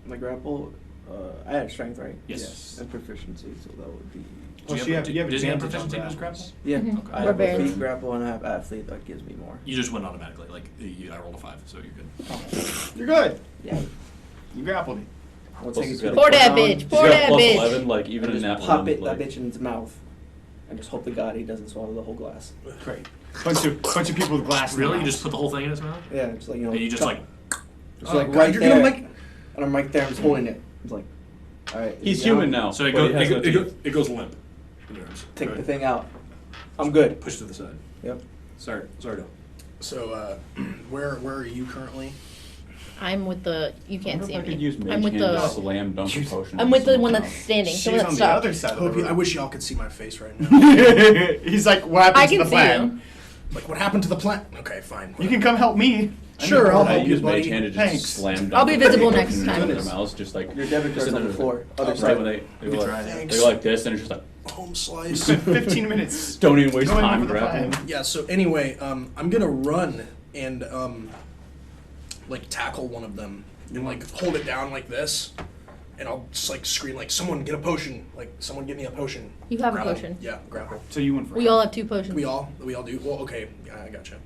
My grapple, I had strength, right? Yes. And proficiency, so that would be. Well, Do so you have does he have advantage on proficiency in his grapples. grapple? Yeah. Mhm. Okay. I have a Barbarian. feet grapple and I have athlete that gives me more. You just went automatically. Like I rolled a 5, so you're good. You're good. Yeah. You grappled it. We'll Plus take he's it to got the Pour that ground, bitch. He's Pour got that plus bitch. 11, like even and in just that pop one, it, like, that bitch in its mouth. And just hope to God he doesn't swallow the whole glass. Great. Bunch of people with glass. in Really? their You mouths. just put the whole thing in his mouth? Yeah, just like, And you just like It's Oh, like God, right you're there. gonna make- And I'm right there, I'm just holding it. It's like, alright. He's you know, human now. so it but goes he has no teeth. it goes limp. in your arms. Take Go the ahead. thing out. I'm good. Push to the side. Yep. Sorry, Sarudil. So, where are you currently? I'm with the. You can't I see wonder if I could me. use I'm mage with hand to the. slam dunk a potion. I'm into with the one someone's that's mouth. standing. She's The one on that's the stopped. other side of the I room. wish y'all could see my face right now. He's like, what happened I to can the see plan? you. Like, what happened to the plant? Okay, fine. You can come help me. Sure, I I'll know. I help you, use mage buddy. hand to just Thanks. slam dunk. I'll be a visible potion next into time. their mouths, just like Your debit just card's on into the floor. Other Right side. when they You go try like, it. they go like this, and it's just like, Home You slice. spent 15 minutes. don't even waste going time over the grappling. plan. Yeah, so anyway, I'm gonna run and, like, tackle one of them and, like, hold it down like this. And I'll just, like, scream, like, someone get a potion. Like, someone get me a potion. You have a Grapple. potion. Yeah, grapple. So you went for We all have 2 potions. We all do? Well, okay, yeah, I gotcha.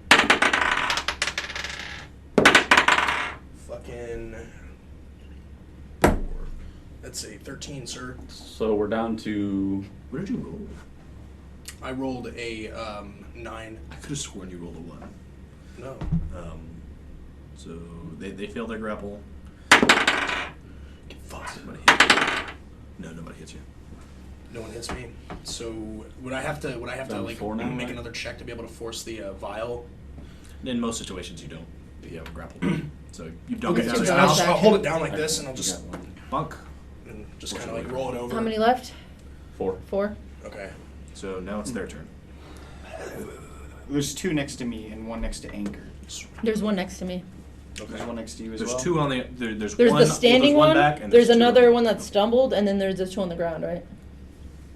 Fucking... Let's see, 13, sir. So we're down to What did you roll? I rolled a, 9. I could have sworn you rolled a 1. No. So they fail their grapple. Get fucked. Somebody hit you. No, nobody hits you. No one hits me. So would I have to Down like 4 now, make right? another check to be able to force the vial? In most situations, you don't. If you have a grapple. So you don't Okay, get so down so I'll, his that's I'll mouth. hold it down like this, and I'll You just got one. Bunk. and just kind of like roll it over. How many left? 4. 4. Okay. So now it's their turn. There's 2 next to me and 1 next to Anchor. There's one next to me. There's 1 next to you as There's well. 2 on the. There's There's one. the standing there's one. back, and There's 2 another one that stumbled, and then there's the 2 on the ground, right?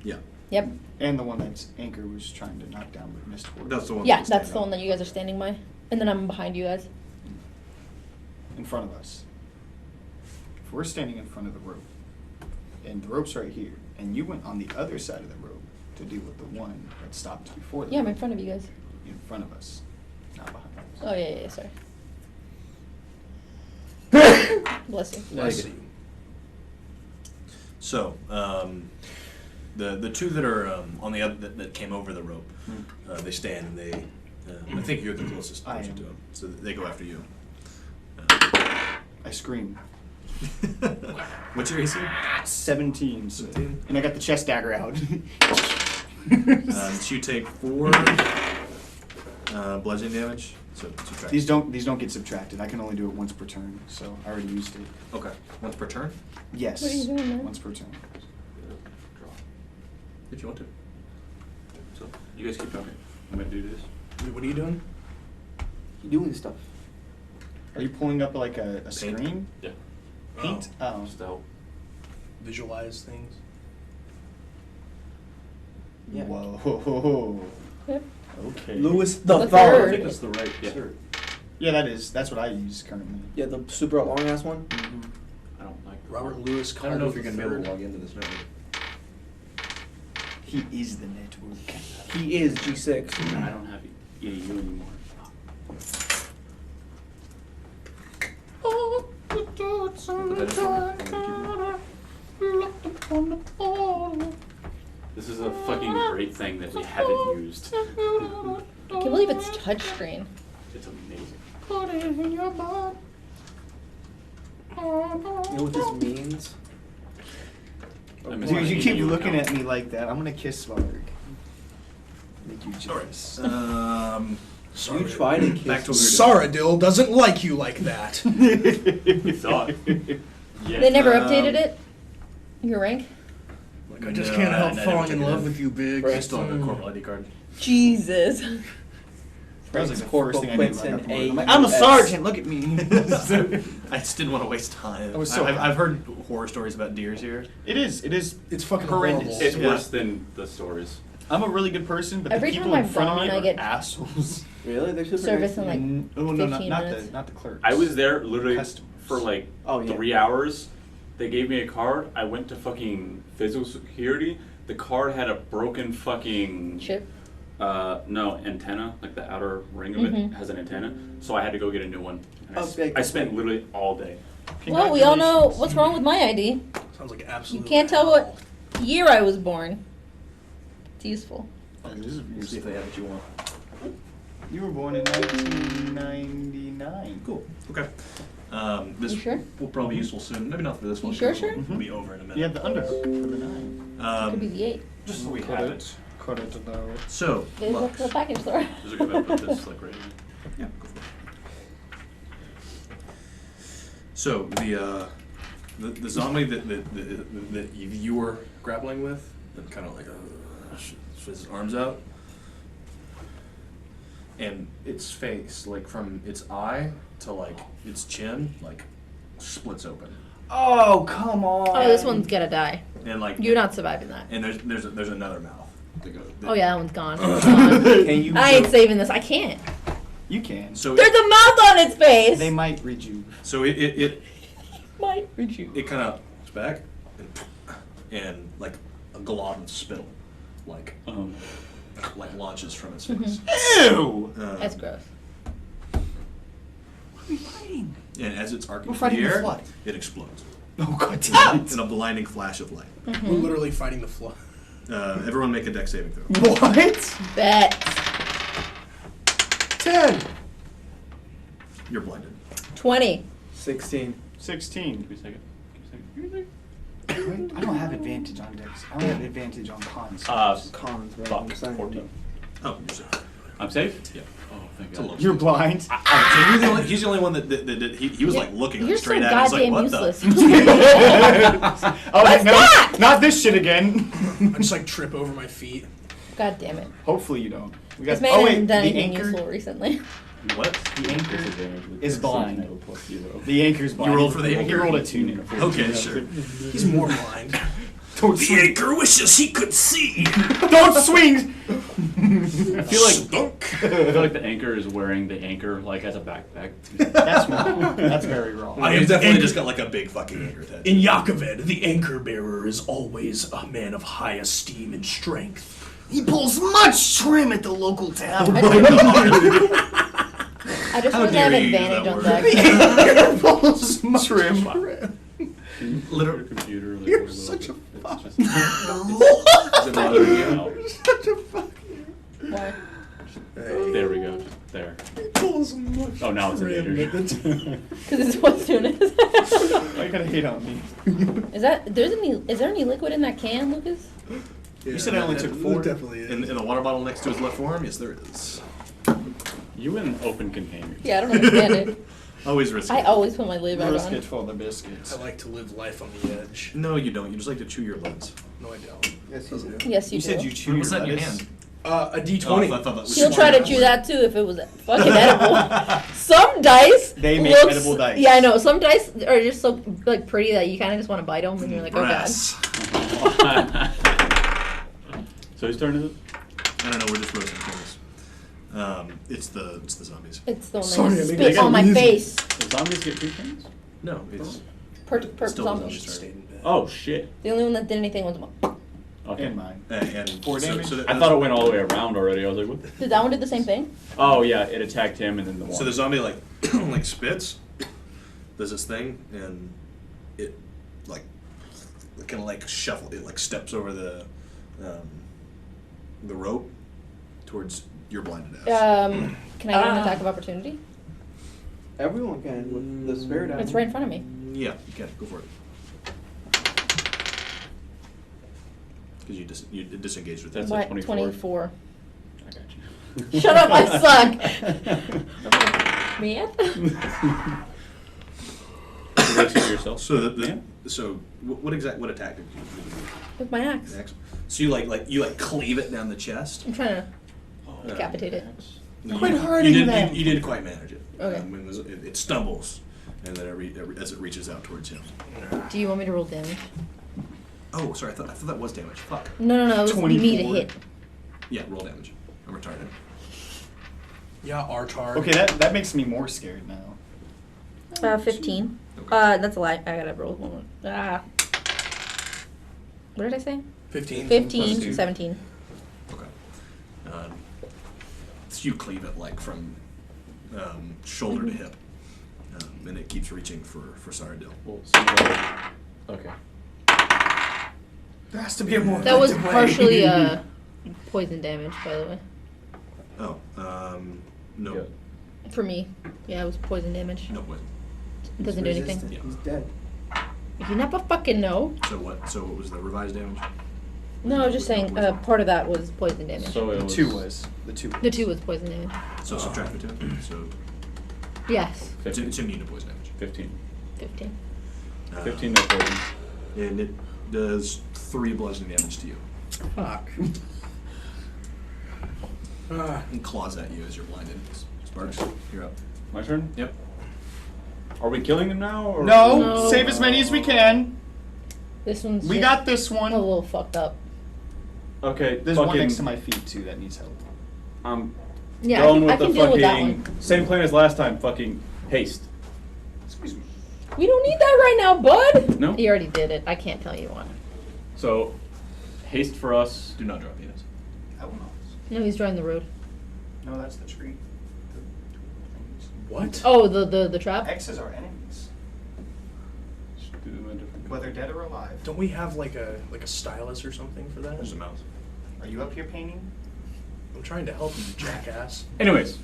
Yeah. Yep. And the one that Anchor was trying to knock down but missed towards. That's the one. Yeah, that that's stand the up. one that you guys are standing by, and then I'm behind you guys. in front of us. If we're standing in front of the rope, and the rope's right here, and you went on the other side of the rope to deal with the one that stopped before the Yeah, I'm rope, in front of you guys. in front of us, not behind us. Oh yeah, sorry. Bless you. Bless you. So, the 2 that are on the other that came over the rope, they stand and they. I think you're the closest I person am. to them, so they go after you. I scream. What's your AC? 17. So, 17? and I got the chest dagger out. So you take 4 bludgeoning damage. So subtract. These don't get subtracted. I can only do it once per turn, so I already used it. Okay, once per turn. Yes. What are you doing, man? Once per turn. If you want to. So you guys keep talking. I'm gonna do this. What are you doing? You doing stuff. Are you pulling up like a screen? Yeah. Paint? Oh. Just to help. Visualize things. Yeah. Whoa. Yep. Okay. Lewis the The I third. think that's the right. Yeah. Yeah, that's what I use currently. Yeah, the super long ass one. I don't like the Robert Lewis. I don't know if you're Carter gonna be able to III. log into this network. He is the network. He is G6. I don't have EAU anymore. This is a fucking great thing that we haven't used. I can't believe it's touchscreen. It's amazing. You know what this means? I miss Dude, my you keep EAU looking account. at me like that. I'm gonna kiss Svag. Make you jealous. Sorry. You try to kiss. Back to what we were doing. Sarudil doesn't like you like that. You thought. Yeah. They never updated it. Your rank. Like, I just No, can't I help never falling in took it love in. with you, Big. I still have a corporal ID card. Jesus. That was like the Corporal first thing I did. Quentin Right after. I'm like, A. I'm a U.S. sergeant. Look at me. I just didn't want to waste time. I was so I've heard horror stories about deers here. It is. It's fucking horrendous. horrible. It's Yeah. worse than the stories. I'm a really good person, but Every the time people in I've front of gone, me I are get assholes. Really? They're super service nice. in like Oh no, 15 not minutes. the clerks. I was there literally Customers. for like Oh, yeah. 3 hours. They gave me a card. I went to fucking physical security. The card had a broken fucking Chip. no, antenna. Like the outer ring of it Mhm. has an antenna. So I had to go get a new one. And Oh, big. I spent literally all day. Well, we all know what's wrong with my ID. Sounds like You absolute. can't tell what year I was born. It's useful. See if they have what you want. You were born in 1999. Cool. Okay. This You sure? will probably be useful soon. Maybe not for this You one. sure, 'cause sure? We'll be over in a minute. You have the underhook for the 9. Could be the 8. Just so we Cut have it. it. Cut it though. So, There's Lux. the package store. There's a good way to put this like right here. Yeah, go for it. So the zombie that you were grappling with, and kind of like his arms out, and its face, like from its eye to like its chin, like splits open, Oh come on! Oh, this one's gonna die. and like You're not surviving that. And there's another mouth. That goes, Oh yeah, that one's gone. It's gone. Can you? I ain't saving this. I can't. You can. So There's a mouth on its face. They might read you. so it might reach you. it kind of goes back and like a glob of spittle, like launches from its face. Ew! That's gross. What are we fighting? And as it's arcing We're through the fighting the air, flood. it explodes Oh god damn it! in a blinding flash of light. Mm-hmm. We're literally fighting the flood. Everyone make a dex saving throw. What? Bet. 10. You're blinded. 20. 16. 16. Give me a second. Give me a second. I don't have advantage on dex. I only have advantage on cons. Cons, right? Fuck, I'm saying. 14. Oh, you're safe. I'm safe? Yeah. Oh, thank It's a God. low. You're blind. He's the only one that he was like looking You're straight so at it. He's like, goddamn what useless. Oh What's no! that? Not this shit again. I just like trip over my feet. God damn it. Hopefully you don't. We This got. man Oh wait, hasn't done the anything anchor. useful recently. the? What? The anchor Disadvantage with is the blind. side note plus 0. The anchor's blind. You rolled for the He anchor? rolled a 2. Okay, sure. He's more blind. Don't The swing. anchor wishes he could see. Don't swing. I feel like Stunk. I feel like the anchor is wearing the anchor like as a backpack. That's wrong. That's very wrong. I have definitely just got like a big fucking anchor tattoo. In Yakoved, the anchor bearer is always a man of high esteem and strength. He pulls much trim at the local tavern. I just How want to have dare you use advantage that on word. deck. Pulls much trim. Literally computer. Like, You're a little such a bit. fuck. It's just, it's bothering me out. Such a fuck. Why? There we go. Just there. Pulls much. Oh, now it's a later. Because it's what's doing it. Why you gotta hate on me? Is there any liquid in that can, Lucas? You said I only took 4. Definitely In the water bottle next to his left forearm? Yes, there is. You in open containers. Yeah, I don't understand it. Always risky. I always put my lid back Biscuit on. for the biscuits. I like to live life on the edge. No, you don't. You just like to chew your lids. No, I don't. Yes, you do. Yes, you You do. said you chew What's your that in your lettuce? hand? A D20. Oh, I thought that was She'll try to chew that too if it was fucking edible. Some dice They make looks, edible dice. Yeah, I know. Some dice are just so like pretty that you kind of just want to bite them, and you're like, oh god. Brass. So whose turn is it? I don't know. We're just roasting things. It's the zombies. It's the one Sorry, that I think spit I on my got face. The zombies get 2 turns? No, it's Per Still zombie. the zombies. Stayed in bed. Oh shit. The only one that did anything was one. Okay. And mine. and 4 damage? I thought it went all the way around already. I was like, what? Did that one do the same thing? Oh yeah, it attacked him and then the one. So the zombie like like spits, does this thing, and it like kind of like shuffle. It like steps over the rope towards your blinded ass. Can I get an attack of opportunity? Everyone can with the spirit It's right in front of me. Yeah, you can go for it. Because you disengaged with That's that. a What? 24. 24. I got you. Shut up! I suck. Man. You rescue yourself. So Yeah. what attack did you do? With my axe. Next. So you like cleave it down the chest. I'm trying to Oh, decapitate it. Quit hurting them. You did quite manage it. Okay. It stumbles, and then as it reaches out towards him. Do you want me to roll damage? Oh, sorry. I thought that was damage. Fuck. No. It was me to 24. hit. Yeah, roll damage. I'm retarded. Yeah, Artar. Okay, that makes me more scared now. 15. Okay. That's a lie. I gotta roll one more. What did I say? 15. 15, plus 2. 17. Okay. So you cleave it like from shoulder to hip, and it keeps reaching for Sarudil. Well, okay. There has to be a more. That was effective way. partially poison damage, by the way. Oh, no, Yeah. For me. Yeah, it was poison damage. no poison. It doesn't do anything. Resistant. Yeah. He's dead. You never fucking know. So what was the revised damage? No, I was just saying, part of that was poison damage. So it The was 2 was. The 2. The 2 was poison damage. So subtract the 2. So Yes. it's immune to poison damage. 15. 15. 15 no poison. And it does 3 bludgeoning damage to you. Fuck. And claws at you as you're blinded. Sparks, you're up. My turn? Yep. Are we killing them now? Or No, No. save as many as we can. This one's We just got this a one. little fucked up. Okay, There's fucking, one next to my feet too that needs help. I'm Yeah, going I with can the deal with that fucking one. same plan as last time. Fucking haste. Excuse me. We don't need that right now, bud. No. You already did it. I can't tell you what. So, haste for us. Do not drop units. I will not. No, he's drawing the road. No, that's the tree. What? Oh, the trap? X's are enemies, Just do them a different. whether dead or alive. Don't we have like a stylus or something for that? There's a mouse. Are you up here painting? I'm trying to help you, jackass. Anyways,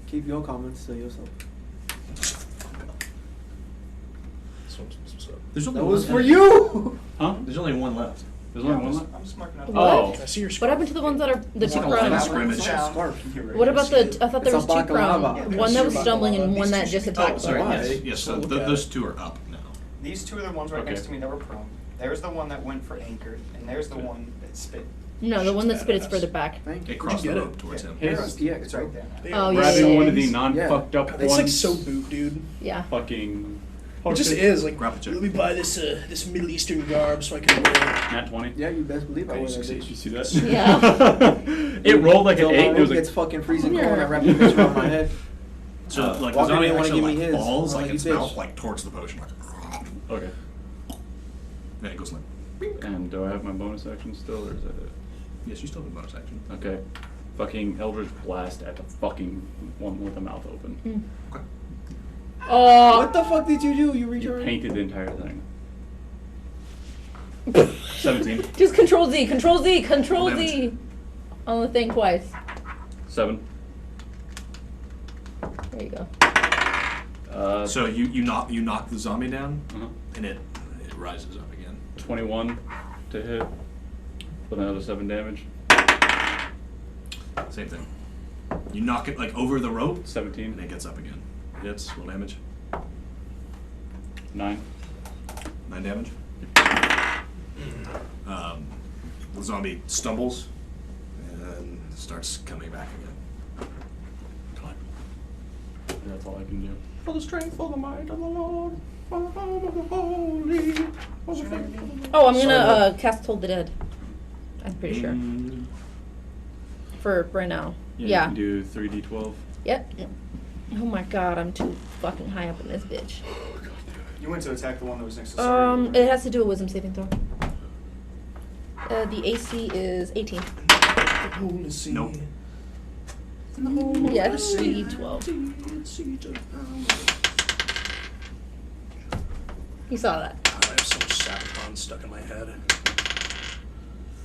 Keep your comments to yourself. This one's what's up. There's only That one was for left. you! huh? There's only one left. There's only one left. I'm just marking out. What? Oh, I see your What scarf. happened to the ones that are the two One left. crones? Scrimmage. Scarf. What about the? I thought there It's was a two baklava. crones. One that was stumbling and These one two that should just be attacked. Oh, sorry. Why? Yes, so Look at those it. 2 are up now. These 2 are the ones right Okay. next to me that were prone. There's the one that went for anchor, and there's the Okay. one that spit. No, the one that spit is Badass. further back. Thank It you. crossed the get road it? towards him. Hey. Yeah, It's right there now. They Oh, are yeah, grabbing yeah, one yeah. of the non-fucked up It's ones. like so boot, dude. Yeah. Fucking. It just is like. Grapple check. Let me buy this this Middle Eastern garb so I can wear it. Nat 20. Yeah, you best believe I Okay, would you have. succeed. Did you see that? Yeah. It rolled like an Until 8. my It was rope like. gets fucking freezing Yeah. cold. I wrap the bitch around my head. So like Walker the zombie didn't wanna actually give me like his. falls I'm like like, its you mouth bitch. like towards the potion like Okay. and it goes like And do I have my bonus action still, or is that it? yes, you still have a bonus action. Okay. Fucking Eldritch Blast at the fucking one with the mouth open. Okay. Oh. What the fuck did you do? You You retarded. painted the entire thing. 17. Just Control Z, Control Z, Control Damage. Z on the thing twice. 7. There you go. So you knock the zombie down Uh-huh. and it rises up again. 21 to hit with another 7 damage. Same thing. You knock it like over the rope 17. and it gets up again. Hits, roll damage. 9. 9 damage. The zombie stumbles and starts coming back again. That's all I can do. For the strength, for the might of the Lord, for the power of the holy. Oh, I'm gonna cast Hold the Dead. I'm pretty sure. For right now. You Yeah. can do 3d12. Yep. Oh my god, I'm too fucking high up in this bitch. You went to attack the one that was next to Sarudil. It has to do a wisdom saving throw. The AC is 18. Holy sea. Nope. Yeah, it's 3d12. You saw that. God, I have so much Sapicon stuck in my head.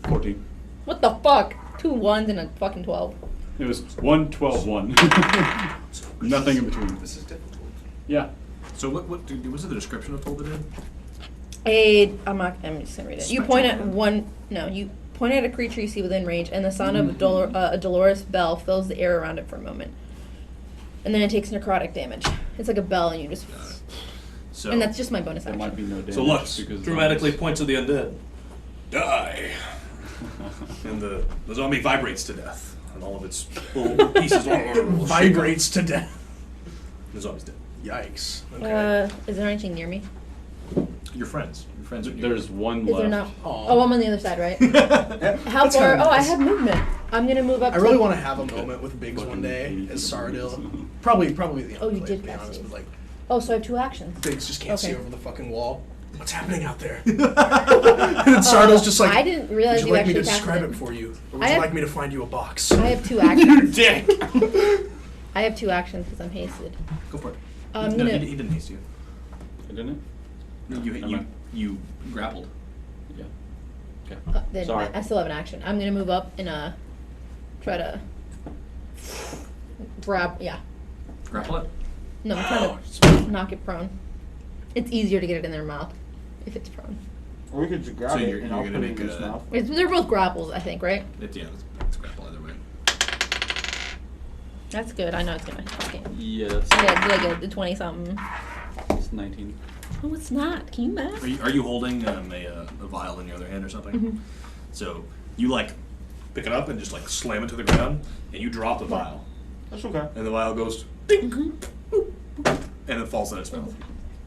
14. What the fuck? 2 1s and a fucking 12. It was 1, 12, 1. Nothing in between. This is difficult. Yeah. So what was it the description of Hold It In? I'm just gonna read it. You point at you point at a creature you see within range, and the sound of a dolorous bell fills the air around it for a moment. And then it takes necrotic damage. It's like a bell, and you just. So And that's just my bonus There action. might be no damage. So Lux because dramatically zombies- points to the undead. Die! And the zombie vibrates to death. and all of its little pieces Vibrates to death. The zombie's dead. Yikes. Okay. Is there anything near me? Your friends. Your friends are There's one Is left. there not? Aw. Oh, I'm on the other side, right? How That's far? kinda Oh, I nice. have movement. I'm gonna move up. I really want to have a moment with Biggs one day as Sarudil. Probably the Oh, you Enclave, did to be cast honest, these. but like Oh, so I have 2 actions. Biggs just can't see Okay. over the fucking wall. What's happening out there? And Sarudil's just like, I didn't realize would you you like me to actually describe casted it for you, or would I you have- like me to find you a box? I have 2 actions. Dick. I have 2 actions because I'm hasted. Go for it. I'm no, gonna. he didn't haste you. Didn't it? No, Never mind. you grappled. Yeah. Okay. Then Sorry. I still have an action. I'm gonna move up and try to grab. Yeah. Grapple it? No, I'm trying to knock it prone. It's easier to get it in their mouth if it's prone. Or we could just grab So it you're and I'll gonna put it make in his a- mouth. They're both grapples, I think, right? Yeah, it's grapple either way. That's good. I know it's gonna fucking. Yeah, that's Yeah, do like a 20 something. it's 19. Oh, it's not. Can you math? Are you holding a vial in your other hand or something? Mhm. So you like pick it up and just like slam it to the ground, and you drop the vial, That's okay. and the vial goes ding, boop, boop, and it falls in its mouth.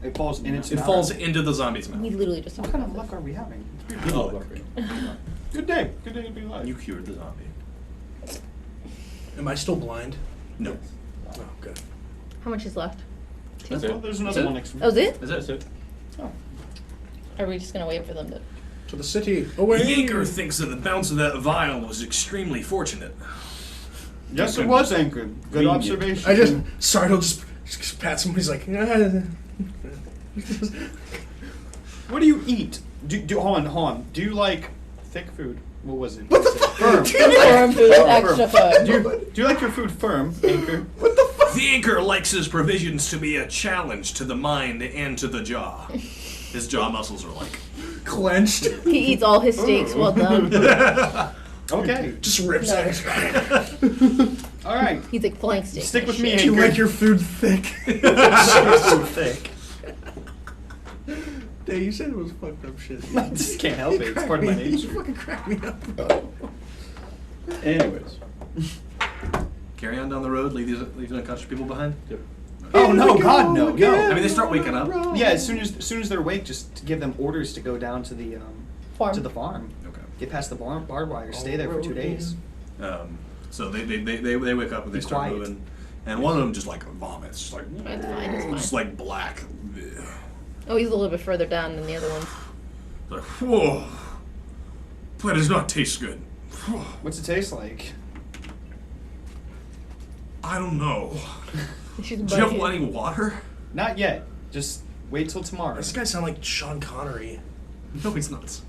It falls in its It mouth. falls into the zombie's We mouth. literally just What talked kind of about luck this. are we having? Good Oh, luck. Good day. Good day to be alive. You cured the zombie. Am I still blind? No. Oh, good. How much is left? That's Well, it. there's That's another it? one next to me. Oh, is it? That's it. Oh. Are we just gonna wait for them to? To the city. Away. The anchor thinks that the bounce of that vial was extremely fortunate. Yes, it was Anchor. Good Convenient. observation. I just Sarudil just pats him. He's like, What do you eat? Hold on. Do you like thick food? What was it? What the Firm. Firm food, extra firm. Do you like your food firm, Anchor? The anchor likes his provisions to be a challenge to the mind and to the jaw. His jaw muscles are like. clenched. He eats all his steaks. Well done. Okay. Just rips No. it. All right. He's like flank steak. Stick and with me, shit. Do you Anchor. like your food thick? So thick. Dang, you said it was fucked up shit. I just can't help it. It's part of my You nature. fucking crack me up, bro. Anyways. Carry on down the road, leave these unconscious people behind. Yep. Oh no, God, no, no. I mean, they start waking up. Yeah, as soon as they're awake, just to give them orders to go down to the Farm. to the farm. Okay. Get past the barbed wire. Stay there for 2 days. So they wake up and they Be start quiet. moving, and one of them just like vomits, just like It's fine. It's just fine. like black. Oh, he's a little bit further down than the other ones. Like, whoa, that does not taste good. What's it taste like? I don't know. She's Do you have bugging. any water? Not yet. Just wait till tomorrow. This guy sound like Sean Connery. No, he's not.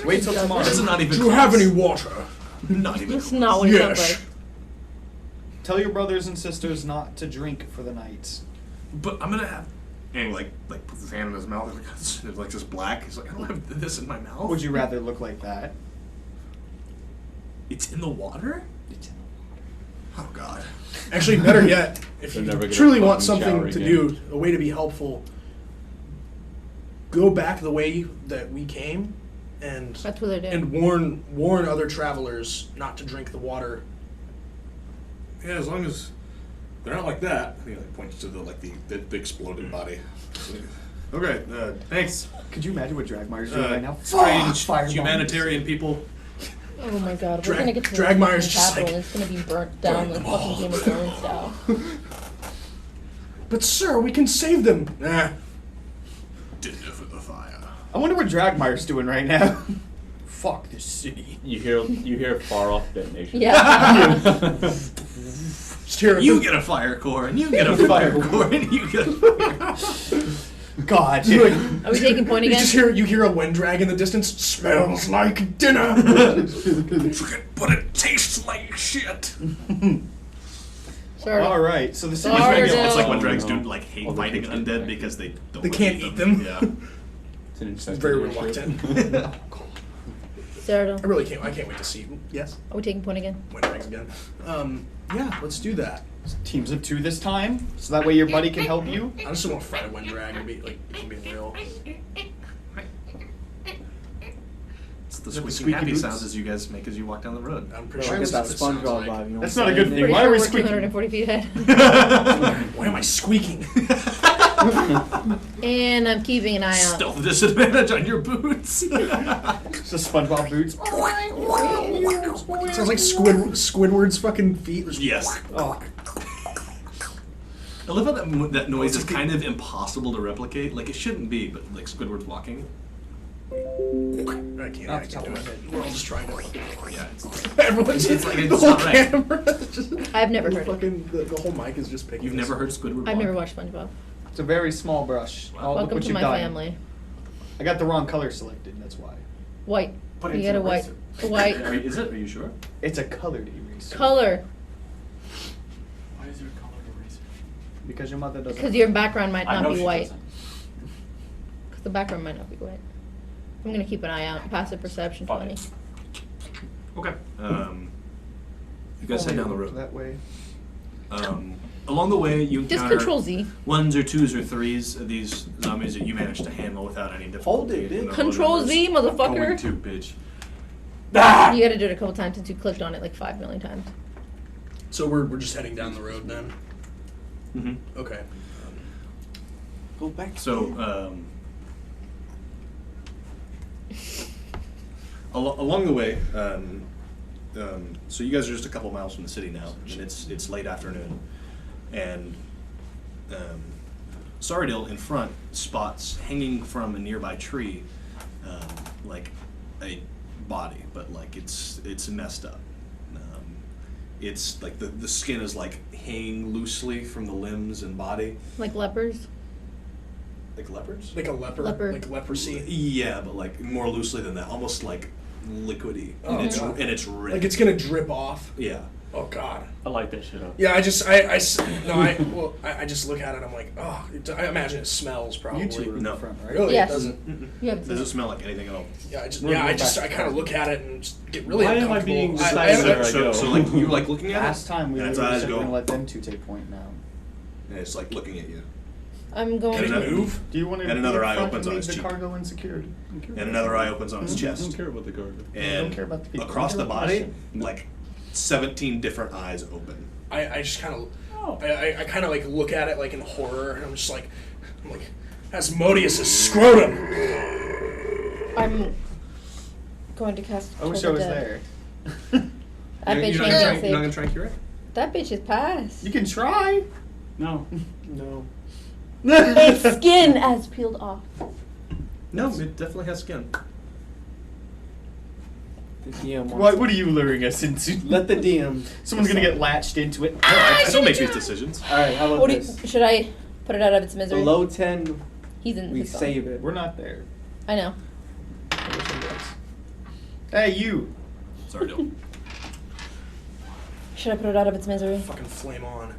Wait till tomorrow. This is not even. Do you have close. any water? Not even. That's not what it sounds Yes. like. Tell your brothers and sisters not to drink for the night. But I'm gonna have. And like puts his hand in his mouth. It's like just black. He's like, I don't have this in my mouth. Would you rather look like that? It's in the water. Oh God. Actually, better yet, if They're you never gonna truly want fucking something shower to again. do, a way to be helpful, go back the way that we came, and That's what they're doing. and warn other travelers not to drink the water. Yeah, as long as they're not like that. He like points to the exploded body. Okay, thanks. Could you imagine what Dragmire's doing right now? Strange Fire bombs. humanitarian people. Oh my god, we're Drag- gonna get to the Dragmire's fucking just capital like, and it's gonna be burnt down like fucking Game of Thrones style. But sir, we can save them. Nah. Dinner for the fire. I wonder what Dragmire's doing right now. Fuck this city. You hear far off detonation. Yeah. Just hear You get a fire core, and you get a fire core, and you get a fire. God. Are we taking point again? you hear a wind drag in the distance. Smells like dinner. But it tastes like shit. Sorry. All right. So the city. Sorry, It's like no. when drags No. do like hate All the fighting kids undead get because they They can't eat them. Yeah. It's an It's infected very airship. reluctant. Sarah, I really can't. I can't wait to see. Yes. are we taking point again? Wind drags again. Yeah. Let's do that. Teams of 2 this time, so that way your buddy can help you. I just don't want to fight a wind drag and be like, if I'm being real. the Is that the squeaking squeaky happy boots? sounds as you guys make as you walk down the road. I'm Bro, pretty I sure get that's that what it sounds SpongeBob like. vibe. You know That's what not I'm a good saying? thing. Why Pretty are we sure we're squeaking? 240 feet ahead. Why am I squeaking? And I'm keeping an eye out. Stealth disadvantage on your boots. It's just SpongeBob boots. Sounds like Squidward's fucking feet. Yes. Oh, I love how that noise is kind of impossible to replicate. Like, it shouldn't be, but like Squidward's walking. I can't Off the do top of my it. head. We're all just trying to. Yeah, it's, Everyone's It's like the it's whole not right. camera. is just, I've never heard it. fucking, the whole mic is just picking. you've this never up. heard Squidward I've walk? never watched SpongeBob. it's a very small brush. Wow. Oh, look Welcome what to you've my done. family. I got the wrong color selected. That's why. White. But You it's get a an white. eraser. A white Is it? Are you sure? It's a colored eraser. color. Why is there a colored eraser? Because your mother doesn't. Because your background might I not know be she white. doesn't. Because the background might not be white. I'm gonna keep an eye out. Passive perception Fine. 20. Okay. You guys head down the road. That way. Along the way, you Just encounter Control Z. 1s or 2s or 3s of these zombies that you managed to handle without any difficulty. Hold it, dude. in the low Control numbers. Z, Going motherfucker. to, bitch. You gotta do it a couple times since you clicked on it like 5 million times. So we're just heading down the road then. Mm-hmm. Okay. Go back. So, along the way, so you guys are just a couple miles from the city now, and it's late afternoon, and Sarudil in front spots hanging from a nearby tree, like a body, but like it's messed up. It's like the skin is like hanging loosely from the limbs and body, Like lepers. like leopards. Like a leper. Leper. Like leprosy. Yeah, but like more loosely than that, almost like liquidy, Oh, and God. it's red. Like it's gonna drip off. Yeah. Oh God. I light that shit up. Yeah, I just look at it. I'm like, oh, I imagine it smells probably. You two are in No. the front, right? Really? Yes. It doesn't. You haven't seen Doesn't it. smell like anything at all. Yeah, We're I back. kind of look at it and just get really Why am I uncomfortable. being I decided? don't- There I go. So like you're like looking at Last it, time we and were its eyes going to go, let them two take point now. and it's like looking at you, I'm going Can And it to. move? Do you want to And another be in eye front opens and on leave his the cheek. cargo insecure? and another eye opens on his I don't chest, care about the cargo. and don't care about the people. across I the care about body, the mission. like 17 different eyes open. I just kind of, Oh. I kind of like look at it like in horror, and I'm like, Asmodeus' scrotum. I'm going to cast. I wish Toll I the was Dead. there. That You're bitch not ain't gonna gonna try, you're not gonna save. try and cure it? That bitch is passed. You can try. No. No. Its skin has peeled off. No, it definitely has skin. The DM wants What are you luring us into? Let the DM. Someone's gonna get latched into it. I still make these decisions. All right, how about What do this? should I put it out of its misery? Below 10, He's in we his phone. save it. We're not there. I know. I wish I was. Hey, you. Sorry, Dill. Should I put it out of its misery? Fucking flame on.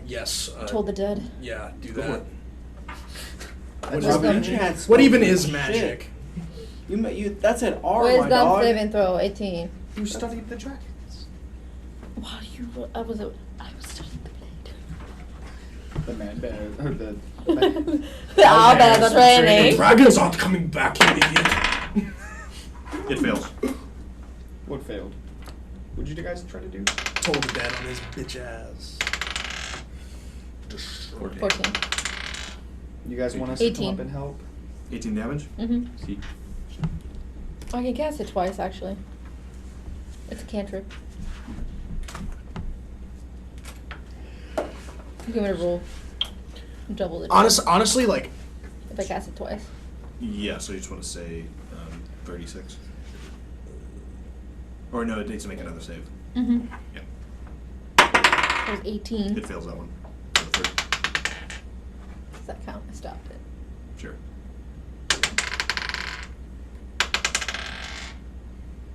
Yes. Told the Dead. Yeah, do Go for that. it. What, Just is, gonna- what even is Shit. magic? You that's an R, my Wisdom dog. saving throw 18. You studied the dragons. Wow, I was studying the blade. The man bear. Or the. All bad the training. Dragons aren't coming back, you idiot. It fails. What failed? What did you guys try to do? Told the Dead on his bitch ass. Destroyed. 14. You guys want us to 18. come up and help? 18 damage. Mm-hmm. See. I can cast it twice, actually. It's a cantrip. Give it a roll. Double the Honestly, like, if I cast it twice. Yeah, so you just want to say 36. Or no, it needs to make another save. Mm-hmm. Yeah. That was 18. It fails that one. The third. Does that count? I stopped it. Sure.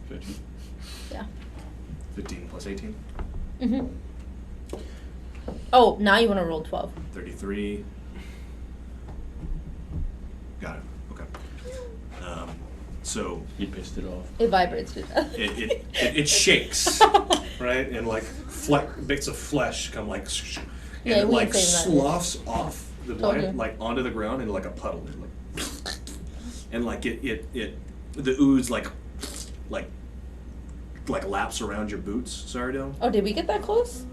15. Yeah. 15 plus 18. Mm-hmm. Oh, now you want to roll 12. 33. Got it. Okay. So He pissed it off. It vibrates to death. it shakes, right? And like bits of flesh come like, and Yeah, it we like ain't saving that, sloughs off the Told blind, you. like onto the ground in like a puddle. It like, and like it the ooze like laps around your boots, Sarudil. Oh, did we get that close?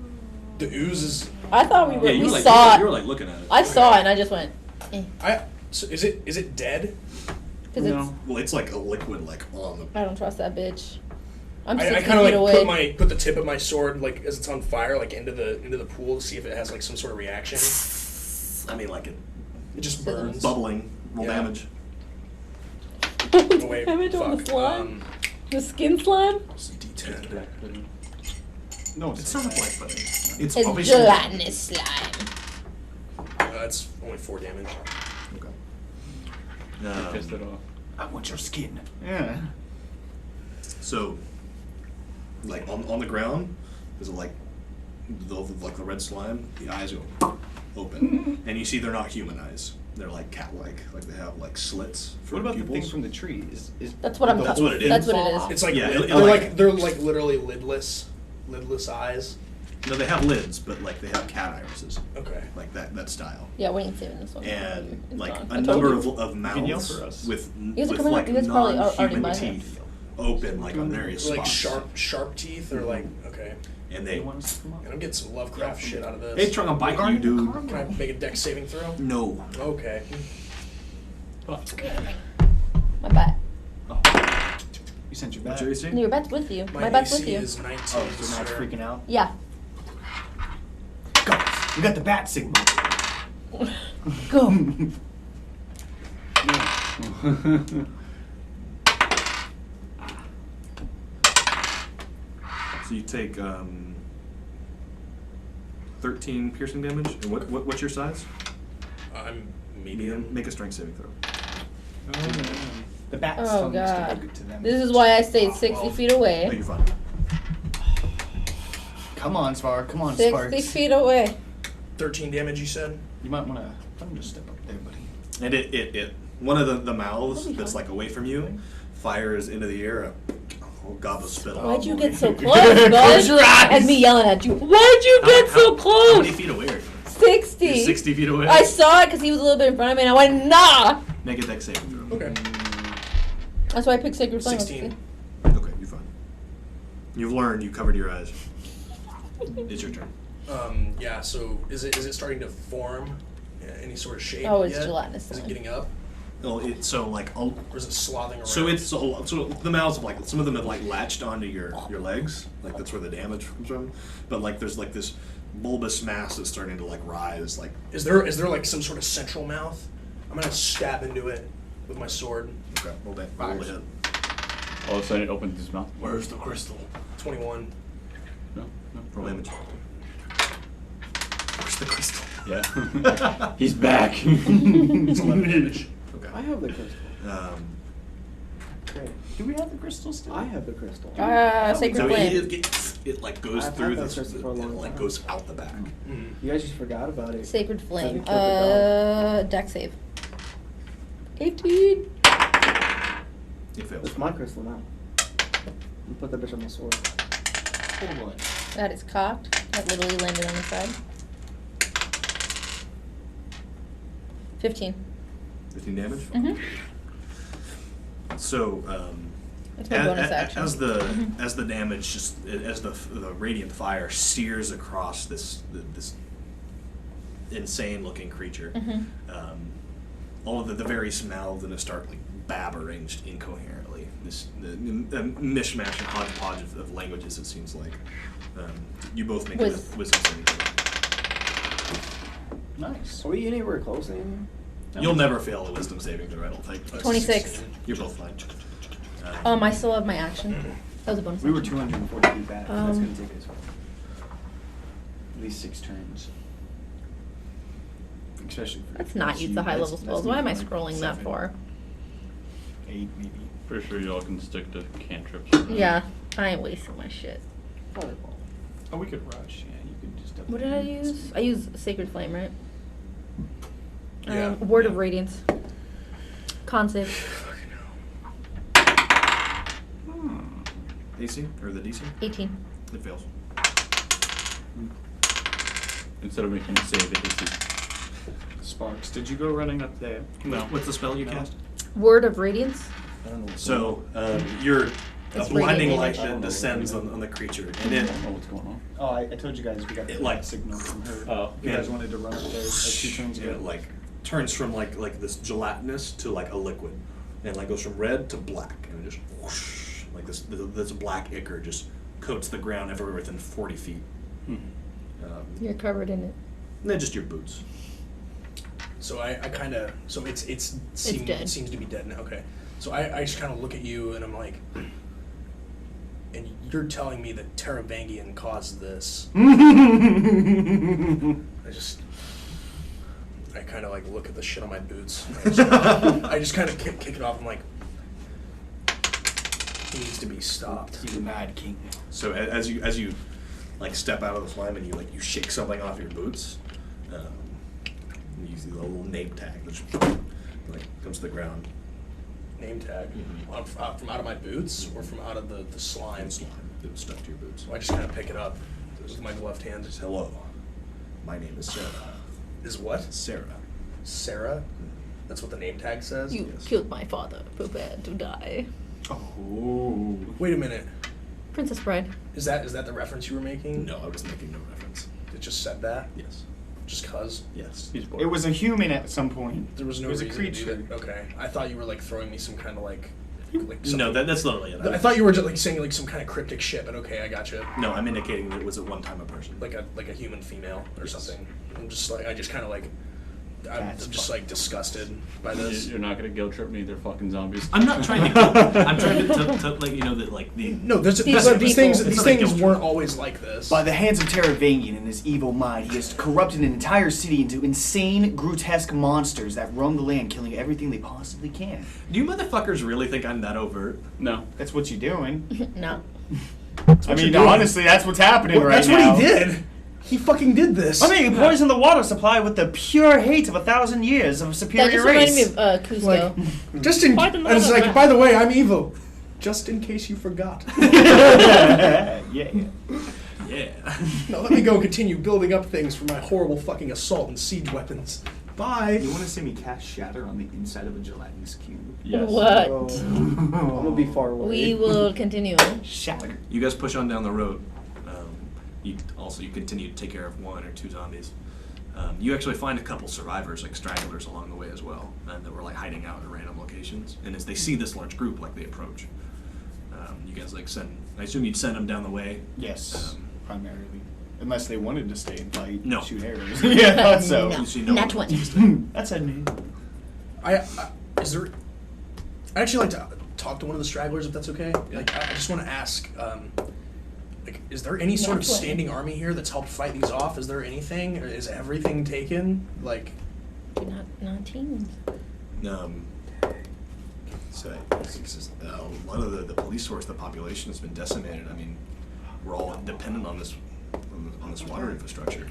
The ooze is. I thought we were. Yeah, you we were like saw you were it. like looking at it. I saw it and I just went. So is it dead? Because No. Well, it's like a liquid like on the. I don't trust that bitch. I'm I 60 kind of feet like away. put the tip of my sword like as it's on fire like into the pool to see if it has like some sort of reaction. I mean, like it It just burns. bubbling. Roll Yeah. damage. Oh, wait, Damage on the fuck. slime? The skin slime? It's a D10. No, It's not a black pudding. It's It's obviously gelatinous slime. That's only 4 damage. Okay. Pissed it off. I want your skin. Yeah. So, like on the ground, there's like the red slime. The eyes go open, and you see they're not human eyes. They're like cat-like. Like they have like slits for What about the pupils. thing from the tree? Is That's what I'm. That's what it is. That's what it is. It's like Yeah, it- they're like- they're literally lidless eyes. No, they have lids, but like they have cat irises, Okay. like that style. Yeah, we ain't saving this one. And It's like gone. a I told number you. of can yell mouths for us. with guys are with coming out- like you guys probably already non-human buy teeth open like on various Like spots. sharp teeth or like okay. And they. You want us to come up? And I'm getting some Lovecraft shit out of this. They trying to bite you, dude. Can I make a dex saving throw? No. Okay. My bat. You sent your What's back. your AC? No, your bat's with you. My My bat's AC with you. is 19. Oh, so now it's sir. freaking out. Yeah. Go. We got the bat signal. Go. So you take 13 piercing damage. And what's your size? I'm medium. Make a strength saving throw. The bat's Oh telling us to god. go to them. This is why I stayed 60 feet No, away. you're fine. Come on, Spark. Come on, 60 Sparks. feet away. 13 damage, you said? You might want to. Let him just step up there, buddy. And it one of the mouths that's like away from you fires into the air a whole gob of spit. Why'd you get so close, Close bud? your eyes. And me yelling at you. Why'd you get so How close? many feet away are you? 60. You're 60 feet away? I saw it because he was a little bit in front of me, and I went, nah. Make a dex saving throw. Okay. That's why I picked Sacred Flame. 16. Okay, you're fine. You've learned. You covered your eyes. It's your turn. Yeah, so is it starting to form any sort of shape? Oh, it's yet? gelatinous Is it slime. getting up? Oh, it's so like Or is it slothing around? so it's so the mouths have like some of them have like latched onto your legs, like that's where the damage comes from. But like there's like this bulbous mass that's starting to like rise, like Is there like some sort of central mouth? I'm gonna stab into it with my sword. okay, roll that, roll the hit. All of a sudden it opens his mouth. Where's the crystal? 21. No, no. Roll damage. Where's the crystal? Yeah. He's back. It's 11 damage. Okay. I have the crystal. Okay. Do we have the crystal still? I have the crystal. Sacred So Flame. it like goes I've through had that this, crystal for a it long like time. goes out the back. You guys just forgot about it. Sacred Flame. Have you killed the Dex save. 18. It fails. It's my crystal now. You put that bitch on my sword. Hold on. That is cocked. That literally landed on the side. 15. 15 damage. Mm-hmm. So That's my bonus action. as the damage just as the radiant fire sears across this insane looking creature, Mhm. all of the various mouths in it start like babbering just incoherently. This mishmash and hodgepodge of languages. It seems like you both make a wisdom saving throw. Nice. Are we anywhere close anymore? You'll never fail a wisdom saving throw. I don't think. But 26. You're both fine. I still have my action. That was a bonus We were action. 240 feet back. So that's Um, going to take us at least 6 turns. Especially for Let's not use the high level spells. Why am I scrolling that for? 8 maybe. Pretty sure y'all can stick to cantrips. Yeah, I ain't wasting my shit. Fireball. Oh, we could rush. Yeah, you could just. What did I use? I used Sacred Flame, right? Yeah. Word of Radiance. Con save. AC or the DC? 18. It fails. Instead of making a save, it is. Sparks, did you go running up there? No. What's the spell you No. cast? Word of Radiance. I don't know what's So going you're a It's blinding radiant light energy. that descends on the creature, and I it don't know what's going on. Oh, I told you guys we got It, the like- signal from her. Oh. You Yeah. guys wanted to run up there like 2 turns ago. it like turns from like this gelatinous to like a liquid, and like goes from red to black, and it just whoosh, like this black ichor just coats the ground everywhere within 40 feet. You're covered in it. And then just your boots. So I kind of, so it's dead. seems to be dead now. Okay. So I just kind of look at you and I'm like, and you're telling me that Teravangian caused this. I kind of like look at the shit on my boots. I just kind of kick it off. I'm like, he needs to be stopped. You mad king. So as you like step out of the slime and you shake something off your boots, you see the little name tag that just, like comes to the ground. Name tag from out of my boots or from out of the slime. Slime that was stuck to your boots. So I just kind of pick it up with my left hand. Just, hello, my name is Sarah. Is what? Sarah. Sarah? That's what the name tag says? You killed my father. Prepare to die. Oh. Wait a minute. Princess Bride. Is that the reference you were making? No, I was making no reference. It just said that? Yes. Just cuz? Yes. He's bored. It was a human at some point. There was no It was a reason to do creature. that. Okay. I thought you were like throwing me some kind of like No, something- that's literally it. I thought you were just like saying like some kind of cryptic shit, but okay, I gotcha. No, I'm indicating that it was at one time a person. Like a human female or Yes. something. I just kind of like I'm That's just fun. like disgusted by this. You're not gonna guilt trip me. They're fucking zombies. I'm not trying to. I'm trying to let you know that like the. No, These these were things people. these It's not like things guilt weren't trip. always like this. By the hands of Teravangian and his evil mind, he has corrupted an entire city into insane, grotesque monsters that roam the land, killing everything they possibly can. Do you motherfuckers really think I'm that overt? No. That's what you're doing. No. I mean, honestly, that's what's happening right that's now. what he did. He fucking did this. I mean, he poisoned the water supply with the pure hate of 1,000 years of a That superior just race. reminded me of Cusco. just in Pardon and it's my like, mouth. by the way, I'm evil. Just in case you forgot. yeah. Yeah. Now let me go continue building up things for my horrible fucking assault and siege weapons. Bye. You want to see me cast Shatter on the inside of a gelatinous cube? Yes. What? Oh, I'm gonna be far away. We will continue. Shatter. You guys push on down the road. You continue to take care of 1 or 2 zombies. You actually find a couple survivors, like stragglers, along the way as well, that were like hiding out in random locations. And as they see this large group, like they approach, you guys like send. I assume you'd send them down the way. Yes, primarily. Unless they wanted to stay and fight, No. shoot arrows. yeah, I thought so. No. You see no Not one 20. wants to stay. That's a name. I actually like to talk to one of the stragglers if that's okay. Yeah. Like I just want to ask, like, is there any sort of Not 20. standing army here that's helped fight these off? Is there anything? Or is everything taken? Like, Not teens. So a lot of the police force, the population has been decimated. I mean, we're all dependent on this water infrastructure.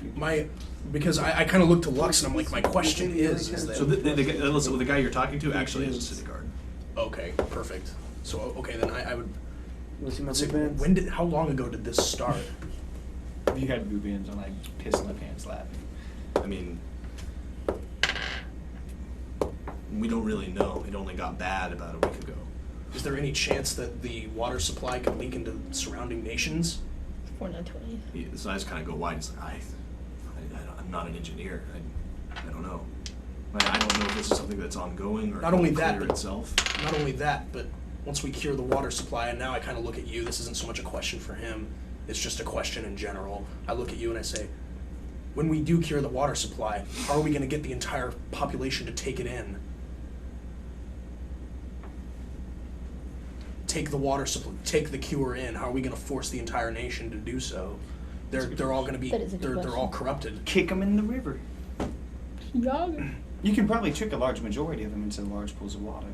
because I kind of look to Lux and I'm like, my question is that So the guy you're talking to actually is a city guard. okay, perfect. So okay, then I would. Wanna see my Say, blue bands? how long ago did this start? If you had blue bands on, I'd piss my pants laughing. I mean, we don't really know. It only got bad about a week ago. Is there any chance that the water supply could leak into surrounding nations? 4 not 20. His eyes kind of go wide. He's like, I'm not an engineer. I don't know. I don't know if this is something that's ongoing or Not only will that, clear but- itself. Not only that, but once we cure the water supply, and now I kind of look at you, this isn't so much a question for him, it's just a question in general. I look at you and I say, when we do cure the water supply, how are we going to get the entire population to take it in? Take the water supply, take the cure in. How are we going to force the entire nation to do so? They're all going to be, That is a good they're all question. corrupted. Kick them in the river. Young. You can probably trick a large majority of them into large pools of water.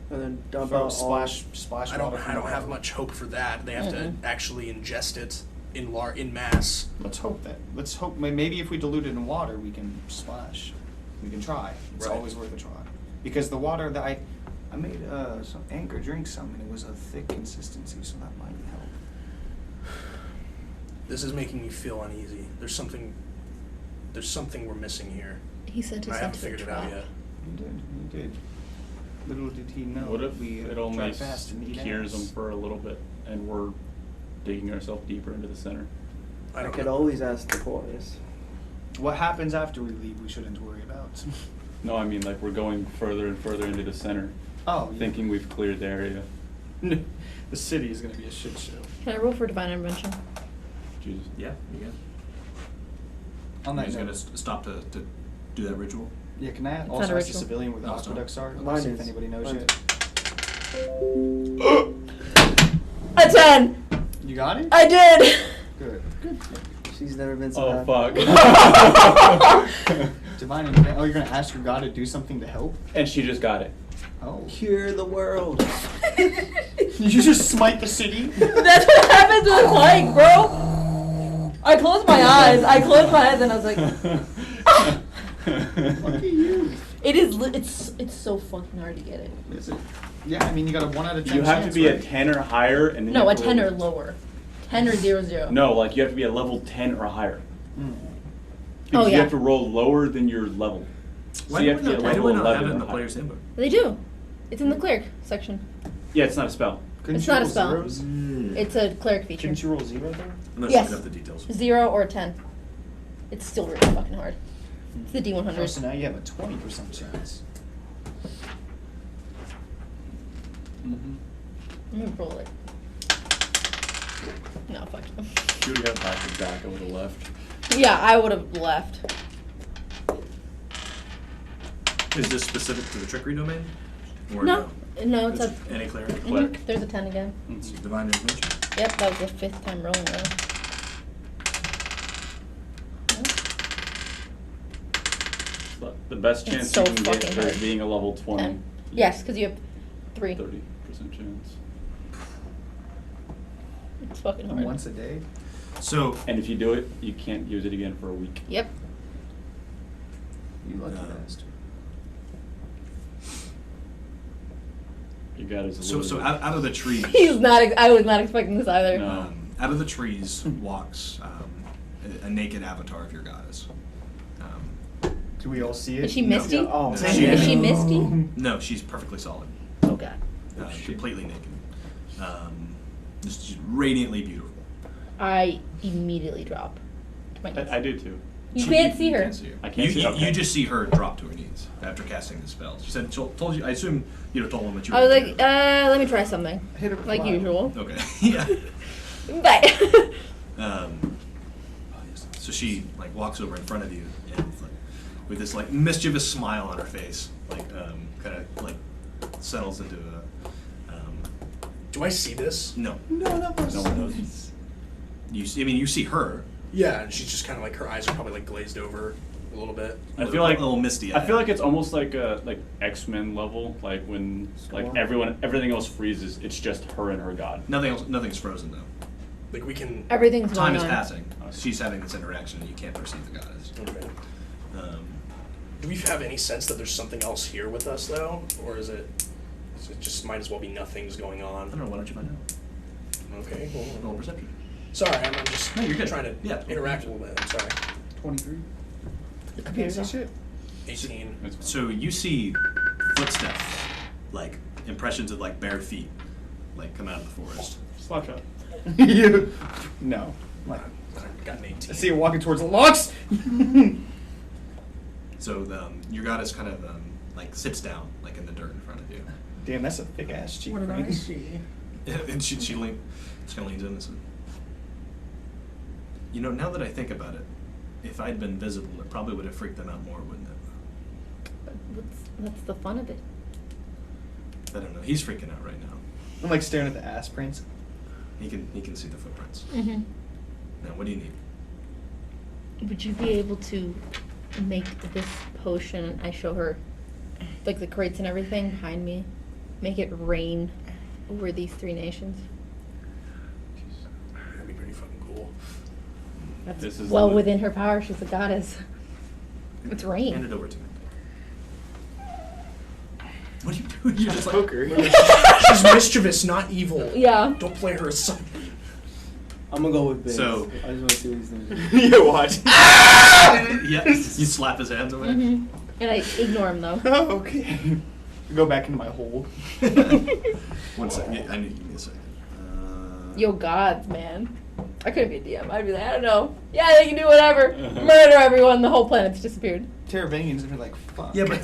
And then dump Throw out splash I water. from don't the have water. much hope for that. They have to Mm-mm. actually ingest it in mass. Let's hope that. Let's hope. Maybe if we dilute it in water, we can splash. We can try. It's Right. always worth a try. Because the water that I made some Anchor drink some, and it was a thick consistency, so that might help. This is making me feel uneasy. There's something we're missing here. He sent I us haven't into figured the it out trap. yet. You did. You did. Little did he know. What if we it only drive fast and eat cures ass. them for a little bit, and we're digging ourselves deeper into the center? I I don't could know. always ask the boys. What happens after we leave, we shouldn't worry about. No, I mean like we're going further and further into the center, Oh, yeah. thinking we've cleared the area. The city is gonna be a shit show. Can I roll for divine intervention? Jesus. Yeah, you can. On You're that just note, gonna stop to do that ritual. yeah, can I not also a ask the ritual. civilian where the No, it's not. aqueducts are? Mine See if is. anybody knows Mine yet. A 10! You got it? I did! Good. Good. She's never been so Oh happy. fuck. Divine intervention. Oh, you're gonna ask your god to do something to help? And she just got it. Oh. Cure the world. You just smite the city? That's what happens with Mike, bro! I closed my eyes. And I was like, it's so fucking hard to get it. Is it? Yeah, I mean, you got a 1 out of 10 You have to chance, be right? a 10 or higher, and then No, you a have to 10 roll- or lower. 10 or 0. No, like you have to be a level 10 or higher. Mm. Because Oh, you yeah. have to roll lower than your level. So you have to be a Why do level we not have 11 it in or the higher. player's handbook? They do. It's in the cleric section. Yeah, it's not a spell. Couldn't It's you not a roll spell. zeros? It's a cleric feature. Couldn't you roll 0 there? I'm not Yes. looking up the details. 0 or 10. It's still really fucking hard. It's the Oh, D100. so now you have a 20% chance. I'm gonna roll it. No, fuck you. If you would have got back to Zach, I would have left. Yeah, I would have left. Is this specific to the trickery domain? Or No, it's a. any cleric? Mhm, there's a 10 again. It's divine intervention. Yep, that was the 5th time rolling though. But the best It's chance so you can get fucking is hard. being a level 20. 10. Yes, because you have 3. 30% chance. It's fucking hard. Once a day? So, And if you do it, you can't use it again for a week. Yep. You lucky No. bastard. You got it as a so wizard. out of the trees, He's not. I was not expecting this either. No. out of the trees walks a naked avatar of your goddess. Do we all see it? Is she misty? Oh, No, man. Is she misty? No, she's perfectly solid, Oh god. completely naked, just radiantly beautiful. I immediately drop to my knees. I do too. You can't see her. Can't see her. I can't see her, okay. You just see her drop to her knees after casting the spell. She said, told you. I assume you'd have told him that you. I were was gonna like, do it. let me try something. Hit her with Like fire. usual. Okay. Yeah. Bye. So she like walks over in front of you and like, with this like mischievous smile on her face, like kind of like settles into a Do I see this? no. None of us. No one knows. You see, I mean, you see her. Yeah, and she's just kind of like, her eyes are probably like glazed over a little bit. I feel like a little misty. I feel like it's almost like a X-Men level, like when like Score. everything else freezes, it's just her and her god. nothing else. Nothing's frozen though. Like we can. Everything's Time going is on. passing. She's having this interaction, and you can't perceive the goddess. Okay. Um, Do we have any sense that there's something else here with us though, or is it just might as well be nothing's going I on? don't know. Why don't you find out? Okay. Roll Well, perception. sorry, I'm just No, you're good. trying to Yeah. interact a little bit. I'm sorry. 23. The Can't computer's see off. shit. 18. It's fine. So you see footsteps, like impressions of like bare feet, like come out of the forest. Slap shot. You. No. Like, I got an 18. I see her walking towards the logs. So your goddess kind of like sits down, like in the dirt in front of you, Damn, that's a thick ass cheek. What did I ring. see? and she just kind of leans in and says, "You know, now that I think about it, if I'd been visible, it probably would have freaked them out more, wouldn't it?" That's the fun of it. I don't know. He's freaking out right now. I'm like staring at the ass prints. He can see the footprints. Mm-hmm. Now, what do you need? Would you be able to make this potion? I show her, like the crates and everything behind me. Make it rain over these 3 nations. That'd be pretty fucking cool. That's This is well the- within her power. She's a goddess. It's rain. Hand it over to me. What are you doing? You're just like Poker. She's mischievous, not evil. Yeah. Don't play her as son. I'm gonna go with Biz. So- I just want to see what he's doing. Yeah, watch. yeah. You slap his hands away. Mm-hmm. And I ignore him though. Oh, okay. Go back into my hole. 1 second. Yeah, I need to give me a second. Yo, gods, man. I couldn't be a DM. I'd be like, I don't know. Yeah, they can do whatever. Murder everyone. The whole planet's disappeared. Terravanians are like, fuck. Yeah, but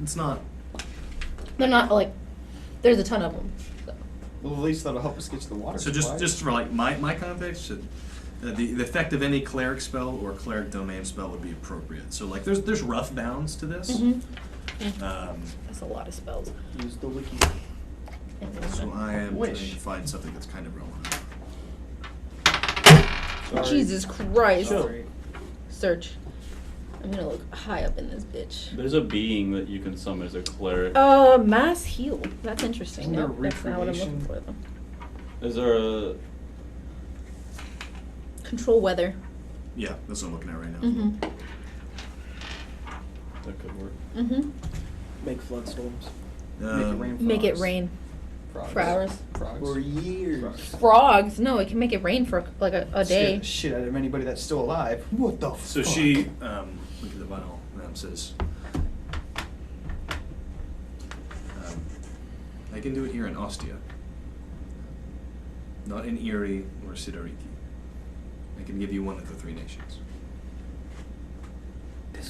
it's not. They're not like. There's a ton of them. So. Well, at least that'll help us get to the water. So just for like my context, the effect of any cleric spell or cleric domain spell would be appropriate. So like there's rough bounds to this. That's a lot of spells. Use the wiki. So I am Wish. trying to find something that's kind of relevant. Sorry. Jesus Christ. Sorry. Search. I'm gonna look high up in this bitch. There's a being that you can summon as a cleric. Mass heal. That's interesting. Isn't there No, that's not what I'm looking recreation? for though. Is there a... Control weather. Yeah, that's what I'm looking at right now. Mm-hmm. That could work. Mm-hmm. Make flood storms. Make it rain. Make it frogs. rain Frogs. for hours. Frogs. For years. Frogs. Frogs. No, it can make it rain for like a day. Scare the shit out of anybody that's still alive. What the fuck? So she look at the vial. Says, I can do it here in Ostia, not in Erie or Sidariki. I can give you one of the 3 nations.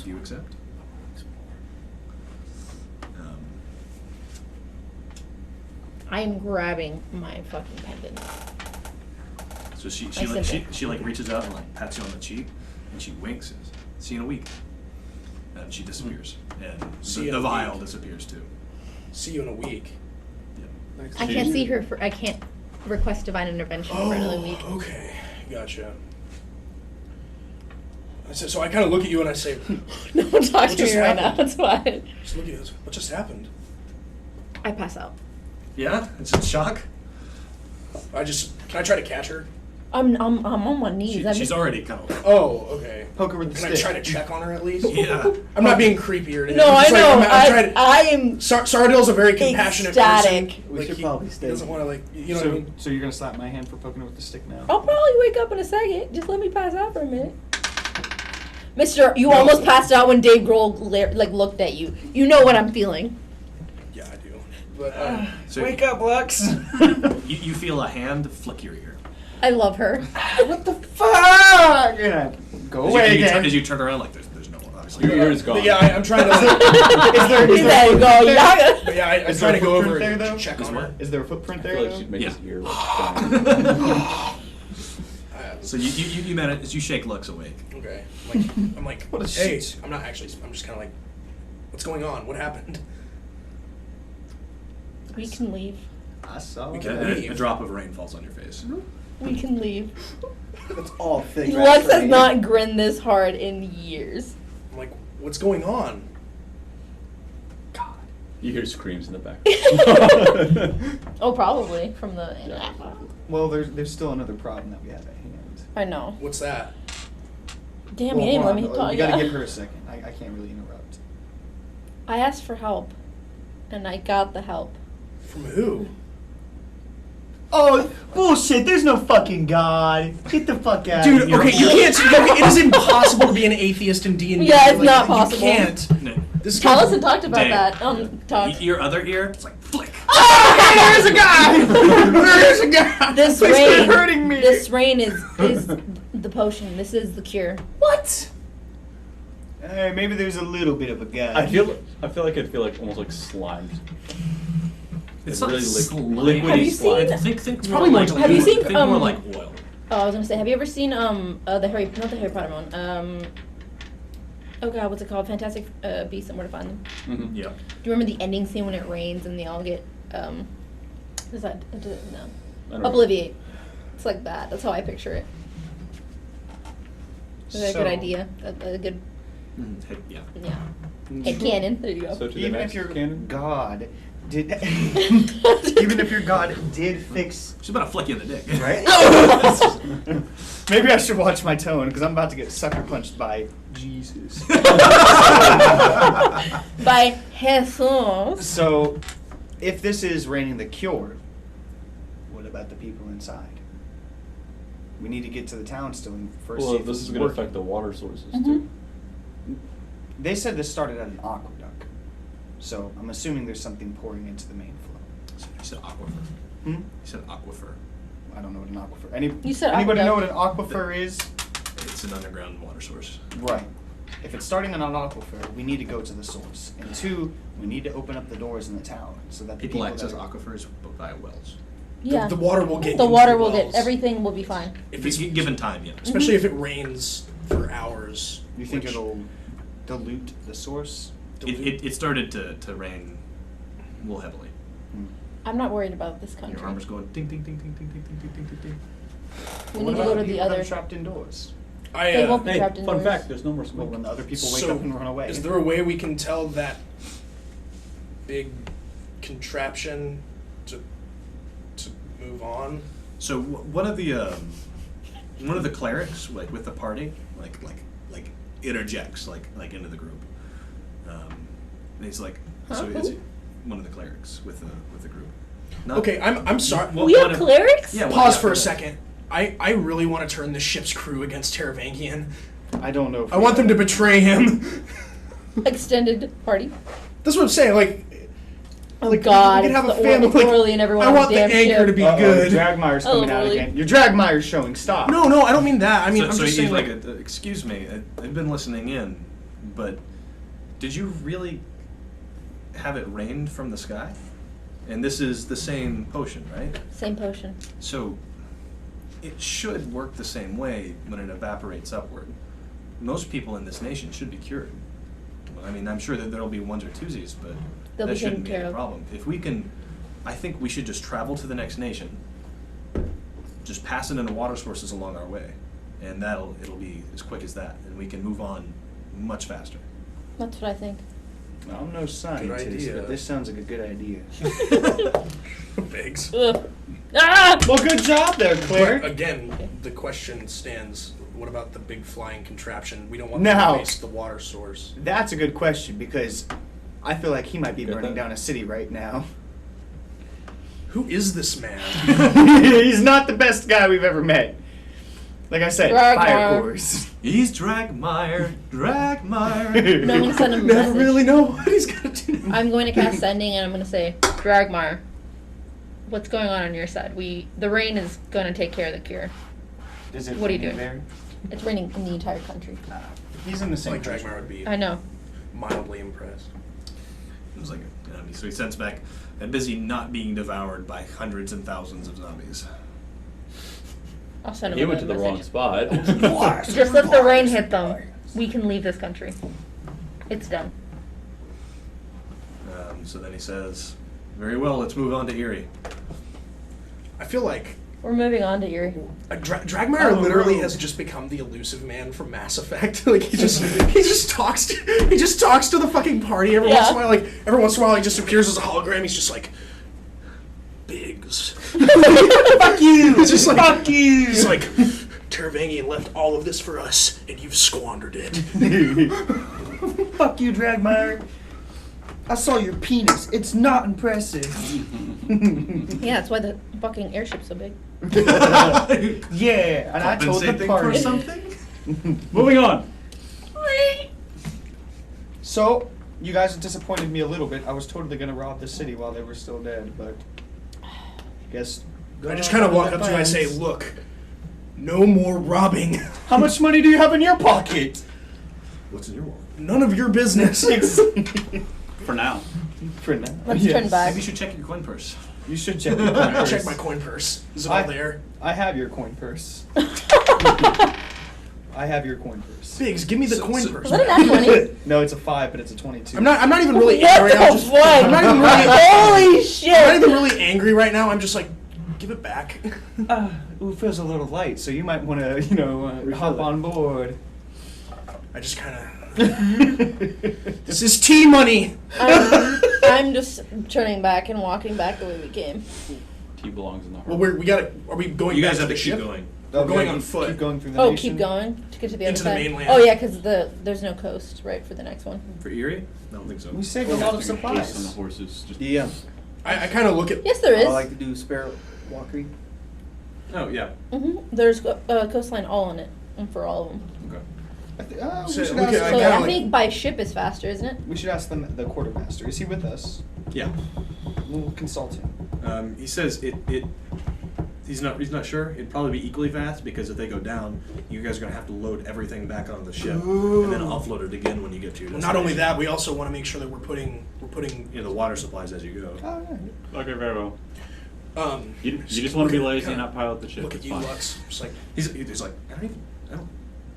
Do you accept? I am grabbing my fucking pendant. So she I said like reaches out and like pats you on the cheek, and she winks and says, "See you in a week." And she disappears, and See the you in a vial week. disappears too. See you in a week. Yeah. I can't see her for. I can't request divine intervention for another week. Okay, gotcha. So I kind of look at you and I say, No one talk to just me right now. happened? That's why. just look at this. What just happened? I pass out. Yeah, it's a shock. Can I try to catch her? I'm on my knees. I'm She's just- already kind of like, Oh, okay. Poke her with the Can I stick. try to check on her at least? yeah. I'm not being creepy or anything. No, I'm I just like, know. I'm trying to, I am. Sarudil's a very compassionate ecstatic. person. We should he, probably he stay. doesn't want to like, you know so, what I mean? so you're gonna slap my hand for poking her with the stick now? I'll probably wake up in a second. Just let me pass out for a minute. Mister, you No. almost passed out when Dave Grohl looked at you. You know what I'm feeling. Yeah, I do. But So Wake up, Lux! you feel a hand flick your ear. I love her. What the fuck? Yeah. Go away As again. you turn around, like there's no one obviously. Your ear is gone. but yeah, I'm trying to. Like, Is He's there like, a go, footprint there? yaga. but yeah, I'm Is trying there to a go over footprint and there, though? check Is on what? her. Is there a footprint I there? feel like though? she'd make Yeah. his ear like So you manage as you shake Lux awake. Okay. I'm like, What a hey, shit. I'm not actually. I'm just kind of like, what's going on? What happened? We can leave. I saw We it. can A leave. drop of rain falls on your face. We can leave. That's all fake. Lux has not grinned this hard in years. I'm like, what's going on? You hear screams in the back. Oh, probably from the. Well, there's still another problem that we have at hand. I know. What's that? Damn, Well, you didn't hold let on. me talk. We gotta Yeah. give her a second. I can't really interrupt. I asked for help, and I got the help. From who? Oh, bullshit. There's no fucking God. Get the fuck out Dude, okay, you can't. Okay, it is impossiple to be an atheist in D&D. Yeah, it's not you possible. can't. No. This Allison talked about Dave. that on Talk. Your other ear, it's like flick. There's a guy! There's a guy! This Please quit rain, hurting me! this rain is the potion. This is the cure. What? Maybe there's a little bit of a God. I feel like it'd feel like almost like slime. It's really not liquidy slimy. Have you slime. seen- Think probably more like Have you seen, think more like oil. Oh, I was gonna say, have you ever seen not the Harry Potter one? Oh god, what's it called? Fantastic Beasts and Where to Find Them. Mm-hmm. Yeah. Do you remember the ending scene when it rains and they all get is that no? Obliviate. It's like that. That's how I picture it. Is that a good idea? A good Yeah. yeah. Head canon. There you go. So to the Even next if your canon? God did, even if your God did fix, She's about to flick you in the dick. right? Maybe I should watch my tone because I'm about to get sucker punched by Jesus. By Jesus. So, if this is raining the cure, what about the people inside? We need to get to the town still and first. Well, see if this it's is going to working. affect the water sources Mhm. too. They said this started at an aqueduct. So I'm assuming there's something pouring into the main flow. You said aquifer. Hmm? You said aquifer. I don't know what an aquifer. You said Anybody know aqueduct. what an aquifer is? It's an underground water source. Right. If it's starting on an aquifer, we need to go to the source. And 2, we need to open up the doors in the town so that the People people access that are- aquifers via wells. Yeah. The water will get The into water the will get, wells. everything will be fine. If it's given time, yeah. especially if it rains for hours. You think which- it'll dilute the source? It started to rain more heavily. I'm not worried about this country. Your armor's going ding ding ding ding ding ding ding ding ding ding. We What need to about go to people the that are other. trapped indoors? They won't be Hey, trapped fun indoors. fact, there's no more Well, smoke. when the other people wake So, up and run away. Is there a way we can tell that big contraption to move on? So one of the clerics, like with the party, like interjects like into the group. And he's like, so Huh? it's one of the clerics with the group. Not- Okay, I'm sorry. Well, We one have of- clerics? Yeah. Pause yeah, for go a ahead. second. I really want to turn the ship's crew against Teravangian. I don't know. If I we want them to betray him. Extended party. That's what I'm saying. Like, Oh like God, we could have it's a the family. it's Orly and everyone I on want the the damn anchor ship. to be Uh-oh, good. Dragmire's coming Oh, out really? again. Your Dragmire's showing. Stop. No, I don't mean that. I mean, So, I'm so just he's saying like, excuse me, I've been listening in, but did you really have it rained from the sky? And this is the same potion, right? Same potion. So it should work the same way when it evaporates upward. Most people in this nation should be cured. I mean, I'm sure that there'll be ones or twosies, but They'll that be shouldn't taken be care a of. problem. If we can, I think we should just travel to the next nation, just pass it into water sources along our way, and it'll be as quick as that, and we can move on much faster. That's what I think. I'm no scientist, idea. but this sounds like a good idea. Biggs. Ugh. Ah! Well, good job there, Claire. But again, the question stands: what about the big flying contraption? We don't want Now- to waste the water source. That's a good question because I feel like he might be Got burning that? down a city right now. Who is this man? He's not the best guy we've ever met. Like I said, Dragmire. fire cores. He's Dragmire, Dragmire. No, I'm gonna send him a Never message. really know what he's gonna do. I'm going to cast Sending and I'm going to say, Dragmar, what's going on your side? The rain is going to take care of the cure. Is it What are you raining doing? there? It's raining in the entire country. He's in the same Like country. Dragmar would be I know. mildly impressed. It was like, so he sends back, I'm busy not being devoured by hundreds and thousands of zombies. I'll send him He a went to the wrong message. spot. Just let the rain hit them. We can leave this country. It's done. So then he says, very well, let's move on to Erie. I feel like We're moving on to Erie. Dragmire literally has just become the elusive man from Mass Effect. Like he just talks to the fucking party every once in a while. Like every once in a while, he just appears as a hologram. He's just like, Biggs. Fuck you! He's just like, Fuck you! He's like, Teravangian left all of this for us, and you've squandered it. Fuck you, Dragmire. I saw your penis. It's not impressive. Yeah, that's why the fucking airship's so big. Yeah, and I told the Compensating party. for something? Moving on. So, you guys disappointed me a little bit. I was totally gonna rob the city while they were still dead, but guess. I just kind of walk up to you and I say, look, no more robbing. How much money do you have in your pocket? What's in your wallet? None of your business. For now. For now. Let's turn back. Maybe you should check your coin purse. You should check your coin I purse. check my coin purse. Is it all there? I have your coin purse. I have your coin purse. Biggs, give me the coin purse. Is that an Nat 20? No, it's a 5, but it's a 22. I'm not even really What angry right now. the Just, fuck? I'm not even really, Holy I'm not shit! even really angry right now. I'm just like, give it back. Ooh, it feels a little light, so you might want to, hop it. on board. I just kind of. This is tea money. I'm just turning back and walking back the way we came. Tea belongs in the heart. Well, we gotta. Are we going? You back guys to have the to ship? keep going. We're going Okay, on foot. Keep going through the Oh, nation. keep going to get to the other Into the side. mainland. Oh yeah, because there's no coast right for the next one. For Erie? I don't think so. We saved We'll a lot have of to go chase on the supplies. horses. Just Yeah, I kind of look at. Yes, there I is. like to do sparrow walkery. Oh, yeah. There's a coastline all on it, and for all of them. Okay. We So, should okay, ask So kinda I like- think by ship is faster, isn't it? we should ask them the quartermaster. Is he with us? Yeah. We'll consult him. He says it. He's not sure. It'd probably be equally fast because if they go down, you guys are gonna have to load everything back on the ship and then offload it again when you get to your Well, destination. not only that, we also want to make sure that we're putting You know, the water supplies as you go. Oh, yeah. Okay, very well. um. You just want to be look at- lazy and not pilot the ship. Look at It's you, fine. Lux. Just like He's like,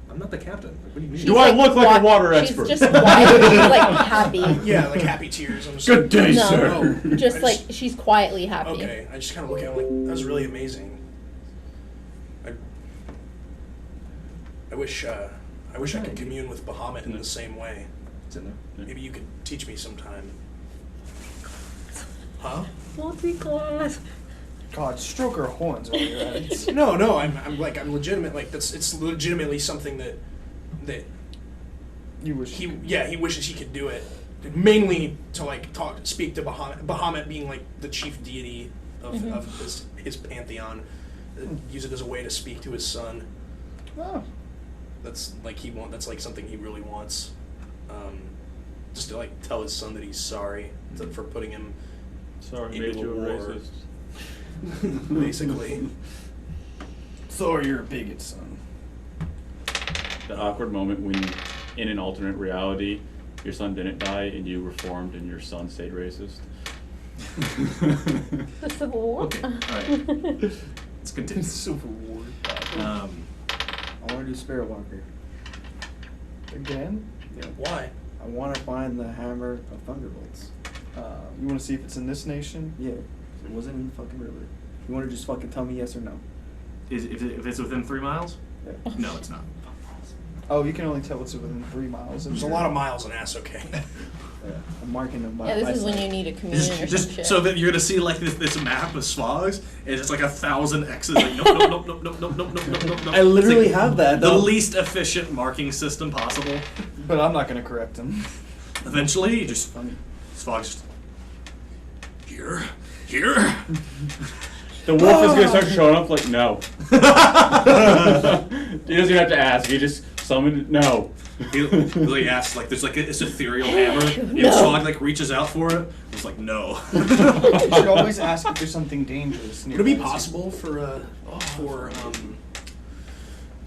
I'm not the captain. Like, what do you mean? She's Do I look like a water expert? She's just quietly like happy. yeah, like happy tears. I'm just Good day, No, sir. just I like just- she's quietly happy. Okay, I just kind of look at him like that was really amazing. I wish I could commune with Bahamut in the same way. It's in there. Maybe you could teach me sometime. Huh? Multi-class. God, stroke her horns while you're at it. No, I'm legitimate. Like it's legitimately something that You wish he wishes he could do it. Mainly to like speak to Bahamut. Bahamut being like the chief deity of his pantheon. Use it as a way to speak to his son. Oh. That's like that's like something he really wants. Just to like tell his son that he's sorry for putting him Sorry, into made you a war. racist. Basically. Sorry, you're a bigot, son. The awkward moment when, in an alternate reality, your son didn't die and you reformed and your son stayed racist. The Civil War. Okay. All right. Let's continue. Civil War. Um, I want to do Spirit Walker. Again? Why? I want to find the Hammer of Thunderbolts. You want to see if it's in this nation? Yeah, it wasn't in the fucking river. You want to just fucking tell me yes or no? if it's within 3 miles? Yeah. No, it's not. Oh, you can only tell what's within 3 miles. There's a lot of miles in Asoque. Yeah. I'm marking them by Yeah, this by is when sight. you need a communion or some shit. So that you're gonna see like this map of Swags, and it's like 1,000 X's. Like nope, nope, nope, nope, nope, nope, nope, nope, nope, nope. I literally It's like have that, The though. least efficient marking system possible. But I'm not going to correct him. Eventually, you just Funny. Swags just here. The wolf is gonna start showing up like, no. He doesn't even have to ask, he just summoned, no. He like asks like there's like this ethereal hammer. You No. know, Swag like reaches out for it. It's like no. You should always ask if there's something dangerous near Would it be us. possible for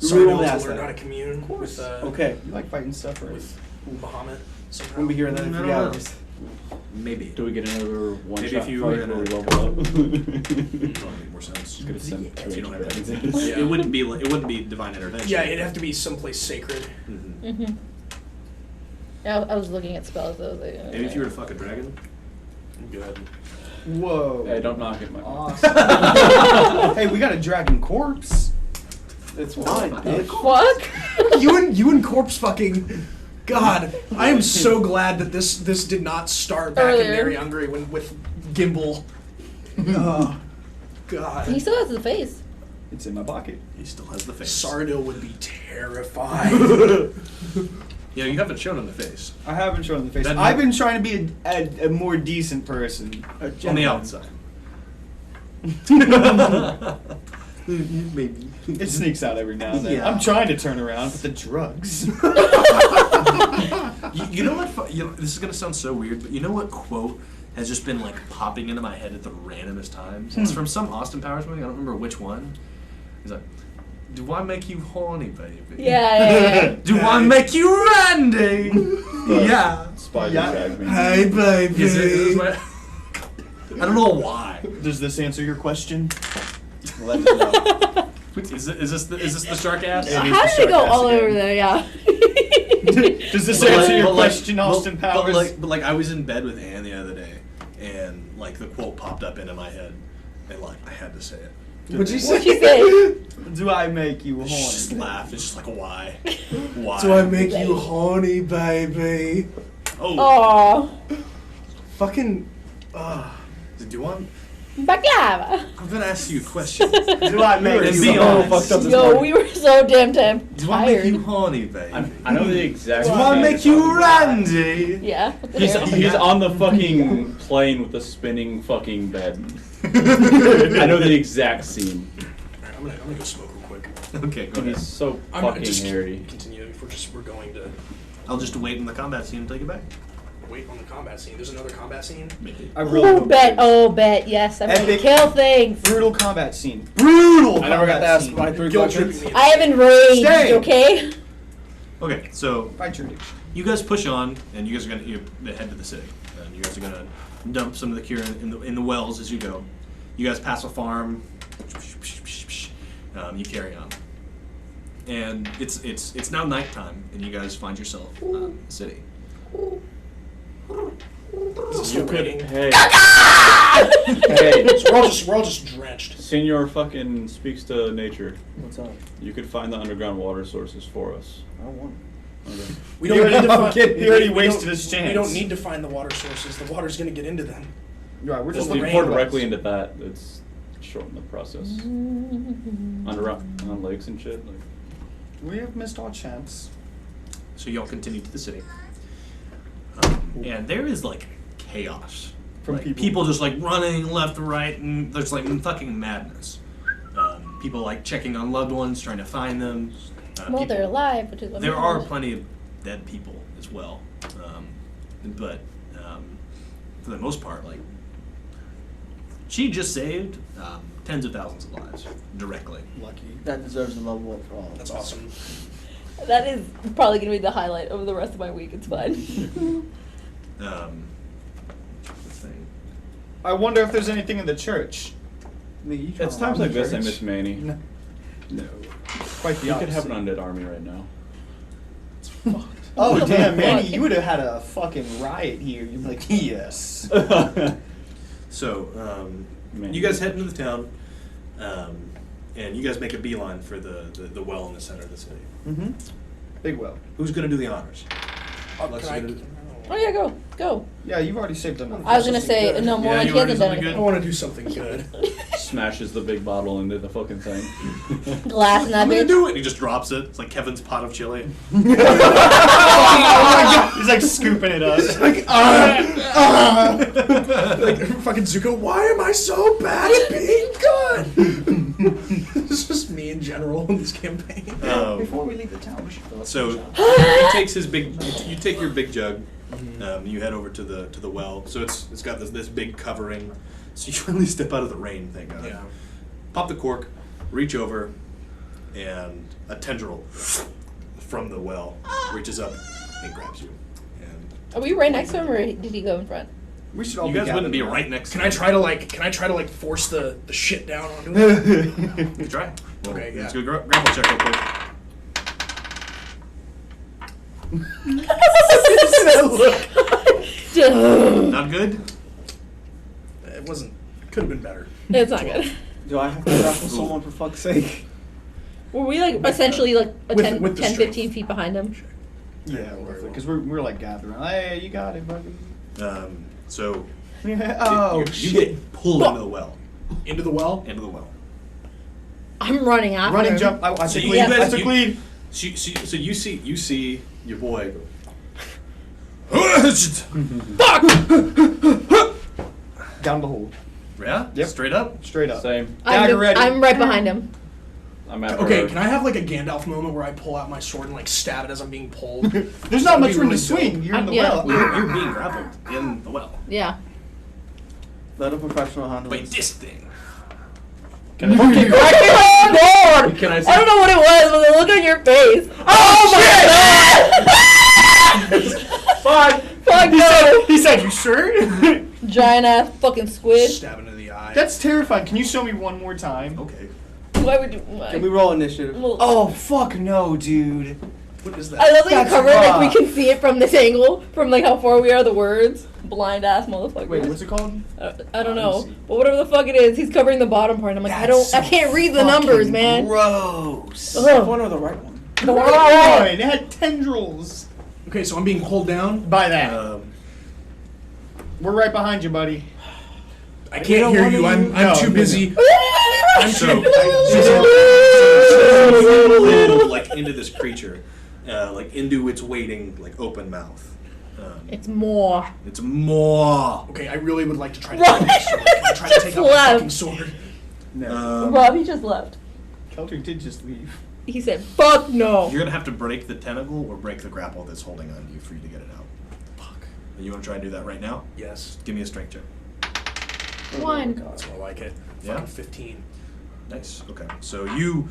We Sarudil won't to ask learn that. how to commune with Okay. You like fighting stuff, right? with Bahamut somehow? We'll be here in I another don't 3 know. hours. Maybe. Do we get another one Maybe shot if you fight were before we gonna- level up? Probably make more sense. Gonna send If you don't have dragons anything. in. Yeah. It wouldn't be like it wouldn't be divine intervention. Yeah, it'd have to be someplace sacred. Mhm. Mhm. I was looking at spells though. Maybe if you were to fuck a dragon. Good. Whoa. Hey, don't knock it, my Awesome. Hey, we got a dragon corpse. It's fine, bitch. Fuck. you and corpse fucking. God, I am so glad that this did not start back in Earlier. Mary Hungry with Gimbal. Oh, God. He still has the face. It's in my pocket. He still has the face. Sarudil would be terrified. Yeah, you haven't shown him the face. I haven't shown the face. Then- I've been trying to be a more decent person. On the outside. Maybe. It sneaks out every now and then. Yeah. I'm trying to turn around, but the drugs. You know what? You know, this is gonna sound so weird, but you know what quote has just been like popping into my head at the randomest times? It's from some Austin Powers movie. I don't remember which one. He's like, "Do I make you horny, baby? Yeah. Do I make you randy? Yeah. Spider Yeah. tag me. Hey, baby. Is my, I don't know why. Does this answer your question? Let me know. Is this the shark ass? It is How the did it go sarcastic all over end. there? Yeah. Does this But answer your but question, but- Austin Powers? But like I was in bed with Anne the other day, and like the quote popped up into my head, and like I had to say it. What'd you What'd you say? Do I make you horny? She just laughed. It's just like why? Why? Do I make you horny, baby? Oh. Aw. Fucking. Do you want? Baklava. I'm gonna ask you a question. Do I make And you be horny? honest. Fucked up this Yo, morning. we were so damn Do I make you tired. horny, baby? I know the exact. Do scene I you're make talking you about. randy? Yeah. with the He's, hair. he's on the fucking plane with the spinning fucking bed. I know the exact scene. I'm gonna go smoke real quick. Okay, go And ahead. he's so I'm fucking just hairy. continue. if we're going to I'll just wait in the combat scene and take it back. wait on the combat scene. There's another combat scene. Maybe. I really hope there is. Bet, yes. I'm ready to Epic. kill things. Brutal combat scene. Brutal. I never got to combat ask scene. my 3 Guilt questions. tripping me. I haven't raged, Stay. okay? Okay, so Fight your addiction. you guys push on, and you guys are gonna head to the city. And you guys are gonna dump some of the cure in the wells as you go. You guys pass a farm. You carry on, and it's now nighttime, and you guys find yourself in the city. Is it still raining? Hey, So we're all just drenched. Senor fucking speaks to nature. What's up? You could find the underground water sources for us. I don't want Okay. We He don't already- need to I'm find. kidding. He already we wasted don't- his chance. We don't need to find the water sources. The water's gonna get into them. Right, we're If just we looking pour for directly wells. into that, it's shorten the process. On lakes and shit. Like, We have missed our chance. So y'all continue to the city, and there is like chaos From like, people. just like running left and right, and there's like fucking madness. People like checking on loved ones, trying to find them. Well, they're people- alive, which is what There matters. are plenty of dead people as well, but for the most part, like she just saved tens of thousands of lives directly. Lucky. That deserves a level up for all. That's awesome. That is probably going to be the highlight of the rest of my week. It's fine. The thing. I wonder if there's anything in the church. it's times like this I miss Manny. No. No. Quite the You opposite. could have an undead army right now. Oh damn, Manny, Fuck. you would have had a fucking riot here. You'd be like, yes. So Man. you guys head into the town, and you guys make a beeline for the well in the center of the city. Mm-hmm. Big well. Who's gonna do the honors? Let's Can I, do it. Oh, yeah, go. Yeah, you've already saved enough. I was going to say, good. no more Yeah, like you he wanna hasn't do done something it. I want to do something good. Smashes the big bottle into the fucking thing. Glass in that I'm gonna bitch. do it. He just drops it. It's like Kevin's pot of chili. Oh my God. He's like scooping it up. Like fucking Zuko, why am I so bad at being good? It's just me in general in this campaign. Before we leave the town, we should fill up So the shop. he takes his big. You take your big jug. You head over to the well. So it's got this big covering. So you finally step out of the rain. Thank God. Yeah. Pop the cork, reach over, and a tendril from the well reaches up and grabs you. And Are we right next to him, or did he go in front? We should all you be guys wouldn't be gathered right next. Can to I him. try to like force the shit down onto him? around. You try. Well, Okay, yeah. Let's go grapple check real quick. Not good. It wasn't. It could have been better. It's not good. Do I have to grapple someone for fuck's sake? Were we like essentially like a With- 10, with the 10 strength. 15 feet behind him? Yeah, because we're like gathering. Hey, you got it, buddy. So Oh, you shit. get pulled into the well. Into the well. Into the well. I'm running after Running him. jump. I So took you lead. guys- I took you- lead. So you see your boy go. Fuck! Down the hole. Yeah? Yep. Straight up? Straight up. Same. Dagger ready. I'm right behind him. I'm after Okay, her. can I have like a Gandalf moment where I pull out my sword and like stab it as I'm being pulled? There's not much room to swing. You're in the Yeah. well. You're being grappled in the well. Yeah. Let a professional handle By this. this thing. Can I, Oh god! Can I see- I don't know what it was, but the look on your face. Oh my god! Fuck. Fuck no! He said, "You sure?" Giant ass fucking squid. Stab into the eye. That's terrifying. Can you show me one more time? Okay. Why would you? Why? Can we roll initiative? Oh fuck no, dude. What is that? I love that you That's cover it like rough. we can see it from this angle, from like how far we are. The words, blind ass motherfucker. Wait, what's it called? I don't know, see. but whatever the fuck it is, he's covering the bottom part. And I'm like, That's I can't read the numbers, man. Gross. The Ugh. one or the right one? The right one. It had tendrils. Okay, so I'm being pulled down. By that. We're right behind you, buddy. I can't hear you. I'm No, too no, busy. I'm So, too. like into this creature, like into its waiting, like open mouth. It's more. It's more. Okay, I really would like to try to take my sword. Can I try to take out my Left. fucking sword? No. Robbie just left. Kelter did just leave. He said, "Fuck no." You're gonna have to break the tentacle or break the grapple that's holding on to you for you to get it out. Fuck. And you want to try and do that right now? Yes. Give me a strength check. One. That's more like it. Yeah? Fucking 15. Nice. Okay. So you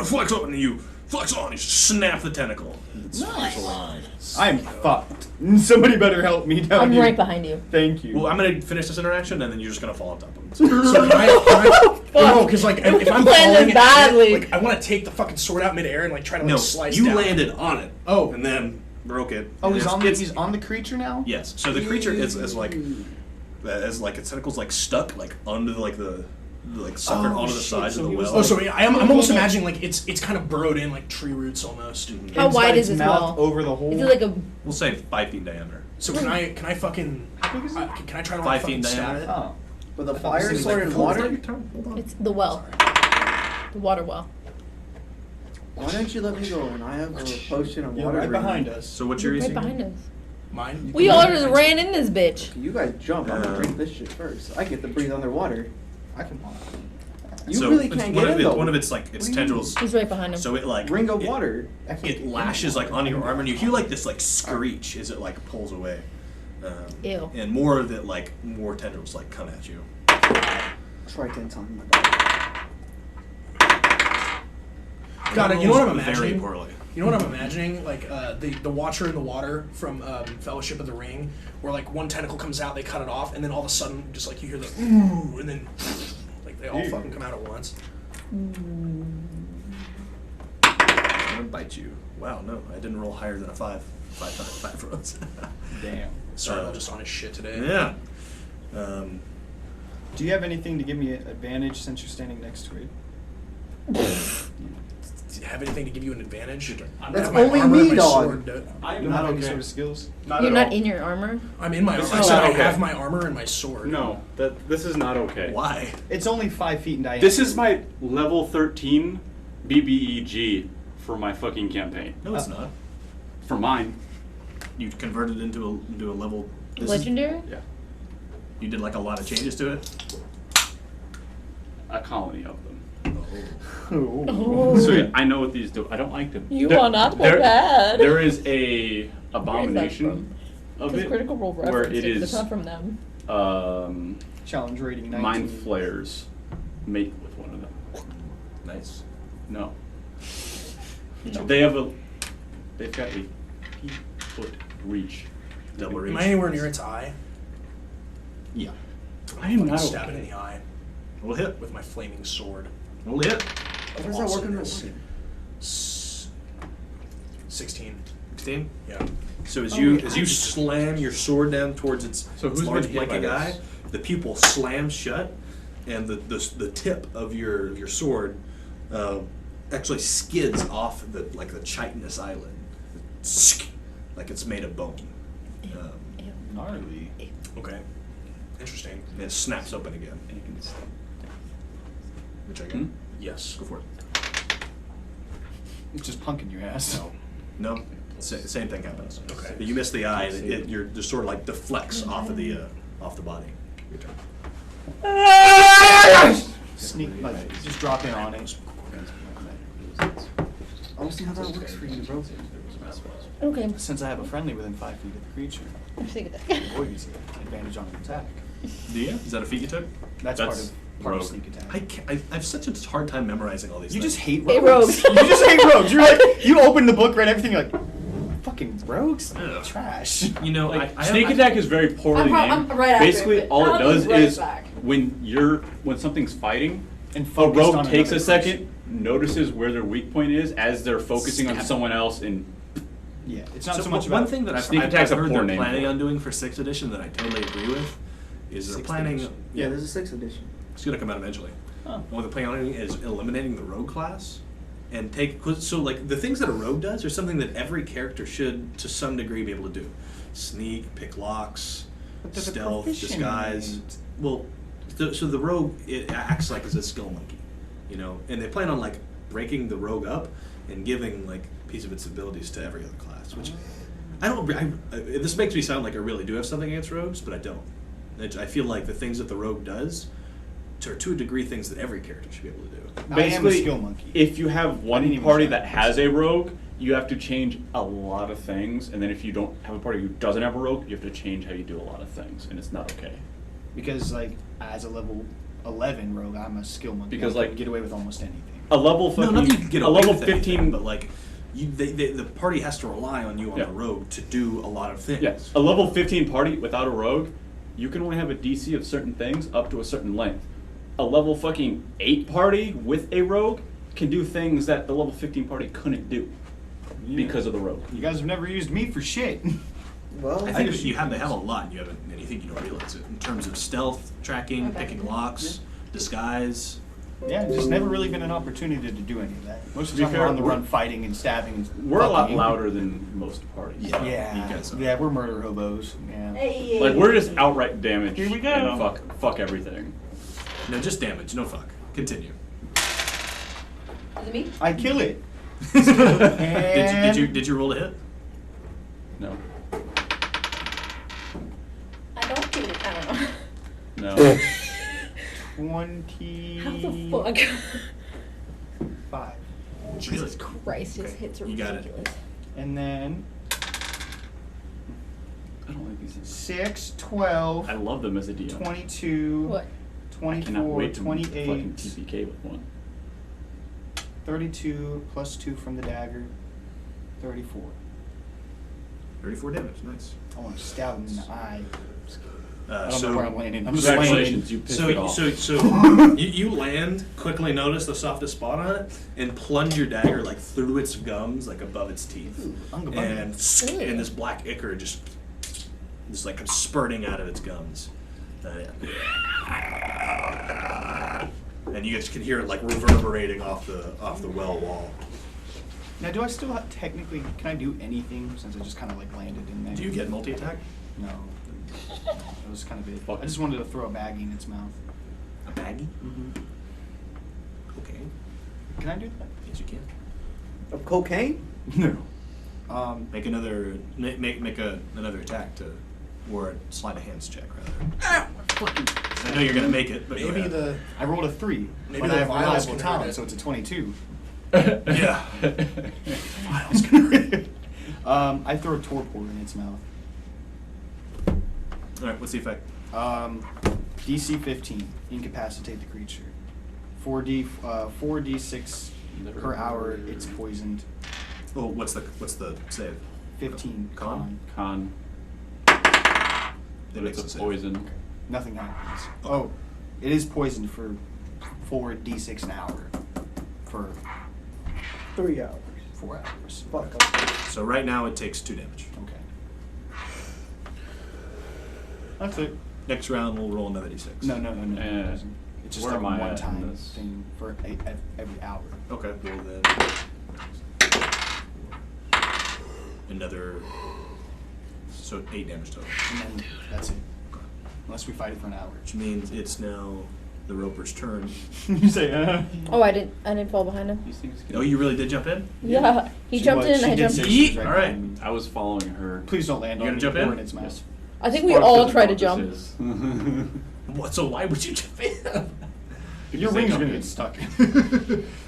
flex on and you flex on. You snap the tentacle. It's Nice. a line. I'm fucked. Somebody better help me down I'm here. right behind you. Thank you. Well, I'm gonna finish this interaction and then you're just gonna fall on top of him. So can I no, because like if I'm Planned falling this badly. like I want to take the fucking sword out midair and like try to like No, slice you down. landed on it. Oh. And then broke it. Oh, And he's it's- on the creature now? Yes. So the creature is like its tentacles like stuck like under the suckered Oh, onto the shit, sides so of the he was well. Oh, so yeah, I'm almost imagining like it's kind of burrowed in like tree roots almost. How It's wide got is its this mouth wall? over the hole? Is it like a? We'll say 5 feet diameter. So can I fucking can I try to 5 fucking feet stab diameter? it? Oh. With a was fire thinking, sword like, and Hold on, water? your turn. Hold on. It's the well. The water well. Why don't you let me go when I have a potion of Yeah, water? right behind us. So what's your Right AC? behind us. Mine. We all just ran in this bitch. You guys jump. I'm gonna Uh, drink this shit first. I get to breathe underwater. I can walk. You So really it's can't one get of in it, though. one of its like its tendrils. He's right behind him. So it like Ring of it- water. It lashes like onto your arm, and you hear like this like screech as it like pulls away. Ew. And more of it like more tendrils like come at you. Try 10 times my dog. God, you know what I'm Very imagining? poorly. You know what I'm imagining? Like the Watcher in the Water from Fellowship of the Ring, where like one tentacle comes out, they cut it off, and then all of a sudden, just like you hear the ooh, and then like they all fucking come out at once. I'm gonna bite you. Wow, no, I didn't roll higher than a 5. 5 rolls. Damn. Sarudil just on his shit today. Yeah. Do you have anything to give me an advantage since you're standing next to it? Do you have anything to give you an advantage? I That's have my only armor and me, my dog. sword, You I'm don't not have any okay. sort of skills? Not You're at not all. in your armor. I'm in my This armor. I is said not I okay. have my armor and my sword. No, this is not okay. Why? It's only 5 feet in diameter. This is my level 13 BBEG for my fucking campaign. No, it's not. For mine. You converted into a level. this is- Legendary. Yeah. You did like a lot of changes to it. A colony of them. Oh. So yeah, I know what these do. I don't like them. You There- are not there- bad. There is a abomination of Because it Critical Role where reference it it, but it's is not from them. Challenge rating 19. mind flayers mate with one of them. Nice. No. No. They've got a feet-foot reach. Double reach. Am I anywhere near its eye? Yeah. I am not Stab it in okay. the eye We'll hit. with my flaming sword. We'll hit. How does that work in Awesomeness. the water? 16. 16. Yeah. So as Oh, you yeah. as you slam your sword down towards its, So its who's large been hit by blinking eye, this? the pupil slams shut, and the tip of your sword actually skids off the chitinous eyelid, like it's made of bone. Gnarly. Okay. Interesting. And it snaps open again. And you can s- Which I Hmm? can Yes. go for it. It's just punking your ass. No, same thing happens. Okay. But you miss the eye. Your sword like deflects off of the body. Your turn. Sneak, like, just drop in on it. I don't see how that works for you, bro. Okay. Since I have a friendly within 5 feet of the creature, I'm sick of that. avoids advantage on an attack. Do you? Is that a feat you took? That's part of rogue. sneak attack. I have such a hard time memorizing all these You things. just hate Hate rogues. rogues. You just hate rogues. You're like, you open the book, read everything, you're like, fucking rogues? Ugh. Trash. You know, Like, I sneak attack is very poorly I'm named. right after Basically, it, but all it I'll does be right is back. when something's fighting, And a focused rogue on takes a another second, notices where their weak point is as they're focusing on Stab. someone else, and Yeah, it's not so, So much one about thing that I've, Sneak I've attack's a heard poor they're name planning for it. on doing for 6th edition that I totally agree with is they're 6th planning. edition. Yeah, there's a 6th edition. It's gonna come out eventually. Oh. And what they're planning on doing is eliminating the rogue class and so like the things that a rogue does are something that every character should to some degree be able to do. Sneak, pick locks, But they're the stealth, proficient disguise. in it. Well, so the rogue it acts like as a skill monkey, you know, and they plan on like breaking the rogue up and giving like a piece of its abilities to every other class, which I don't. This makes me sound like I really do have something against rogues, but I don't. I feel like the things that the rogue does to a degree things that every character should be able to do. I am a Basically, skill monkey. if you have didn't one even party try. that has a rogue, you have to change a lot of things, and then if you don't have a party who doesn't have a rogue, you have to change how you do a lot of things, and it's not okay. Because like as a level 11 rogue, I'm a skill monkey. Because, I can like- get away with almost anything. A level No, fucking, not that you can get a away level with anything, 15, but like the party has to rely on you on Yeah. the road to do a lot of things. yes, a level 15 party without a rogue, you can only have a DC of certain things up to a certain length. A level fucking 8 party with a rogue can do things that the level 15 party couldn't do because of the rogue. You guys have never used me for shit. Well, I think they have a lot, and you haven't, and you think you don't realize it in terms of stealth, tracking, Okay. picking locks, disguise. Yeah, just never really been an opportunity to do any of that. Most of To the be time we're fair, on the we're- run fighting and stabbing and We're a lot fucking. louder than most parties. Yeah. Yeah, You guys are. yeah, we're murder hobos. Yeah. Hey. Like we're just outright damage. Here we go. And fuck everything. No, just damage, no fuck. Continue. Is it me? I kill it. Did you roll a hit? No. I don't do it. I don't know. No. 25. How the fuck? Jesus Christ, his Okay, hits are you got it. ridiculous. And then I don't like these things. 6, 12, I love them as a DM. 22, What? I cannot 24, wait to fucking 28, TPK with one. 32, plus 2 from the dagger, 34. 34 damage, nice. I want to stab him in the eye. Uh, I don't know where I'm landing. I'm just Congratulations, you pissed it off. So you land, quickly notice the softest spot on it, and plunge your dagger like through its gums, like above its teeth, Unga and bunga. and this black ichor just like comes spurting out of its gums, and you guys can hear it like reverberating off the well wall. Now, do I still have, technically, can I do anything since I just kind of like landed in there? Do you get multi attack? No. That was kind of it. Fuck. I just wanted to throw a baggie in its mouth. A baggie? Mm-hmm. Okay. Can I do that? Yes, you can. Of cocaine? No. Make another another attack to, or a sleight of hands check rather. I know you're gonna make it, but go Maybe ahead. the I rolled a 3, Maybe but the I have vials reliable can hurt talent, it. so it's a 22. Yeah. I throw a torpor in its mouth. All right. What's the effect? DC 15, incapacitate the creature. 4d6 per hour. It's poisoned. Oh, what's the save? 15 Con? Con. That But makes it's a a save. poison. Nothing happens. Oh, it is poisoned for 4d6 an hour. For 3 hours. 4 hours. Fuck. So right now it takes 2 damage. Okay. That's it. Next round we'll roll another d6. No. Eh, It's just where like am I a at in one-time this? thing for every hour. Okay. Well then, another. So 8 damage total, And then that's it. Unless we fight it for an hour. which means it's now the Roper's turn. You say, Oh, I didn't fall behind him. These things can Oh, you really did jump in? Yeah, he jumped in and I jumped. Yeet. Right All right. behind me. I was following her. Please don't land You on gonna me jump or in? in its mouth. I think we Spark all doesn't tried know to what jump. this is. What? So why would you jump in? Your Because they wings are jump gonna in. get stuck.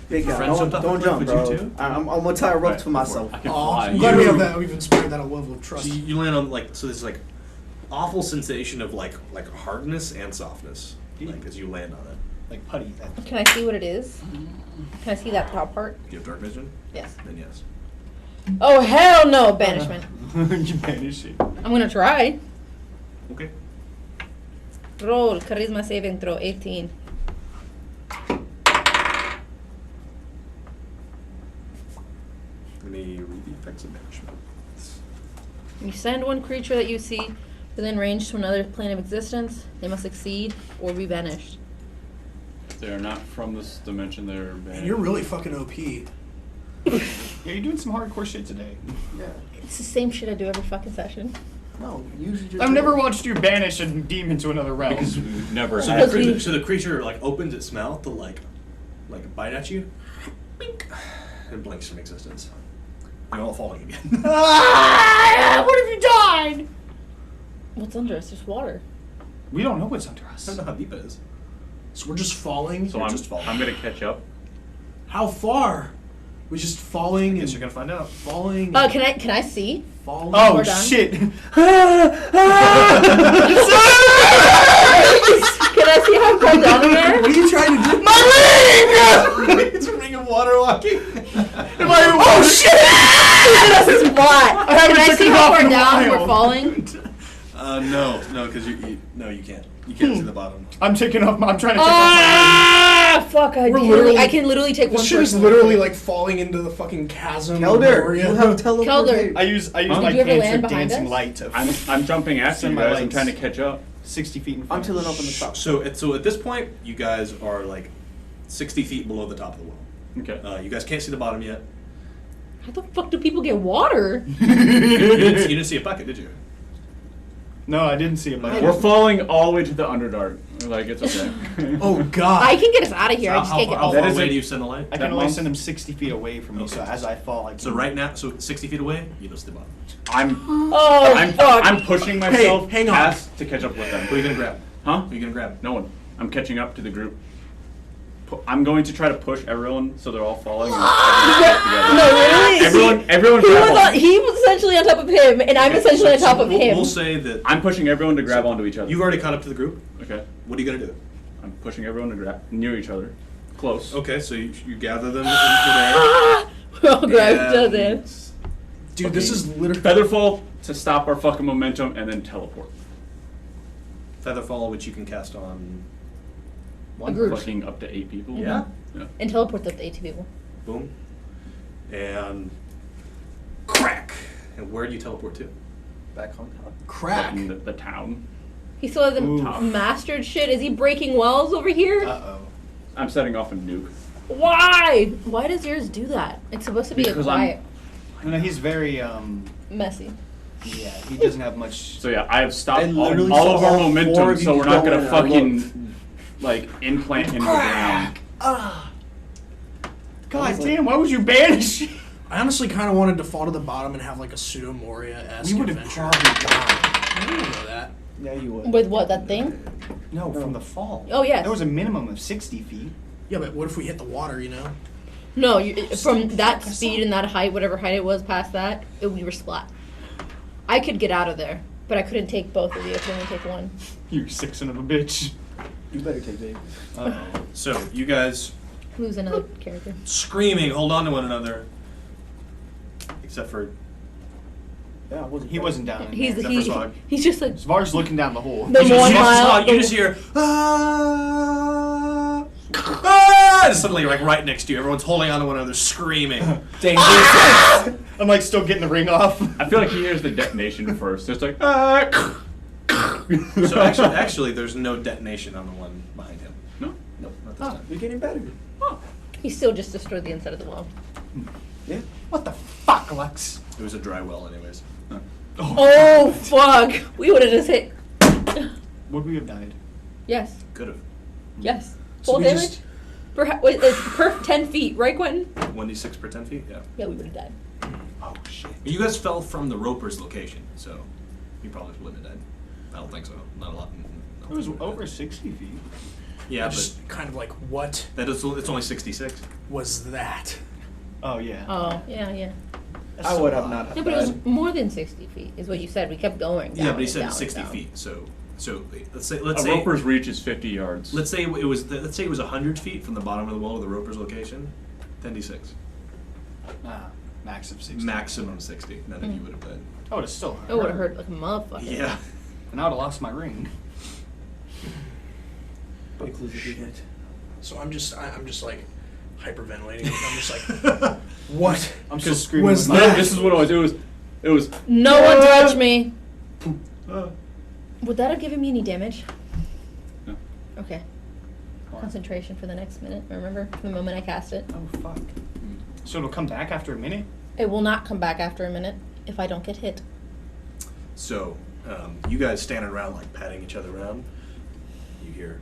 Big guy, Friends don't, jumped off don't the jump, cliff, would you bro. too? I'm gonna tie ropes Right, for myself. I can Oh, fly. I'm glad we have that. We've inspired that level of trust. So you land on like so. This like awful sensation of like hardness and softness, like as you land on it. Like putty. That. Can I see what it is? Can I see that top part? Do you have dark vision? Yes. Then yes. Oh hell no! Banishment. You banish it. I'm gonna try. Okay. Roll charisma saving throw 18. Let me read the effects of banishment. You send one creature that you see within range to another plane of existence. They must succeed or be banished. They are not from this dimension. They're Man, banned. you're really fucking OP. Yeah, you're doing some hardcore shit today. Yeah. It's the same shit I do every fucking session. No, usually just. I've never watched you banish a demon to another realm. because we've never So had. the creature like opens its mouth to like bite at you, Bink, and blinks from existence. You're all falling again. Ah, what if you died? What's under us? There's water. We don't know what's under I us. don't know how deep it is. So we're just falling. So You're I'm just falling. I'm gonna catch up. How far? We're just falling I guess and you're gonna find out. falling. Can I see? Falling. Oh We're done. shit! Can I see how far down I'm there? What are you trying to do? It's a ring of water walking. Oh shit! This is what. haven't Can I took see it how off far in a down while. we're falling? No, because you can't. You can't see the bottom. I'm taking off. I'm trying to take off Ah, fuck! I literally- can literally take This one shit is person. literally like falling into the fucking chasm. of Kelder, Moria. you have teleportation. my. I use Huh? my Did you ever cancer land behind dancing us? light to I'm jumping after Send you my guys. I'm lights. trying to catch up. 60 feet in I'm front. tilling up on the top. So at this point, you guys are like 60 feet below the top of the well. Okay. You guys can't see the bottom yet. How the fuck do people get water? You didn't see a bucket, did you? No, I didn't see it. But We're falling all the way to the Underdark. Like it's okay. Oh god. I can get us out of here. I just how can't get far all that away is do a- you send the light? I can that only month- send him 60 feet away from me, Okay. so as I fall, I can. So right now, 60 feet away, you don't see the bottom. I'm Oh, fuck. I'm pushing myself hang on. past to catch up with them. Who are you gonna grab? Huh? Who are you gonna grab? No one. I'm catching up to the group. I'm going to try to push everyone so they're all falling. And everyone No, really? everyone He grab was, on. he was essentially on top of him, and I'm essentially on top of him. We'll say that I'm pushing everyone to grab onto each other. you've already caught up to the group. Okay. What are you gonna do? I'm pushing everyone to grab near each other. Close. Okay, so you gather them into We're all grabbed there. each other. and- Dude, this is literally. Featherfall to stop our fucking momentum and then teleport. Featherfall, which you can cast on. A group. Fucking up to 8 people. Yeah. Yeah. And teleport up to 80 people. Boom. And crack. And where do you teleport to? Back on top. Crack. Fucking the town. He still hasn't Ooh. mastered shit. Is he breaking walls over here? Uh-oh. I'm setting off a nuke. Why? Why does yours do that? It's supposed to be Because a quiet, No, he's very, messy. yeah, he doesn't have much. So yeah, I have stopped I literally all saw of our all four momentum, of you so we're not go gonna in and I fucking like implant into the ground. God damn, why would you banish? I honestly kind of wanted to fall to the bottom and have like a pseudo Moria-esque We would have adventure. probably died. I didn't know that. Yeah, you would. With what, that thing? No, from the fall. Oh, yes. There was a minimum of 60 feet. Yeah, but what if we hit the water? You know. No, from that speed and that height, whatever height it was past that, we were splat. I could get out of there, but I couldn't take both of you. I could only take one. You sick son of a bitch. You better take Dave. Uh-oh. So you guys Lose another character. screaming, hold on to one another. Except for Yeah, I wasn't. He wasn't down in He's there. Except for Svag. he's just like Svar's looking down the hole. the you one just, mile. you just hear ah, and suddenly like right next to you, everyone's holding on to one another, screaming. Dangerous. I'm like still getting the ring off. I feel like he hears the detonation first. It's like So actually, there's no detonation on the one behind him. no. Nope, not this Oh, time. you're getting better. He still just destroyed the inside of the wall. Yeah. What the fuck, Lex? It was a dry well, anyways. Oh fuck! We would have just hit. Would we have died? Yes. Could have. Yes. So Full we damage. just- Wait, it's per 10 feet, right, Quentin? 1d6 per 10 feet. Yeah. Yeah, we would have died. Oh shit. You guys fell from the Roper's location, so you probably wouldn't have died. I don't think so. Not a lot. It was over 60 feet. Yeah, I but just kind of like, what it's only 66. was that? Oh yeah. Oh, yeah. That's I so would have odd. not. No, but it was more than 60 feet, is what you said. We kept going. Down Yeah, but he and said down 60 and down. feet. So let's A say roper's reach is 50 yards. let's say it was 100 feet from the bottom of the wall to the Roper's location. 10d6. Ah, max of 60. Maximum 60. None of you would have died. I would have still hurt. It would have hurt like a motherfucker. Yeah. And I would have lost my ring. Inclusive hit. So I'm just like hyperventilating. I'm just like, what? I'm still screaming. was with No, my- this is what it was. It was. No one touch me. Would that have given me any damage? No. Okay. Concentration for the next minute. Remember, from the moment I cast it. Oh fuck. So it'll come back after a minute? It will not come back after a minute if I don't get hit. So, you guys standing around like patting each other around. You hear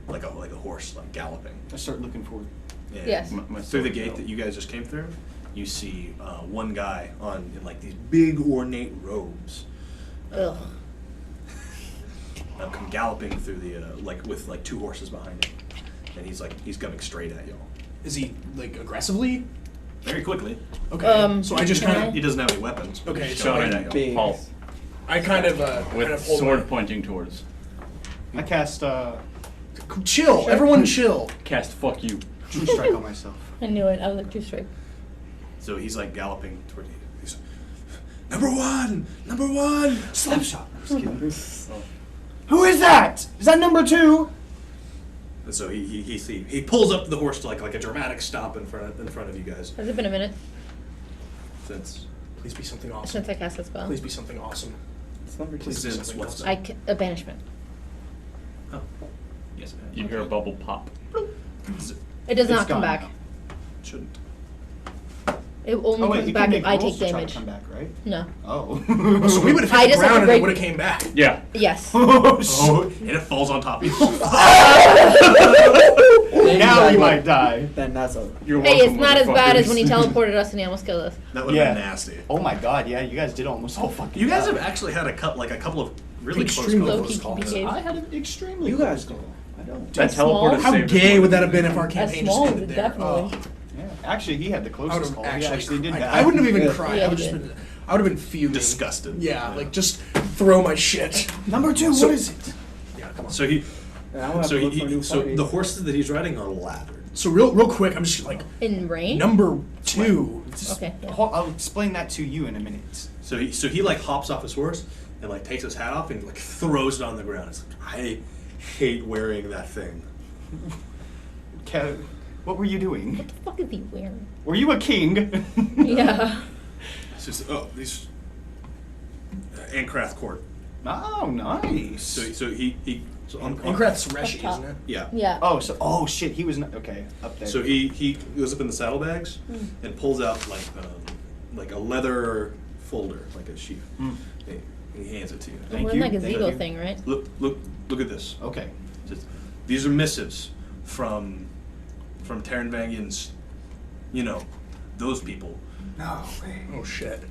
like a horse like galloping. I start looking for And Yes. My through the sword gate fell. that you guys just came through, you see one guy in like these big ornate robes. Ugh. come galloping through the with like 2 horses behind him, and he's coming straight at y'all Is he like aggressively? very quickly. Okay. So I just kind of He doesn't have any weapons. but Okay, he's so coming I- right at y'all. Big. Halt. I kind of With hold sword my- pointing towards. I cast Chill, everyone chill. Cast fuck you. True Strike on myself. I knew it. I was like, too straight. So he's like galloping toward you. He's number one. Slap shot. I'm just kidding. Who is that? Is that number 2? And so he pulls up the horse to like a dramatic stop in front of you guys. Has it been a minute Since Please be something awesome. since I cast that spell? Please be something awesome. It's number 2. Please be Since something what's awesome. A banishment. oh yes, man. You hear a bubble pop. It does It's not come gone back. now. Shouldn't. It only Oh wait, comes you back can make if I rolls take to try to damage. come back, right? No. Oh. Oh, so we would have I hit the just have ground to and it break- would have came back. Yeah. Yes. Oh, shit. Oh, and it falls on top of you. Now you might die. Then that's a. You're Hey, welcome, it's not as bad as motherfuckers. when he teleported us and he almost killed us. That would have been nasty. Oh my god, yeah, you guys did almost all fucking You guys die. have actually had a couple of really Extreme close low-key calls. TPKs. I had an extremely You guys close go. call. I don't. That Small? teleported How saved us gay more would that than have been if our As campaign just small as ended it there? definitely. Oh, Yeah, actually, he had the I would closest have call. He actually. actually did cried. die. I wouldn't have even Yeah. cried. Yeah, I would he just did. been. I would have been fuming. Disgusted. Yeah, like just throw my shit. Number 2, So- what is it? Yeah, come on. So he, And I'm gonna have so to look for a new so party. the horses that he's riding are lathered. So real quick, I'm just like In range? number 2. Okay. Yeah. I'll explain that to you in a minute. So he like hops off his horse and like takes his hat off and like throws it on the ground. It's like, I hate wearing that thing. Kev, what were you doing? What the fuck is he wearing? Were you a king? Yeah. It's just these Ancrath court. Oh, nice. So on Incrath's Reshi, Up top. isn't it? yeah. Yeah. Oh shit, he was not, okay, up there. So he goes up in the saddlebags and pulls out like a leather folder, like a sheath. He hands it to you. Thank We're you, in like a thank Zito you. thing, right? Look at this. Okay. Just- these are missives from Terran Vangian's, those people. No way. Oh shit.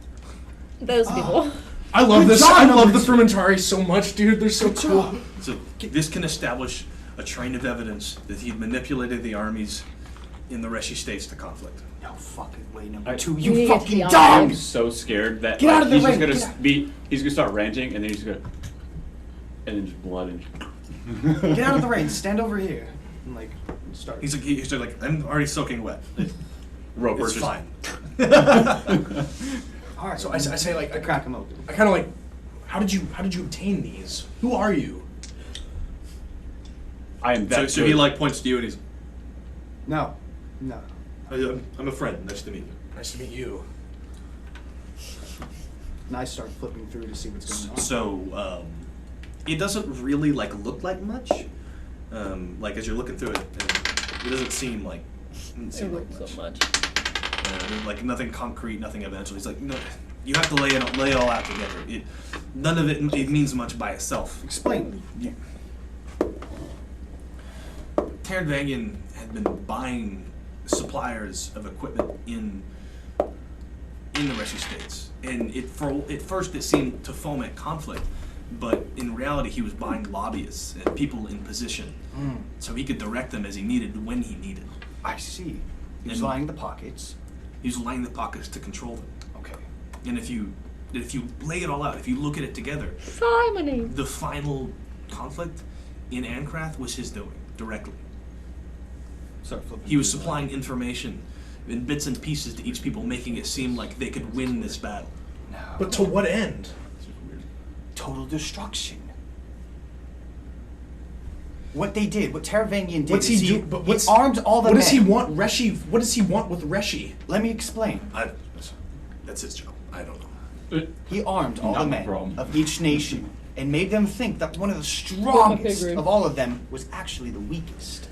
Those people. I love Good this. job, I love the number Frumentari so much, dude. They're so cool. So this can establish a train of evidence that he manipulated the armies in the Reshi states to conflict. No fucking way, number I- 2, We you need to get to fucking the dog! I'm so scared that Get out of the he's ring, just get gonna out. he's gonna start ranting and then he's gonna and then just blood and Get out of the rain, stand over here. And like, start. He's like, I'm already soaking wet. Roper's It's just fine. Alright, So I say like I crack him open. I kind of like. How did you obtain these? Who are you? I am that So good. he like points to you and he's, No. I'm a friend. Nice to meet you. Nice to meet you. And I start flipping through to see what's going on. So it doesn't really like look like much. Like as you're looking through it, and it doesn't seem like It looks so much. like nothing concrete, nothing evidential. He's like, no, you have to lay it all out together. None of it means much by itself. Explain. Terran Vangian had been buying suppliers of equipment in the Reshi states, and at first it seemed to foment conflict, but in reality he was buying lobbyists and people in position, so he could direct them as he needed when he needed. I see. He's And- lining the pockets. He was lining the pockets to control them, Okay. and if you lay it all out, if you look at it together, Simony. the final conflict in Ancrath was his doing directly. Start flipping. He was through. supplying information in bits and pieces to each people, making it seem like they could win this battle. No. But to what end? Total destruction. What they did, what Taravangian did, What's is he do? But what's armed all the What men. does he want, Reshi? What does he want with Reshi? Let me explain. That's his job. I don't know. He armed all Not the my men problem. of each nation and made them think that one of the pig strongest ring. of all of them was actually the weakest.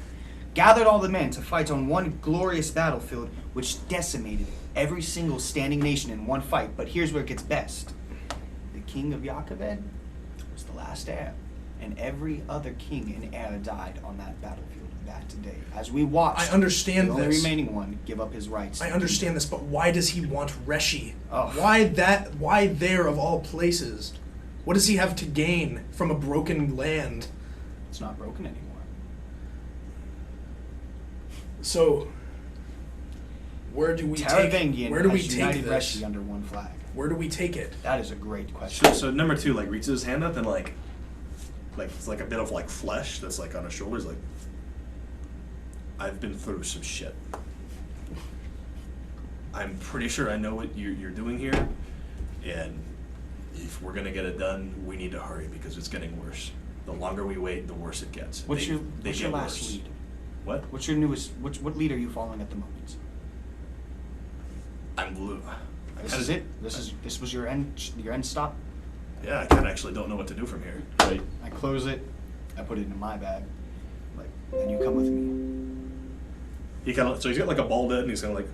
Gathered all the men to fight on one glorious battlefield which decimated every single standing nation in one fight. But here's where it gets best. The king of Yakaved was the last heir, and every other king in heir died on that battlefield that day. As we watched, I understand the only this. remaining one give up his rights. I understand this, but why does he want Reshi? Oh. Why that? Why there of all places? What does he have to gain from a broken land? It's not broken anymore. So, where do we Taravangian Where do we has take united this? Reshi under one flag. Where do we take it? That is a great question. So number 2 like reaches his hand up and like it's like a bit of like flesh that's like on his shoulders. Like, I've been through some shit. I'm pretty sure I know what you're doing here, and if we're gonna get it done, we need to hurry because it's getting worse. The longer we wait, the worse it gets. What's They your get last worse. lead? What? What's your newest? What lead are you following at the moment? I'm blue. This is it. This was your end stop. Yeah, I kind of actually don't know what to do from here. Right. I close it. I put it in my bag. Like, then you come with me. He kind of, so he's got like a bald head, and he's kind of like,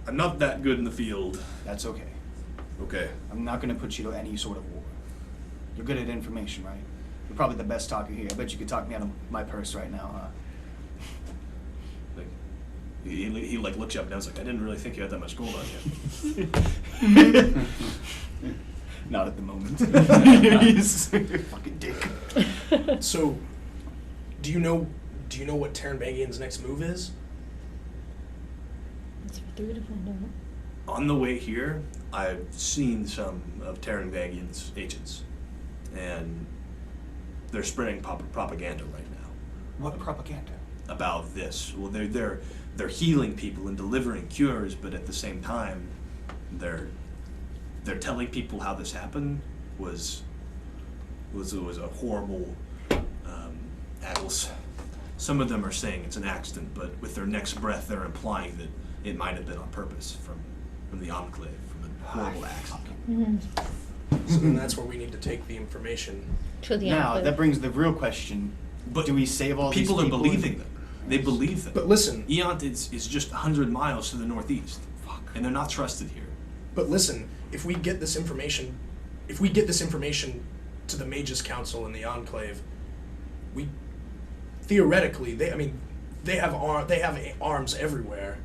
I'm not that good in the field. That's okay. Okay. I'm not gonna put you to any sort of war. You're good at information, right? You're probably the best talker here. I bet you could talk me out of my purse right now, huh? Like, he like looks you up and down. He's like, I didn't really think you had that much gold on you. Not at the moment. He's fucking dick. So, do you know what Taravangian's next move is? It's for 3 to find out. On the way here, I've seen some of Taravangian's agents, and they're spreading propaganda right now What propaganda? about this. Well, they're healing people and delivering cures, but at the same time, they're telling people how this happened was a horrible some of them are saying it's an accident, but with their next breath, they're implying that it might have been on purpose from the Enclave, from a horrible accident. So then that's where we need to take the information. To the Now, Enclave. that brings the real question. But do we save all these people people? are believing them. They believe them. But listen, Eont is just 100 miles to the northeast. Fuck. And they're not trusted here. But listen, if we get this information to the Mages Council in the Enclave, we theoretically they have arms everywhere.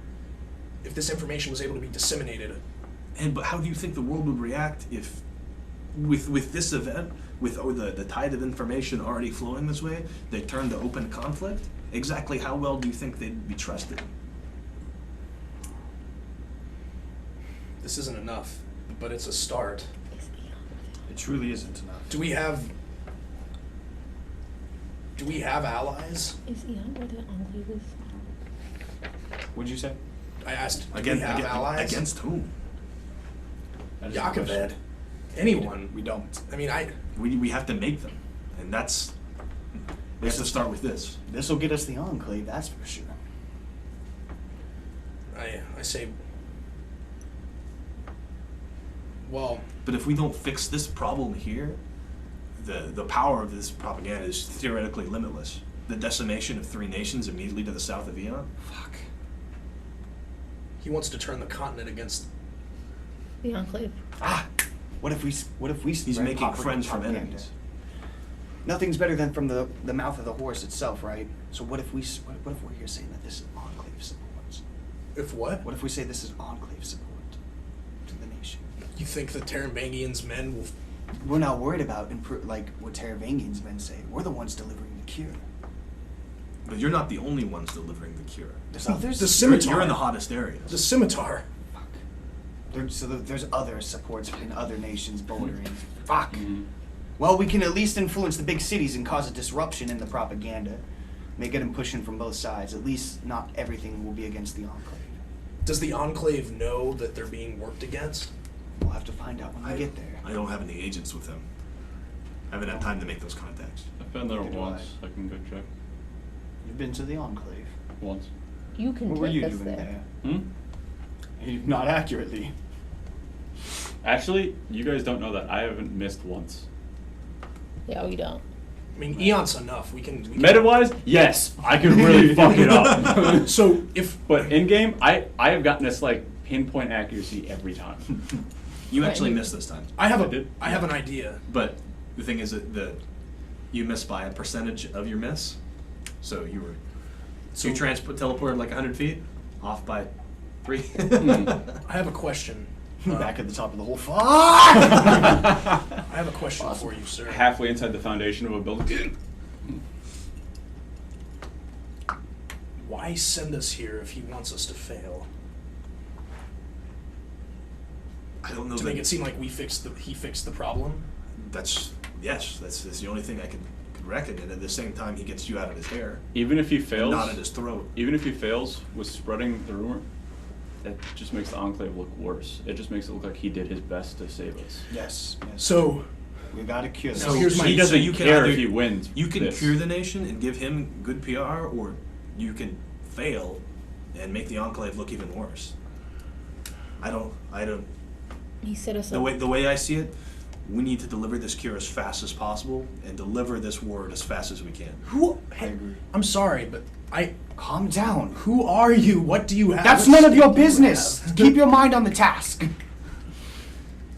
If this information was able to be disseminated, But how do you think the world would react if, with this event, with the tide of information already flowing this way, they turn to open conflict? Exactly how well do you think they'd be trusted? this isn't enough, but it's a start. It truly isn't enough. Do we have allies? Is Eon where the Enclave is? What'd you say? I asked. Do we have allies? Against whom? That is the question. Yakaved. Anyone? We don't. I mean, We have to make them, and that's we have to start with this. This will get us the Enclave, that's for sure. I say. Well, But if we don't fix this problem here, the power of this propaganda is theoretically limitless. The decimation of 3 nations immediately to the south of Eon. Fuck. he wants to turn the continent against. The Enclave. What if we? He's spread making friends from propaganda? enemies. Nothing's better than from the mouth of the horse itself, right? So what if we're here saying that this is Enclave support? If what? What if we say this is Enclave support to the nation? You think the Taravangian's men will? We're not worried about like what Taravangian's men say. We're the ones delivering the cure. But you're not the only ones delivering the cure. There's others. The scimitar. You're in the hottest areas. The scimitar. Fuck. There's other supports in other nations bordering. Fuck. Mm-hmm. Well, we can at least influence the big cities and cause a disruption in the propaganda. Make them pushing from both sides. At least not everything will be against the Enclave. Does the Enclave know that they're being worked against? We'll have to find out when we get there. I don't have any agents with them. I haven't had time to make those contacts. I've been there Neither do once. I can go check. You've been to the Enclave. Once. You can What were take you us doing there. there? Not accurately. Actually, you guys don't know that I haven't missed once. Yeah, we don't. I mean, Eon's enough. We can Meta-wise, yes, I can really fuck it up. So if But in-game, I have gotten this like pinpoint accuracy every time. You Right. actually missed this time. I have I did. an idea. But the thing is that you missed by a percentage of your miss. So you teleported like 100 feet, off by 3. I have a question. Back at the top of the whole fuck. I I have a question for you, sir. halfway inside the foundation of a building. Why send us here if he wants us to fail? I don't know. To make it seem like he fixed the problem? That's the only thing I could reckon. And at the same time, he gets you out of his hair, Even if he fails, not at his throat. even if he fails with spreading the rumor, that just makes the Enclave look worse. It just makes it look like he did his best to save us. Yes. So, We gotta cure this. So here's my- he doesn't you can care either- if he wins. You can this. cure the nation and give him good PR, or you can fail and make the Enclave look even worse. I don't. He set us The up. way I see it, we need to deliver this cure as fast as possible and deliver this word as fast as we can. who? I agree. I'm sorry, but Calm down. who are you? What do you have? That's What none of your stake do you business. have? Keep your mind on the task.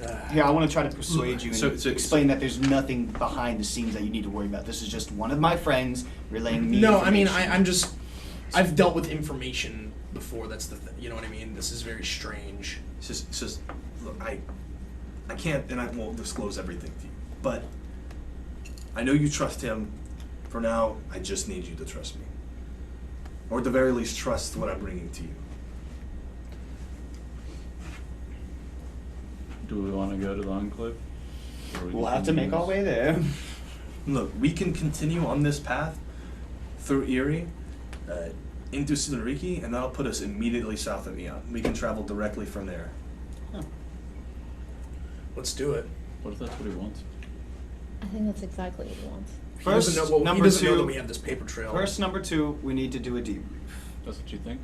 Uh, Here, I want to try to persuade you and So- explain that there's nothing behind the scenes that you need to worry about. This is just one of my friends relaying me No, I mean, information. I've dealt with information before. That's the thing. You know what I mean? This is very strange. It's just look, I can't, and I won't disclose everything to you, but I know you trust him. For now, I just need you to trust me. Or at the very least, trust what I'm bringing to you. Do we want to go to the Enclave? Or we We'll have to make our way there. Look, we can continue on this path through Erie, into Sinariki, and that'll put us immediately south of Eon. We can travel directly from there. Let's do it. What if that's what he wants? I think that's exactly what he wants. He First, doesn't know, well, number he doesn't know two- that we have this paper trail. First, number two, we need to do a debrief. That's what you think?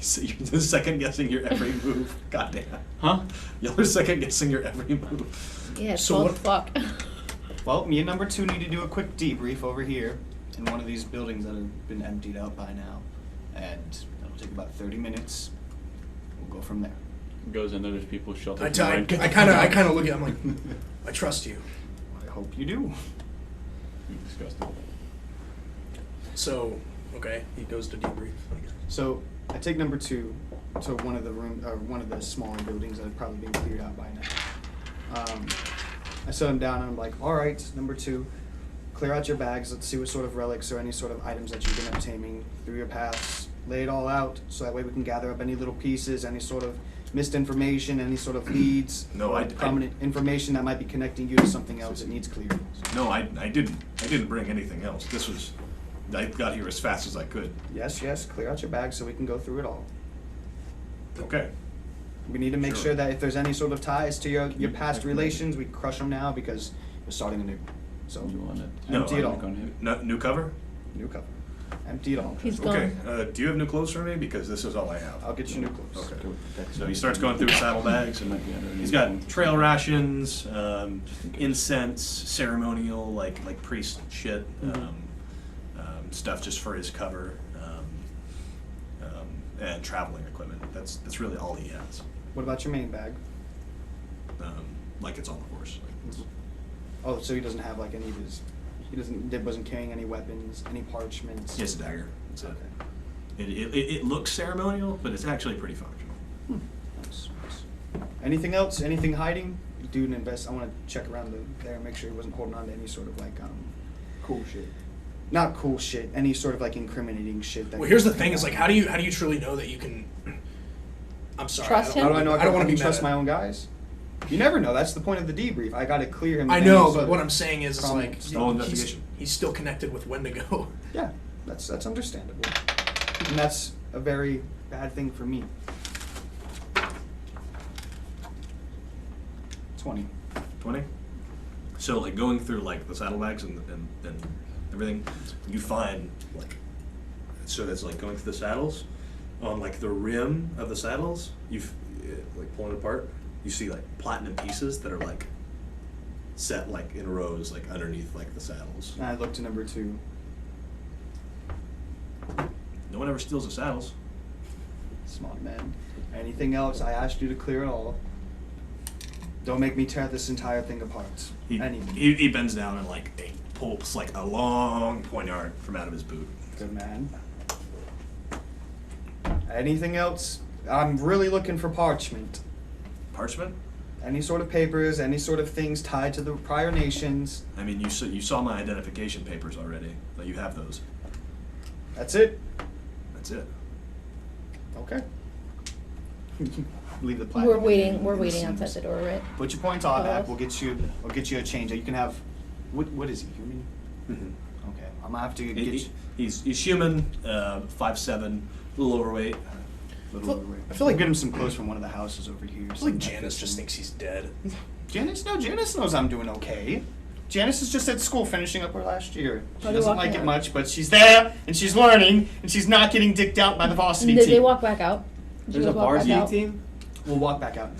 So you're just second guessing your every move. Goddamn. Huh? Y'all are second guessing your every move. Yeah, it's So called what- fuck. Well, me and number two need to do a quick debrief over here in one of these buildings that have been emptied out by now. And that'll take about 30 minutes. We'll go from there. Goes in there, there's people sheltered. I behind- kind of look at him like, I trust you. I hope you do. You disgusting. So, okay, he goes to debrief. I guess. So I take number two to one of the one of the smaller buildings that have probably been cleared out by now. I set him down and I'm like, all right, number two, clear out your bags. Let's see what sort of relics or any sort of items that you've been obtaining through your past. Lay it all out so that way we can gather up any little pieces, any sort of missed information, any sort of leads, No, or I- prominent information that might be connecting you to something else that needs cleared. No, I didn't bring anything else. This was, I got here as fast as I could. Yes, clear out your bags so we can go through it all. Okay. We need to make Sure. sure that if there's any sort of ties to your past relations, we crush them now because we're starting anew. So, You want it? No, empty it I'm all. Going hit. No, new cover? New cover. Empty it all. He's Okay. gone. Do you have new clothes for me? Because this is all I have. I'll get you new clothes. Okay. So he starts going through his saddlebags, and Might be underneath. he's got trail rations, incense, ceremonial, like priest shit, stuff just for his cover, and traveling equipment. That's really all he has. What about your main bag? Like it's on the horse. Oh, so he doesn't have like any of his. Wasn't carrying any weapons, any parchments. He has a dagger. That's it. Okay. It looks ceremonial, but it's actually pretty functional. Nice. Anything else? Anything hiding? Do an invest. I want to check around there and make sure he wasn't holding on to any sort of like Cool shit. not cool shit. Any sort of like incriminating shit. That Well, here's the thing: is like, how do you truly know that you can? I'm sorry. Trust How do I know I don't want to be trust mad my at- own guys? You never know. That's the point of the debrief. I got to clear him. I of know, any but sort what of I'm saying is prominent like, stuff. Roll he's, investigation. he's still connected with when to go. Yeah, that's understandable, and that's a very bad thing for me. 20. 20. So like going through like the saddlebags and everything, you find like, so that's like going through the saddles, on like the rim of the saddles, like pulling it apart, you see like platinum pieces that are like set like in rows like underneath like the saddles. And I look to number 2. No one ever steals the saddles. Smart man. Anything else? I asked you to clear it all. Don't make me tear this entire thing apart. Anything. He bends down and like he pulls like a long poignard from out of his boot. Good man. Anything else? I'm really looking for parchment. Parchment? Any sort of papers, any sort of things tied to the prior nations. I mean, you saw my identification papers already. Like, you have those. That's it. That's it. Okay. Leave the plaque. We're waiting outside the door, right? Put your points on that. Yes. We'll get you a change. You can have. What is he? Human? Mm-hmm. Okay. I'm gonna have to get you. He's human, 5'7", a little overweight. I feel like get him some clothes from one of the houses over here. I feel like Janice just thinks he's dead. Janice knows I'm doing okay. Janice is just at school finishing up her last year. She Are they doesn't walking like it out? much, but she's there and she's learning and she's not getting dicked out by the varsity Did team. they walk back out? Did There's you a guys walk back varsity out? team? We'll walk back out.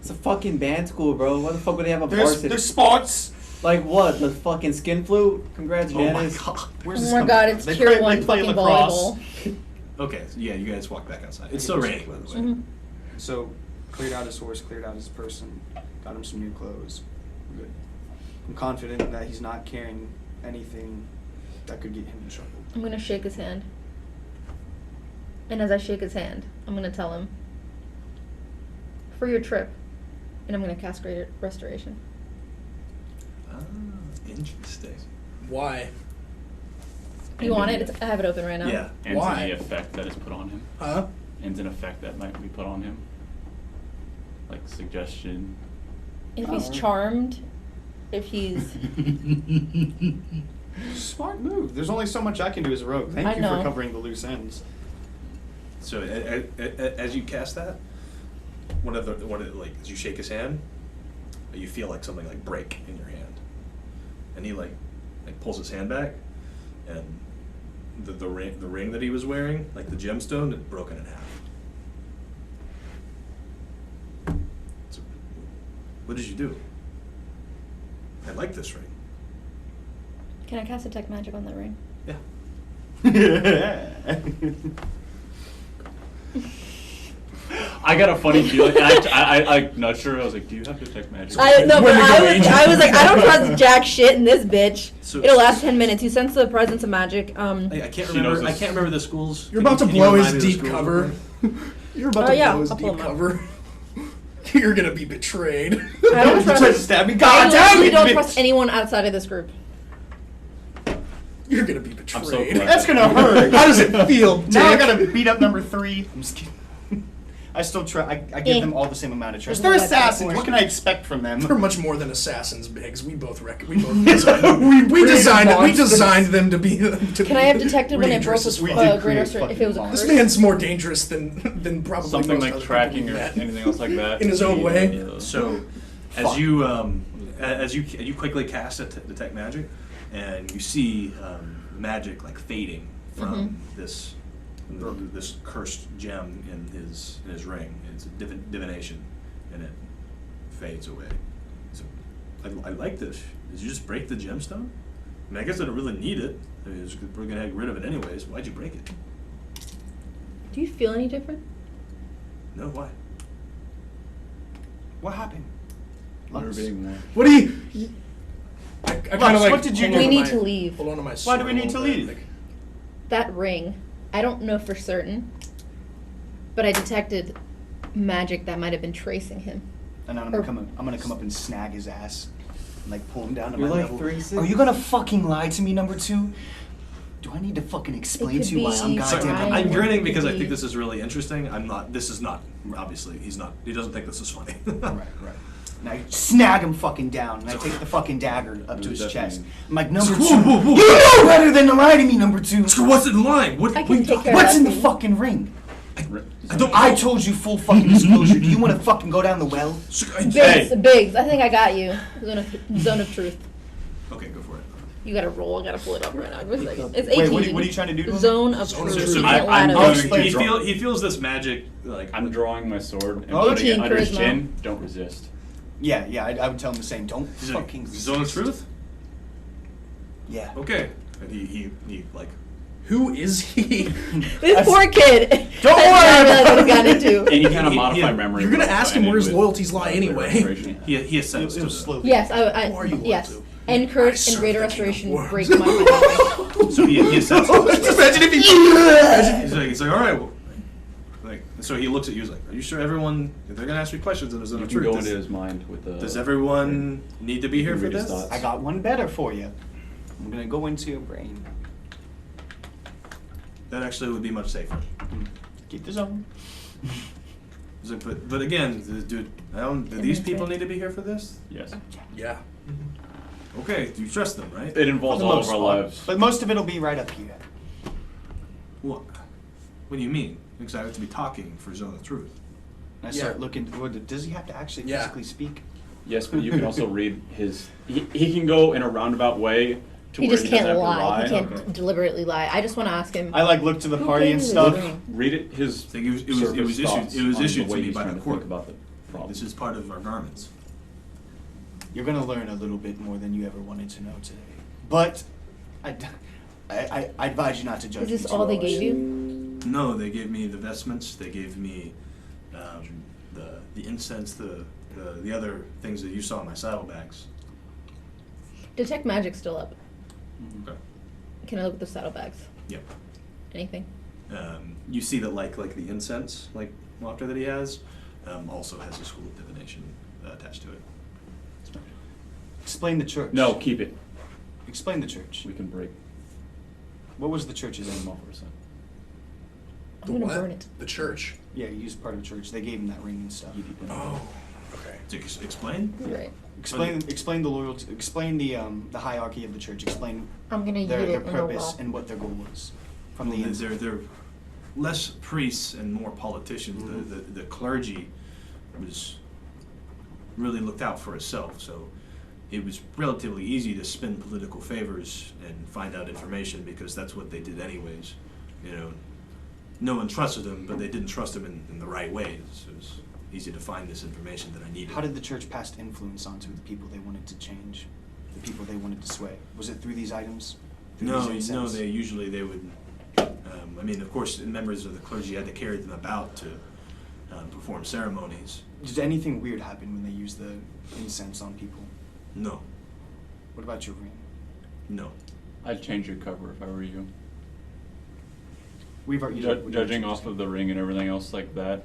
It's a fucking band school, bro. Why the fuck would they have a There's varsity? sports. Like what? The fucking skin flute? Congrats, Oh my Janice. god. Where's Oh this my coming god, from? it's They tier play- 1 they play fucking lacrosse. volleyball. Okay, so yeah, you guys walk back outside. It's still raining, by the way. Mhm. So, cleared out his horse, cleared out his person, got him some new clothes. We're good. I'm confident that he's not carrying anything that could get him in trouble. I'm gonna shake his hand. And as I shake his hand, I'm gonna tell him, for your trip, and I'm gonna cast Greater Restoration. Ah, interesting. Why? You want it? I have it open right now. Yeah. And Why? any effect that is put on him. Huh? And an effect that might be put on him. Like suggestion. If he's charmed, if he's... Smart move. There's only so much I can do as a rogue. Thank I you know. for covering the loose ends. So as you cast that, as you shake his hand, you feel like something like break in your hand, and he like pulls his hand back, and the ring that he was wearing, like the gemstone, had broken in half. So, what did you do? I like this ring. Can I cast Detect Magic on that ring? Yeah. I got a funny feeling. And I'm not sure. I was like, do you have detect magic? I no, but When to go I range. was like, I don't trust jack shit in this bitch. So- It'll last 10 minutes. You sense the presence of magic. I can't She knows remember. I this. can't remember the schools. You're about to Can you blow remind his me of the deep schools cover. real quick? You're about Oh, to yeah, blow his I'll pull deep him up. cover. You're gonna be betrayed. I don't You tried to trust. stab me. I God damn literally it, don't bitch. trust anyone outside of this group. You're gonna be I'm betrayed. so glad. That's gonna hurt. How does it feel, Now I Dick? gotta beat up number 3. I'm just kidding. I still try. I give Eh. them all the same amount of trust. There's They're no weapon assassins. for What it. can I expect from them? They're much more than assassins, Biggs. We both designed them to be. Can I have detected when it broke dangerous with as we did Greater create Restoration? If it was a fucking curse? This man's more dangerous than probably Something most like other tracking people or we met. anything else like that. In his own way. Yeah. So, as you quickly cast detect magic, and you see magic like fading from this cursed gem in his ring. It's a divination, and it fades away. So, I like this. Did you just break the gemstone? I mean, I guess I don't really need it. I mean, we're gonna get rid of it anyways. Why'd you break it? Do you feel any different? No, why? What happened? You're Lux? being more. What do you? I kind of like. what did you hold do? on We to need my- to leave. Hold on to my. Why sword do we a need little to bit, leave? like- That ring, I don't know for certain, but I detected magic that might have been tracing him. And I'm gonna come up and snag his ass, and like pull him down to You're my like level. 3'6". Are you gonna fucking lie to me, number 2? Do I need to fucking explain could to you why I'm be goddamn? Ryan. I'm grinning because I Could think be. this is really interesting. I'm not. This is not. Obviously, he doesn't think this is funny. Right. And I snag him fucking down, and I take the fucking dagger up to his chest. I'm like, number 2, Whoa. you know better than to lie to me, number 2. What's in line? What? I can take care What's of in that the thing. fucking ring? I don't. I told you full fucking disclosure. Do you want to fucking go down the well? Biggs, I think I got you. Zone of truth. Okay, go for it. You gotta roll. I gotta pull it up right now. Give me a second. It's Wait, 18. what are you trying to do to him? Zone of Zone of truth. truth. You I- can't lie I'm to going me. to- He feels this magic like I'm drawing my sword and Oh, putting it 18 under his charisma. chin. Don't resist. Yeah, I would tell him the same. Don't He's like, fucking zone of truth. Yeah. Okay, and he like. Who is he? This poor kid. Don't I worry realize what he got into. And you kind of He- modify he- memory. You're gonna but ask him where his with loyalties lie greater anyway. restoration. He ascends It to was the. slowly. Yes, Who are you loyal yes. to? And Kurt serve and Greater the King of Restoration Worms. break my mind. So he ascends. To the Just imagine if he. he's like, all right. Well, like, So he looks at you. He's like, "Are you sure everyone? If they're gonna ask me questions, and there's no You can truth. go Does, into his mind with the. does everyone need to be here can for read his this?" thoughts. I got one better for you. I'm gonna go into your brain. That actually would be much safer. Keep the zone. He's like, but again, dude, do these people need to be here for this? Yes. Yeah. Okay, do you trust them, right? It involves For the all of most our part. lives. But most of it'll be right up here. What? What do you mean? Because I have to be talking for Zone of Truth. And I Yeah. start looking. Does he have to actually Yeah. physically speak? Yes, but you can also read his. He can go in a roundabout way to He where just he doesn't can't have to lie. He can't Okay. deliberately lie. I just want to ask him. I like look to the Who party and gave you stuff. this ring? read it. His. It's like it was surface thoughts issued on the to way me he's by trying the to court. think about the problem. This is part of our garments. You're gonna learn a little bit more than you ever wanted to know today. But I advise you not to judge. Is this me too all they harsh. gave you? No, they gave me the vestments. They gave me the incense, the other things that you saw in my saddlebags. Detect magic still up. Okay. Can I look at the saddlebags? Yep. Anything? You see that like the incense wafter that he has also has a school of divination attached to it. Explain the church. No, keep it. Explain the church. We can break What was the church's them name? off for a second. I'm gonna burn it. The church. Yeah, he used part of the church. They gave him that ring and stuff. Oh. Okay. To explain? You're right. Explain the loyalty. Explain the hierarchy of the church. Explain I'm gonna eat their it in a purpose raw. and what their goal was from the Well, inside. they're less priests and more politicians. Mhm. The clergy was really looked out for itself, so it was relatively easy to spin political favors and find out information because that's what they did anyways. You know, no one trusted them, but they didn't trust them in the right ways. So it was easy to find this information that I needed. How did the church pass influence onto the people they wanted to change, the people they wanted to sway? Was it through these items? Through No, these no. incense? They would. I mean, of course, members of the clergy had to carry them about to perform ceremonies. Did anything weird happen when they used the incense on people? No, What about your ring? no. I'd change your cover if I were you. We've already Judging off of the ring and everything else like that,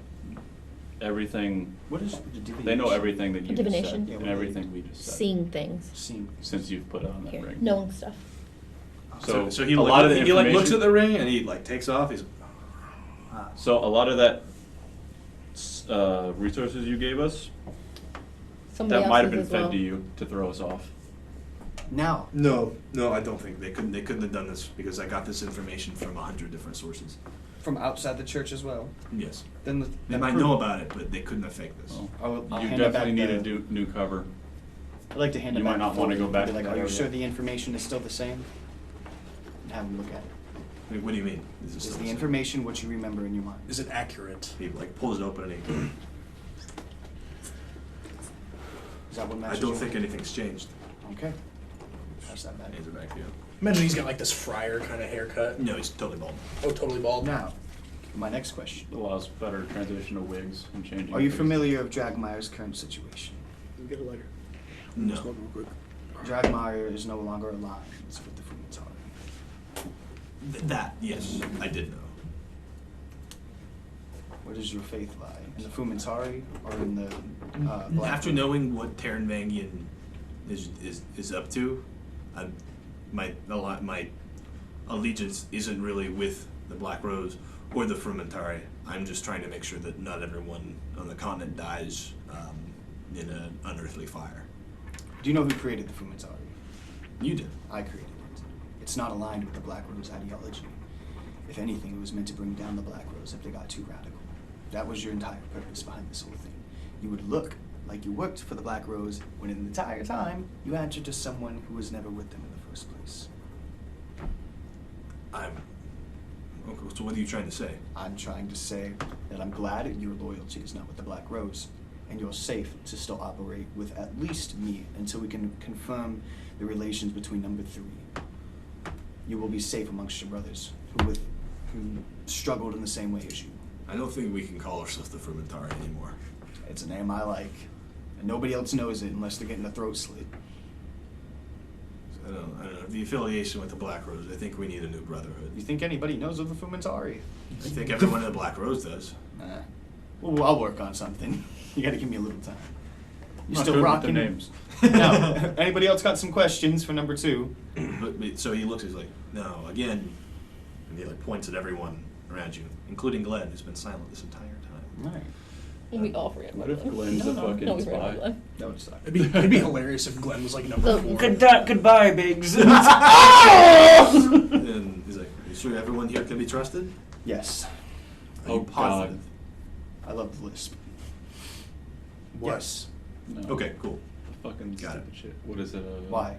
everything. What is the divination? They know everything that you just said Divination. Yeah, and what everything we just said. Seeing things. Seeing. Since you've put on that Here. ring. Knowing stuff. So he a lot of the he looks information- at the ring and he takes off. He's So a lot of that resources you gave us, Somebody that might have else's been as fed well. to you to throw us off. Now, no. I don't think they couldn't have done this because I got this information from 100 different sources. from outside the church as well. Yes, Then they might know about it, but they couldn't have faked this. Well, I'll you hand it definitely back need the- a new cover. I'd like to hand You it back. might not to wanna Foley go back and be to like, that are you area. sure the information is still the same? And have him look at it. Wait, what do you mean? Is it Is still the same? information what you remember in your mind? Is it accurate? He pulls it open and he. Is that what I matches don't your think mind? anything's changed. Okay. Pass that back. Hands it back to you. Imagine he's got like this friar kind of haircut. No, he's totally bald. Oh, totally bald. Now, my next question. Allows better transition to wigs and changing. Are you wigs. familiar with Dragmire's current situation? Get a lighter. No. Smoke real quick. Dragmire is no longer alive. It's with the Fumatari. That, yes, I did know. Where does your faith lie? In the Fumatari or in the Black After Room? knowing what Terran Vangian is up to, my allegiance isn't really with the Black Rose or the Frumentari. I'm just trying to make sure that not everyone on the continent dies in an unearthly fire. Do you know who created the Fumatari? You did. I created it. It's not aligned with the Black Rose ideology. If anything, it was meant to bring down the Black Rose if they got too radical. That was your entire purpose behind this whole thing. You would look like you worked for the Black Rose when in the entire time you answered to someone who was never with them in the first place. Okay, so what are you trying to say? I'm trying to say that I'm glad your loyalty is not with the Black Rose, and you're safe to still operate with at least me until we can confirm the relations between number 3. You will be safe amongst your brothers who struggled in the same way as you. I don't think we can call ourselves the Frumentari anymore. It's a name I like, and nobody else knows it unless they're getting a throat slit. I don't know. The affiliation with the Black Rose, I think we need a new brotherhood. You think anybody knows of the Fumentari? I think everyone in the Black Rose does. Nah. Well, I'll work on something. You gotta give me a little time. You Not still good with rocking? the names. No. Anybody else got some questions for number 2? But so he looks, he's like, no, again, and he like points at everyone around you, including Glenn, who's been silent this entire time. Right. We all forget What about if Glenn. Glenn's a fucking No, we forgot spy? about Glenn. That would suck. It'd be hilarious if Glenn was like number So, 4. Goodbye, Biggs. And he's like, are you sure everyone here can be trusted? Yes. Are you Oh, positive? I love the lisp. What? Yes. No. Okay, cool. Fucking Got it. stupid shit. What is it? Why?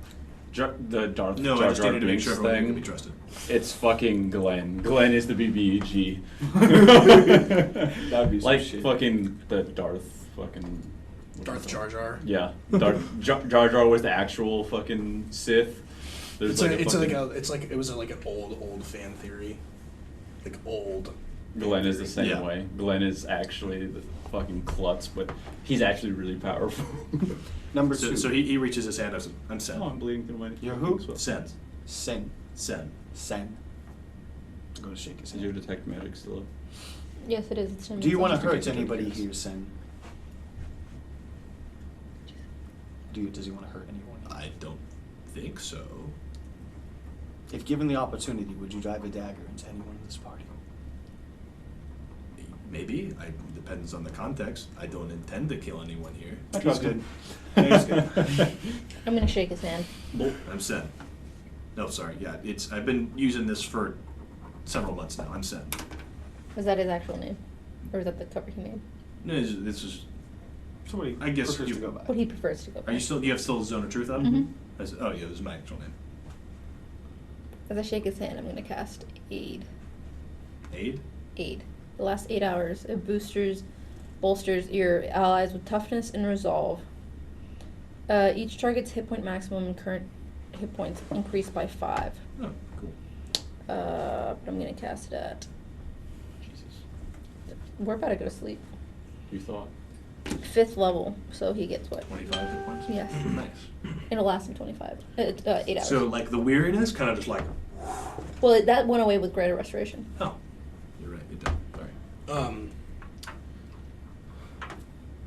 The Darth No, I Jar just Jar needed to make Binks sure everyone can thing. be trusted. It's fucking Glenn. Glenn is the BBEG. That'd be some Like shit. fucking the Darth fucking. what Darth the Jar Jar. Yeah, Jar Jar was the actual fucking Sith. There's It was like an old fan theory. Like old. Glenn is the same Yeah. way. Glenn is actually the fucking klutz, but he's actually really powerful. Number So, 2. so he reaches his hand up. I'm Sen. Oh, I'm bleeding through my. You're who? Sen. Sen. Sen. Sen. I'm going to shake his Is your hand. detect magic still up? Yes, it is. It's Do you want to Okay, hurt okay, anybody yes. here, Sen? Does he want to hurt anyone? I don't think so. If given the opportunity, would you drive a dagger into anyone in this party? Maybe. Depends on the context. I don't intend to kill anyone here. He's good. He's good. I'm gonna shake his hand. I'm Sen. No, sorry. Yeah, I've been using this for several months now. I'm Sen. Is that his actual name, or is that the cover he made? No, this is. So what he I guess prefers you- to go by. What he prefers to go by. Are you still? You have still Zone of Truth up? Mhm. Oh yeah, this is my actual name. As I shake his hand, I'm gonna cast Aid. Aid. Aid. The last 8 hours, it bolsters your allies with toughness and resolve. Each target's hit point maximum and current hit points increase by 5. Oh, cool. But I'm gonna cast it at. Jesus. We're about to go to sleep. You thought? 5th level, so he gets what? 25 hit points. Yes. Nice. It'll last him 25. 8 hours. So like the weariness, kind of just like. Well, that went away with Greater Restoration. Oh, you're right. It did. Sorry.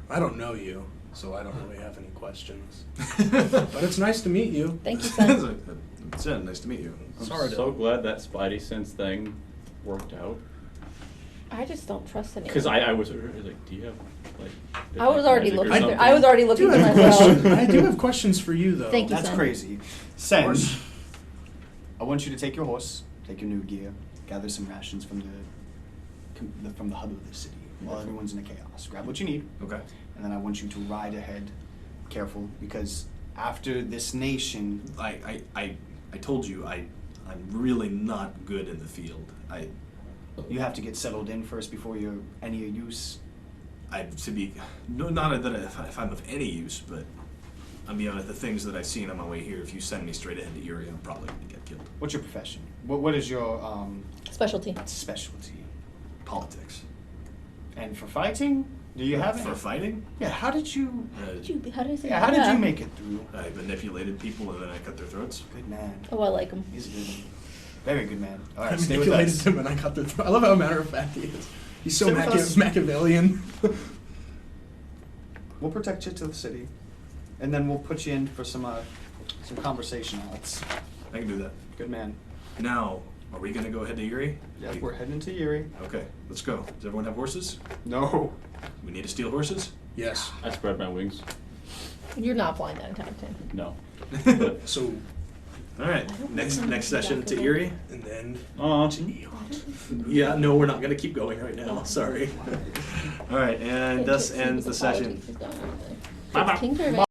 I don't know you, so I don't really have any questions. But it's nice to meet you. Thank you, son. Sen, nice to meet you. I'm Sarudil. so glad that Spidey sense thing worked out. I just don't trust anyone. Because I was like, do you have like? I was already magic or looking. something? I was already looking for myself. I do have questions for you, though. Thank you. That's Sen. crazy. Sen, I want you to take your horse, take your new gear, gather some rations from the hub of the city while everyone's in a chaos. Grab what you need, Okay. and then I want you to ride ahead, careful, because after this nation, I told you I'm really not good in the field. you have to get settled in first before you're any use. Not that if I'm of any use, but I mean, the things that I've seen on my way here, if you send me straight ahead to Erie, I'm probably going to get killed. What's your profession? What is your Specialty. specialty? Politics. And for fighting, do you have For any? fighting? Yeah. How did you? How did you say Yeah. that? How did you make it through? I manipulated people and then I cut their throats. Good man. Oh, I like him. He's a good man. Very good man. All I right, stay with manipulated us. him and I got the. I love how matter of fact he is. He's so Stay with us. Machiavellian. We'll protect you to the city, and then we'll put you in for some conversation outs. I can do that. Good man. Now, are we going to go ahead to Erie? Yeah, we're heading to Erie. Okay, let's go. Does everyone have horses? No. We need to steal horses? Yes. I spread my wings. You're not flying that entire time. No. So, All right, next session to Erie. and then. Yeah, no, we're not going to keep going right now. Sorry. All right, and thus ends the session. Bye-bye.